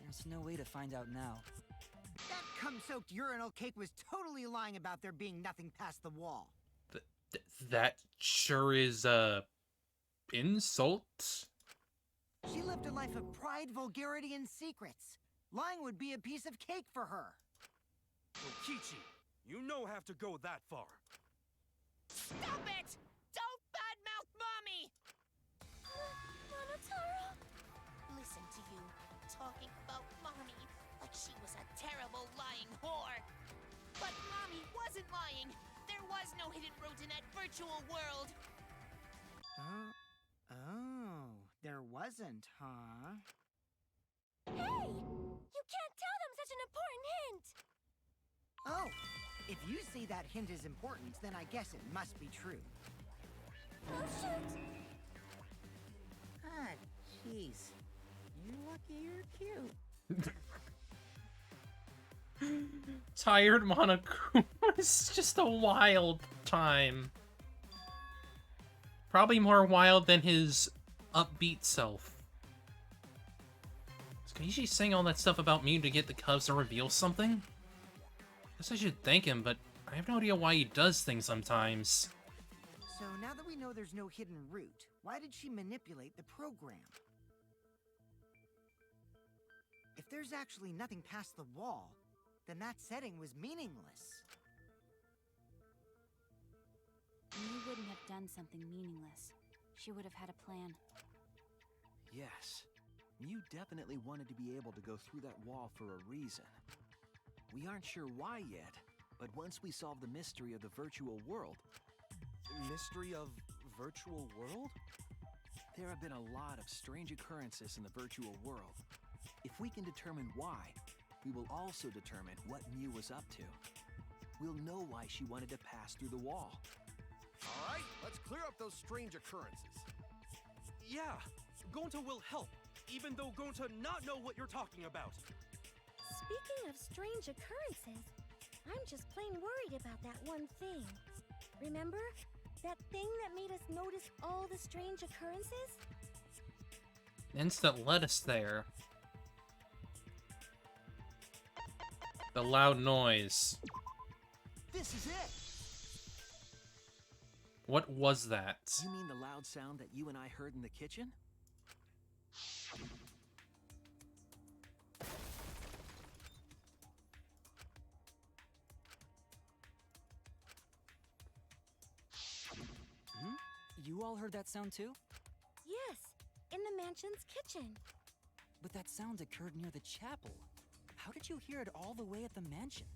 There's no way to find out now. That cum-soaked urinal cake was totally lying about there being nothing past the wall. That sure is, insult? She lived a life of pride, vulgarity, and secrets. Lying would be a piece of cake for her. Kokichi, you no have to go that far. Stop it! Don't badmouth Mommy! Monotaro! talking about Mommy like she was a terrible lying whore. But Mommy wasn't lying. There was no hidden route in that virtual world. Oh, there wasn't, huh? Hey! You can't tell them such an important hint! Oh, if you say that hint is important, then I guess it must be true. Oh, shoot! Ah, jeez. You're lucky you're cute. Tired Monokuma is just a wild time. Probably more wild than his upbeat self. Is Koichi saying all that stuff about me to get the Cubs to reveal something? Guess I should thank him, but I have no idea why he does things sometimes. So now that we know there's no hidden route, why did she manipulate the program? If there's actually nothing past the wall, then that setting was meaningless. You wouldn't have done something meaningless. She would have had a plan. Yes. You definitely wanted to be able to go through that wall for a reason. We aren't sure why yet, but once we solve the mystery of the virtual world... Mystery of virtual world? There have been a lot of strange occurrences in the virtual world. If we can determine why, we will also determine what Mew was up to. We'll know why she wanted to pass through the wall. All right, let's clear up those strange occurrences. Yeah, Gonta will help, even though Gonta not know what you're talking about. Speaking of strange occurrences, I'm just plain worried about that one thing. Remember? That thing that made us notice all the strange occurrences? Instant led us there. The loud noise. This is it! What was that? You mean the loud sound that you and I heard in the kitchen? You all heard that sound too? Yes, in the mansion's kitchen. But that sound occurred near the chapel. How did you hear it all the way at the mansion?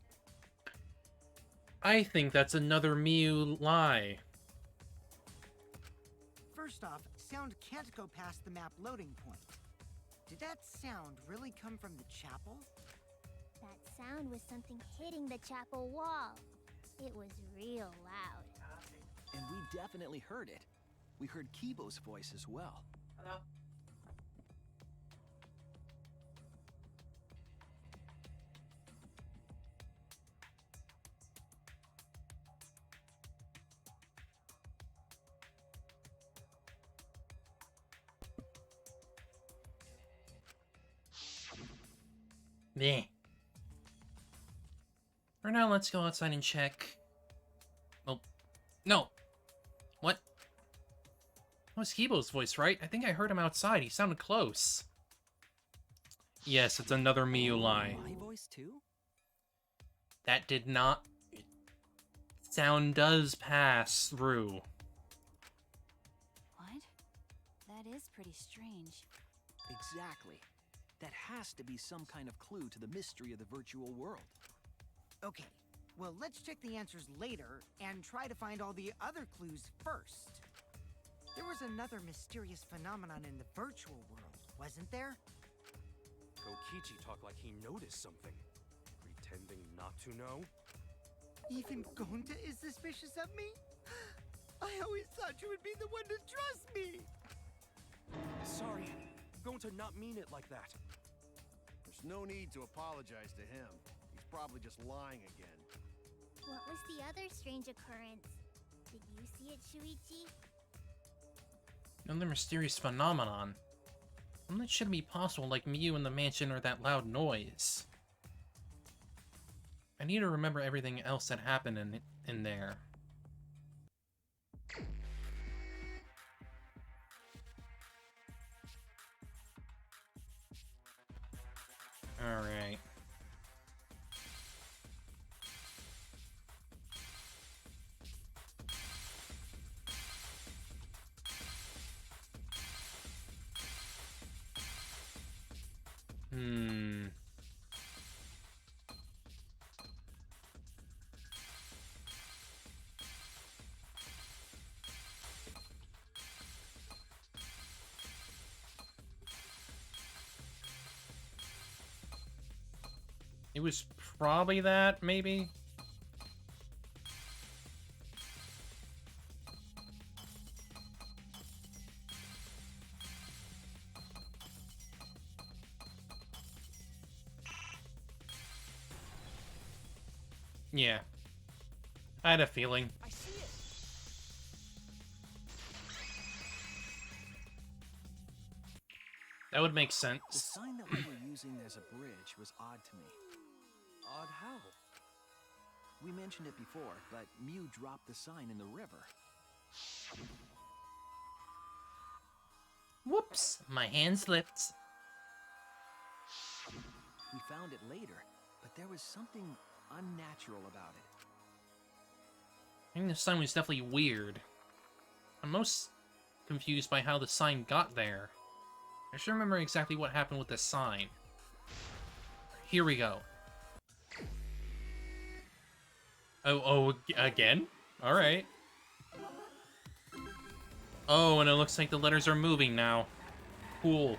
I think that's another Mew lie. First off, sound can't go past the map loading point. Did that sound really come from the chapel? That sound was something hitting the chapel wall. It was real loud. And we definitely heard it. We heard Kibo's voice as well. Hello? Meh. For now, let's go outside and check. Oh, no. What? That was Kibo's voice, right? I think I heard him outside. He sounded close. Yes, it's another Miu lie. My voice too? That did not... Sound does pass through. What? That is pretty strange. Exactly. That has to be some kind of clue to the mystery of the virtual world. Okay, well, let's check the answers later and try to find all the other clues first. There was another mysterious phenomenon in the virtual world, wasn't there? Kokichi talked like he noticed something. Pretending not to know? Even Gonta is suspicious of me? I always thought you would be the one to trust me! Sorry, Gonta not mean it like that. There's no need to apologize to him. He's probably just lying again. What was the other strange occurrence? Did you see it, Shuichi? Another mysterious phenomenon. One that shouldn't be possible, like Mew in the mansion or that loud noise. I need to remember everything else that happened in there. Alright. It was probably that, maybe? Yeah. I had a feeling. I see it. That would make The sense. sign that we were using as a bridge was odd to me. Odd how? We mentioned it before, but Mew dropped the sign in the river. Whoops, my hand slipped. We found it later, but there was something unnatural about it. I think the sign was definitely weird. I'm most confused by how the sign got there. I should remember exactly what happened with the sign. Here we go. Oh, again? Alright. Oh, and it looks like the letters are moving now. Cool.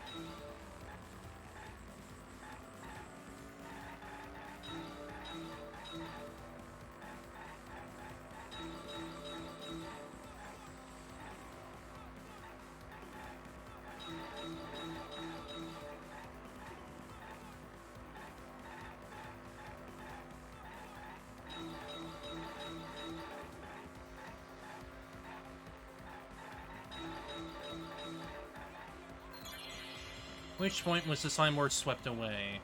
Which point was the sign board swept away?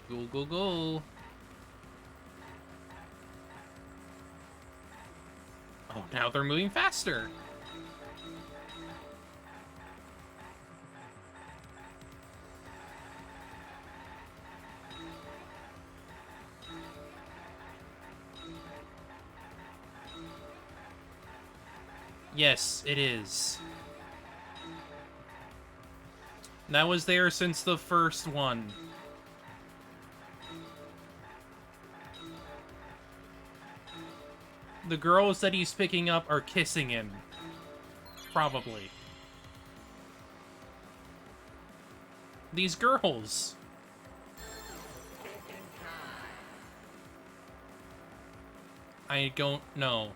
Go, go, go. Oh, now they're moving faster. Yes, it is. That was there since the first one. The girls that he's picking up are kissing him. Probably. These girls. I don't know.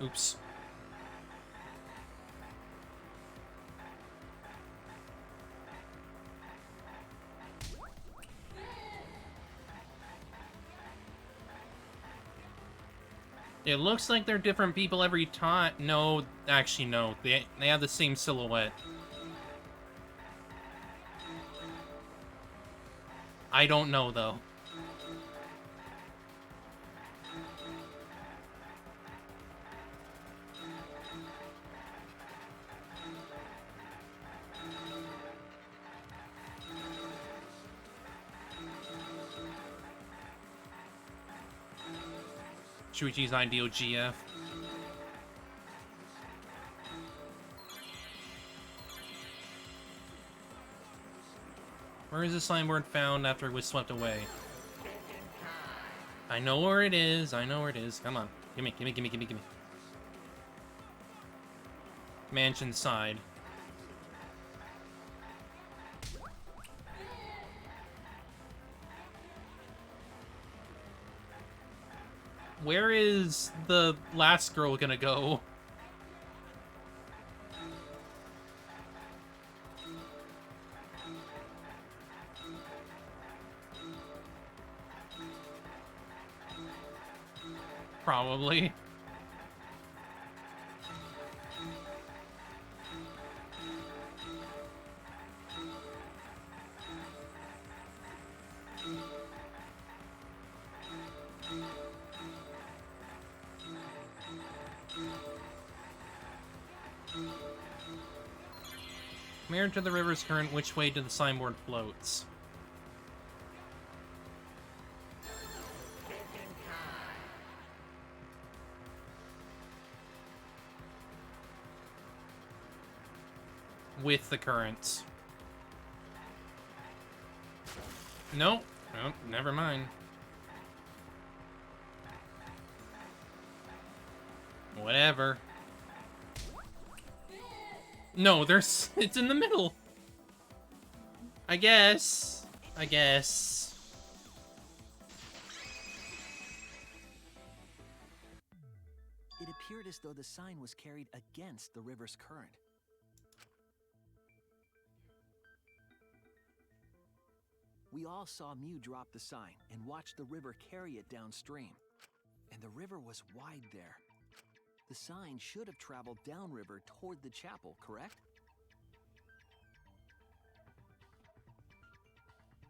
Oops. It looks like they're different people every time. No, actually, no. They have the same silhouette. I don't know, though. Shuichi's ideal GF. Where is the slime board found after it was swept away? I know where it is. I know where it is. Come on. Gimme, gimme, gimme, gimme, gimme. Mansion side. Where is the last girl gonna go? Probably. Mirrored to the river's current, which way do the signboard floats? With the currents. Nope. Nope, never mind. Whatever. No, there's... It's in the middle. I guess. It appeared as though the sign was carried against the river's current. We all saw Mew drop the sign and watch the river carry it downstream. And the river was wide there. The sign should have traveled downriver toward the chapel, correct?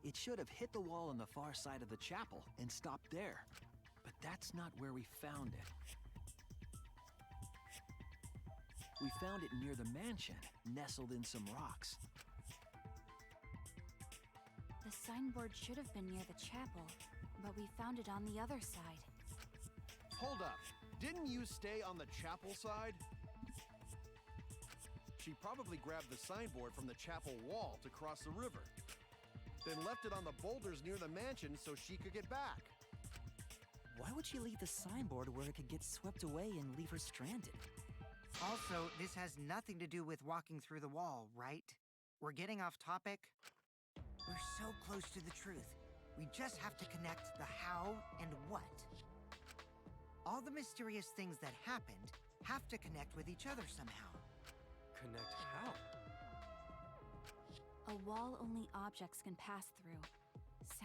It should have hit the wall on the far side of the chapel and stopped there. But that's not where we found it. We found it near the mansion, nestled in some rocks. The signboard should have been near the chapel, but we found it on the other side. Hold up. Didn't you stay on the chapel side? She probably grabbed the signboard from the chapel wall to cross the river. Then left it on the boulders near the mansion so she could get back. Why would she leave the signboard where it could get swept away and leave her stranded? Also, this has nothing to do with walking through the wall, right? We're getting off topic. We're so close to the truth. We just have to connect the how and what. All the mysterious things that happened have to connect with each other somehow. Connect how? A wall only objects can pass through.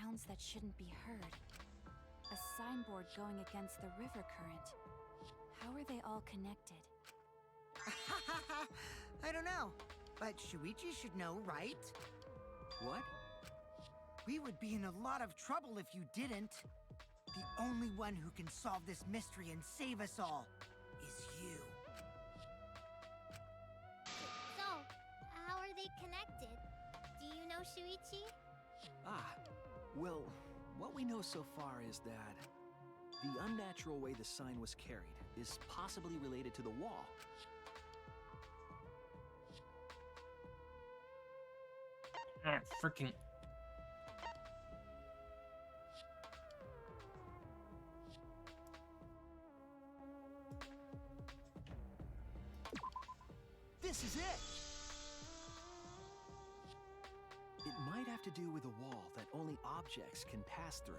Sounds that shouldn't be heard. A signboard going against the river current. How are they all connected? I don't know, but Shuichi should know, right? What? We would be in a lot of trouble if you didn't. The only one who can solve this mystery and save us all is you. So, how are they connected? Do you know, Shuichi? Well, what we know so far is that the unnatural way the sign was carried is possibly related to the wall. Ah, freaking... This is it! It might have to do with a wall that only objects can pass through.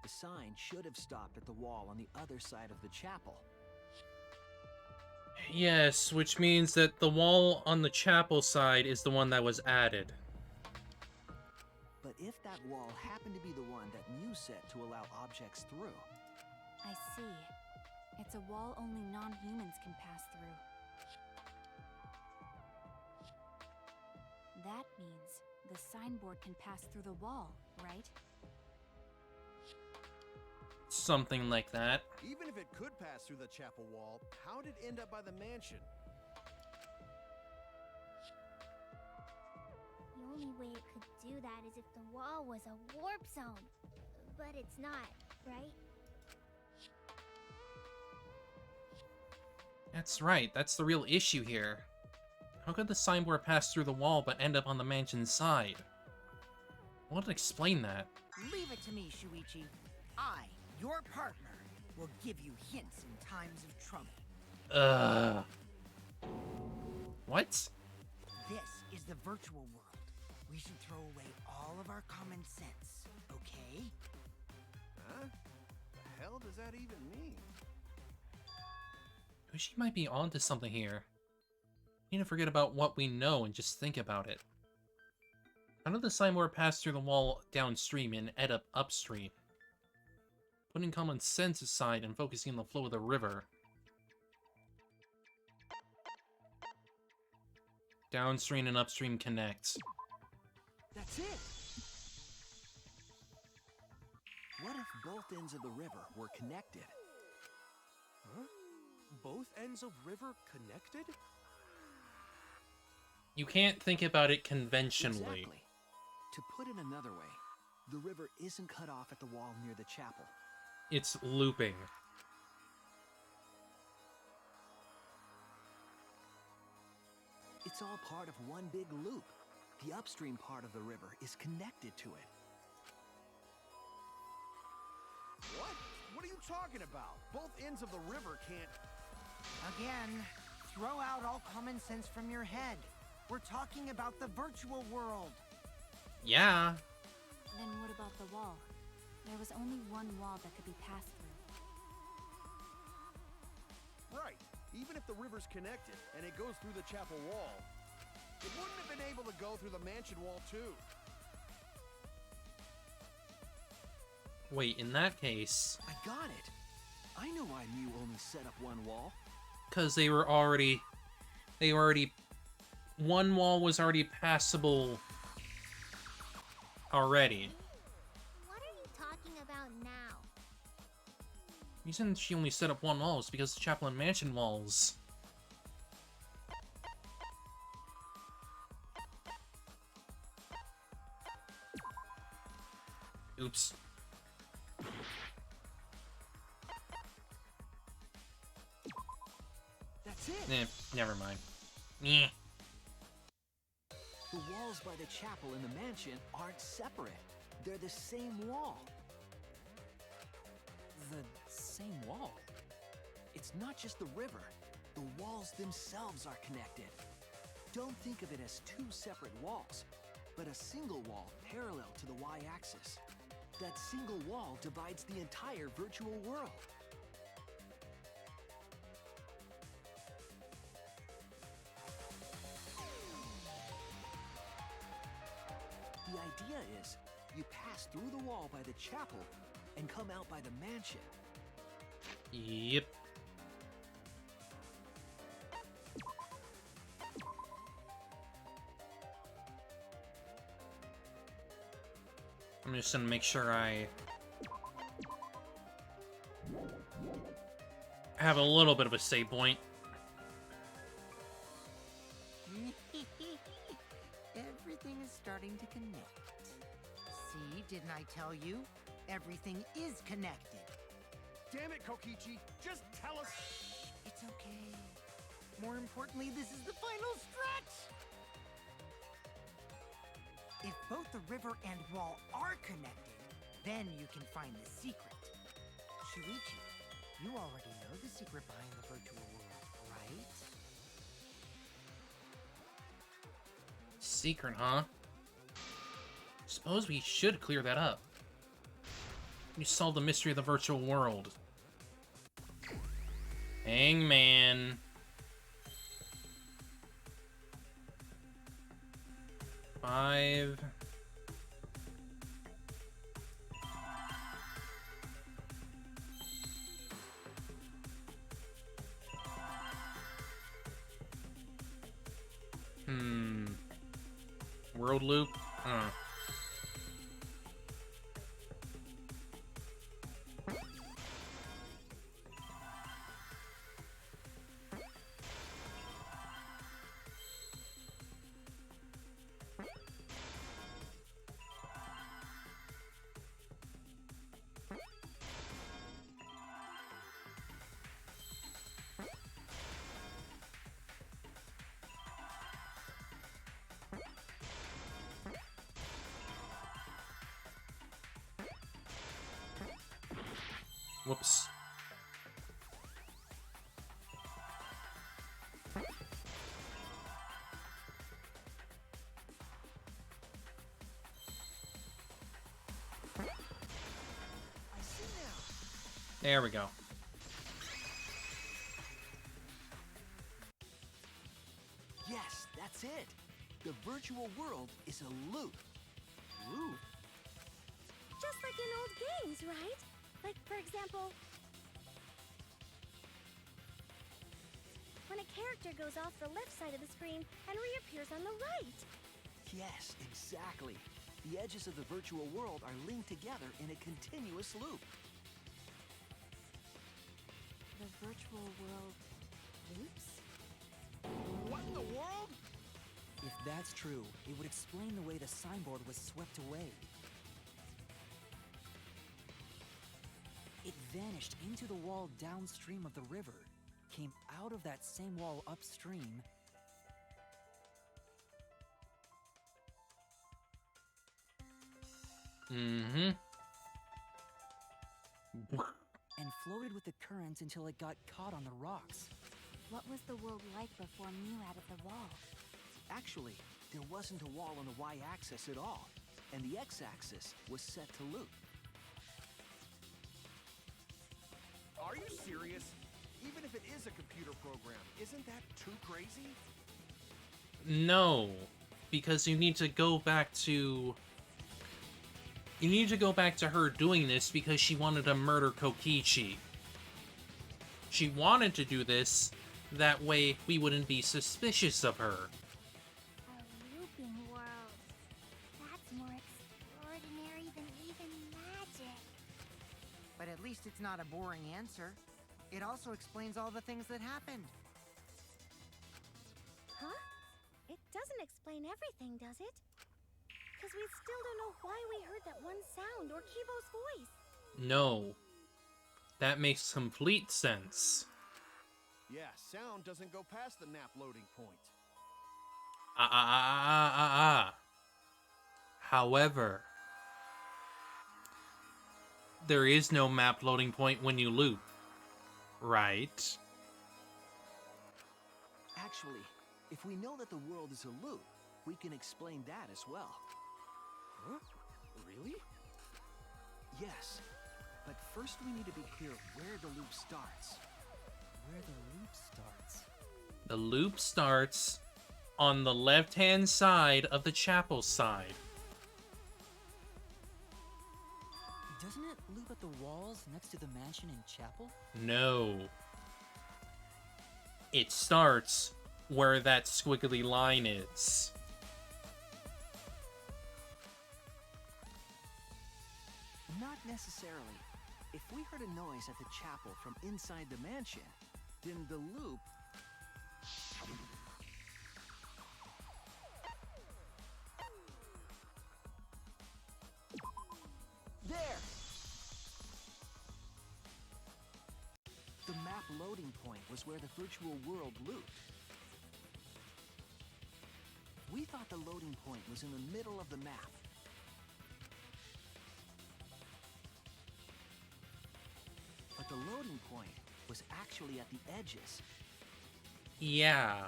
The sign should have stopped at the wall on the other side of the chapel. Yes, which means that the wall on the chapel side is the one that was added. But if that wall happened to be the one that Mew set to allow objects through... I see. It's a wall only non-humans can pass through. That means the signboard can pass through the wall, right? Something like that. Even if it could pass through the chapel wall, how did it end up by the mansion? The only way it could do that is if the wall was a warp zone. But it's not, right? That's right, that's the real issue here. How could the signboard pass through the wall but end up on the mansion's side? What would explain that? Leave it to me, Shuichi. I, your partner, will give you hints in times of trouble. What? This is the virtual world. We should throw away all of our common sense, okay? Huh? The hell does that even mean? She might be onto something here. We need to forget about what we know and just think about it. How did the signboard pass through the wall downstream and end up upstream? Putting common sense aside and focusing on the flow of the river. Downstream and upstream connect. That's it! What if both ends of the river were connected? Huh? Both ends of river connected? You can't think about it conventionally. Exactly. To put it another way, the river isn't cut off at the wall near the chapel. It's looping. It's all part of one big loop. The upstream part of the river is connected to it. What? What are you talking about? Both ends of the river can't... Again, throw out all common sense from your head. We're talking about the virtual world. Yeah. Then what about the wall? There was only one wall that could be passed through. Right. Even if the river's connected and it goes through the chapel wall, it wouldn't have been able to go through the mansion wall too. Wait, in that case... I got it. I know why Mew only set up one wall. Because they were already... One wall was already passable... already. What are you talking about now? The reason she only set up one wall is because the chapel and mansion walls. Oops. That's it. Never mind. Meh. The walls by the chapel and the mansion aren't separate. They're the same wall. The same wall? It's not just the river. The walls themselves are connected. Don't think of it as two separate walls, but a single wall parallel to the y-axis. That single wall divides the entire virtual world. The idea is, you pass through the wall by the chapel and come out by the mansion. Yep. I'm just gonna make sure I have a little bit of a save point. Everything is starting to connect. See, didn't I tell you? Everything is connected. Damn it, Kokichi! Just tell us... It's okay. More importantly, this is the final stretch! If both the river and wall are connected, then you can find the secret. Shuichi, you already know the secret behind the virtual world, right? Secret, huh? Suppose we should clear that up. You solve the mystery of the virtual world. Hangman. Five. World loop? Huh. Whoops. There we go. Yes, that's it. The virtual world is a loop. Loop? Just like in old games, right? Like, for example, when a character goes off the left side of the screen and reappears on the right. Yes, exactly. The edges of the virtual world are linked together in a continuous loop. The virtual world loops? What in the world? If that's true, it would explain the way the signboard was swept away. It vanished into the wall downstream of the river, came out of that same wall upstream, Mm-hmm. and floated with the current until it got caught on the rocks. What was the world like before Mew added the wall? Actually, there wasn't a wall on the y-axis at all, and the x-axis was set to loop. Are you serious? Even if it is a computer program, isn't that too crazy? No, because you need to go back to... You need to go back to her doing this because she wanted to murder Kokichi. She wanted to do this, that way we wouldn't be suspicious of her. A looping world. That's more extraordinary than even magic. But at least it's not a boring answer. It also explains all the things that happened. Huh? It doesn't explain everything, does it? Because we still don't know why we heard that one sound or Kibo's voice. No. That makes complete sense. Yeah, sound doesn't go past the nap loading point. However, there is no map loading point when you loop, right? Actually, if we know that the world is a loop, we can explain that as well. Huh? Really? Yes, but first we need to be clear where the loop starts. Where the loop starts. The loop starts on the left-hand side of the chapel side. Doesn't it loop at the walls next to the mansion and chapel? No. It starts where that squiggly line is. Not necessarily. If we heard a noise at the chapel from inside the mansion, then the loop... There! The map loading point was where the virtual world looped. We thought the loading point was in the middle of the map. But the loading point was actually at the edges. Yeah.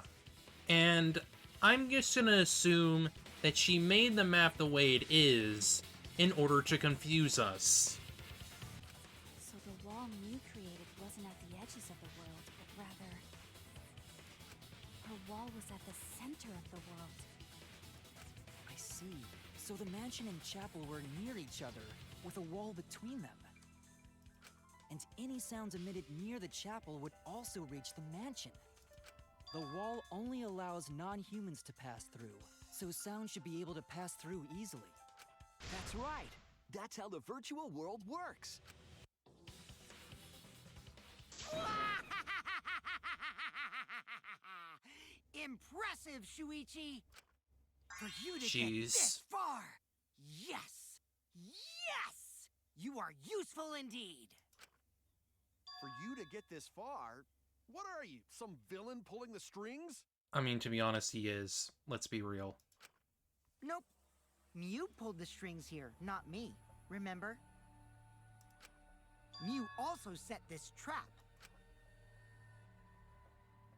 And I'm just gonna assume that she made the map the way it is in order to confuse us. So the wall Mew created wasn't at the edges of the world, but rather... Her wall was at the center of the world. I see. So the mansion and chapel were near each other, with a wall between them. And any sounds emitted near the chapel would also reach the mansion. The wall only allows non-humans to pass through, so sound should be able to pass through easily. That's right. That's how the virtual world works. Impressive, Shuichi! For you to Jeez. get this far! Yes! Yes! You are useful indeed! For you to get this far, what are you, some villain pulling the strings? I mean, to be honest, he is. Let's be real. Nope. Mew pulled the strings here, not me. Remember? Mew also set this trap.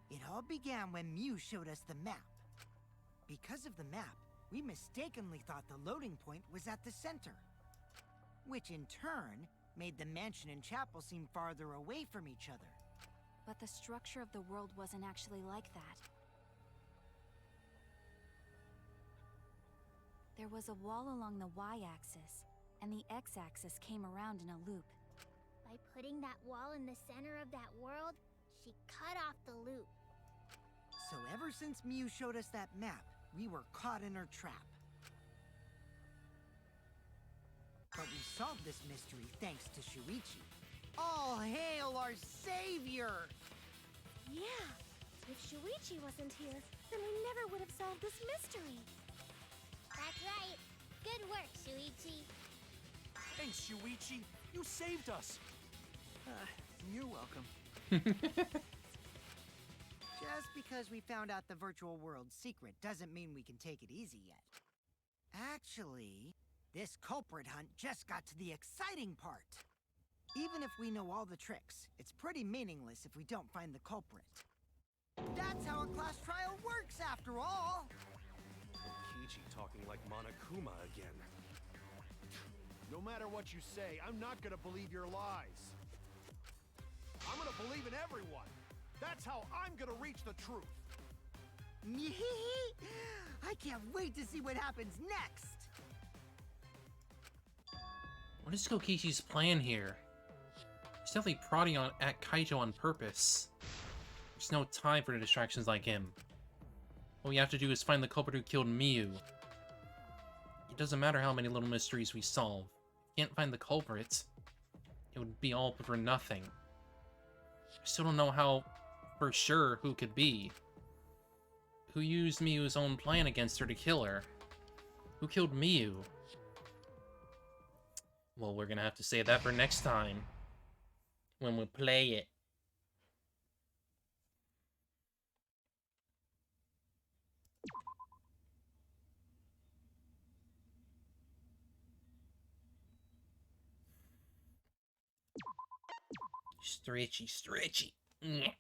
It all began when Mew showed us the map. Because of the map, we mistakenly thought the loading point was at the center. Which in turn made the mansion and chapel seem farther away from each other. But the structure of the world wasn't actually like that. There was a wall along the y-axis, and the x-axis came around in a loop. By putting that wall in the center of that world, she cut off the loop. So ever since Mew showed us that map, we were caught in her trap. But we solved this mystery thanks to Shuichi. All hail our savior! Yeah. If Shuichi wasn't here, then we never would have solved this mystery. That's right. Good work, Shuichi. Thanks, Shuichi. You saved us. You're welcome. Just because we found out the virtual world's secret doesn't mean we can take it easy yet. Actually, this culprit hunt just got to the exciting part. Even if we know all the tricks, it's pretty meaningless if we don't find the culprit. That's how a class trial works, after all! Kichi talking like Monokuma again. No matter what you say, I'm not gonna believe your lies. I'm gonna believe in everyone. That's how I'm gonna reach the truth. I can't wait to see what happens next! What is Kokishi's plan here? He's definitely prodding at Kaijo on purpose. There's no time for distractions like him. What we have to do is find the culprit who killed Miu. It doesn't matter how many little mysteries we solve. If we can't find the culprit, it would be all for nothing. I still don't know how for sure who could be. Who used Miu's own plan against her to kill her? Who killed Miu? Well, we're gonna have to save that for next time. When we play it. Stretchy, stretchy. Mm.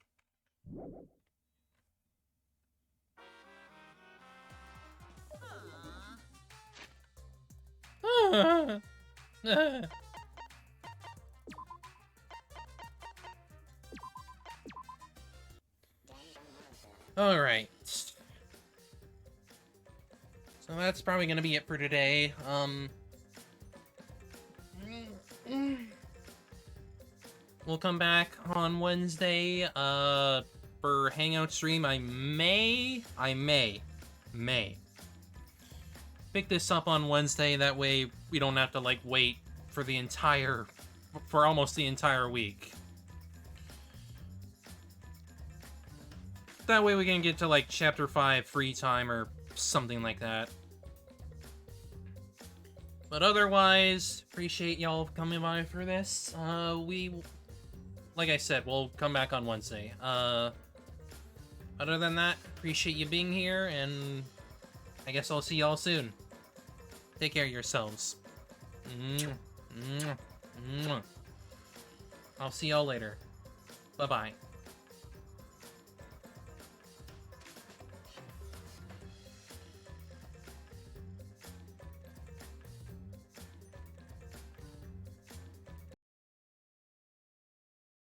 Alright. So that's probably gonna be it for today. We'll come back on Wednesday, for Hangout stream. I may pick this up on Wednesday. That way we don't have to, like, wait for almost the entire week. That way we can get to, like, Chapter 5 free time or something like that. But otherwise, appreciate y'all coming by for this. Like I said, we'll come back on Wednesday. Other than that, appreciate you being here, and I guess I'll see y'all soon. Take care of yourselves. I'll see y'all later. Bye-bye.